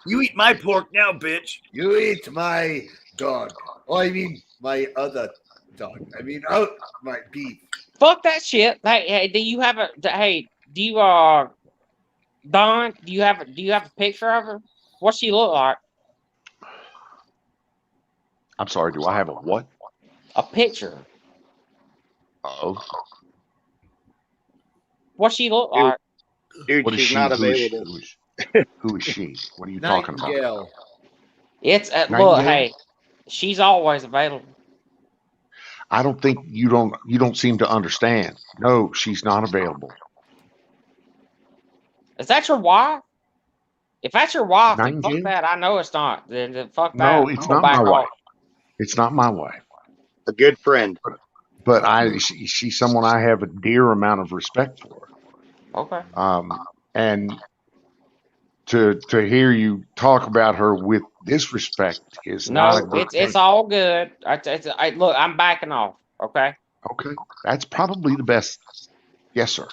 Speaker 8: You eat my pork now, bitch.
Speaker 6: You eat my dog. Oh, I mean my other dog. I mean, oh, my beef.
Speaker 11: Fuck that shit. Hey, do you have a? Hey, do you Don? Do you have a picture of her? What she look like?
Speaker 9: I'm sorry. Do I have a what?
Speaker 11: A picture.
Speaker 9: Oh,
Speaker 11: What she look like?
Speaker 3: Dude,
Speaker 9: what is
Speaker 3: she's
Speaker 9: she?
Speaker 3: not
Speaker 9: Who is she?
Speaker 3: available.
Speaker 9: Who is she? What are you talking about?
Speaker 6: Nightingale.
Speaker 11: It's look.
Speaker 9: Nightingale?
Speaker 11: Hey, she's always available.
Speaker 9: I don't think you don't seem to understand. No, she's not available.
Speaker 11: Is that your wife? If that's your wife, then fuck
Speaker 9: Nightingale?
Speaker 11: that. I know it's not. Then fuck that.
Speaker 9: No,
Speaker 11: I'm
Speaker 9: it's
Speaker 11: gonna
Speaker 9: not my
Speaker 11: back
Speaker 9: wife.
Speaker 11: off.
Speaker 9: It's not my wife.
Speaker 3: A good friend.
Speaker 9: But she's someone I have a dear amount of respect for.
Speaker 11: Okay.
Speaker 9: And to hear you talk about her with disrespect is not a
Speaker 11: No,
Speaker 9: good
Speaker 11: it's
Speaker 9: thing.
Speaker 11: all good. Look, I'm backing off. Okay,
Speaker 9: Okay, that's probably the best. Yes, sir.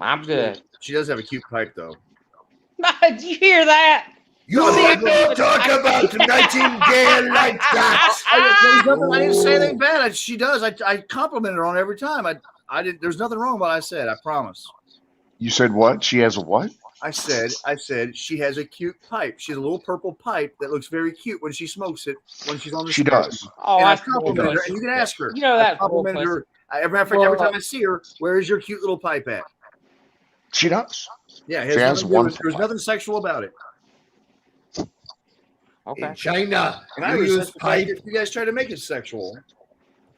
Speaker 11: I'm good.
Speaker 8: She does have a cute pipe, though.
Speaker 11: Did you hear that?
Speaker 6: You don't talk about Nightingale like that.
Speaker 8: I didn't say anything bad. She does. I compliment her on it every time. I did. There's nothing wrong with what I said. I promise.
Speaker 9: You said what? She has a what?
Speaker 8: I said she has a cute pipe. She has a little purple pipe that looks very cute when she smokes it when she's on the
Speaker 9: She
Speaker 8: stage.
Speaker 9: does.
Speaker 11: Oh,
Speaker 8: And I
Speaker 11: that's
Speaker 8: complimented her,
Speaker 11: bullshit.
Speaker 8: and you can ask her.
Speaker 11: You know
Speaker 8: I
Speaker 11: that's
Speaker 8: complimented
Speaker 11: bullshit.
Speaker 8: her. Every time I see her, where is your cute little pipe at?
Speaker 9: She does.
Speaker 8: Yeah, it
Speaker 9: She has
Speaker 8: nothing to do with-
Speaker 9: wonderful
Speaker 8: there's
Speaker 9: pipe.
Speaker 8: nothing sexual about it.
Speaker 11: Okay,
Speaker 6: In China,
Speaker 8: And I
Speaker 6: you
Speaker 8: resent
Speaker 6: use
Speaker 8: the fact
Speaker 6: pipe.
Speaker 8: that you guys try to make it sexual.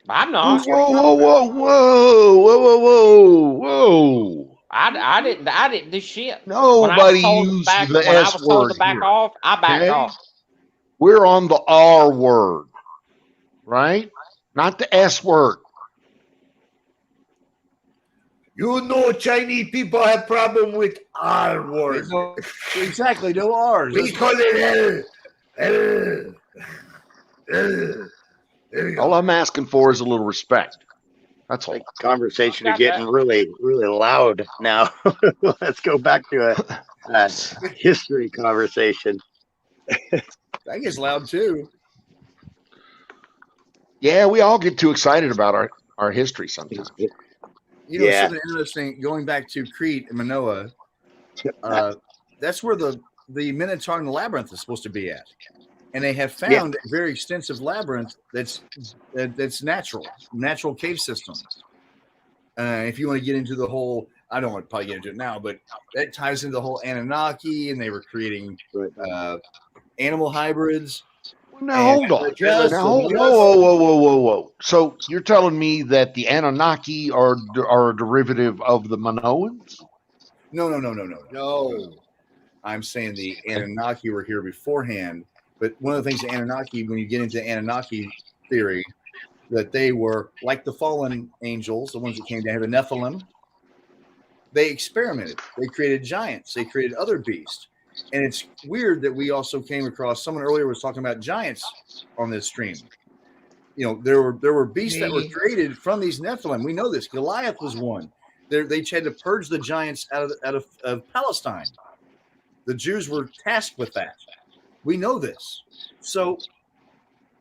Speaker 11: I'm
Speaker 9: Whoa,
Speaker 11: not.
Speaker 9: whoa, whoa, whoa, whoa, whoa, whoa!
Speaker 11: I didn't do shit. When I
Speaker 9: Nobody
Speaker 11: was told to
Speaker 9: used
Speaker 11: back,
Speaker 9: the
Speaker 11: when I
Speaker 9: S
Speaker 11: was told
Speaker 9: word
Speaker 11: to back
Speaker 9: here.
Speaker 11: off, I backed
Speaker 9: Okay?
Speaker 11: off.
Speaker 9: We're on the R word, right? Not the S word.
Speaker 6: You know, Chinese people have problem with R word.
Speaker 8: Exactly, no R's.
Speaker 6: We call it L. L. There you
Speaker 9: All
Speaker 6: go.
Speaker 9: I'm asking for is a little respect. That's all.
Speaker 3: Like conversations are
Speaker 11: Got
Speaker 3: getting
Speaker 11: that.
Speaker 3: really, really loud now. Let's go back to a history conversation.
Speaker 8: That gets loud too.
Speaker 9: Yeah, we all get too excited about our history sometimes.
Speaker 8: You know,
Speaker 3: Yeah.
Speaker 8: something interesting. Going back to Crete and Manoa, that's where the Minotaur and the labyrinth is supposed to be at, and they have found a very extensive labyrinth that's natural cave system. If you want to get into the whole, I don't want to probably get into it now, but that ties into the whole Anunnaki, and they were creating animal hybrids.
Speaker 9: Now hold on.
Speaker 6: Just-
Speaker 9: Now hold, whoa. So you're telling me that the Anunnaki are a derivative of the Minoans?
Speaker 8: No.
Speaker 6: No.
Speaker 8: I'm saying the Anunnaki were here beforehand, but one of the things the Anunnaki, when you get into Anunnaki theory, that they were like the fallen angels, the ones that came down, the Nephilim. They experimented. They created giants. They created other beasts. And it's weird that we also came across, someone earlier was talking about giants on this stream. You know, there were beasts that were created from these Nephilim. We know this. Goliath was one. They had to purge the giants out of Palestine. The Jews were tasked with that. We know this. So,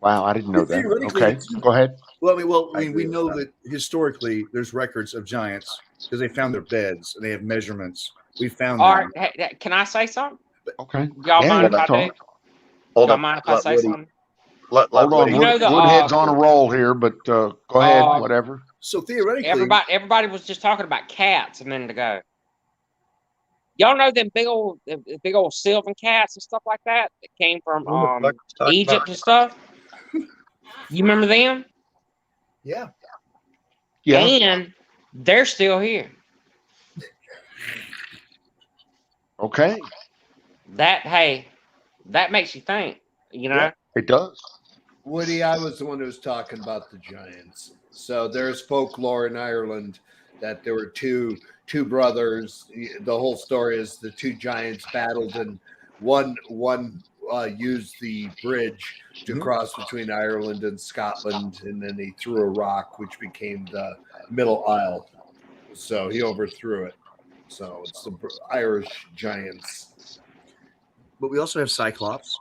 Speaker 9: Wow, I didn't know that.
Speaker 8: theoretically,
Speaker 9: Okay, go ahead.
Speaker 8: Well,
Speaker 3: I
Speaker 8: we
Speaker 3: agree
Speaker 8: know
Speaker 3: with
Speaker 8: that historically there's records of giants because they found their beds and they have measurements. We found
Speaker 11: All
Speaker 8: them.
Speaker 11: right, hey, can I say something?
Speaker 9: Okay.
Speaker 11: Y'all
Speaker 9: Yeah,
Speaker 11: mind if
Speaker 9: you
Speaker 11: I
Speaker 9: talk.
Speaker 11: do?
Speaker 3: Hold
Speaker 11: Y'all
Speaker 3: up.
Speaker 11: mind if I
Speaker 3: Let
Speaker 11: say
Speaker 3: Woody-
Speaker 11: something?
Speaker 3: let
Speaker 9: Hold on.
Speaker 3: Woody-
Speaker 11: You know the,
Speaker 9: Woodhead's on a roll here, but go ahead, whatever.
Speaker 8: So theoretically,
Speaker 11: Everybody was just talking about cats a minute ago. Y'all know them big old Sylvan cats and stuff like that came from Egypt and stuff. You remember them?
Speaker 6: Yeah.
Speaker 9: Yeah.
Speaker 11: And they're still here.
Speaker 9: Okay.
Speaker 11: That makes you think, you know.
Speaker 9: It does.
Speaker 6: Woody, I was the one who was talking about the giants. So there's folklore in Ireland that there were two brothers. The whole story is the two giants battled, and one used the bridge to cross between Ireland and Scotland, and then he threw a rock, which became the Middle Isle. So he overthrew it. So it's the Irish giants.
Speaker 8: But we also have Cyclops.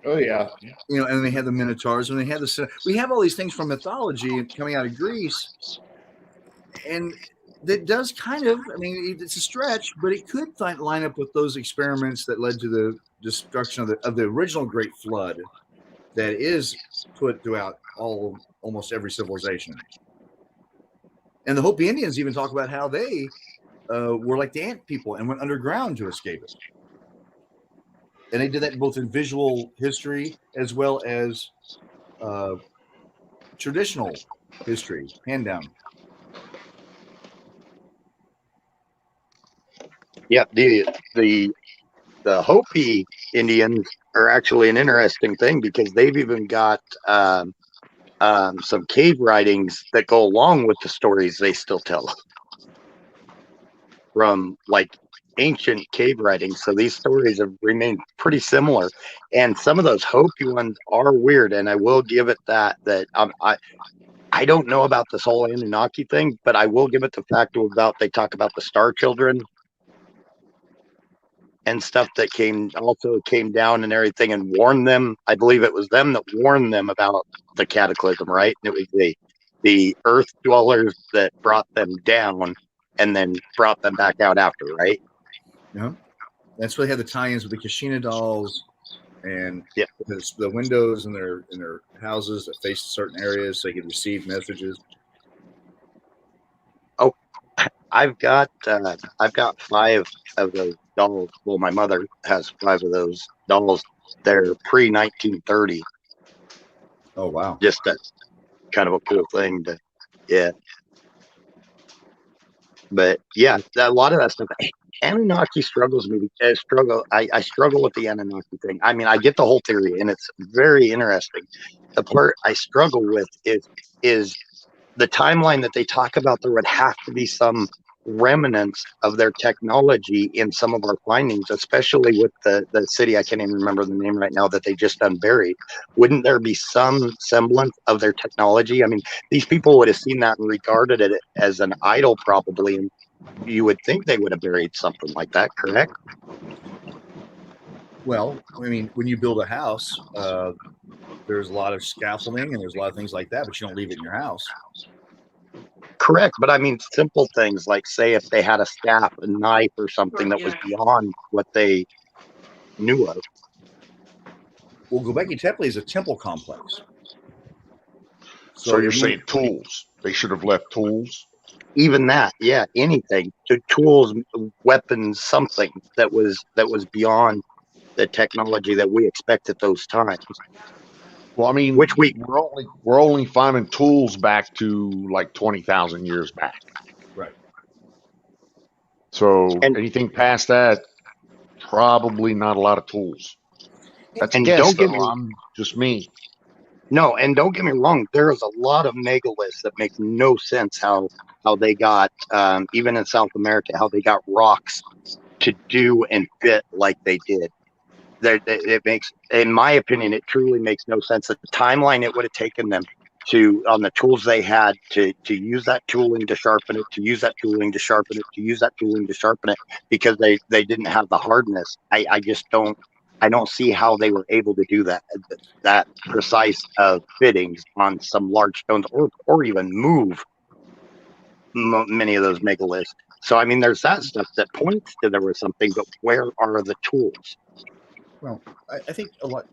Speaker 6: Oh yeah,
Speaker 8: and they had the Minotaurs, and they had we have all these things from mythology coming out of Greece, and that does kind of, I mean, it's a stretch, but it could line up with those experiments that led to the destruction of the original Great Flood that is put throughout almost every civilization. And the Hopi Indians even talk about how they were like the ant people and went underground to escape it. And they did that both in visual history as well as traditional history, hand down.
Speaker 3: Yeah, the Hopi Indians are actually an interesting thing because they've even got some cave writings that go along with the stories they still tell from like ancient cave writings. So these stories have remained pretty similar, and some of those Hopi ones are weird. And I will give it that I don't know about this whole Anunnaki thing, but I will give it the fact about they talk about the star children and stuff that came down and everything and warned them. I believe it was them that warned them about the cataclysm, right? And it was the earth dwellers that brought them down and then brought them back out after, right?
Speaker 8: Yeah, that's why they had the tie-ins with the Kashina dolls and the windows in their houses that faced certain areas so they could receive messages.
Speaker 3: Oh, I've got 5 of those dolls. Well, my mother has 5 of those dolls. They're pre-1930.
Speaker 8: Oh wow!
Speaker 3: Just a kind of a cool thing to, yeah. But yeah, a lot of that stuff. Anunnaki struggles me. I struggle with the Anunnaki thing. I mean, I get the whole theory, and it's very interesting. The part I struggle with is the timeline that they talk about. There would have to be some remnants of their technology in some of our findings, especially with the city. I can't even remember the name right now that they just unburied. Wouldn't there be some semblance of their technology? I mean, these people would have seen that and regarded it as an idol, probably, and you would think they would have buried something like that, correct?
Speaker 8: Well, I mean, when you build a house, there's a lot of scaffolding and there's a lot of things like that, but you don't leave it in your house.
Speaker 3: Correct, but I mean simple things like, say, if they had a staff, a knife, or something that was beyond what they knew of.
Speaker 8: Well, Göbekli Tepe is a temple complex.
Speaker 9: So you're saying tools? They should have left tools.
Speaker 3: Even that, yeah, anything, tools, weapons, something that was beyond the technology that we expect at those times.
Speaker 9: Well, I mean, we're only finding tools back to like 20,000 years back.
Speaker 8: Right.
Speaker 9: So anything past that, probably not a lot of tools. That's a guess, though. I'm just me.
Speaker 3: No, and don't get me wrong. There is a lot of megaliths that make no sense how they got, even in South America, how they got rocks to do and fit like they did. It makes, in my opinion, it truly makes no sense. That the timeline it would have taken them to, on the tools they had, to use that tooling to sharpen it, to use that tooling to sharpen it, to use that tooling to sharpen it, because they didn't have the hardness. I just don't. I don't see how they were able to do that precise fittings on some large stones, or even move many of those megaliths. So I mean, there's that stuff that points to there was something, but where are the tools?
Speaker 8: Well, I think a lot.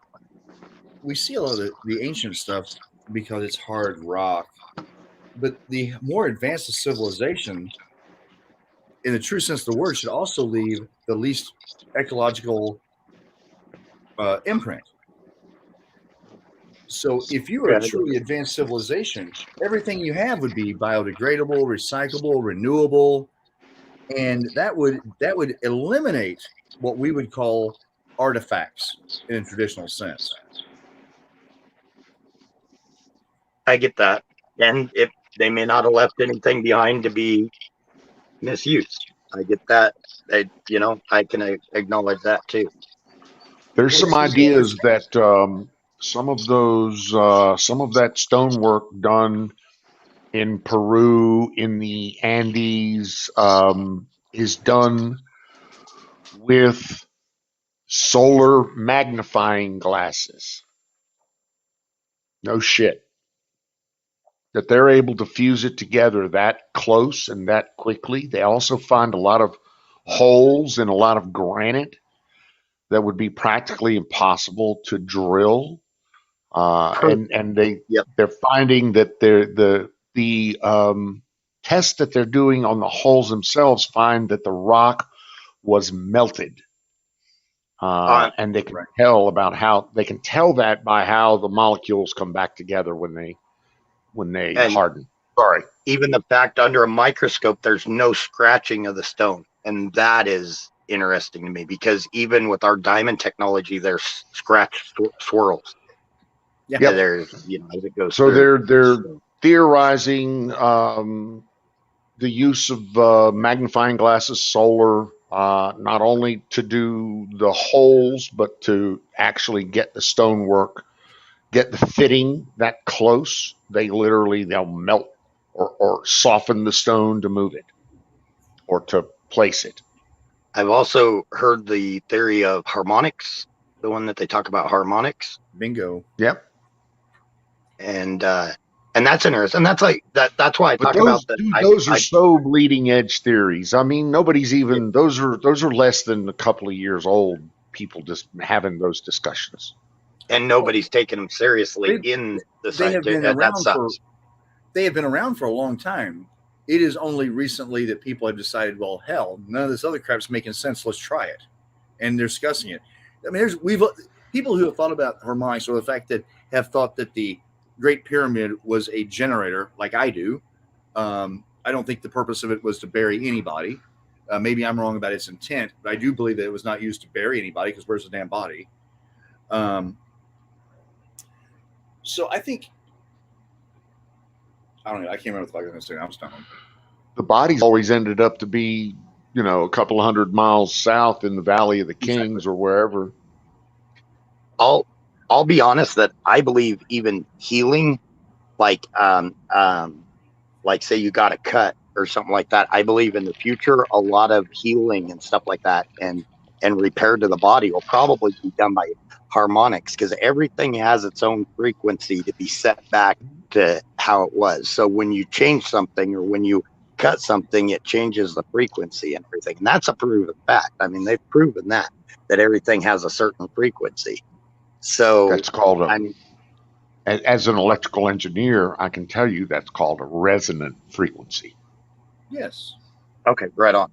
Speaker 8: We see a lot of the ancient stuff because it's hard rock, but the more advanced the civilization, in the true sense of the word, should also leave the least ecological imprint. So if you are a truly advanced civilization, everything you have would be biodegradable, recyclable, renewable, and that would eliminate what we would call artifacts in a traditional sense.
Speaker 3: I get that. And if they may not have left anything behind to be misused, I get that. I can acknowledge that too.
Speaker 9: There's some ideas that some of that stonework done in Peru, in the Andes, is done with solar magnifying glasses. No shit. That they're able to fuse it together that close and that quickly. They also find a lot of holes in a lot of granite that would be practically impossible to drill. And they're finding that the tests that they're doing on the holes themselves find that the rock was melted. And they can tell that by how the molecules come back together when they harden. Sorry.
Speaker 3: Even the fact under a microscope, there's no scratching of the stone. And that is interesting to me, because even with our diamond technology, there's scratch swirls. Yeah. There's, as it goes.
Speaker 9: So they're theorizing the use of magnifying glasses, solar, not only to do the holes, but to actually get the stonework, get the fitting that close. They'll melt or soften the stone to move it or to place it.
Speaker 3: I've also heard the theory of harmonics, the one that they talk about, harmonics.
Speaker 8: Bingo.
Speaker 9: Yep.
Speaker 3: And that's interesting. And that's like that. That's why I talk about that.
Speaker 9: Those are so bleeding edge theories. I mean, nobody's even those are less than a couple of years old. People just having those discussions,
Speaker 3: and nobody's taking them seriously in the scientific.
Speaker 8: They have been around for a long time. It is only recently that people have decided, well, hell, none of this other crap's making sense. Let's try it, and they're discussing it. I mean, we've people who have thought about harmonics, or the fact that have thought that the Great Pyramid was a generator, like I do. I don't think the purpose of it was to bury anybody. Maybe I'm wrong about its intent, but I do believe that it was not used to bury anybody, because where's the damn body? So I think, I don't know. I can't remember what I was going to say. I'm stoned.
Speaker 9: The bodies always ended up to be, a couple of 100 miles south in the Valley of the Kings or wherever.
Speaker 3: I'll be honest that I believe even healing, like say you got a cut or something like that. I believe in the future, a lot of healing and stuff like that and repair to the body will probably be done by harmonics, because everything has its own frequency to be set back to how it was. So when you change something or when you cut something, it changes the frequency and everything. And that's a proven fact. I mean, they've proven that everything has a certain frequency. So
Speaker 9: that's called as an electrical engineer, I can tell you that's called a resonant frequency.
Speaker 8: Yes.
Speaker 3: Okay, right on.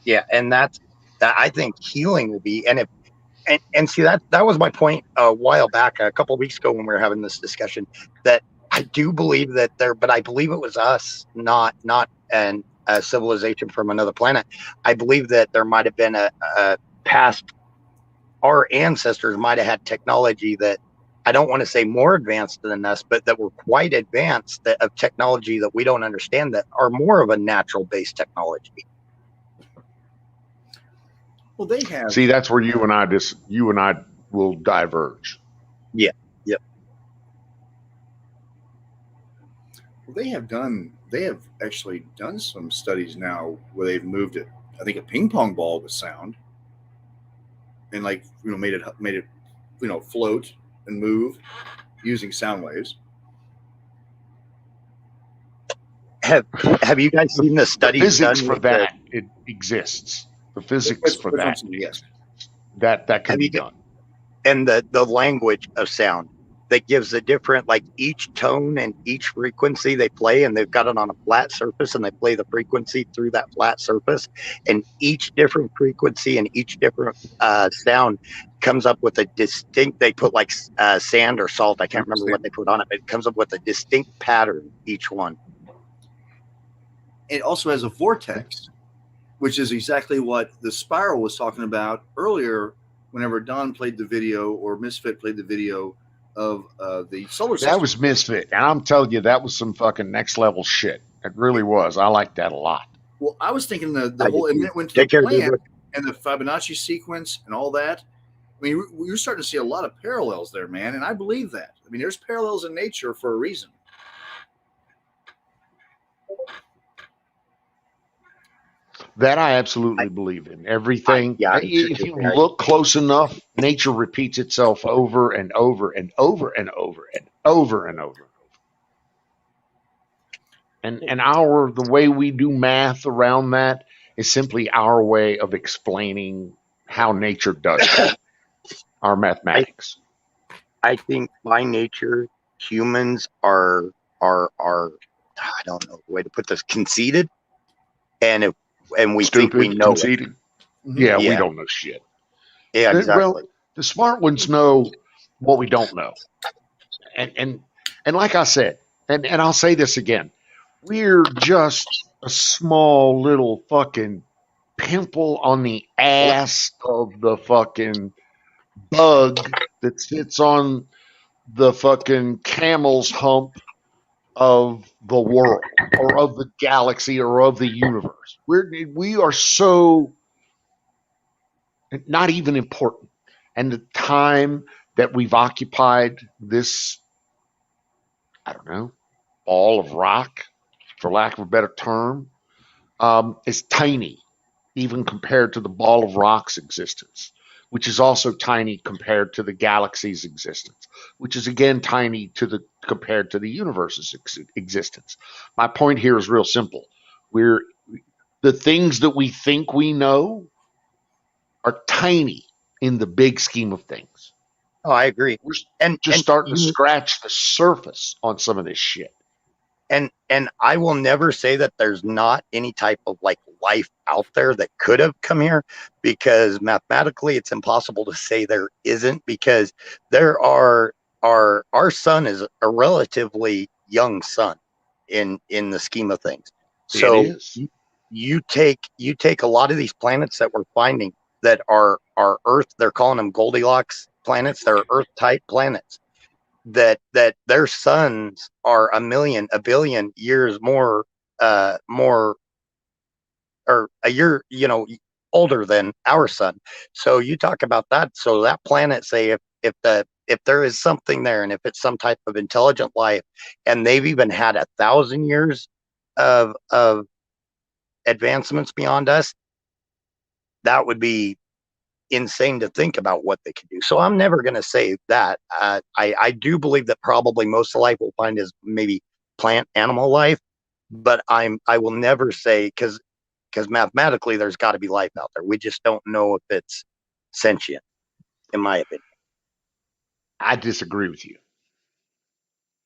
Speaker 3: Yeah, and that I think healing will be, and see that was my point a while back, a couple of weeks ago when we were having this discussion, that I do believe that but I believe it was us, not a civilization from another planet. I believe that there might have been a past. Our ancestors might have had technology that, I don't want to say more advanced than us, but that were quite advanced, of technology that we don't understand, that are more of a natural based technology.
Speaker 8: Well, they have.
Speaker 9: See, that's where you and I will diverge.
Speaker 3: Yeah. Yep.
Speaker 8: Well, they have actually done some studies now where they've moved it. I think a ping pong ball with sound. And made it float and move using sound waves.
Speaker 3: Have you guys seen the studies?
Speaker 9: Physics for that it exists. The physics for that,
Speaker 8: yes,
Speaker 9: that can be done.
Speaker 3: And the language of sound that gives the different, like each tone and each frequency they play, and they've got it on a flat surface, and they play the frequency through that flat surface, and each different frequency and each different sound comes up with a distinct, they put like sand or salt, I can't remember what they put on it, but it comes up with a distinct pattern, each one.
Speaker 8: It also has a vortex, which is exactly what the spiral was talking about earlier whenever Don played the video or Misfit played the video the solar system.
Speaker 9: That was Misfit, and I'm telling you, that was some fucking next level shit. It really was. I like that a lot.
Speaker 8: Well, I was thinking the
Speaker 3: I
Speaker 8: whole,
Speaker 3: did
Speaker 8: and
Speaker 3: too.
Speaker 8: then it went to
Speaker 3: Take
Speaker 8: the
Speaker 3: care, dude.
Speaker 8: plant and the Fibonacci sequence and all that. I mean, you're starting to see a lot of parallels there, man, and I believe that. I mean, there's parallels in nature for a reason.
Speaker 9: That I absolutely believe in. Everything.
Speaker 3: Yeah,
Speaker 9: If you look close enough, nature repeats itself over and over and over and over and over and over. And the way we do math around that is simply our way of explaining how nature does it. Our mathematics.
Speaker 3: I think by nature, humans are I don't know the way to put this, conceited, and we
Speaker 9: Stupid,
Speaker 3: think we know
Speaker 9: conceited.
Speaker 3: it.
Speaker 9: Yeah, we don't know shit.
Speaker 3: Yeah, exactly.
Speaker 9: Well, the smart ones know what we don't know. And like I said, and I'll say this again, we're just a small little fucking pimple on the ass of the fucking bug that sits on the fucking camel's hump of the world or of the galaxy or of the universe. We are so not even important. And the time that we've occupied this, I don't know, ball of rock, for lack of a better term, is tiny, even compared to the ball of rock's existence, which is also tiny compared to the galaxy's existence, which is again tiny compared to the universe's existence. My point here is real simple. The things that we think we know are tiny in the big scheme of things.
Speaker 3: Oh, I agree.
Speaker 9: We're just starting to scratch the surface on some of this shit.
Speaker 3: And I will never say that there's not any type of like life out there that could have come here, because mathematically it's impossible to say there isn't, because there are our sun is a relatively young sun in the scheme of things. So you take a lot of these planets that we're finding that are Earth, they're calling them Goldilocks planets, they're Earth type planets, that their suns are a billion years more or a year, older than our sun. So you talk about that. So that planet, say if there is something there, and if it's some type of intelligent life, and they've even had 1,000 years of advancements beyond us, that would be insane to think about what they could do. So I'm never going to say that. I do believe that probably most of life we'll find is maybe plant animal life, but I will never say, because mathematically there's got to be life out there. We just don't know if it's sentient, in my opinion.
Speaker 9: I disagree with you.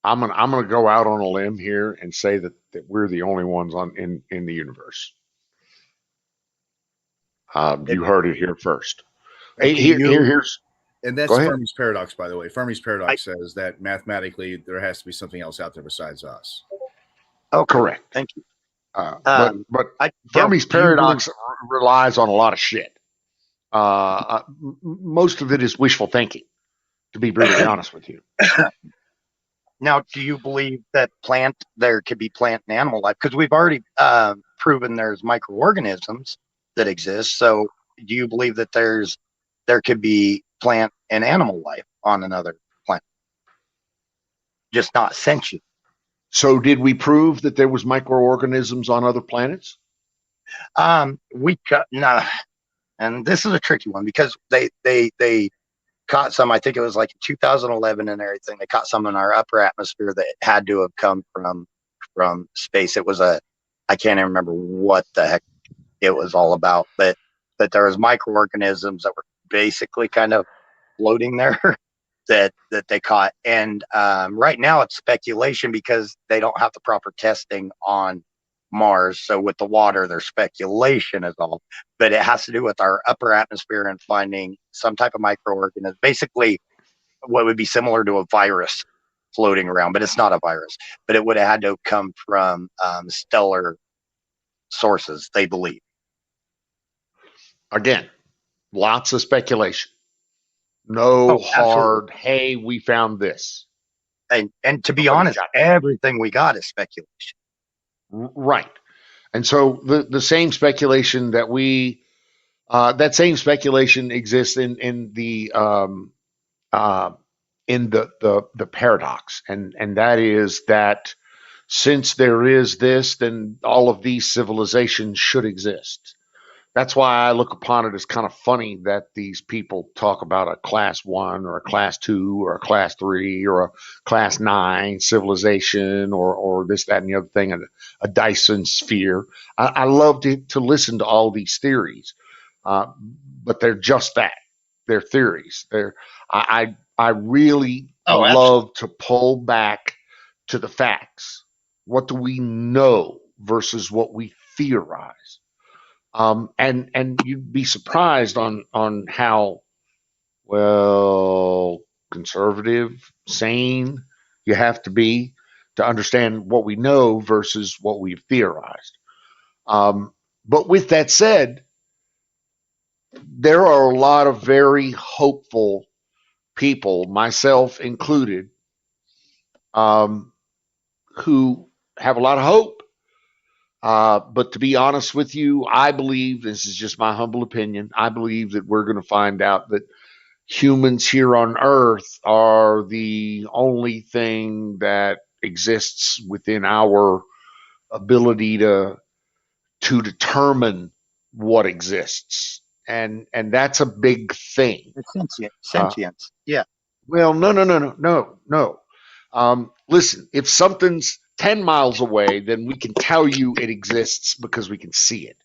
Speaker 9: I'm gonna go out on a limb here and say that we're the only ones in the universe. You heard it here first. Here's
Speaker 8: and that's Fermi's paradox, by the way. Fermi's paradox says that mathematically there has to be something else out there besides us.
Speaker 3: Oh,
Speaker 9: correct.
Speaker 3: Thank you.
Speaker 9: But Fermi's paradox relies on a lot of shit. Most of it is wishful thinking, to be brutally honest with you.
Speaker 3: Now, do you believe that there could be plant and animal life? Because we've already proven there's microorganisms that exist. So do you believe that there could be plant and animal life on another planet, just not sentient?
Speaker 9: So did we prove that there was microorganisms on other planets?
Speaker 3: No, and this is a tricky one, because they caught some, I think it was like 2011 and everything. They caught some in our upper atmosphere that had to have come from space. It was I can't even remember what the heck it was all about, but there was microorganisms that were basically kind of floating there that they caught. And right now it's speculation, because they don't have the proper testing on Mars. So with the water, there's speculation is all, but it has to do with our upper atmosphere and finding some type of microorganism, basically what would be similar to a virus floating around, but it's not a virus. But it would have had to come from stellar sources, they believe.
Speaker 9: Again, lots of speculation. No
Speaker 3: Oh,
Speaker 9: hard, hey, we found this.
Speaker 3: And to be
Speaker 9: Nobody's
Speaker 3: honest,
Speaker 9: got that.
Speaker 3: everything we got is speculation.
Speaker 9: Right. And so the same speculation that same speculation exists in the paradox, and that is that since there is this, then all of these civilizations should exist. That's why I look upon it as kind of funny that these people talk about a class 1 or a class 2 or a class 3 or a class 9 civilization or this, that, and the other thing, a Dyson sphere. I love to listen to all these theories, but they're just that. They're theories. I really love to pull back to the facts. What do we know versus what we theorize? And you'd be surprised on how conservative, sane you have to be to understand what we know versus what we've theorized. But with that said, there are a lot of very hopeful people, myself included, who have a lot of hope. But to be honest with you, I believe, this is just my humble opinion, I believe that we're going to find out that humans here on Earth are the only thing that exists within our ability to determine what exists. And that's a big thing.
Speaker 3: Sentience. Yeah.
Speaker 9: Well, no. Listen, if something's 10 miles away, then we can tell you it exists because we can see it.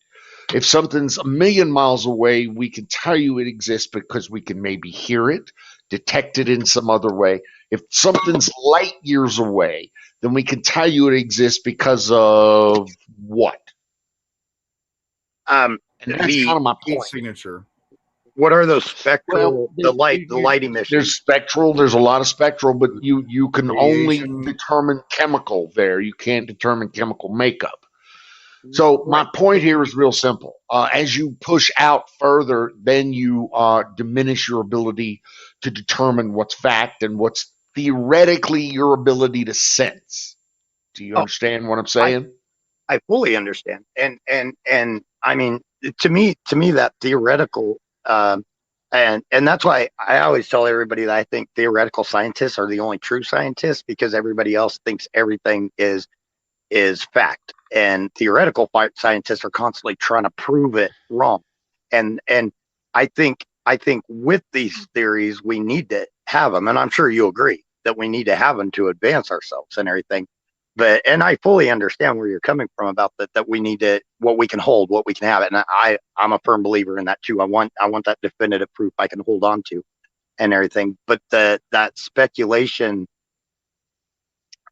Speaker 9: If something's 1,000,000 miles away, we can tell you it exists because we can maybe hear it, detect it in some other way. If something's light years away, then we can tell you it exists because of what? And that's kind of my point.
Speaker 8: Signature.
Speaker 3: What are those spectral? The light emissions.
Speaker 9: There's spectral. There's a lot of spectral, but you can only determine chemical there. You can't determine chemical makeup. So my point here is real simple. As you push out further, then you diminish your ability to determine what's fact and what's theoretically your ability to sense. Do you understand what I'm saying?
Speaker 3: I fully understand, and I mean, to me, that theoretical. And that's why I always tell everybody that I think theoretical scientists are the only true scientists, because everybody else thinks everything is fact, and theoretical scientists are constantly trying to prove it wrong. And I think with these theories, we need to have them, and I'm sure you agree that we need to have them to advance ourselves and everything. And I fully understand where you're coming from about that we need to, what we can hold, what we can have. And I'm a firm believer in that too. I want that definitive proof I can hold on to and everything. But that speculation,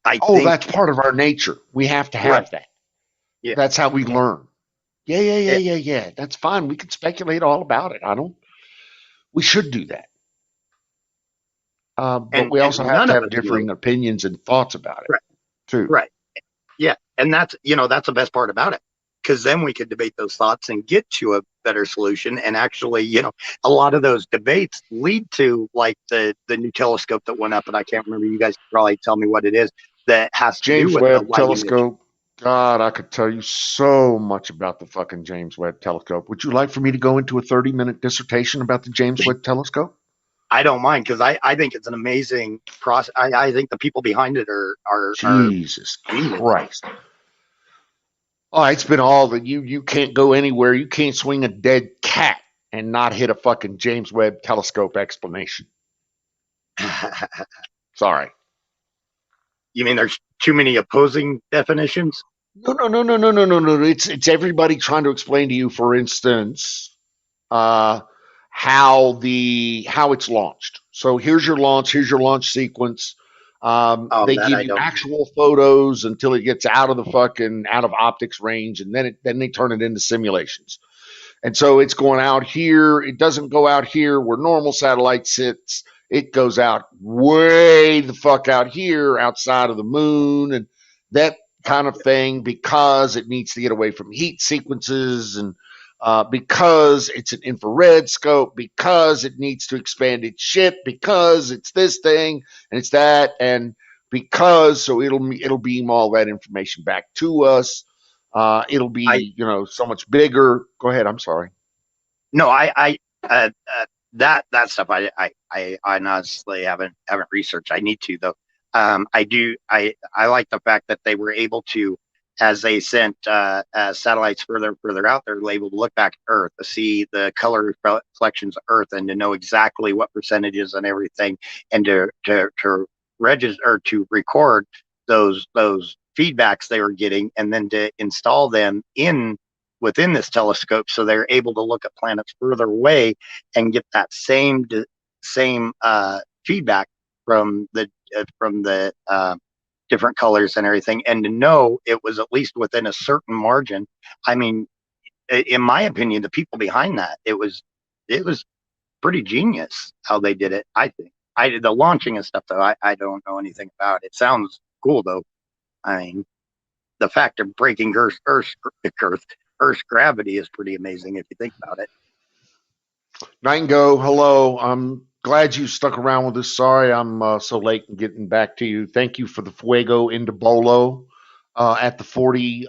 Speaker 3: I think
Speaker 9: that's part of our nature. We have to have that. Yeah. That's how we learn. Yeah. That's fine. We can speculate all about it. We should do that. But we also have to have differing opinions and thoughts about it.
Speaker 3: Right.
Speaker 9: Too.
Speaker 3: Right. Yeah. And that's the best part about it, because then we could debate those thoughts and get to a better solution. And actually, a lot of those debates lead to like the new telescope that went up, and I can't remember, you guys can probably tell me what it is, that has to
Speaker 9: James
Speaker 3: do with
Speaker 9: Webb
Speaker 3: the
Speaker 9: telescope. God, I could tell you so much about the fucking James Webb telescope. Would you like for me to go into a 30-minute dissertation about the James Webb telescope?
Speaker 3: I don't mind, because I think it's an amazing process. I think the people behind it are
Speaker 9: Jesus Christ. Oh, it's been all that you can't go anywhere. You can't swing a dead cat and not hit a fucking James Webb telescope explanation. Sorry.
Speaker 3: You mean there's too many opposing definitions?
Speaker 9: No. It's everybody trying to explain to you, for instance, how it's launched. So here's your launch sequence. They give you actual photos until it gets out of optics range, and then they turn it into simulations. And so it's going out here. It doesn't go out here where normal satellite sits. It goes out way the fuck out here, outside of the moon, and that kind of thing, because it needs to get away from heat sequences and because it's an infrared scope, because it needs to expand its shit, because it's this thing and it's that, and because so it'll beam all that information back to us. It'll be so much bigger. Go ahead. I'm sorry.
Speaker 3: No, that stuff I honestly haven't researched. I need to though. I like the fact that they were able to, as they sent satellites further out, they're able to look back at Earth to see the color reflections of Earth and to know exactly what percentages and everything, and to register or to record those feedbacks they were getting, and then to install them within this telescope, so they're able to look at planets further away and get that same feedback from the different colors and everything, and to know it was at least within a certain margin. I mean, in my opinion, the people behind that, it was pretty genius how they did it. I think the launching and stuff though, I don't know anything about. It sounds cool though. I mean, the fact of breaking Earth's gravity is pretty amazing if you think about it.
Speaker 9: Nightingale, hello. I'm glad you stuck around with us. Sorry I'm so late in getting back to you. Thank you for the fuego into Bolo at the 40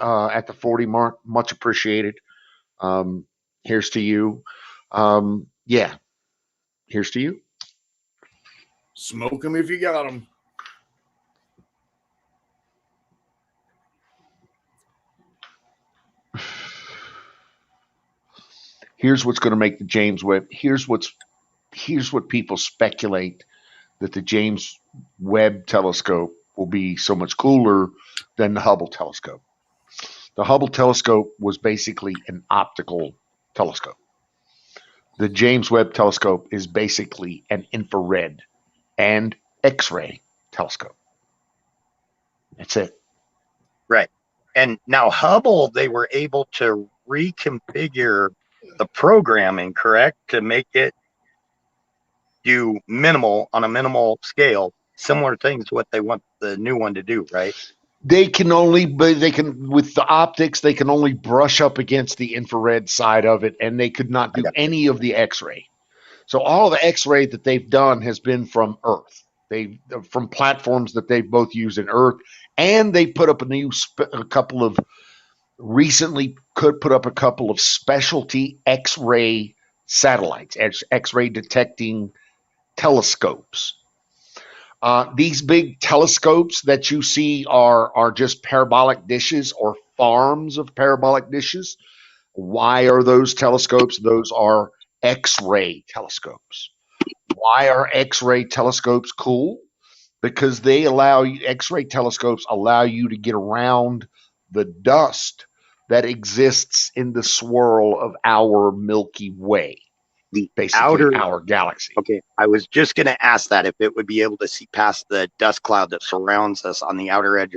Speaker 9: mark. Much appreciated. Here's to you. Yeah, here's to you.
Speaker 8: Smoke them if you got them.
Speaker 9: Here's what's going to make the James Webb. Here's what people speculate, that the James Webb telescope will be so much cooler than the Hubble telescope. The Hubble telescope was basically an optical telescope. The James Webb telescope is basically an infrared and X-ray telescope. That's it.
Speaker 3: Right. And now Hubble, they were able to reconfigure the programming, correct, to make it do on a minimal scale, similar things to what they want the new one to do, right?
Speaker 9: With the optics, they can only brush up against the infrared side of it, and they could not do any of the X-ray. So all the X-ray that they've done has been from Earth. From platforms that they've both used in Earth, and they put up recently could put up a couple of specialty X-ray satellites, X-ray detecting telescopes. These big telescopes that you see are just parabolic dishes or farms of parabolic dishes. Why are those telescopes? Those are X-ray telescopes. Why are X-ray telescopes cool? Because X-ray telescopes allow you to get around the dust that exists in the swirl of our Milky Way, basically our galaxy.
Speaker 3: Okay, I was just going to ask that if it would be able to see past the dust cloud that surrounds us on the outer edge.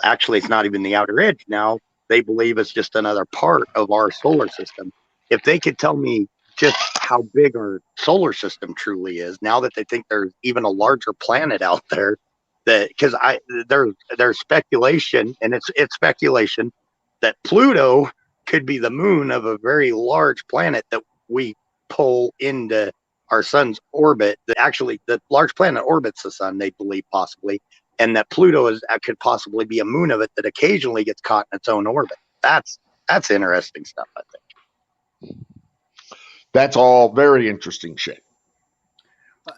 Speaker 3: Actually, it's not even the outer edge now. They believe it's just another part of our solar system. If they could tell me just how big our solar system truly is, now that they think there's even a larger planet out there, because there's speculation, and it's speculation that Pluto could be the moon of a very large planet that we pull into our sun's orbit. Actually, the large planet orbits the sun, they believe, possibly, and that Pluto could possibly be a moon of it that occasionally gets caught in its own orbit. That's interesting stuff, I think.
Speaker 9: That's all very interesting shit.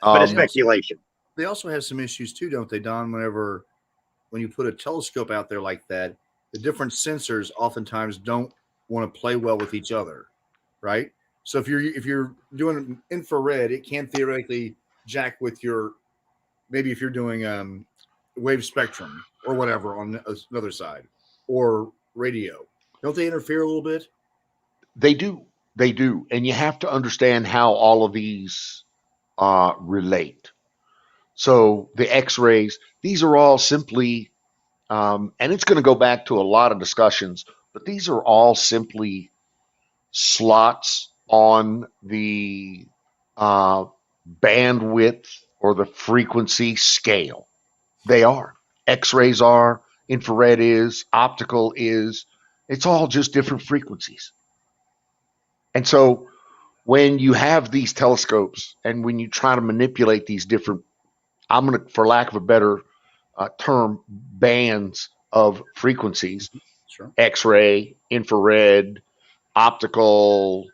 Speaker 3: But it's speculation.
Speaker 8: They also have some issues too, don't they, Don? When you put a telescope out there like that, the different sensors oftentimes don't want to play well with each other, right? So if you're doing infrared, it can theoretically jack with maybe if you're doing wave spectrum or whatever on another side, or radio. Don't they interfere a little bit?
Speaker 9: They do. And you have to understand how all of these relate. So the X-rays, these are all simply, and it's going to go back to a lot of discussions, but these are all simply slots on the bandwidth or the frequency scale. They are. X-rays are, infrared is, optical is. It's all just different frequencies. And so when you have these telescopes and when you try to manipulate these different, I'm going to, for lack of a better term, bands of frequencies,
Speaker 8: Sure.
Speaker 9: X-ray, infrared, optical,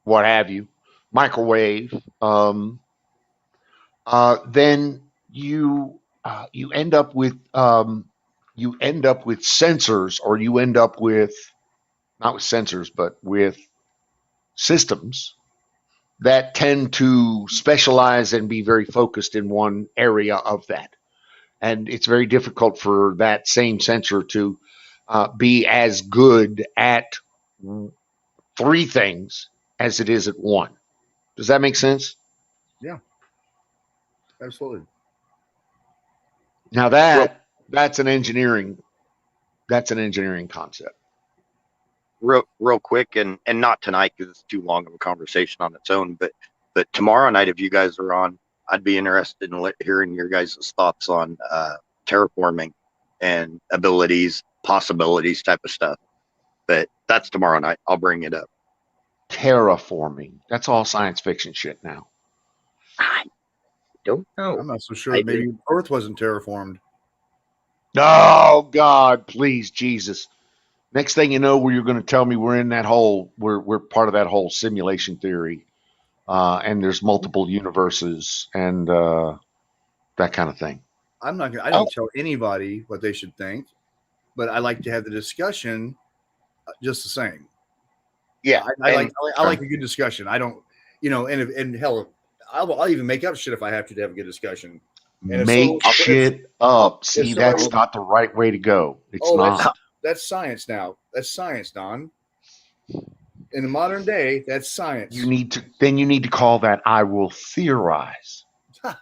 Speaker 9: what have you, microwave, then you end up with sensors, or you end up with not with sensors, but with systems that tend to specialize and be very focused in one area of that. And it's very difficult for that same sensor to be as good at three things as it is at one. Does that make sense?
Speaker 8: Yeah, absolutely.
Speaker 9: Now that's an engineering concept.
Speaker 3: Real quick, and not tonight because it's too long of a conversation on its own, but tomorrow night, if you guys are on, I'd be interested in hearing your guys' thoughts on terraforming and abilities, possibilities type of stuff. But that's tomorrow night. I'll bring it up.
Speaker 9: Terraforming. That's all science fiction shit now.
Speaker 3: I don't know.
Speaker 8: I'm not so sure. Maybe Earth wasn't terraformed.
Speaker 9: Oh God, please, Jesus. Next thing you know, you're going to tell me we're in that whole, we're part of that whole simulation theory, and there's multiple universes and that kind of thing.
Speaker 8: I don't tell anybody what they should think, but I like to have the discussion just the same.
Speaker 3: Yeah,
Speaker 8: I like a good discussion. I don't, and hell, I'll even make up shit if I have to have a good discussion. And
Speaker 9: Make shit up. See, that's not the right way to go. It's not.
Speaker 8: That's science now. That's science, Don. In the modern day, that's science.
Speaker 9: You need to call that I will theorize. I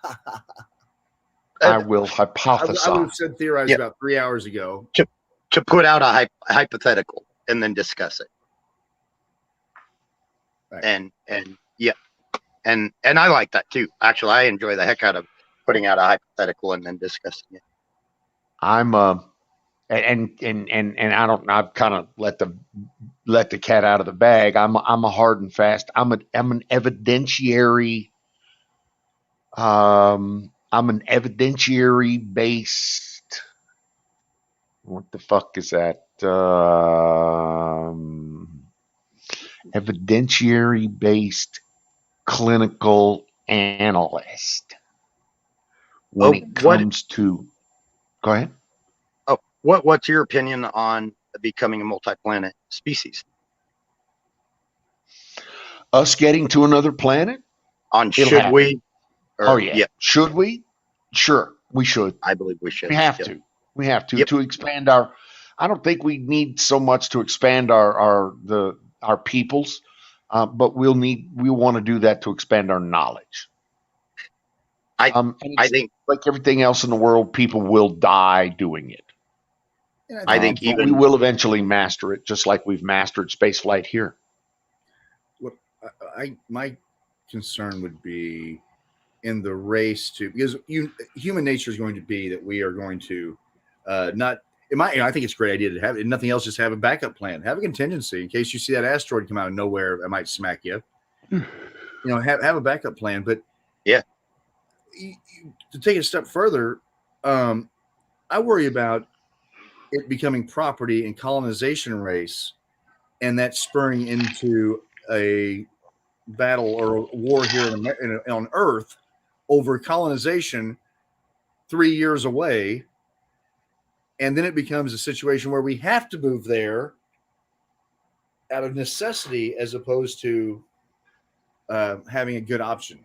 Speaker 9: will hypothesize.
Speaker 8: I would have said theorize about 3 hours ago.
Speaker 3: To put out a hypothetical and then discuss it. Right. And I like that too. Actually, I enjoy the heck out of putting out a hypothetical and then discussing it.
Speaker 9: I'm and I don't. I've kind of let the cat out of the bag. I'm a hard and fast. I'm an evidentiary. I'm an evidentiary based. What the fuck is that? Evidentiary based clinical analyst. When it comes to, go ahead.
Speaker 3: Oh, what's your opinion on becoming a multi-planet species?
Speaker 9: Us getting to another planet?
Speaker 3: Should we?
Speaker 9: Should we? Sure, we should.
Speaker 3: I believe we should.
Speaker 9: We have to. We have to to expand our. I don't think we need so much to expand our peoples, but we want to do that to expand our knowledge. I think, like everything else in the world, people will die doing it.
Speaker 3: I think
Speaker 9: we will eventually master it, just like we've mastered space flight here.
Speaker 8: What my concern would be in the race to, because human nature is going to be that we are going to not. I think it's a great idea to have, if nothing else, just have a backup plan, have a contingency in case you see that asteroid come out of nowhere that might smack you. Have a backup plan. But to take it a step further, I worry about it becoming property and colonization race, and that spurring into a battle or a war here on Earth over colonization 3 years away. And then it becomes a situation where we have to move there out of necessity as opposed to having a good option.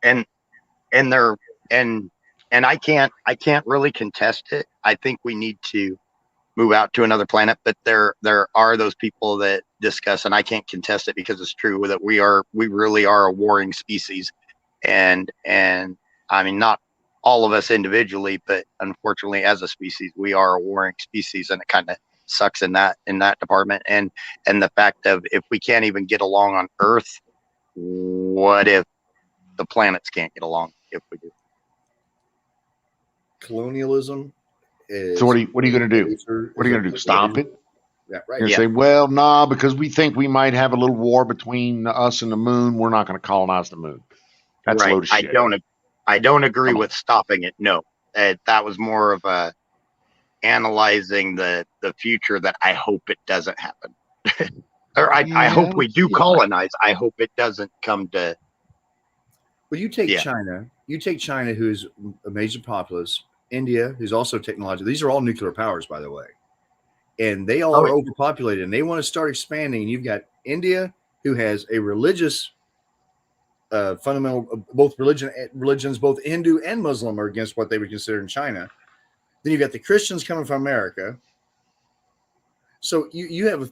Speaker 3: And I can't really contest it. I think we need to move out to another planet, but there are those people that discuss, and I can't contest it because it's true, that we really are a warring species. And I mean, not all of us individually, but unfortunately as a species, we are a warring species, and it kind of sucks in that department. And the fact of, if we can't even get along on Earth, what if the planets can't get along if we do?
Speaker 8: Colonialism is.
Speaker 9: So what are you going to do? What are you going to do? Stomp it?
Speaker 8: Yeah, right.
Speaker 9: And
Speaker 3: Yeah.
Speaker 9: say, well, nah, because we think we might have a little war between us and the moon. We're not going to colonize the moon. That's a
Speaker 3: Right.
Speaker 9: load of shit.
Speaker 3: I don't agree
Speaker 9: Come on.
Speaker 3: with stopping it. No, that was more of a analyzing the future that I hope it doesn't happen. Or I hope we do colonize. I hope it doesn't come to.
Speaker 8: Well, you take
Speaker 3: Yeah.
Speaker 8: China. You take China, who's a major populace. India, who's also technological. These are all nuclear powers, by the way, and they all
Speaker 3: Oh,
Speaker 8: are
Speaker 3: yeah.
Speaker 8: overpopulated, and they want to start expanding. You've got India, who has a religious fundamental, both religions, both Hindu and Muslim, are against what they would consider in China. Then you've got the Christians coming from America. So you have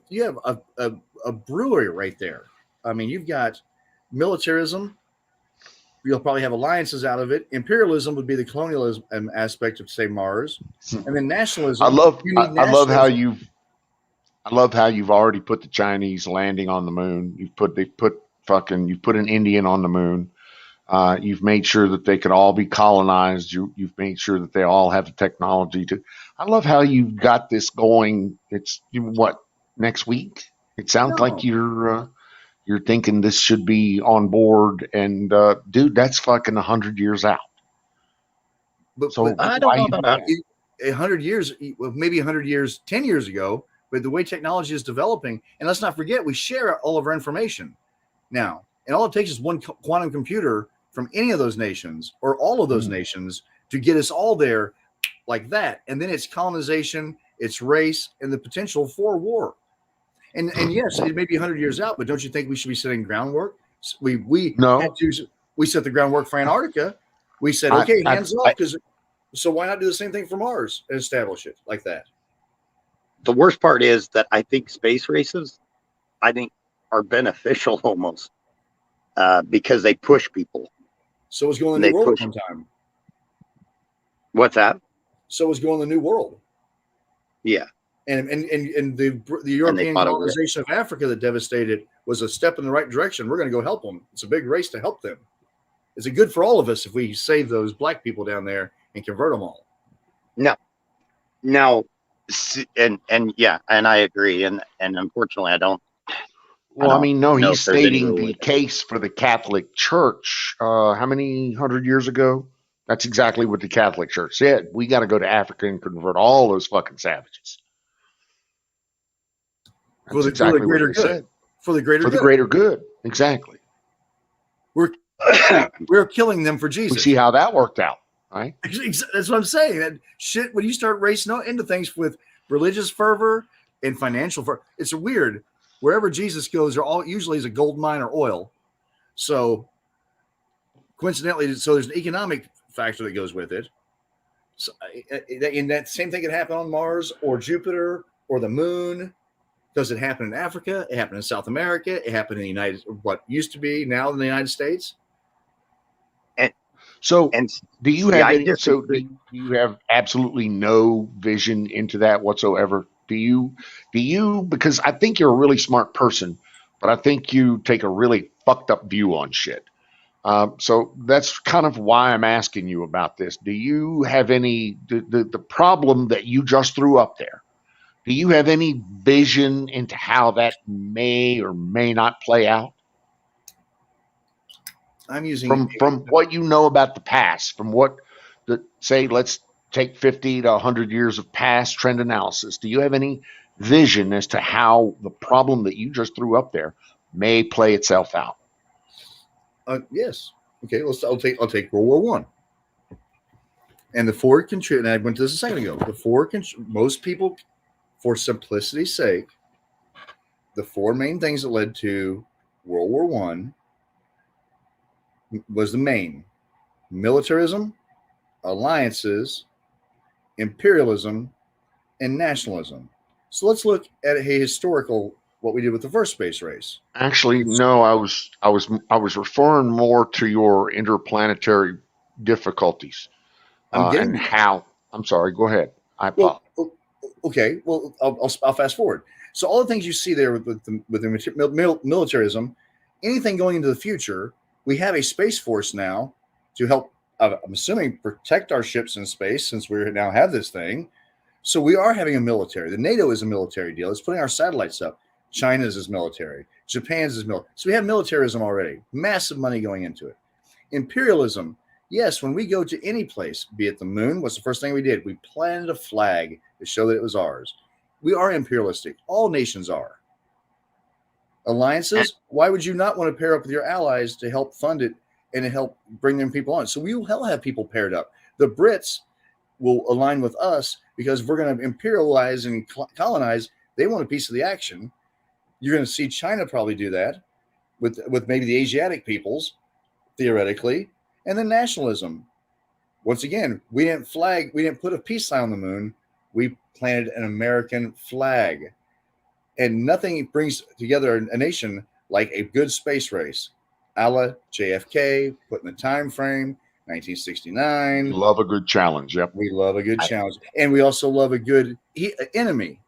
Speaker 8: a brewery right there. I mean, you've got militarism. You'll probably have alliances out of it. Imperialism would be the colonialism aspect of, say, Mars, and then nationalism.
Speaker 9: I love how
Speaker 8: nationalism.
Speaker 9: I love how you've already put the Chinese landing on the moon. You've put an Indian on the moon. You've made sure that they could all be colonized. You've made sure that they all have the technology to. I love how you've got this going. It's what, next week? It sounds like you're thinking this should be on board, and dude, that's fucking 100 years out.
Speaker 8: But
Speaker 3: I don't know about
Speaker 8: 100 years, maybe 100 years, 10 years ago. But the way technology is developing, and let's not forget, we share all of our information now, and all it takes is one quantum computer from any of those nations or all of those nations to get us all there like that. And then it's colonization, it's race, and the potential for war. And yes, it may be 100 years out, but don't you think we should be setting groundwork? We set the groundwork for Antarctica. We said, okay, hands off, so why not do the same thing for Mars and establish it like that?
Speaker 3: The worst part is that I think space races, are beneficial almost because they push people.
Speaker 8: So was going the New World at one time.
Speaker 3: What's that?
Speaker 8: So was going the New World.
Speaker 3: Yeah.
Speaker 8: And the European colonization of Africa that devastated was a step in the right direction. We're going to go help them. It's a big race to help them. Is it good for all of us if we save those black people down there and convert them all?
Speaker 3: No. Now, and I agree. And unfortunately, I don't.
Speaker 9: Well, I mean, no, he's stating the case for the Catholic Church. How many 100 years ago? That's exactly what the Catholic Church said. We got to go to Africa and convert all those fucking savages.
Speaker 8: For the greater good. For the greater
Speaker 9: good. Exactly.
Speaker 8: We're killing them for Jesus.
Speaker 9: We see how that worked out, right?
Speaker 8: That's what I'm saying. That shit, when you start racing into things with religious fervor and financial fervor, it's weird. Wherever Jesus goes, there usually is a gold mine or oil. So coincidentally, there's an economic factor that goes with it. So, and that same thing could happen on Mars or Jupiter or the moon. Because it happened in Africa, it happened in South America, it happened in what used to be now in the United States.
Speaker 9: Do you have absolutely no vision into that whatsoever? Do you, because I think you're a really smart person, but I think you take a really fucked up view on shit. So that's kind of why I'm asking you about this. Do you have the problem that you just threw up there? Do you have any vision into how that may or may not play out?
Speaker 8: I'm using
Speaker 9: from what you know about the past, from let's take 50 to 100 years of past trend analysis. Do you have any vision as to how the problem that you just threw up there may play itself out?
Speaker 8: Yes. Okay. I'll take World War I. And the four and I went to this a second ago. Most people, for simplicity's sake, the four main things that led to World War I was the main: militarism, alliances, imperialism, and nationalism. So let's look at a historical what we did with the first space race.
Speaker 9: Actually, no, I was referring more to your interplanetary difficulties and how. I'm sorry. Go ahead. I apologize.
Speaker 8: Okay. Well, I'll fast forward. So all the things you see there with the militarism, anything going into the future, we have a space force now to help. I'm assuming protect our ships in space, since we now have this thing. So we are having a military. The NATO is a military deal. It's putting our satellites up. China's is military. Japan's is military. So we have militarism already. Massive money going into it. Imperialism. Yes, when we go to any place, be it the moon, what's the first thing we did? We planted a flag to show that it was ours. We are imperialistic. All nations are. Alliances, why would you not want to pair up with your allies to help fund it and to help bring them people on? So we will have people paired up. The Brits will align with us because we're going to imperialize and colonize. They want a piece of the action. You're going to see China probably do that with maybe the Asiatic peoples, theoretically, and then nationalism. Once again, we didn't put a peace sign on the moon. We planted an American flag. And nothing brings together a nation like a good space race, a la JFK, put in the time frame, 1969.
Speaker 9: Love a good challenge. Yep.
Speaker 8: We love a good challenge. And we also love a good enemy.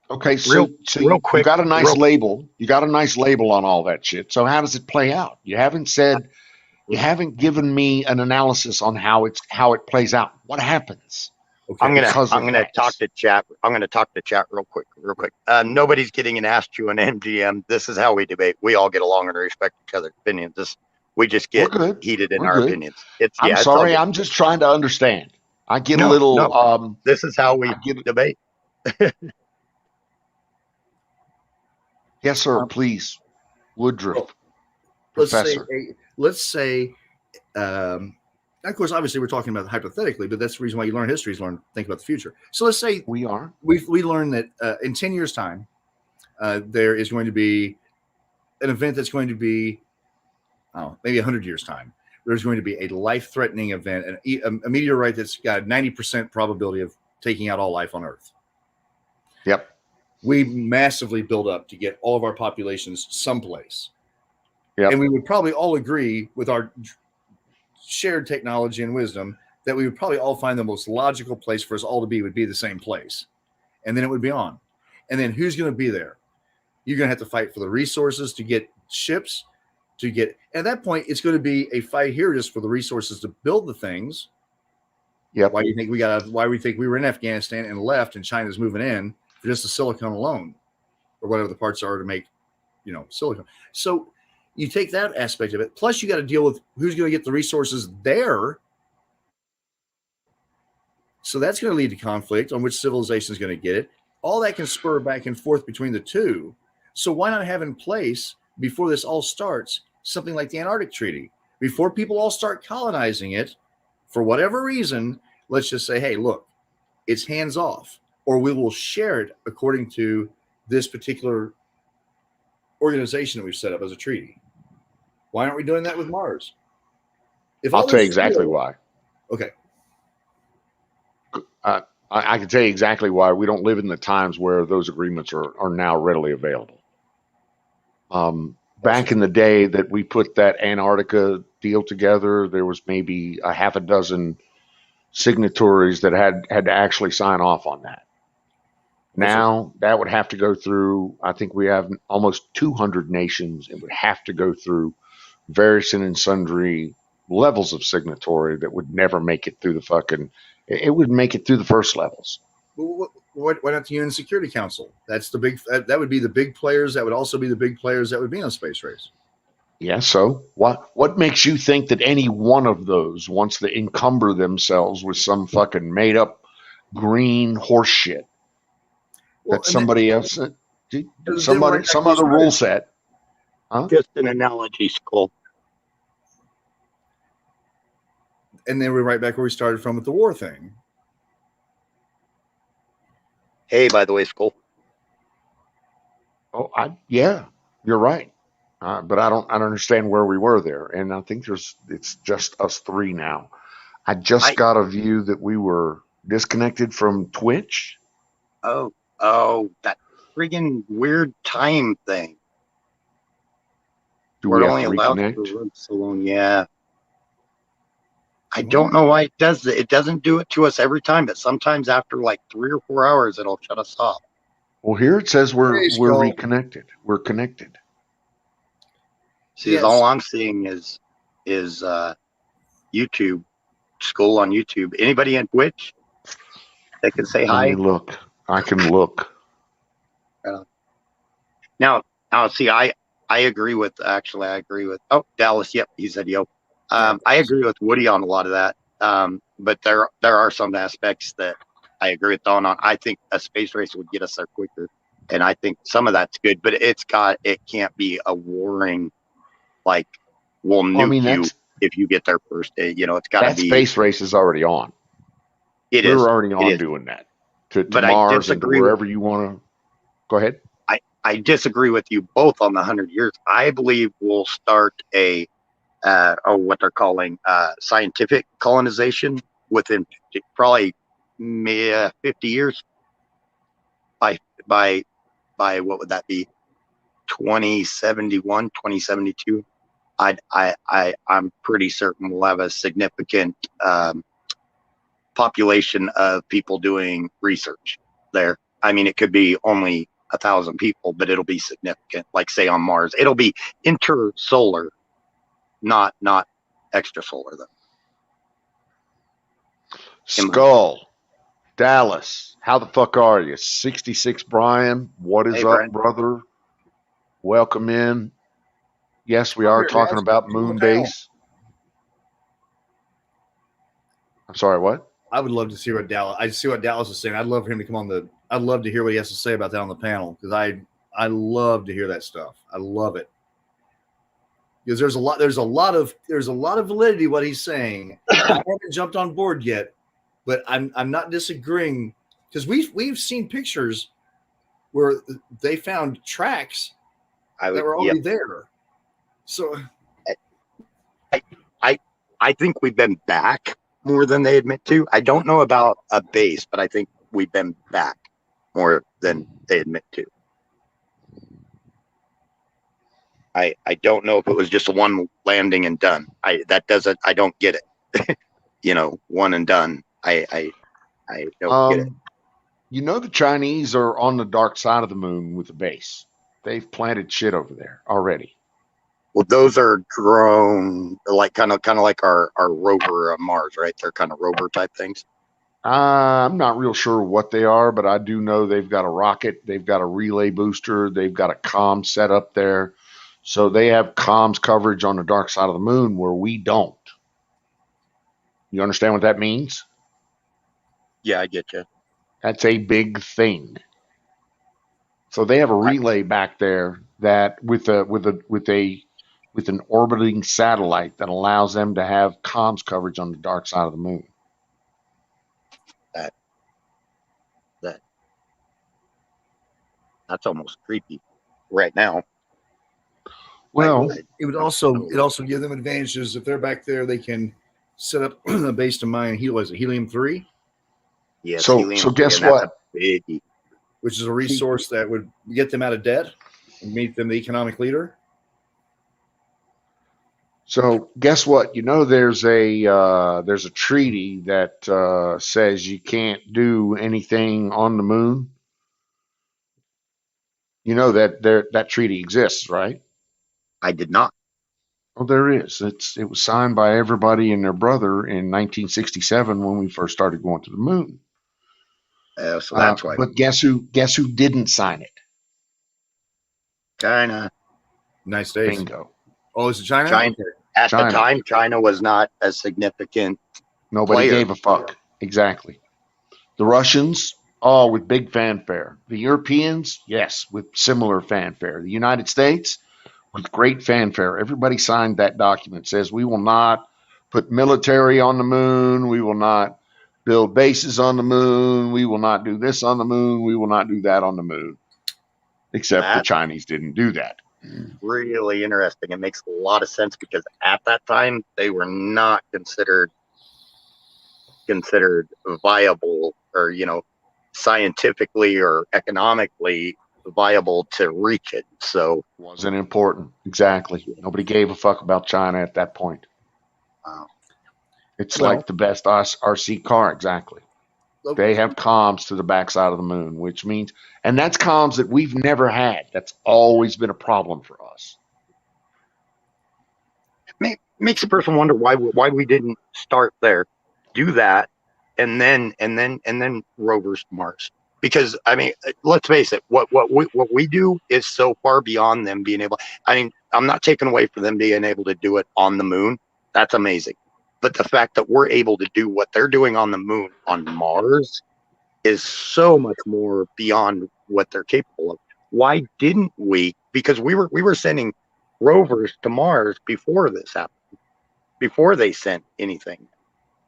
Speaker 9: Okay, so
Speaker 3: real quick,
Speaker 9: you got a nice label. You got a nice label on all that shit. So how does it play out? You haven't given me an analysis on how it plays out. What happens?
Speaker 3: Okay. I'm gonna talk to chat. I'm gonna talk to chat real quick. Nobody's getting an ask you an MGM. This is how we debate. We all get along and respect each other's opinions. We just get heated in our opinions.
Speaker 9: I'm sorry. I'm just trying to understand. I get a little.
Speaker 3: This is how we debate.
Speaker 9: Yes, sir. Please, Woodruff,
Speaker 8: Professor. Let's say. Of course, obviously, we're talking about hypothetically, but that's the reason why you learn history is think about the future. So let's say
Speaker 9: we
Speaker 8: learn that in 10 years' time, there is going to be an event that's going to be, maybe 100 years' time. There's going to be a life-threatening event, a meteorite that's got 90% probability of taking out all life on Earth.
Speaker 9: Yep.
Speaker 8: We massively build up to get all of our populations someplace.
Speaker 9: Yep.
Speaker 8: And we would probably all agree with our shared technology and wisdom that we would probably all find the most logical place for us all to be would be the same place. And then it would be on. And then who's going to be there? You're going to have to fight for the resources to get ships at that point, it's going to be a fight here just for the resources to build the things.
Speaker 9: Yeah.
Speaker 8: Why do you think we were in Afghanistan and left and China's moving in for just the silicon alone or whatever the parts are to make, silicon. So you take that aspect of it. Plus, you got to deal with who's going to get the resources there. So that's going to lead to conflict on which civilization is going to get it. All that can spur back and forth between the two. So why not have in place, before this all starts, something like the Antarctic Treaty? Before people all start colonizing it, for whatever reason, let's just say, hey, look, it's hands off, or we will share it according to this particular organization that we've set up as a treaty. Why aren't we doing that with Mars?
Speaker 9: I'll tell you exactly why.
Speaker 8: Okay.
Speaker 9: I can tell you exactly why. We don't live in the times where those agreements are now readily available. Back in the day that we put that Antarctica deal together, there was maybe a half a dozen signatories that had to actually sign off on that. Now that would have to go through, I think we have almost 200 nations. It would have to go through various and sundry levels of signatory that would never make it through it would make it through the first levels.
Speaker 8: Why not the UN Security Council? That's the big, that would be the big players. That would also be the big players that would be on space race.
Speaker 9: Yeah. So what makes you think that any one of those wants to encumber themselves with some fucking made up green horse shit? That somebody else, some other rule set. Huh?
Speaker 3: Just an analogy, Skull.
Speaker 8: And then we're right back where we started from with the war thing.
Speaker 3: Hey, by the way, Skull.
Speaker 9: Oh, yeah, you're right. But I don't understand where we were there. And I think it's just us three now. I just got a view that we were disconnected from Twitch.
Speaker 3: Oh, that friggin' weird time thing. We're only allowed to run so long. Yeah. I don't know why it does it. It doesn't do it to us every time, but sometimes after like 3 or 4 hours, it'll shut us off.
Speaker 9: Well, here it says we're reconnected. We're connected.
Speaker 3: See, yes. All I'm seeing is YouTube, Skull on YouTube. Anybody on Twitch? They can say
Speaker 9: Let
Speaker 3: hi.
Speaker 9: me look. I can look.
Speaker 3: Now, see, I agree with. Actually, I agree with. Oh, Dallas. Yep, he said yo. I agree with Woody on a lot of that. But there are some aspects that I agree with Don on. I think a space race would get us there quicker, and I think some of that's good. But it can't be a warring, like we'll nuke you if you get there first. You know, it's got to
Speaker 9: that
Speaker 3: be.
Speaker 9: Space race is already on. We're already on doing that to Mars and to wherever you want to. Go ahead.
Speaker 3: I disagree with you both on the 100 years. I believe we'll start what they're calling scientific colonization within probably 50 years. By what would that be? 2071, 2072. I'm pretty certain we'll have a significant population of people doing research there. I mean, it could be only 1,000 people, but it'll be significant. Like say on Mars, it'll be intersolar, not extrasolar though.
Speaker 9: Skull, Dallas, how the fuck are you? 66 Brian, what is up,
Speaker 3: Brian.
Speaker 9: brother? Welcome in. Yes, we are talking about moon base. I'm sorry, what?
Speaker 8: I would love to see what Dallas is saying. I'd love for him to come on I'd love to hear what he has to say about that on the panel, because I love to hear that stuff. I love it. Because there's a lot of validity what he's saying. I haven't jumped on board yet, but I'm not disagreeing, because we've seen pictures where they found tracks that were already there. So
Speaker 3: I think we've been back more than they admit to. I don't know about a base, but I think we've been back more than they admit to. I don't know if it was just a one landing and done. I don't get it. You know, one and done. I don't get it.
Speaker 9: You know, the Chinese are on the dark side of the moon with the base. They've planted shit over there already.
Speaker 3: Well, those are drone, like kind of like our rover on Mars, right? They're kind of rover type things.
Speaker 9: I'm not real sure what they are, but I do know they've got a rocket, they've got a relay booster, they've got a comm set up there. So they have comms coverage on the dark side of the moon where we don't. You understand what that means?
Speaker 3: Yeah, I get you.
Speaker 9: That's a big thing. So they have a relay back there that with an orbiting satellite that allows them to have comms coverage on the dark side of the moon.
Speaker 3: That's almost creepy right now.
Speaker 9: Well,
Speaker 8: it would also give them advantages if they're back there. They can set up a base to mine helium-3.
Speaker 3: Yeah.
Speaker 9: So guess what?
Speaker 8: Which is a resource that would get them out of debt and make them the economic leader.
Speaker 9: So guess what? You know, there's a treaty that says you can't do anything on the moon. You know that treaty exists, right?
Speaker 3: I did not.
Speaker 9: Well, there is. It was signed by everybody and their brother in 1967 when we first started going to the moon.
Speaker 3: So that's why.
Speaker 9: But guess who didn't sign it?
Speaker 3: China.
Speaker 8: Nice days.
Speaker 9: Bingo.
Speaker 8: Oh, is it China?
Speaker 3: At the time, China was not a significant.
Speaker 9: Nobody gave a fuck. Exactly. The Russians, all with big fanfare. The Europeans, yes, with similar fanfare. The United States, with great fanfare. Everybody signed that document. It says we will not put military on the moon. We will not build bases on the moon. We will not do this on the moon. We will not do that on the moon. Except the Chinese didn't do that.
Speaker 3: Really interesting. It makes a lot of sense because at that time they were not considered viable or, you know, scientifically or economically viable to reach it. So
Speaker 9: wasn't important. Exactly. Nobody gave a fuck about China at that point. It's like the best RC car. Exactly. They have comms to the backside of the moon, which means, and that's comms that we've never had. That's always been a problem for us.
Speaker 3: Makes a person wonder why we didn't start there, do that, and then rovers to Mars. Because I mean, let's face it, what we do is so far beyond them being able. I mean, I'm not taking away from them being able to do it on the moon. That's amazing. But the fact that we're able to do what they're doing on the moon on Mars is so much more beyond what they're capable of. Why didn't we? Because we were sending rovers to Mars before this happened, before they sent anything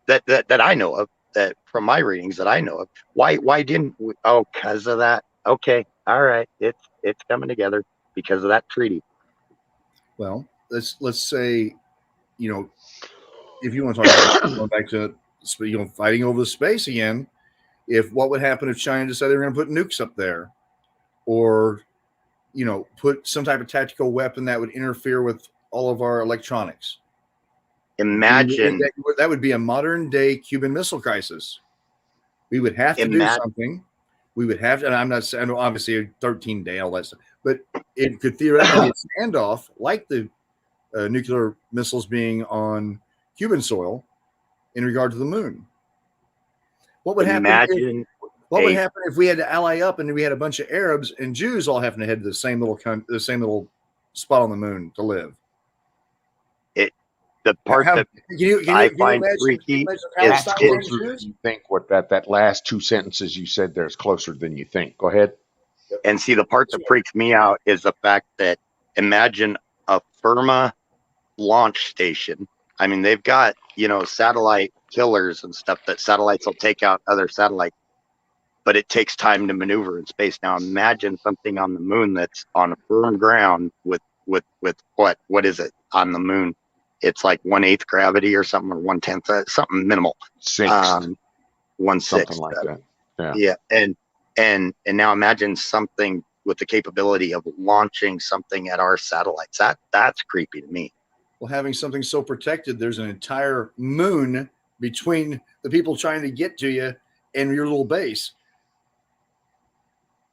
Speaker 3: that I know of, that from my readings that I know of. Why didn't we? Oh, because of that. Okay, all right, it's coming together because of that treaty.
Speaker 8: Well, let's say, you know, if you want to talk about going back to, you know, fighting over the space again, if what would happen if China decided they were going to put nukes up there, or, you know, put some type of tactical weapon that would interfere with all of our electronics?
Speaker 3: Imagine
Speaker 8: that would be a modern day Cuban Missile Crisis. We would have to do something. We would have to, and I'm not saying obviously a 13-day, all that stuff, but it could theoretically be a standoff like the nuclear missiles being on Cuban soil in regard to the moon. What would happen? What would happen if we had to ally up and we had a bunch of Arabs and Jews all having to head to the same little spot on the moon to live?
Speaker 3: The part that I find freaky is
Speaker 9: you think what that last two sentences you said there is closer than you think. Go ahead.
Speaker 3: And see, the part that freaks me out is the fact that imagine a Firma launch station. I mean, they've got, you know, satellite killers and stuff that satellites will take out other satellites, but it takes time to maneuver in space. Now imagine something on the moon that's on a firm ground with what is it on the moon? It's like 1/8 gravity or something, or 1/10, something minimal.
Speaker 9: 1/6,
Speaker 3: something
Speaker 9: like that. Yeah.
Speaker 3: And now imagine something with the capability of launching something at our satellites. That's creepy to me.
Speaker 8: Well, having something so protected, there's an entire moon between the people trying to get to you and your little base.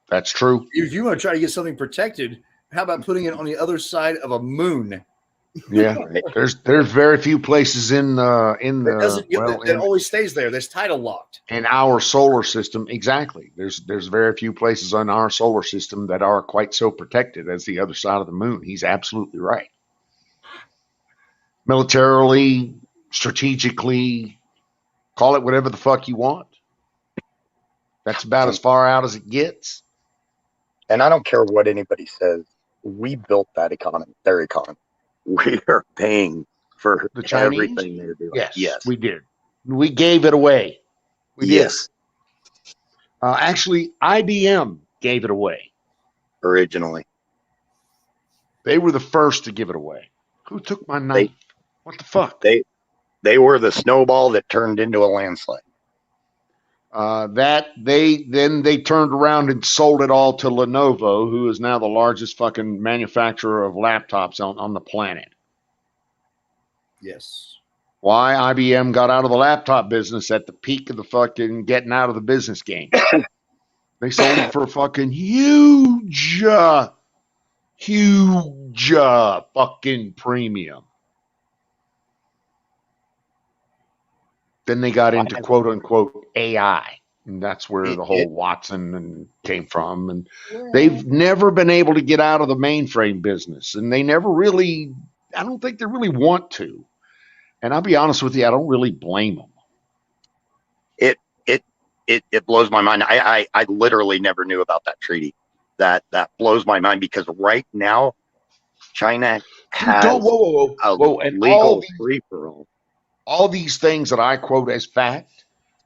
Speaker 9: That's true.
Speaker 8: If you want to try to get something protected, how about putting it on the other side of a moon?
Speaker 9: Yeah, there's very few places
Speaker 8: it always stays there. That's tidal locked
Speaker 9: in our solar system. Exactly. There's very few places on our solar system that are quite so protected as the other side of the moon. He's absolutely right. Militarily, strategically, call it whatever the fuck you want. That's about as far out as it gets.
Speaker 3: And I don't care what anybody says. We built that economy, their economy. We are paying for
Speaker 9: the Chinese?
Speaker 3: Everything they're doing.
Speaker 9: Yes, we did. We gave it away. We did. Actually, IBM gave it away.
Speaker 3: Originally.
Speaker 9: They were the first to give it away. Who took my knife? What the fuck?
Speaker 3: They were the snowball that turned into a landslide.
Speaker 9: They turned around and sold it all to Lenovo, who is now the largest fucking manufacturer of laptops on the planet.
Speaker 8: Yes.
Speaker 9: Why? IBM got out of the laptop business at the peak of the fucking getting out of the business game. They sold it for a fucking huge fucking premium. Then they got into quote unquote AI, and that's where the whole Watson came from. And they've never been able to get out of the mainframe business, and they never really. I don't think they really want to. And I'll be honest with you, I don't really blame them.
Speaker 3: It blows my mind. I literally never knew about that treaty. That blows my mind because right now, China has a legal free-for-all.
Speaker 9: All these things that I quote as fact,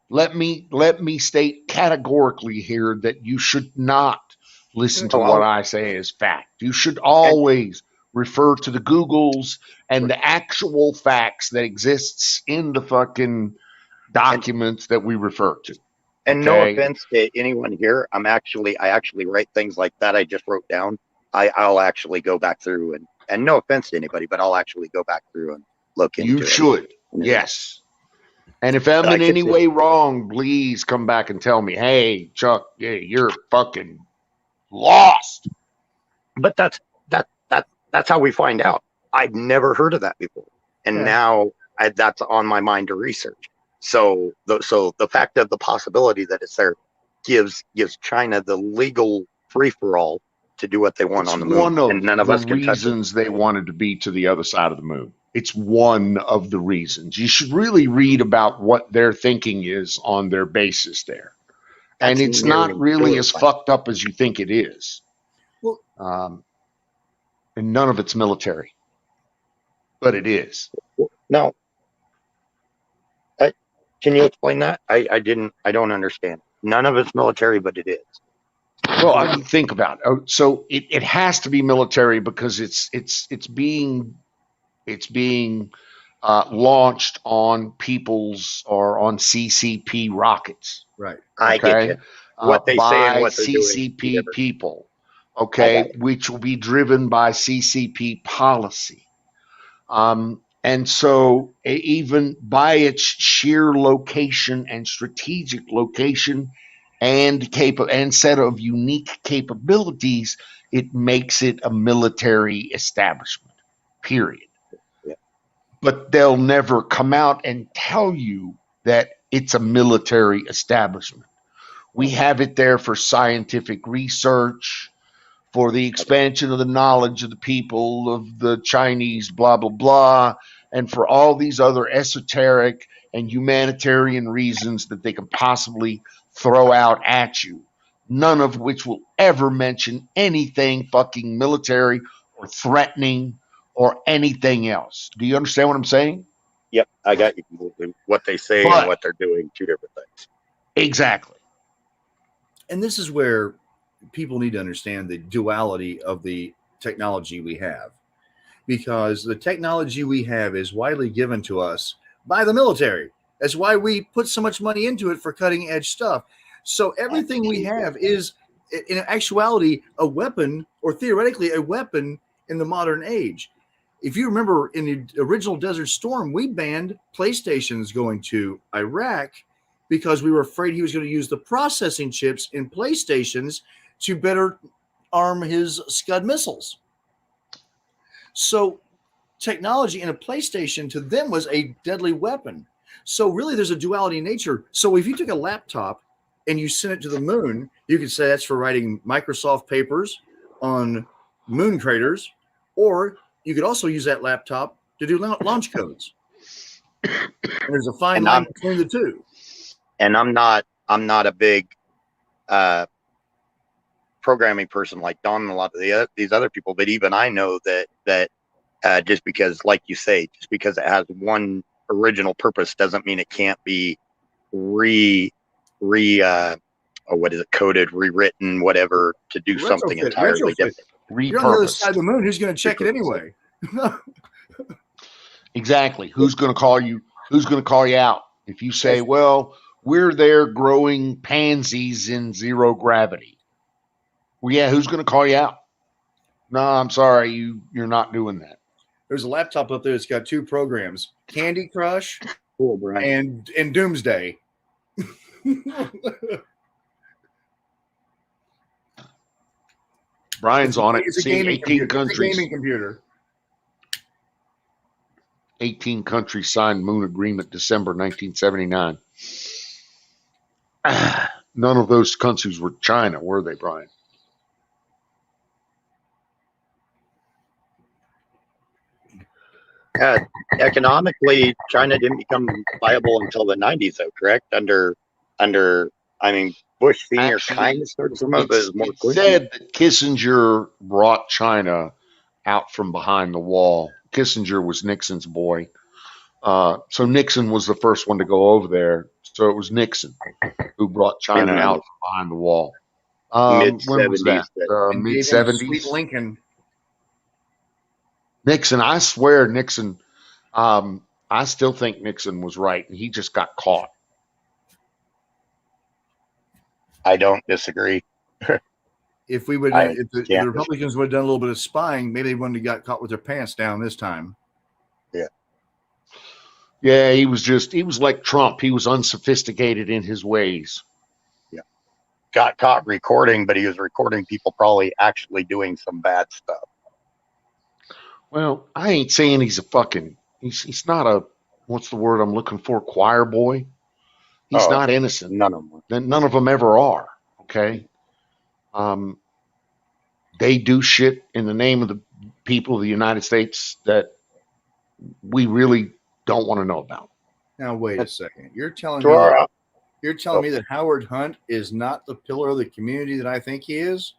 Speaker 9: let me state categorically here that you should not listen to what I say as fact. You should always refer to the Googles and the actual facts that exists in the fucking documents that we refer to.
Speaker 3: And no offense to anyone here, I actually write things like that. I just wrote down. I'll actually go back through and no offense to anybody, but I'll actually go back through and look into it.
Speaker 9: You should. Yes. And if I'm in any way wrong, please come back and tell me, hey, Chuck, you're fucking lost.
Speaker 3: But that's how we find out. I'd never heard of that before. And now that's on my mind to research. So the fact of the possibility that it's there gives China the legal free for all to do what they want
Speaker 9: It's
Speaker 3: on the moon,
Speaker 9: one of
Speaker 3: and none of
Speaker 9: the
Speaker 3: us can touch it.
Speaker 9: reasons they wanted to be to the other side of the moon. It's one of the reasons. You should really read about what their thinking is on their basis there. And
Speaker 3: That's
Speaker 9: it's not
Speaker 3: nearly
Speaker 9: really as
Speaker 3: horrifying.
Speaker 9: fucked up as you think it is.
Speaker 8: Well-
Speaker 9: And none of it's military, but it is.
Speaker 3: No. Can you explain that? I don't understand. None of it's military, but it is.
Speaker 9: Well, I mean, think about it. So it has to be military because it's being launched on people's or on CCP rockets.
Speaker 8: Right.
Speaker 3: I get you. What they say
Speaker 9: by
Speaker 3: and what they're doing.
Speaker 9: CCP people, okay, which will be driven by CCP policy. And so even by its sheer location and strategic location and set of unique capabilities, it makes it a military establishment, period.
Speaker 3: Yeah.
Speaker 9: But they'll never come out and tell you that it's a military establishment. We have it there for scientific research, for the expansion of the knowledge of the people of the Chinese, blah, blah, blah, and for all these other esoteric and humanitarian reasons that they can possibly throw out at you, none of which will ever mention anything fucking military or threatening or anything else. Do you understand what I'm saying?
Speaker 3: Yep, I got you completely. What they say and what they're doing, two different things.
Speaker 9: Exactly.
Speaker 8: And this is where people need to understand the duality of the technology we have, because the technology we have is widely given to us by the military. That's why we put so much money into it for cutting edge stuff. So everything we have is in actuality a weapon, or theoretically a weapon in the modern age. If you remember in the original Desert Storm, we banned PlayStations going to Iraq because we were afraid he was going to use the processing chips in PlayStations to better arm his Scud missiles. So technology in a PlayStation to them was a deadly weapon. So really there's a duality in nature. So if you took a laptop and you sent it to the moon, you could say that's for writing Microsoft papers on moon craters, or you could also use that laptop to do launch codes. And there's a fine line between the two.
Speaker 3: And I'm not a big programming person like Don and a lot of these other people, but even I know that just because, like you say, just because it has one original purpose doesn't mean it can't be coded, rewritten, whatever, to do something entirely different.
Speaker 8: You're on the other side of the moon. Who's going to check it anyway?
Speaker 9: Exactly. Who's going to call you? Who's going to call you out if you say, "Well, we're there growing pansies in zero gravity"? Well, yeah, who's going to call you out? No, I'm sorry, you're not doing that.
Speaker 8: There's a laptop up there that's got two programs: Candy Crush and Doomsday.
Speaker 9: Brian's on it.
Speaker 8: It's a
Speaker 9: See,
Speaker 8: gaming
Speaker 9: 18
Speaker 8: computer.
Speaker 9: countries.
Speaker 8: It's a gaming computer.
Speaker 9: 18 countries signed Moon Agreement December 1979. None of those countries were China, were they, Brian?
Speaker 3: Economically, China didn't become viable until the 90s, though, correct? Under Bush Senior kind of started some of it more quickly.
Speaker 9: Said that Kissinger brought China out from behind the wall. Kissinger was Nixon's boy. So Nixon was the first one to go over there. So it was Nixon who brought China out from behind the wall. When was that? Mid-70s?
Speaker 8: Sweet Lincoln.
Speaker 9: Nixon, I swear Nixon, I still think Nixon was right, and he just got caught.
Speaker 3: I don't disagree.
Speaker 8: If the Republicans would have done a little bit of spying, maybe they wouldn't have got caught with their pants down this time.
Speaker 3: Yeah.
Speaker 9: Yeah, he was like Trump. He was unsophisticated in his ways.
Speaker 3: Yeah. Got caught recording, but he was recording people probably actually doing some bad stuff.
Speaker 9: Well, I ain't saying he's not a, what's the word I'm looking for, choir boy. He's not innocent.
Speaker 3: None of them.
Speaker 9: None of them ever are. Okay. They do shit in the name of the people of the United States that we really don't want to know about.
Speaker 8: Now wait a second. You're telling
Speaker 3: To
Speaker 8: me
Speaker 3: our-
Speaker 8: that Howard Hunt is not the pillar of the community that I think he is?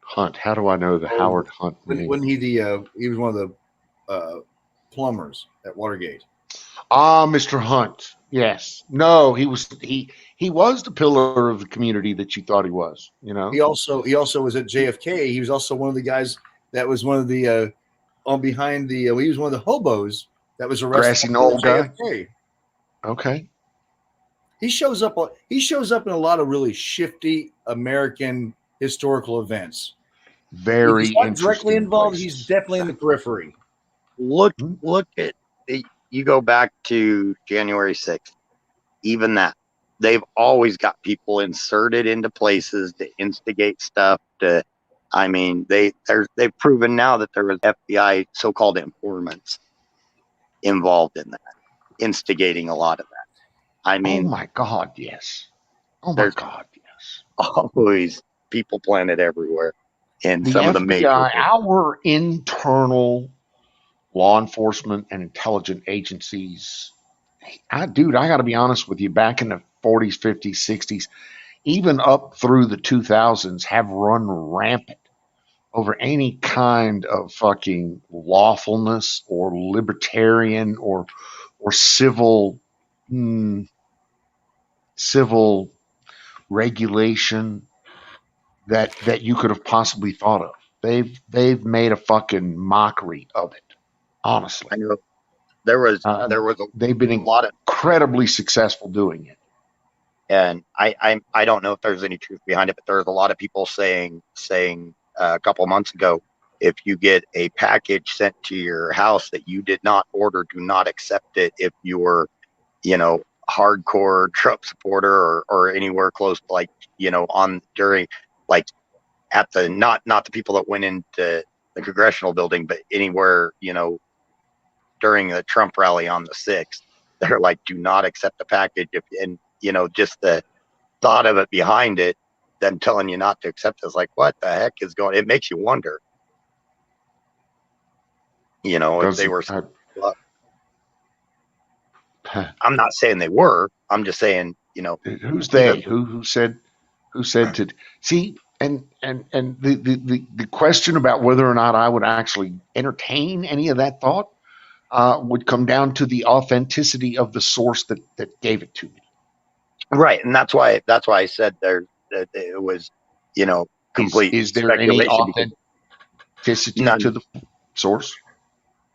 Speaker 9: Hunt. How do I know the Howard Hunt name?
Speaker 8: When he was one of the plumbers at Watergate.
Speaker 9: Mr. Hunt. Yes. No, he was the pillar of the community that you thought he was, you know.
Speaker 8: He also was at JFK. He was also one of the guys that was one of the he was one of the hobos that was arrested.
Speaker 9: Grassy Knoll guy.
Speaker 8: JFK.
Speaker 9: Okay.
Speaker 8: He shows up in a lot of really shifty American historical events.
Speaker 9: Very
Speaker 8: He's not
Speaker 9: interesting
Speaker 8: directly involved.
Speaker 9: places.
Speaker 8: He's definitely in the periphery.
Speaker 3: Look at you go back to January 6th. Even that, they've always got people inserted into places to instigate stuff. They've proven now that there was FBI so-called informants involved in that, instigating a lot of that. I mean,
Speaker 9: oh my God, yes. Oh my God, yes.
Speaker 3: Always people planted everywhere. And
Speaker 9: The
Speaker 3: some of the
Speaker 9: FBI,
Speaker 3: major
Speaker 9: our internal law enforcement and intelligence agencies, I got to be honest with you, back in the 40s, 50s, 60s, even up through the 2000s, have run rampant over any kind of fucking lawfulness or libertarian or civil regulation that you could have possibly thought of. They've made a fucking mockery of it. Honestly,
Speaker 3: I know
Speaker 9: they've been incredibly successful doing it.
Speaker 3: And I don't know if there's any truth behind it, but there's a lot of people saying a couple of months ago, if you get a package sent to your house that you did not order, do not accept it if you're, hardcore Trump supporter or anywhere close to at the not the people that went into the congressional building, but anywhere, during the Trump rally on the 6th, they're like, do not accept the package. Just the thought of it behind it, them telling you not to accept it, is like, what the heck is going? It makes you wonder. If they were. I'm not saying they were. I'm just saying,
Speaker 9: who's they? Who said to see? And the question about whether or not I would actually entertain any of that thought would come down to the authenticity of the source that gave it to me.
Speaker 3: Right, and that's why I said that it was, complete.
Speaker 9: Is there any authenticity to the source?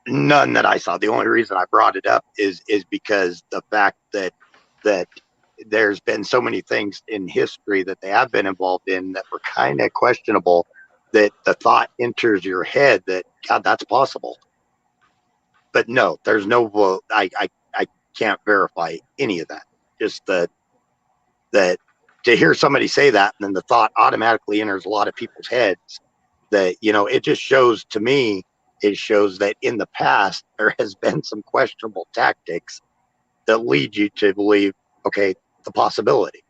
Speaker 3: None that I saw. The only reason I brought it up is because the fact that there's been so many things in history that they have been involved in that were kind of questionable, that the thought enters your head that, God, that's possible. But no, there's no, I can't verify any of that. Just that to hear somebody say that, and then the thought automatically enters a lot of people's heads, that, it just shows to me, it shows that in the past, there has been some questionable tactics that lead you to believe, okay, the possibility.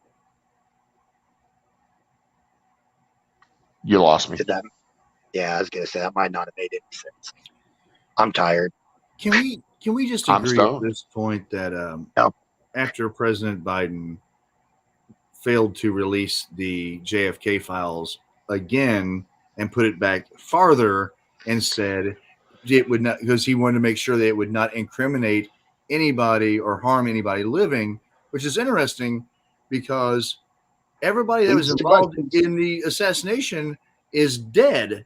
Speaker 9: You lost me.
Speaker 3: Yeah, I was going to say that might not have made any sense. I'm tired.
Speaker 8: Can we just agree at this point that after President Biden failed to release the JFK files again and put it back farther and said it would not, because he wanted to make sure that it would not incriminate anybody or harm anybody living, which is interesting because everybody that was involved in the assassination is dead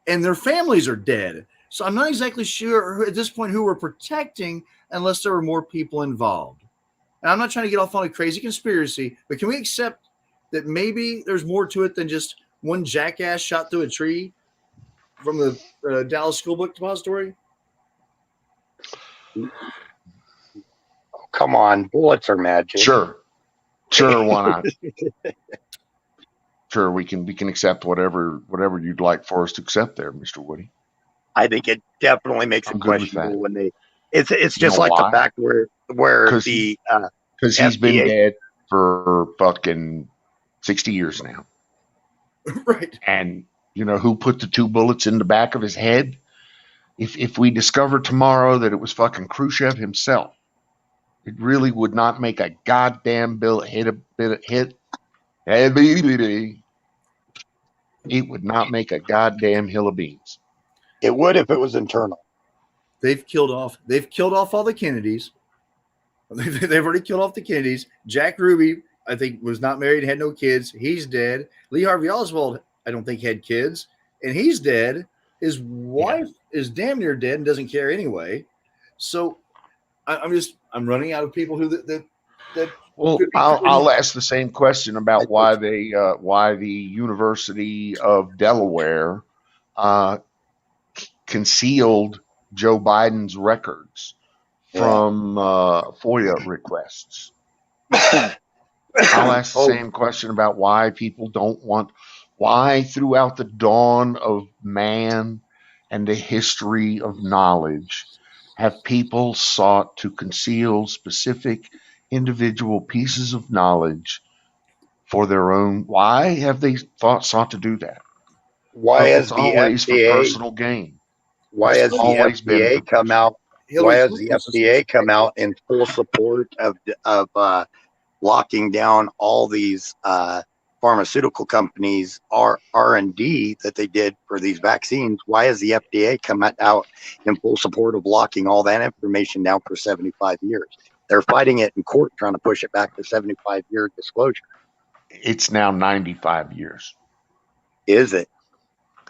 Speaker 8: and their families are dead. So I'm not exactly sure at this point who we're protecting unless there were more people involved. And I'm not trying to get off on a crazy conspiracy, but can we accept that maybe there's more to it than just one jackass shot through a tree from the Dallas School Book Depository?
Speaker 3: Come on, bullets are magic.
Speaker 9: Sure, why not? Sure, we can accept whatever you'd like for us to accept there, Mr. Woody.
Speaker 3: I think it definitely makes it questionable when they. It's just like the fact where the
Speaker 9: Because he's been
Speaker 3: FDA.
Speaker 9: dead for fucking 60 years now.
Speaker 8: Right.
Speaker 9: And you know who put the 2 bullets in the back of his head? If we discover tomorrow that it was fucking Khrushchev himself, it really would not make a goddamn hit. It would not make a goddamn hill of beans.
Speaker 3: It would if it was internal.
Speaker 8: They've killed off all the Kennedys. They've already killed off the Kennedys. Jack Ruby, I think, was not married, had no kids. He's dead. Lee Harvey Oswald, I don't think, had kids, and he's dead. His wife is damn near dead and doesn't care anyway. So I'm running out of people who that.
Speaker 9: Well, I'll ask the same question about why the University of Delaware concealed Joe Biden's records from FOIA requests. I'll ask the same question about why people don't want, why throughout the dawn of man and the history of knowledge have people sought to conceal specific individual pieces of knowledge for their own. Why have they sought to do that?
Speaker 3: Why has the
Speaker 9: always
Speaker 3: FDA,
Speaker 9: for personal gain?
Speaker 3: Why has the FDA come out? Why has the FDA come out in full support of locking down all these pharmaceutical companies R&D that they did for these vaccines? Why has the FDA come out in full support of locking all that information down for 75 years? They're fighting it in court, trying to push it back to 75-year disclosure.
Speaker 9: It's now 95 years.
Speaker 3: Is it?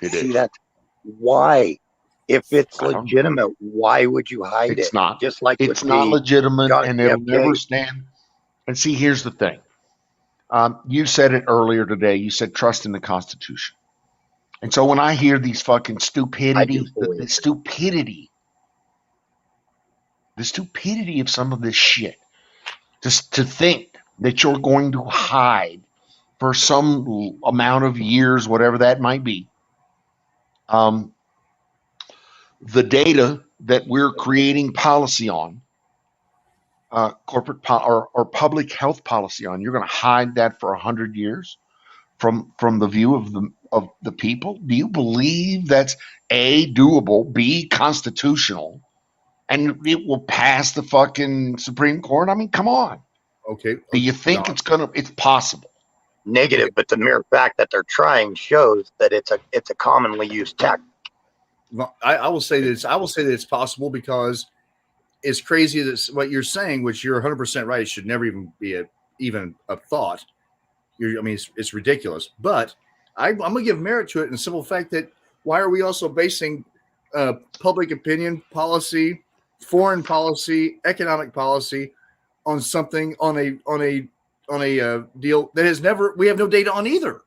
Speaker 9: It
Speaker 3: See,
Speaker 9: is.
Speaker 3: that's why. If it's legitimate, why would you hide it?
Speaker 9: It's not.
Speaker 3: Just like
Speaker 9: It's not legitimate, and it'll never stand. And see, here's the thing. You said it earlier today. You said trust in the Constitution. And so when I hear these fucking stupidity, the stupidity of some of this shit, just to think that you're going to hide for some amount of years, whatever that might be, the data that we're creating policy on, corporate or public health policy on, you're going to hide that for 100 years from the view of the people? Do you believe that's A, doable, B, constitutional, and it will pass the fucking Supreme Court? I mean, come on.
Speaker 8: Okay.
Speaker 9: Do you think it's possible?
Speaker 3: Negative, but the mere fact that they're trying shows that it's a commonly used tactic.
Speaker 8: Well, I will say this. I will say that it's possible, because it's crazy that what you're saying, which you're 100% right, it should never even be a thought. I mean, it's ridiculous. But I'm going to give merit to it in the simple fact that why are we also basing public opinion, policy, foreign policy, economic policy on something on a deal that has never, we have no data on either.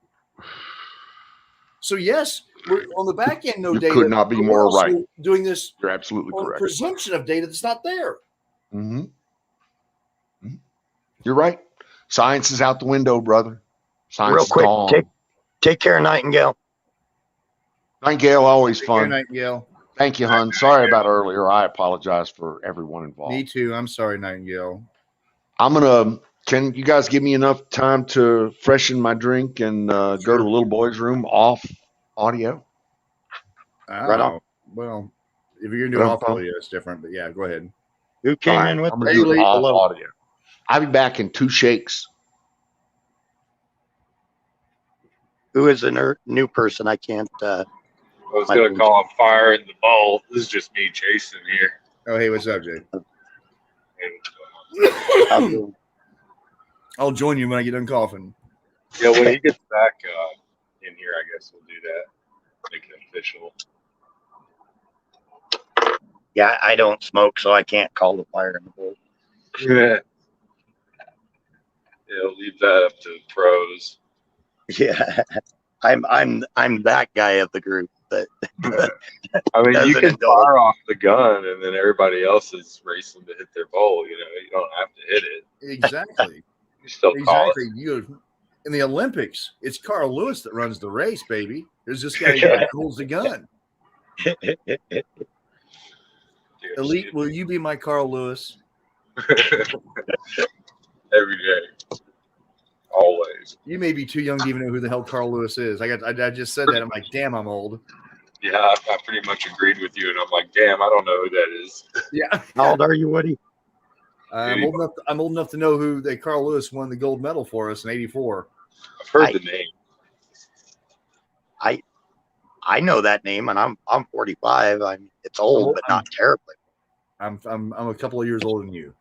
Speaker 8: So yes, we're on the back end, no data.
Speaker 9: Could not be more right.
Speaker 8: Doing this,
Speaker 9: you're absolutely correct.
Speaker 8: Presumption of data that's not there.
Speaker 9: Mm-hmm. You're right. Science is out the window, brother. Science
Speaker 3: Real quick,
Speaker 9: is gone.
Speaker 3: Take care, Nightingale.
Speaker 9: Nightingale, always fun.
Speaker 8: Care, Nightingale.
Speaker 9: Thank you, hon. Sorry about earlier. I apologize for everyone involved.
Speaker 8: Me too. I'm sorry, Nightingale.
Speaker 9: Can you guys give me enough time to freshen my drink and go to the little boy's room off audio?
Speaker 3: Right on.
Speaker 8: Well, if you're going to do off audio, it's different, but yeah, go ahead.
Speaker 3: Who came in with
Speaker 9: I'm gonna do it off audio. I'll be back in 2 shakes.
Speaker 3: Who is a new person? I can't.
Speaker 12: I was going to call him Fire in the Bowl. This is just me chasing here.
Speaker 8: Oh, hey, what's up, Jay? I'll join you when I get done coughing.
Speaker 12: Yeah, when he gets back in here, I guess we'll do that. Make it official.
Speaker 3: Yeah, I don't smoke, so I can't call the Fire in the Bowl.
Speaker 12: Yeah. Yeah, leave that up to pros.
Speaker 3: Yeah, I'm that guy of the group. That
Speaker 12: I mean, you can fire off the gun, and then everybody else is racing to hit their bowl. You know, you don't have to hit it.
Speaker 8: Exactly.
Speaker 12: You still call it.
Speaker 8: You in the Olympics, it's Carl Lewis that runs the race, baby. There's this guy that holds the gun. Elite, will you be my Carl Lewis?
Speaker 12: every day, always.
Speaker 8: You may be too young to even know who the hell Carl Lewis is. I just said that. I'm like, damn, I'm old.
Speaker 12: Yeah, I pretty much agreed with you, and I'm like, damn, I don't know who that is.
Speaker 8: Yeah.
Speaker 3: How old are you, Woody?
Speaker 8: I'm old enough to know who Carl Lewis won the gold medal for us in '84.
Speaker 12: I've heard the name.
Speaker 3: I know that name, and I'm 45. It's old, but not terribly.
Speaker 8: I'm a couple of years older than you.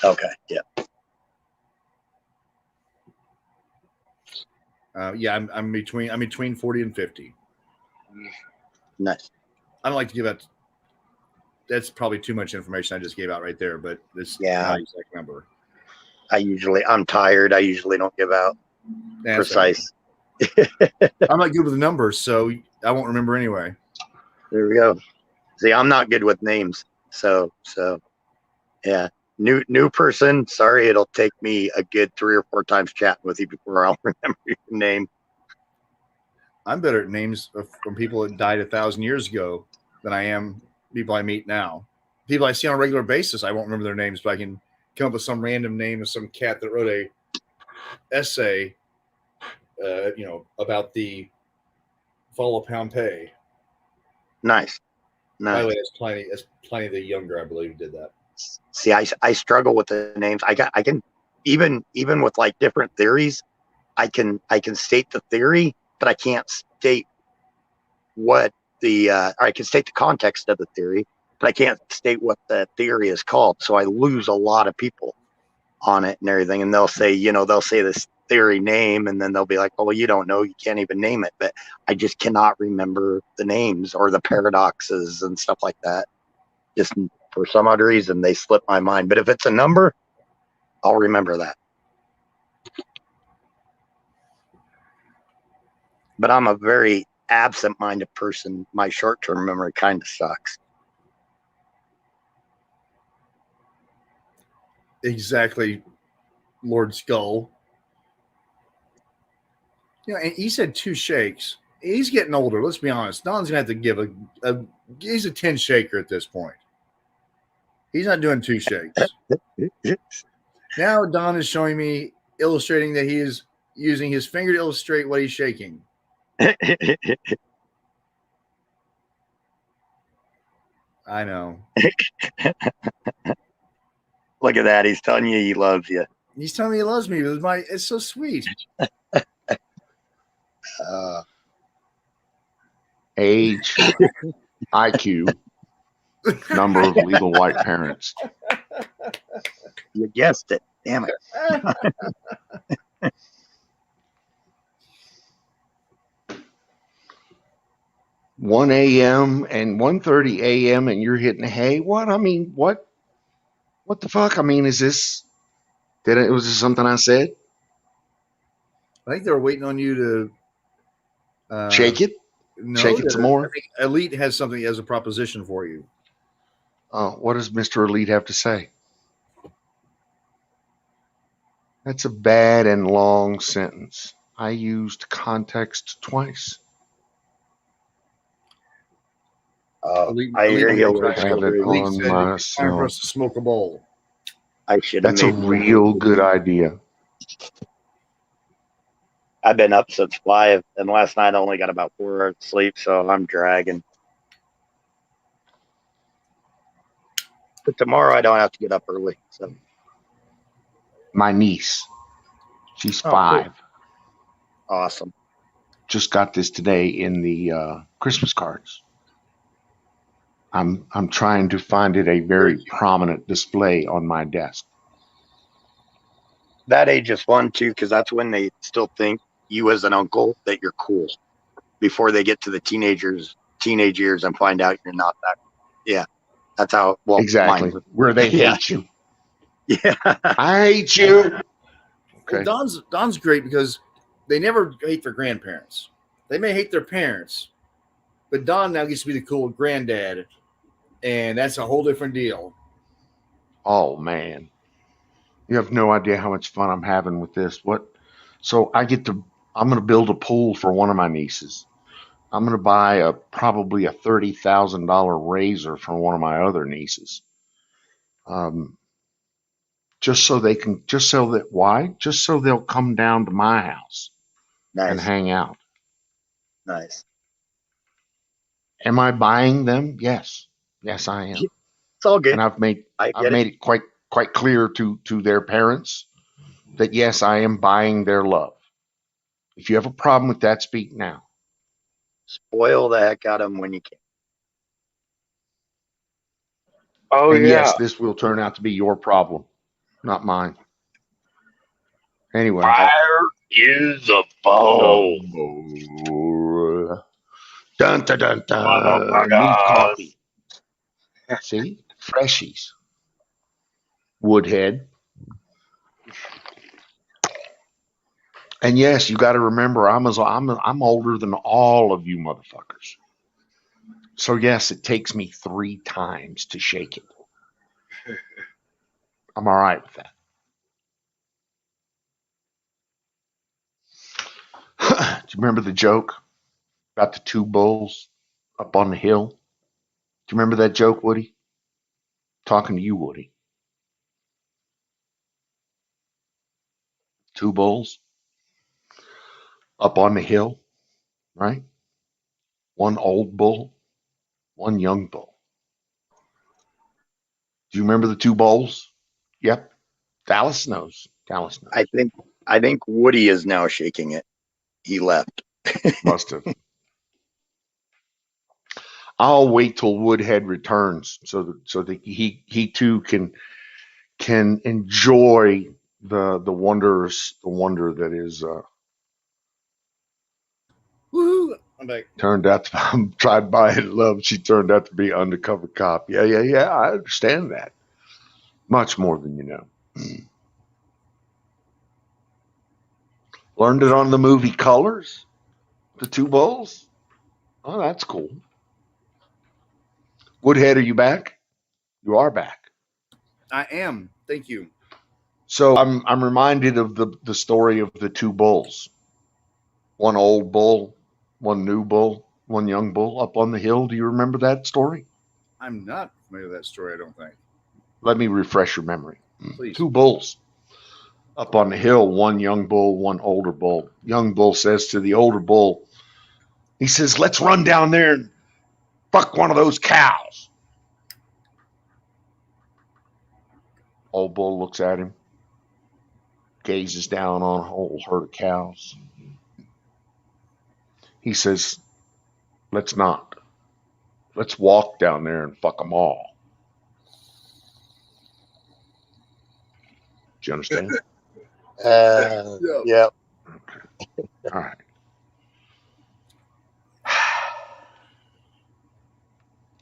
Speaker 3: Okay, yeah.
Speaker 8: Yeah, I'm between 40 and 50.
Speaker 3: Nice.
Speaker 8: I don't like to give out. That's probably too much information I just gave out right there, but it's
Speaker 3: Yeah.
Speaker 8: not an exact number.
Speaker 3: I'm tired. I usually don't give out precise.
Speaker 8: I'm not good with numbers, so I won't remember anyway.
Speaker 3: There we go. See, I'm not good with names, so yeah. New person. Sorry, it'll take me a good 3 or 4 times chatting with you before I'll remember your name.
Speaker 8: I'm better at names from people that died 1,000 years ago than I am people I meet now. People I see on a regular basis, I won't remember their names, but I can come up with some random name of some cat that wrote a essay, about the fall of Pompeii.
Speaker 3: Nice.
Speaker 8: By the way, that's plenty the younger, I believe, did that.
Speaker 3: See, I struggle with the names. I can even with like different theories, I can state the theory, but I can't state what or I can state the context of the theory, but I can't state what the theory is called. So I lose a lot of people on it and everything. And they'll say this theory name, and then they'll be like, well, you don't know, you can't even name it. But I just cannot remember the names or the paradoxes and stuff like that. Just for some odd reason, they slip my mind. But if it's a number, I'll remember that. But I'm a very absent-minded person. My short-term memory kind of sucks.
Speaker 8: Exactly, Lord Skull. And he said 2 shakes. He's getting older. Let's be honest. Don's gonna have to give he's a 10 shaker at this point. He's not doing 2 shakes. Now Don is showing me, illustrating that he is using his finger to illustrate what he's shaking. I know.
Speaker 3: Look at that. He's telling you he loves you.
Speaker 8: He's telling me he loves me. It's so sweet.
Speaker 9: Age, IQ, number of legal white parents.
Speaker 3: You guessed it. Damn it.
Speaker 9: 1 a.m. and 1:30 a.m. and you're hitting hay. What? I mean, what the fuck? I mean, was this something I said?
Speaker 8: I think they were waiting on you to
Speaker 9: shake it.
Speaker 8: No,
Speaker 9: shake it some more.
Speaker 8: I think Elite has something as a proposition for you.
Speaker 9: What does Mr. Elite have to say? That's a bad and long sentence. I used context twice.
Speaker 3: I hear you.
Speaker 8: Elite said it's time for us to smoke a bowl.
Speaker 3: I should.
Speaker 9: That's a real good idea.
Speaker 3: I've been up since 5, and last night I only got about 4 hours sleep, so I'm dragging. But tomorrow I don't have to get up early. So
Speaker 9: my niece, she's 5.
Speaker 3: Cool. Awesome.
Speaker 9: Just got this today in the Christmas cards. I'm trying to find it a very prominent display on my desk.
Speaker 3: That age is fun too, because that's when they still think you as an uncle that you're cool before they get to the teenage years and find out you're not that. Yeah, that's how. Well,
Speaker 9: exactly where they hate you.
Speaker 3: Yeah,
Speaker 9: I hate you. Okay.
Speaker 8: Well, Don's great because they never hate their grandparents. They may hate their parents, but Don now gets to be the cool granddad, and that's a whole different deal.
Speaker 9: Oh man, you have no idea how much fun I'm having with this. So I'm going to build a pool for one of my nieces. I'm going to buy probably a $30,000 razor for one of my other nieces. just so they can, just so that, why? Just so they'll come down to my house and
Speaker 3: Nice.
Speaker 9: hang out.
Speaker 3: Nice.
Speaker 9: Am I buying them? Yes. Yes, I am.
Speaker 3: It's all good.
Speaker 9: And I've made
Speaker 3: I
Speaker 9: I've
Speaker 3: get it.
Speaker 9: made it quite clear to their parents that yes, I am buying their love. If you have a problem with that, speak now.
Speaker 3: Spoil the heck out of them when you can.
Speaker 12: Oh
Speaker 9: And
Speaker 12: yeah.
Speaker 9: yes, this will turn out to be your problem, not mine. Anyway.
Speaker 3: Fire is a bowl.
Speaker 9: Dun dun dun dun.
Speaker 3: Motherfuckers.
Speaker 9: Need coffee. See? Freshies. Woodhead. And yes, you got to remember, I'm older than all of you motherfuckers. So yes, it takes me 3 times to shake it. I'm all right with that. Do you remember the joke about the 2 bulls up on the hill? Do you remember that joke, Woody? Talking to you, Woody. 2 bulls up on the hill, right? 1 old bull, 1 young bull. Do you remember the 2 bulls? Yep. Dallas knows. Dallas knows.
Speaker 3: I think Woody is now shaking it. He left.
Speaker 9: Must have. I'll wait till Woodhead returns so that he too can enjoy the wonder that is
Speaker 8: Woohoo! I'm back.
Speaker 9: turned out to I'm tried by it love. She turned out to be undercover cop. Yeah. I understand that. Much more than you know. Learned it on the movie Colors. The 2 bulls. Oh, that's cool. Woodhead, are you back? You are back.
Speaker 8: I am. Thank you.
Speaker 9: So I'm reminded of the story of the 2 bulls. 1 old bull, 1 new bull, 1 young bull up on the hill. Do you remember that story?
Speaker 8: I'm not familiar with that story, I don't think.
Speaker 9: Let me refresh your memory.
Speaker 8: Please.
Speaker 9: 2 bulls up on the hill, 1 young bull, 1 older bull. Young bull says to the older bull, he says, let's run down there and fuck one of those cows. Old bull looks at him, gazes down on a whole herd of cows. He says, let's not. Let's walk down there and fuck them all. Do you understand?
Speaker 3: Yeah.
Speaker 9: All right.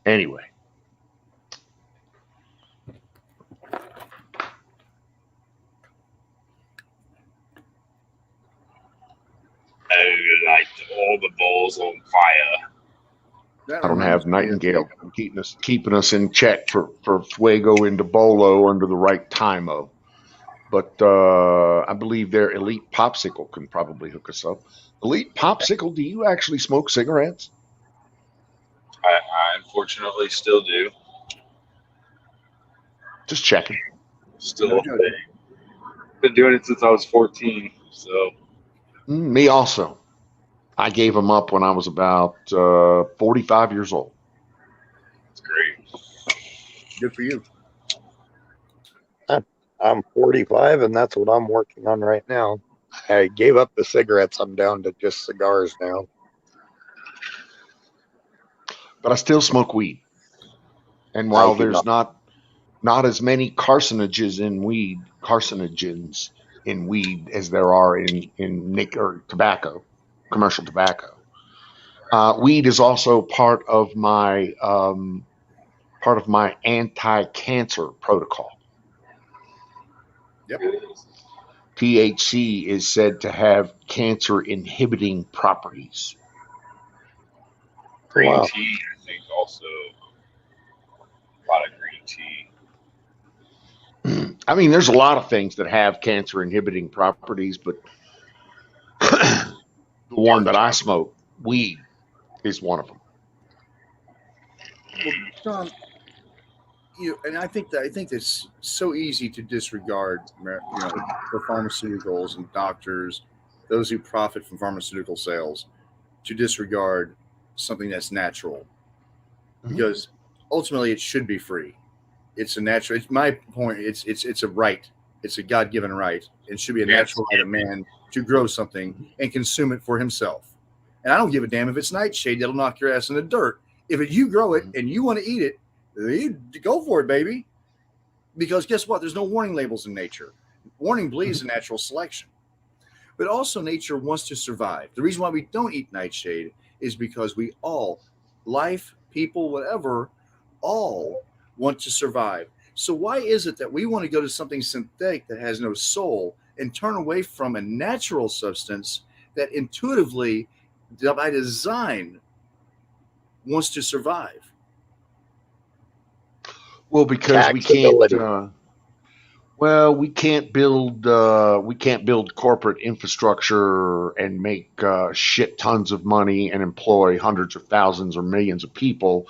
Speaker 9: Anyway.
Speaker 12: Light all the bulls on fire.
Speaker 8: That
Speaker 9: I don't
Speaker 8: reminds
Speaker 9: have
Speaker 8: me
Speaker 9: Nightingale keeping us in check for Fuego into Bolo under the right time-o. But I believe their Elite Popsicle can probably hook us up. Elite Popsicle, do you actually smoke cigarettes?
Speaker 12: I unfortunately still do.
Speaker 9: Just checking.
Speaker 12: Still a thing. Been doing it since I was 14. So
Speaker 9: Me also. I gave them up when I was about 45 years old.
Speaker 12: it's great.
Speaker 8: Good for you.
Speaker 3: I'm 45 and that's what I'm working on right now. I gave up the cigarettes. I'm down to just cigars now.
Speaker 9: But I still smoke weed. And while there's not as many carcinogens in weed as there are in or tobacco, commercial tobacco, weed is also part of my anti-cancer protocol.
Speaker 8: Yep.
Speaker 9: THC is said to have cancer inhibiting properties.
Speaker 12: Green tea, I think, also a lot of green tea.
Speaker 9: I mean, there's a lot of things that have cancer inhibiting properties, but the one that I smoke, weed, is one of them.
Speaker 8: Well, John, and I think it's so easy to disregard, the pharmaceuticals and doctors, those who profit from pharmaceutical sales, to disregard something that's natural, because ultimately it should be free. It's a natural. It's my point. It's a right. It's a God-given right. It should be a natural right of man to grow something and consume it for himself. And I don't give a damn if it's nightshade that'll knock your ass in the dirt. If you grow it and you want to eat it, you go for it, baby. Because guess what? There's no warning labels in nature. Warning believes in natural selection. But also nature wants to survive. The reason why we don't eat nightshade is because we all, life, people, whatever, all want to survive. So why is it that we want to go to something synthetic that has no soul and turn away from a natural substance that intuitively, by design, wants to survive?
Speaker 9: Well, because we can't. We can't build corporate infrastructure and make shit tons of money and employ hundreds of thousands or millions of people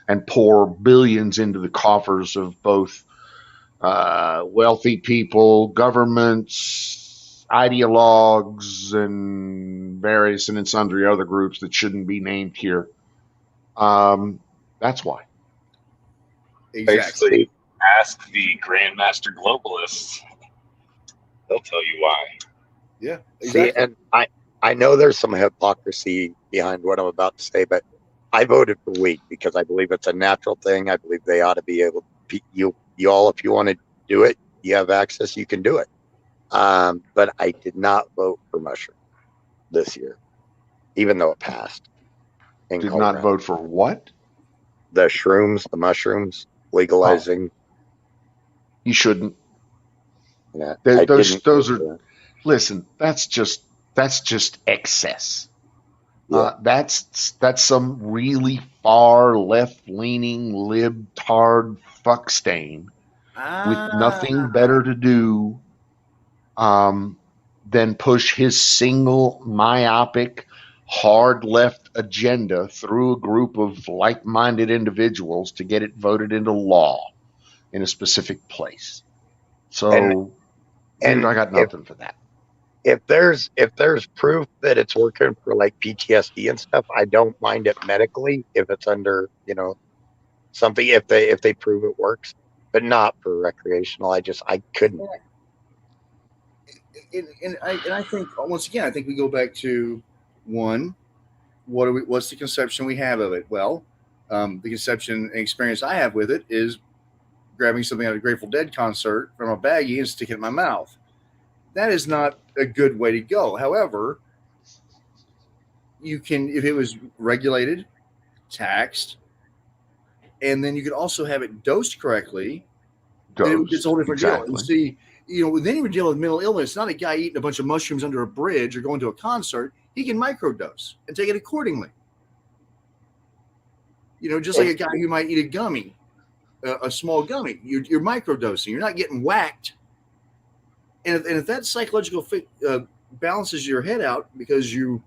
Speaker 9: and pour billions into the coffers of both wealthy people, governments, ideologues, and various and sundry other groups that shouldn't be named here. That's why.
Speaker 12: Basically, ask the Grandmaster Globalists. They'll tell you why.
Speaker 8: Yeah,
Speaker 3: exactly. See, and I know there's some hypocrisy behind what I'm about to say, but I voted for wheat because I believe it's a natural thing. I believe they ought to be able to, you all, if you want to do it, you have access, you can do it. But I did not vote for mushroom this year, even though it passed.
Speaker 9: Did not vote for what?
Speaker 3: The shrooms, the mushrooms, legalizing.
Speaker 9: You shouldn't.
Speaker 3: Yeah,
Speaker 9: those are. Listen, that's just excess. Yeah. That's some really far left-leaning libtard fuckstain with nothing better to do than push his single myopic hard left agenda through a group of like-minded individuals to get it voted into law in a specific place. So, I got nothing for that.
Speaker 3: If there's proof that it's working for like PTSD and stuff, I don't mind it medically if it's under, something, if they prove it works, but not for recreational. I couldn't.
Speaker 8: And I think, once again, we go back to one, what's the conception we have of it? Well, the conception and experience I have with it is grabbing something at a Grateful Dead concert from a baggie and sticking it in my mouth. That is not a good way to go. However, you can, if it was regulated, taxed, and then you could also have it dosed correctly, it's a whole different deal. And see, then you deal with mental illness. It's not a guy eating a bunch of mushrooms under a bridge or going to a concert. He can microdose and take it accordingly. Just like a guy who might eat a gummy, a small gummy. You're microdosing. You're not getting whacked. And if that psychological balances your head out because you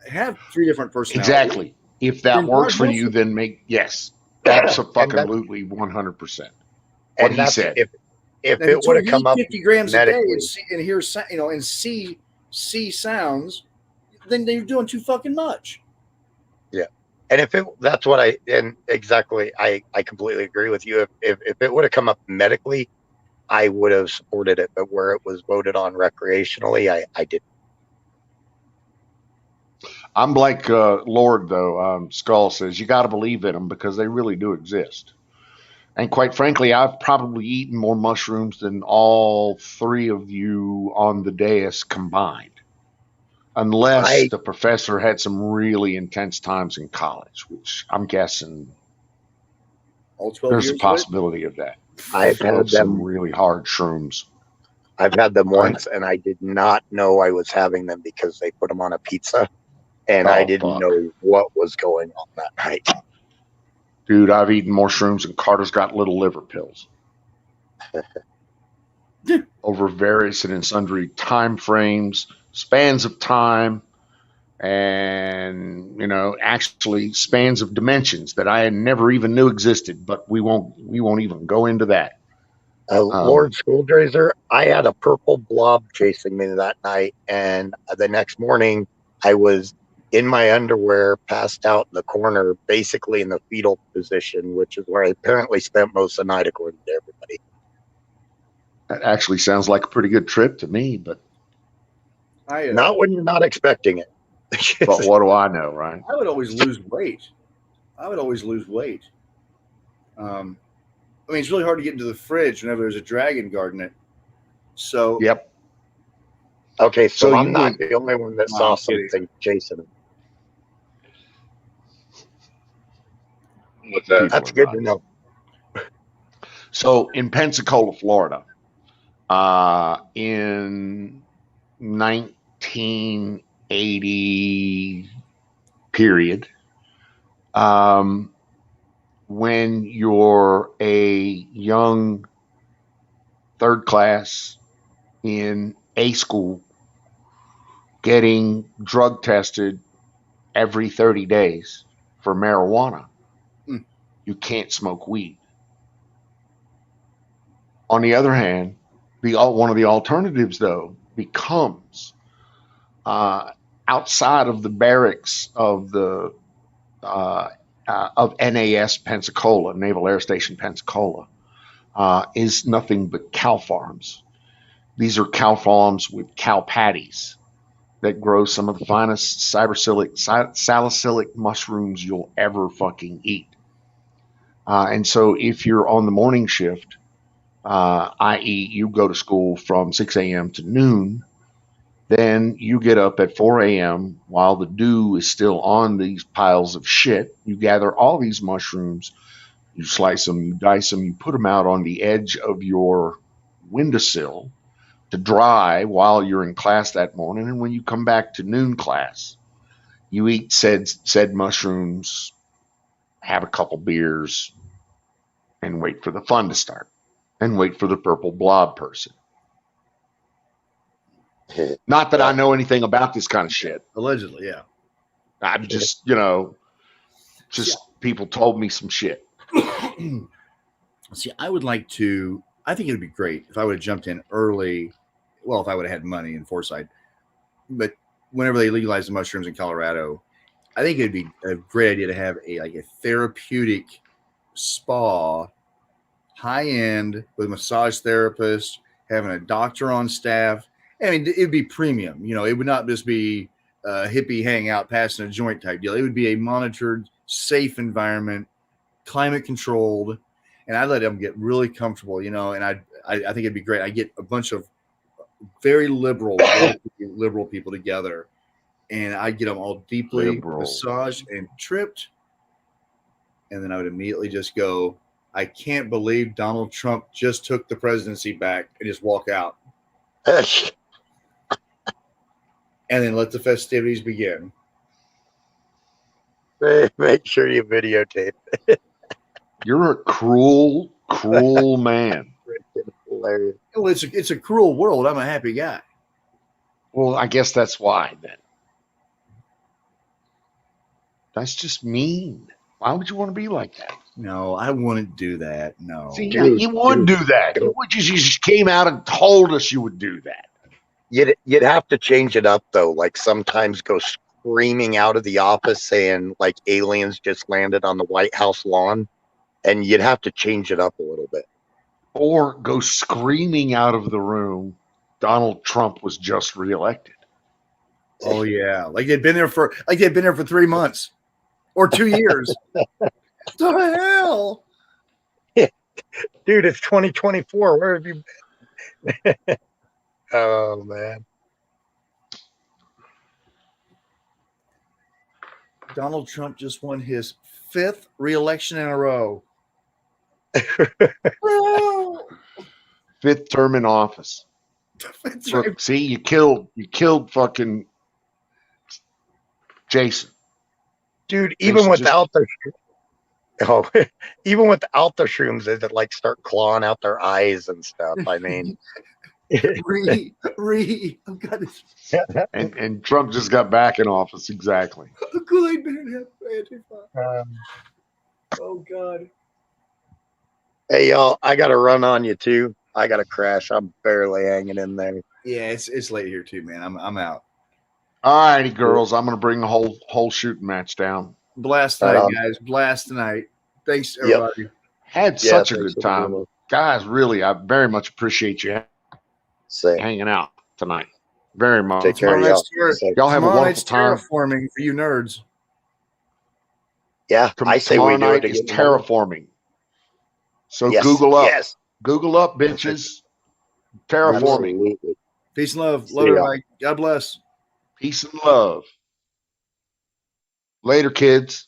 Speaker 8: have three different personalities.
Speaker 9: Exactly. If that works for you, then yes, absolutely 100%. What he said.
Speaker 3: If it would have come up
Speaker 8: 50 grams a day and hear and see sounds, then you're doing too fucking much.
Speaker 3: Yeah. And I completely agree with you. If it would have come up medically, I would have supported it, but where it was voted on recreationally, I didn't.
Speaker 9: I'm like Lord, though. Skull says you got to believe in them because they really do exist. And quite frankly, I've probably eaten more mushrooms than all three of you on the dais combined. Unless the professor had some really intense times in college, which I'm guessing there's a possibility of that.
Speaker 3: I've had
Speaker 9: some really hard shrooms.
Speaker 3: I've had them once, and I did not know I was having them because they put them on a pizza, and I didn't know what was going on that night.
Speaker 9: Dude, I've eaten more shrooms than Carter's got little liver pills. Over various and sundry time frames, spans of time, and actually spans of dimensions that I never even knew existed. But we won't even go into that.
Speaker 3: Lord Schooldrazer, I had a purple blob chasing me that night, and the next morning I was in my underwear, passed out in the corner, basically in the fetal position, which is where I apparently spent most of the night, according to everybody.
Speaker 9: That actually sounds like a pretty good trip to me, but
Speaker 3: not when you're not expecting it.
Speaker 9: But what do I know, right?
Speaker 8: I would always lose weight. I mean, it's really hard to get into the fridge whenever there's a dragon guard in it. So
Speaker 9: yep.
Speaker 3: Okay, so I'm
Speaker 9: you
Speaker 3: not
Speaker 9: would-
Speaker 3: the only one that
Speaker 8: No,
Speaker 3: saw
Speaker 8: I'm kidding.
Speaker 3: something chasing him.
Speaker 12: What's that?
Speaker 3: That's good to know.
Speaker 9: So in Pensacola, Florida, in 1980 period, when you're a young third class in a school getting drug tested every 30 days for marijuana, you can't smoke weed. On the other hand, one of the alternatives, though, becomes outside of the barracks of the of NAS Pensacola, Naval Air Station Pensacola, is nothing but cow farms. These are cow farms with cow patties that grow some of the finest salicylic mushrooms you'll ever fucking eat. And so if you're on the morning shift, i.e. you go to school from 6 a.m. to noon, then you get up at 4 a.m. while the dew is still on these piles of shit. You gather all these mushrooms, you slice them, you dice them, you put them out on the edge of your windowsill to dry while you're in class that morning. And when you come back to noon class, you eat said mushrooms, have a couple beers, and wait for the fun to start, and wait for the purple blob person. Not that I know anything about this kind of shit.
Speaker 8: allegedly, yeah.
Speaker 9: I'm just, people told me some shit.
Speaker 8: See, I would like to. I think it would be great if I would have jumped in early. Well, if I would have had money and foresight. But whenever they legalized the mushrooms in Colorado, I think it'd be a great idea to have a therapeutic spa, high end, with a massage therapist, having a doctor on staff. I mean, it'd be premium. It would not just be a hippie hangout, passing a joint type deal. It would be a monitored, safe environment, climate controlled, and I'd let them get really comfortable. And I think it'd be great. I get a bunch of very liberal people together, and I'd get them all deeply massaged and tripped, and then I would immediately just go, I can't believe Donald Trump just took the presidency back, and just walk out. And then let the festivities begin.
Speaker 3: Make sure you videotape.
Speaker 9: You're a cruel, cruel man.
Speaker 3: Hilarious.
Speaker 8: Well, it's a cruel world. I'm a happy guy.
Speaker 9: Well, I guess that's why then. That's just mean. Why would you want to be like that?
Speaker 8: No, I wouldn't do that. No.
Speaker 9: See, you would do that. You just came out and told us you would do that.
Speaker 3: You'd have to change it up though. Like sometimes go screaming out of the office saying like aliens just landed on the White House lawn, and you'd have to change it up a little bit.
Speaker 9: Or go screaming out of the room, Donald Trump was just reelected.
Speaker 8: Oh yeah, like they'd been there for 3 months or 2 years. What the hell?
Speaker 3: Dude, it's 2024. Where have you Oh man.
Speaker 8: Donald Trump just won his 5th re-election in a row.
Speaker 9: 5th term in office.
Speaker 8: That's
Speaker 9: Look,
Speaker 8: right.
Speaker 9: see, you killed fucking Jason.
Speaker 3: Dude, even
Speaker 9: Jason
Speaker 3: without even without the shrooms, they like start clawing out their eyes and stuff. I mean,
Speaker 8: I've got it.
Speaker 9: And Trump just got back in office. Exactly.
Speaker 8: A Kool-Aid man had Antifa. Oh God.
Speaker 3: Hey y'all, I gotta run on you too. I gotta crash. I'm barely hanging in there.
Speaker 8: Yeah, it's late here too, man. I'm out.
Speaker 9: All righty, girls. I'm gonna bring the whole shooting match down.
Speaker 8: Blast
Speaker 3: Right
Speaker 8: tonight,
Speaker 3: on.
Speaker 8: guys. Blast tonight. Thanks, everybody.
Speaker 9: Had
Speaker 3: Yeah,
Speaker 9: such a
Speaker 3: thanks
Speaker 9: good
Speaker 3: for doing
Speaker 9: time,
Speaker 3: it.
Speaker 9: guys. Really, I very much appreciate you
Speaker 3: Same.
Speaker 9: hanging out tonight. Very much.
Speaker 3: Take care,
Speaker 8: Tomorrow
Speaker 3: y'all.
Speaker 8: night's terra-
Speaker 3: Safe.
Speaker 9: Y'all have a
Speaker 8: tomorrow
Speaker 9: wonderful
Speaker 8: night's
Speaker 9: time.
Speaker 8: terraforming for you nerds.
Speaker 3: Yeah, I say we
Speaker 9: Tomorrow
Speaker 3: do it
Speaker 9: night is
Speaker 3: again tomorrow.
Speaker 9: terraforming. So
Speaker 3: Yes,
Speaker 9: Google up.
Speaker 3: yes.
Speaker 9: Google up, bitches. Terraforming.
Speaker 3: Absolutely.
Speaker 8: Peace and love.
Speaker 3: See
Speaker 8: Love
Speaker 3: ya.
Speaker 8: everybody. God bless.
Speaker 9: Peace and love. Later, kids.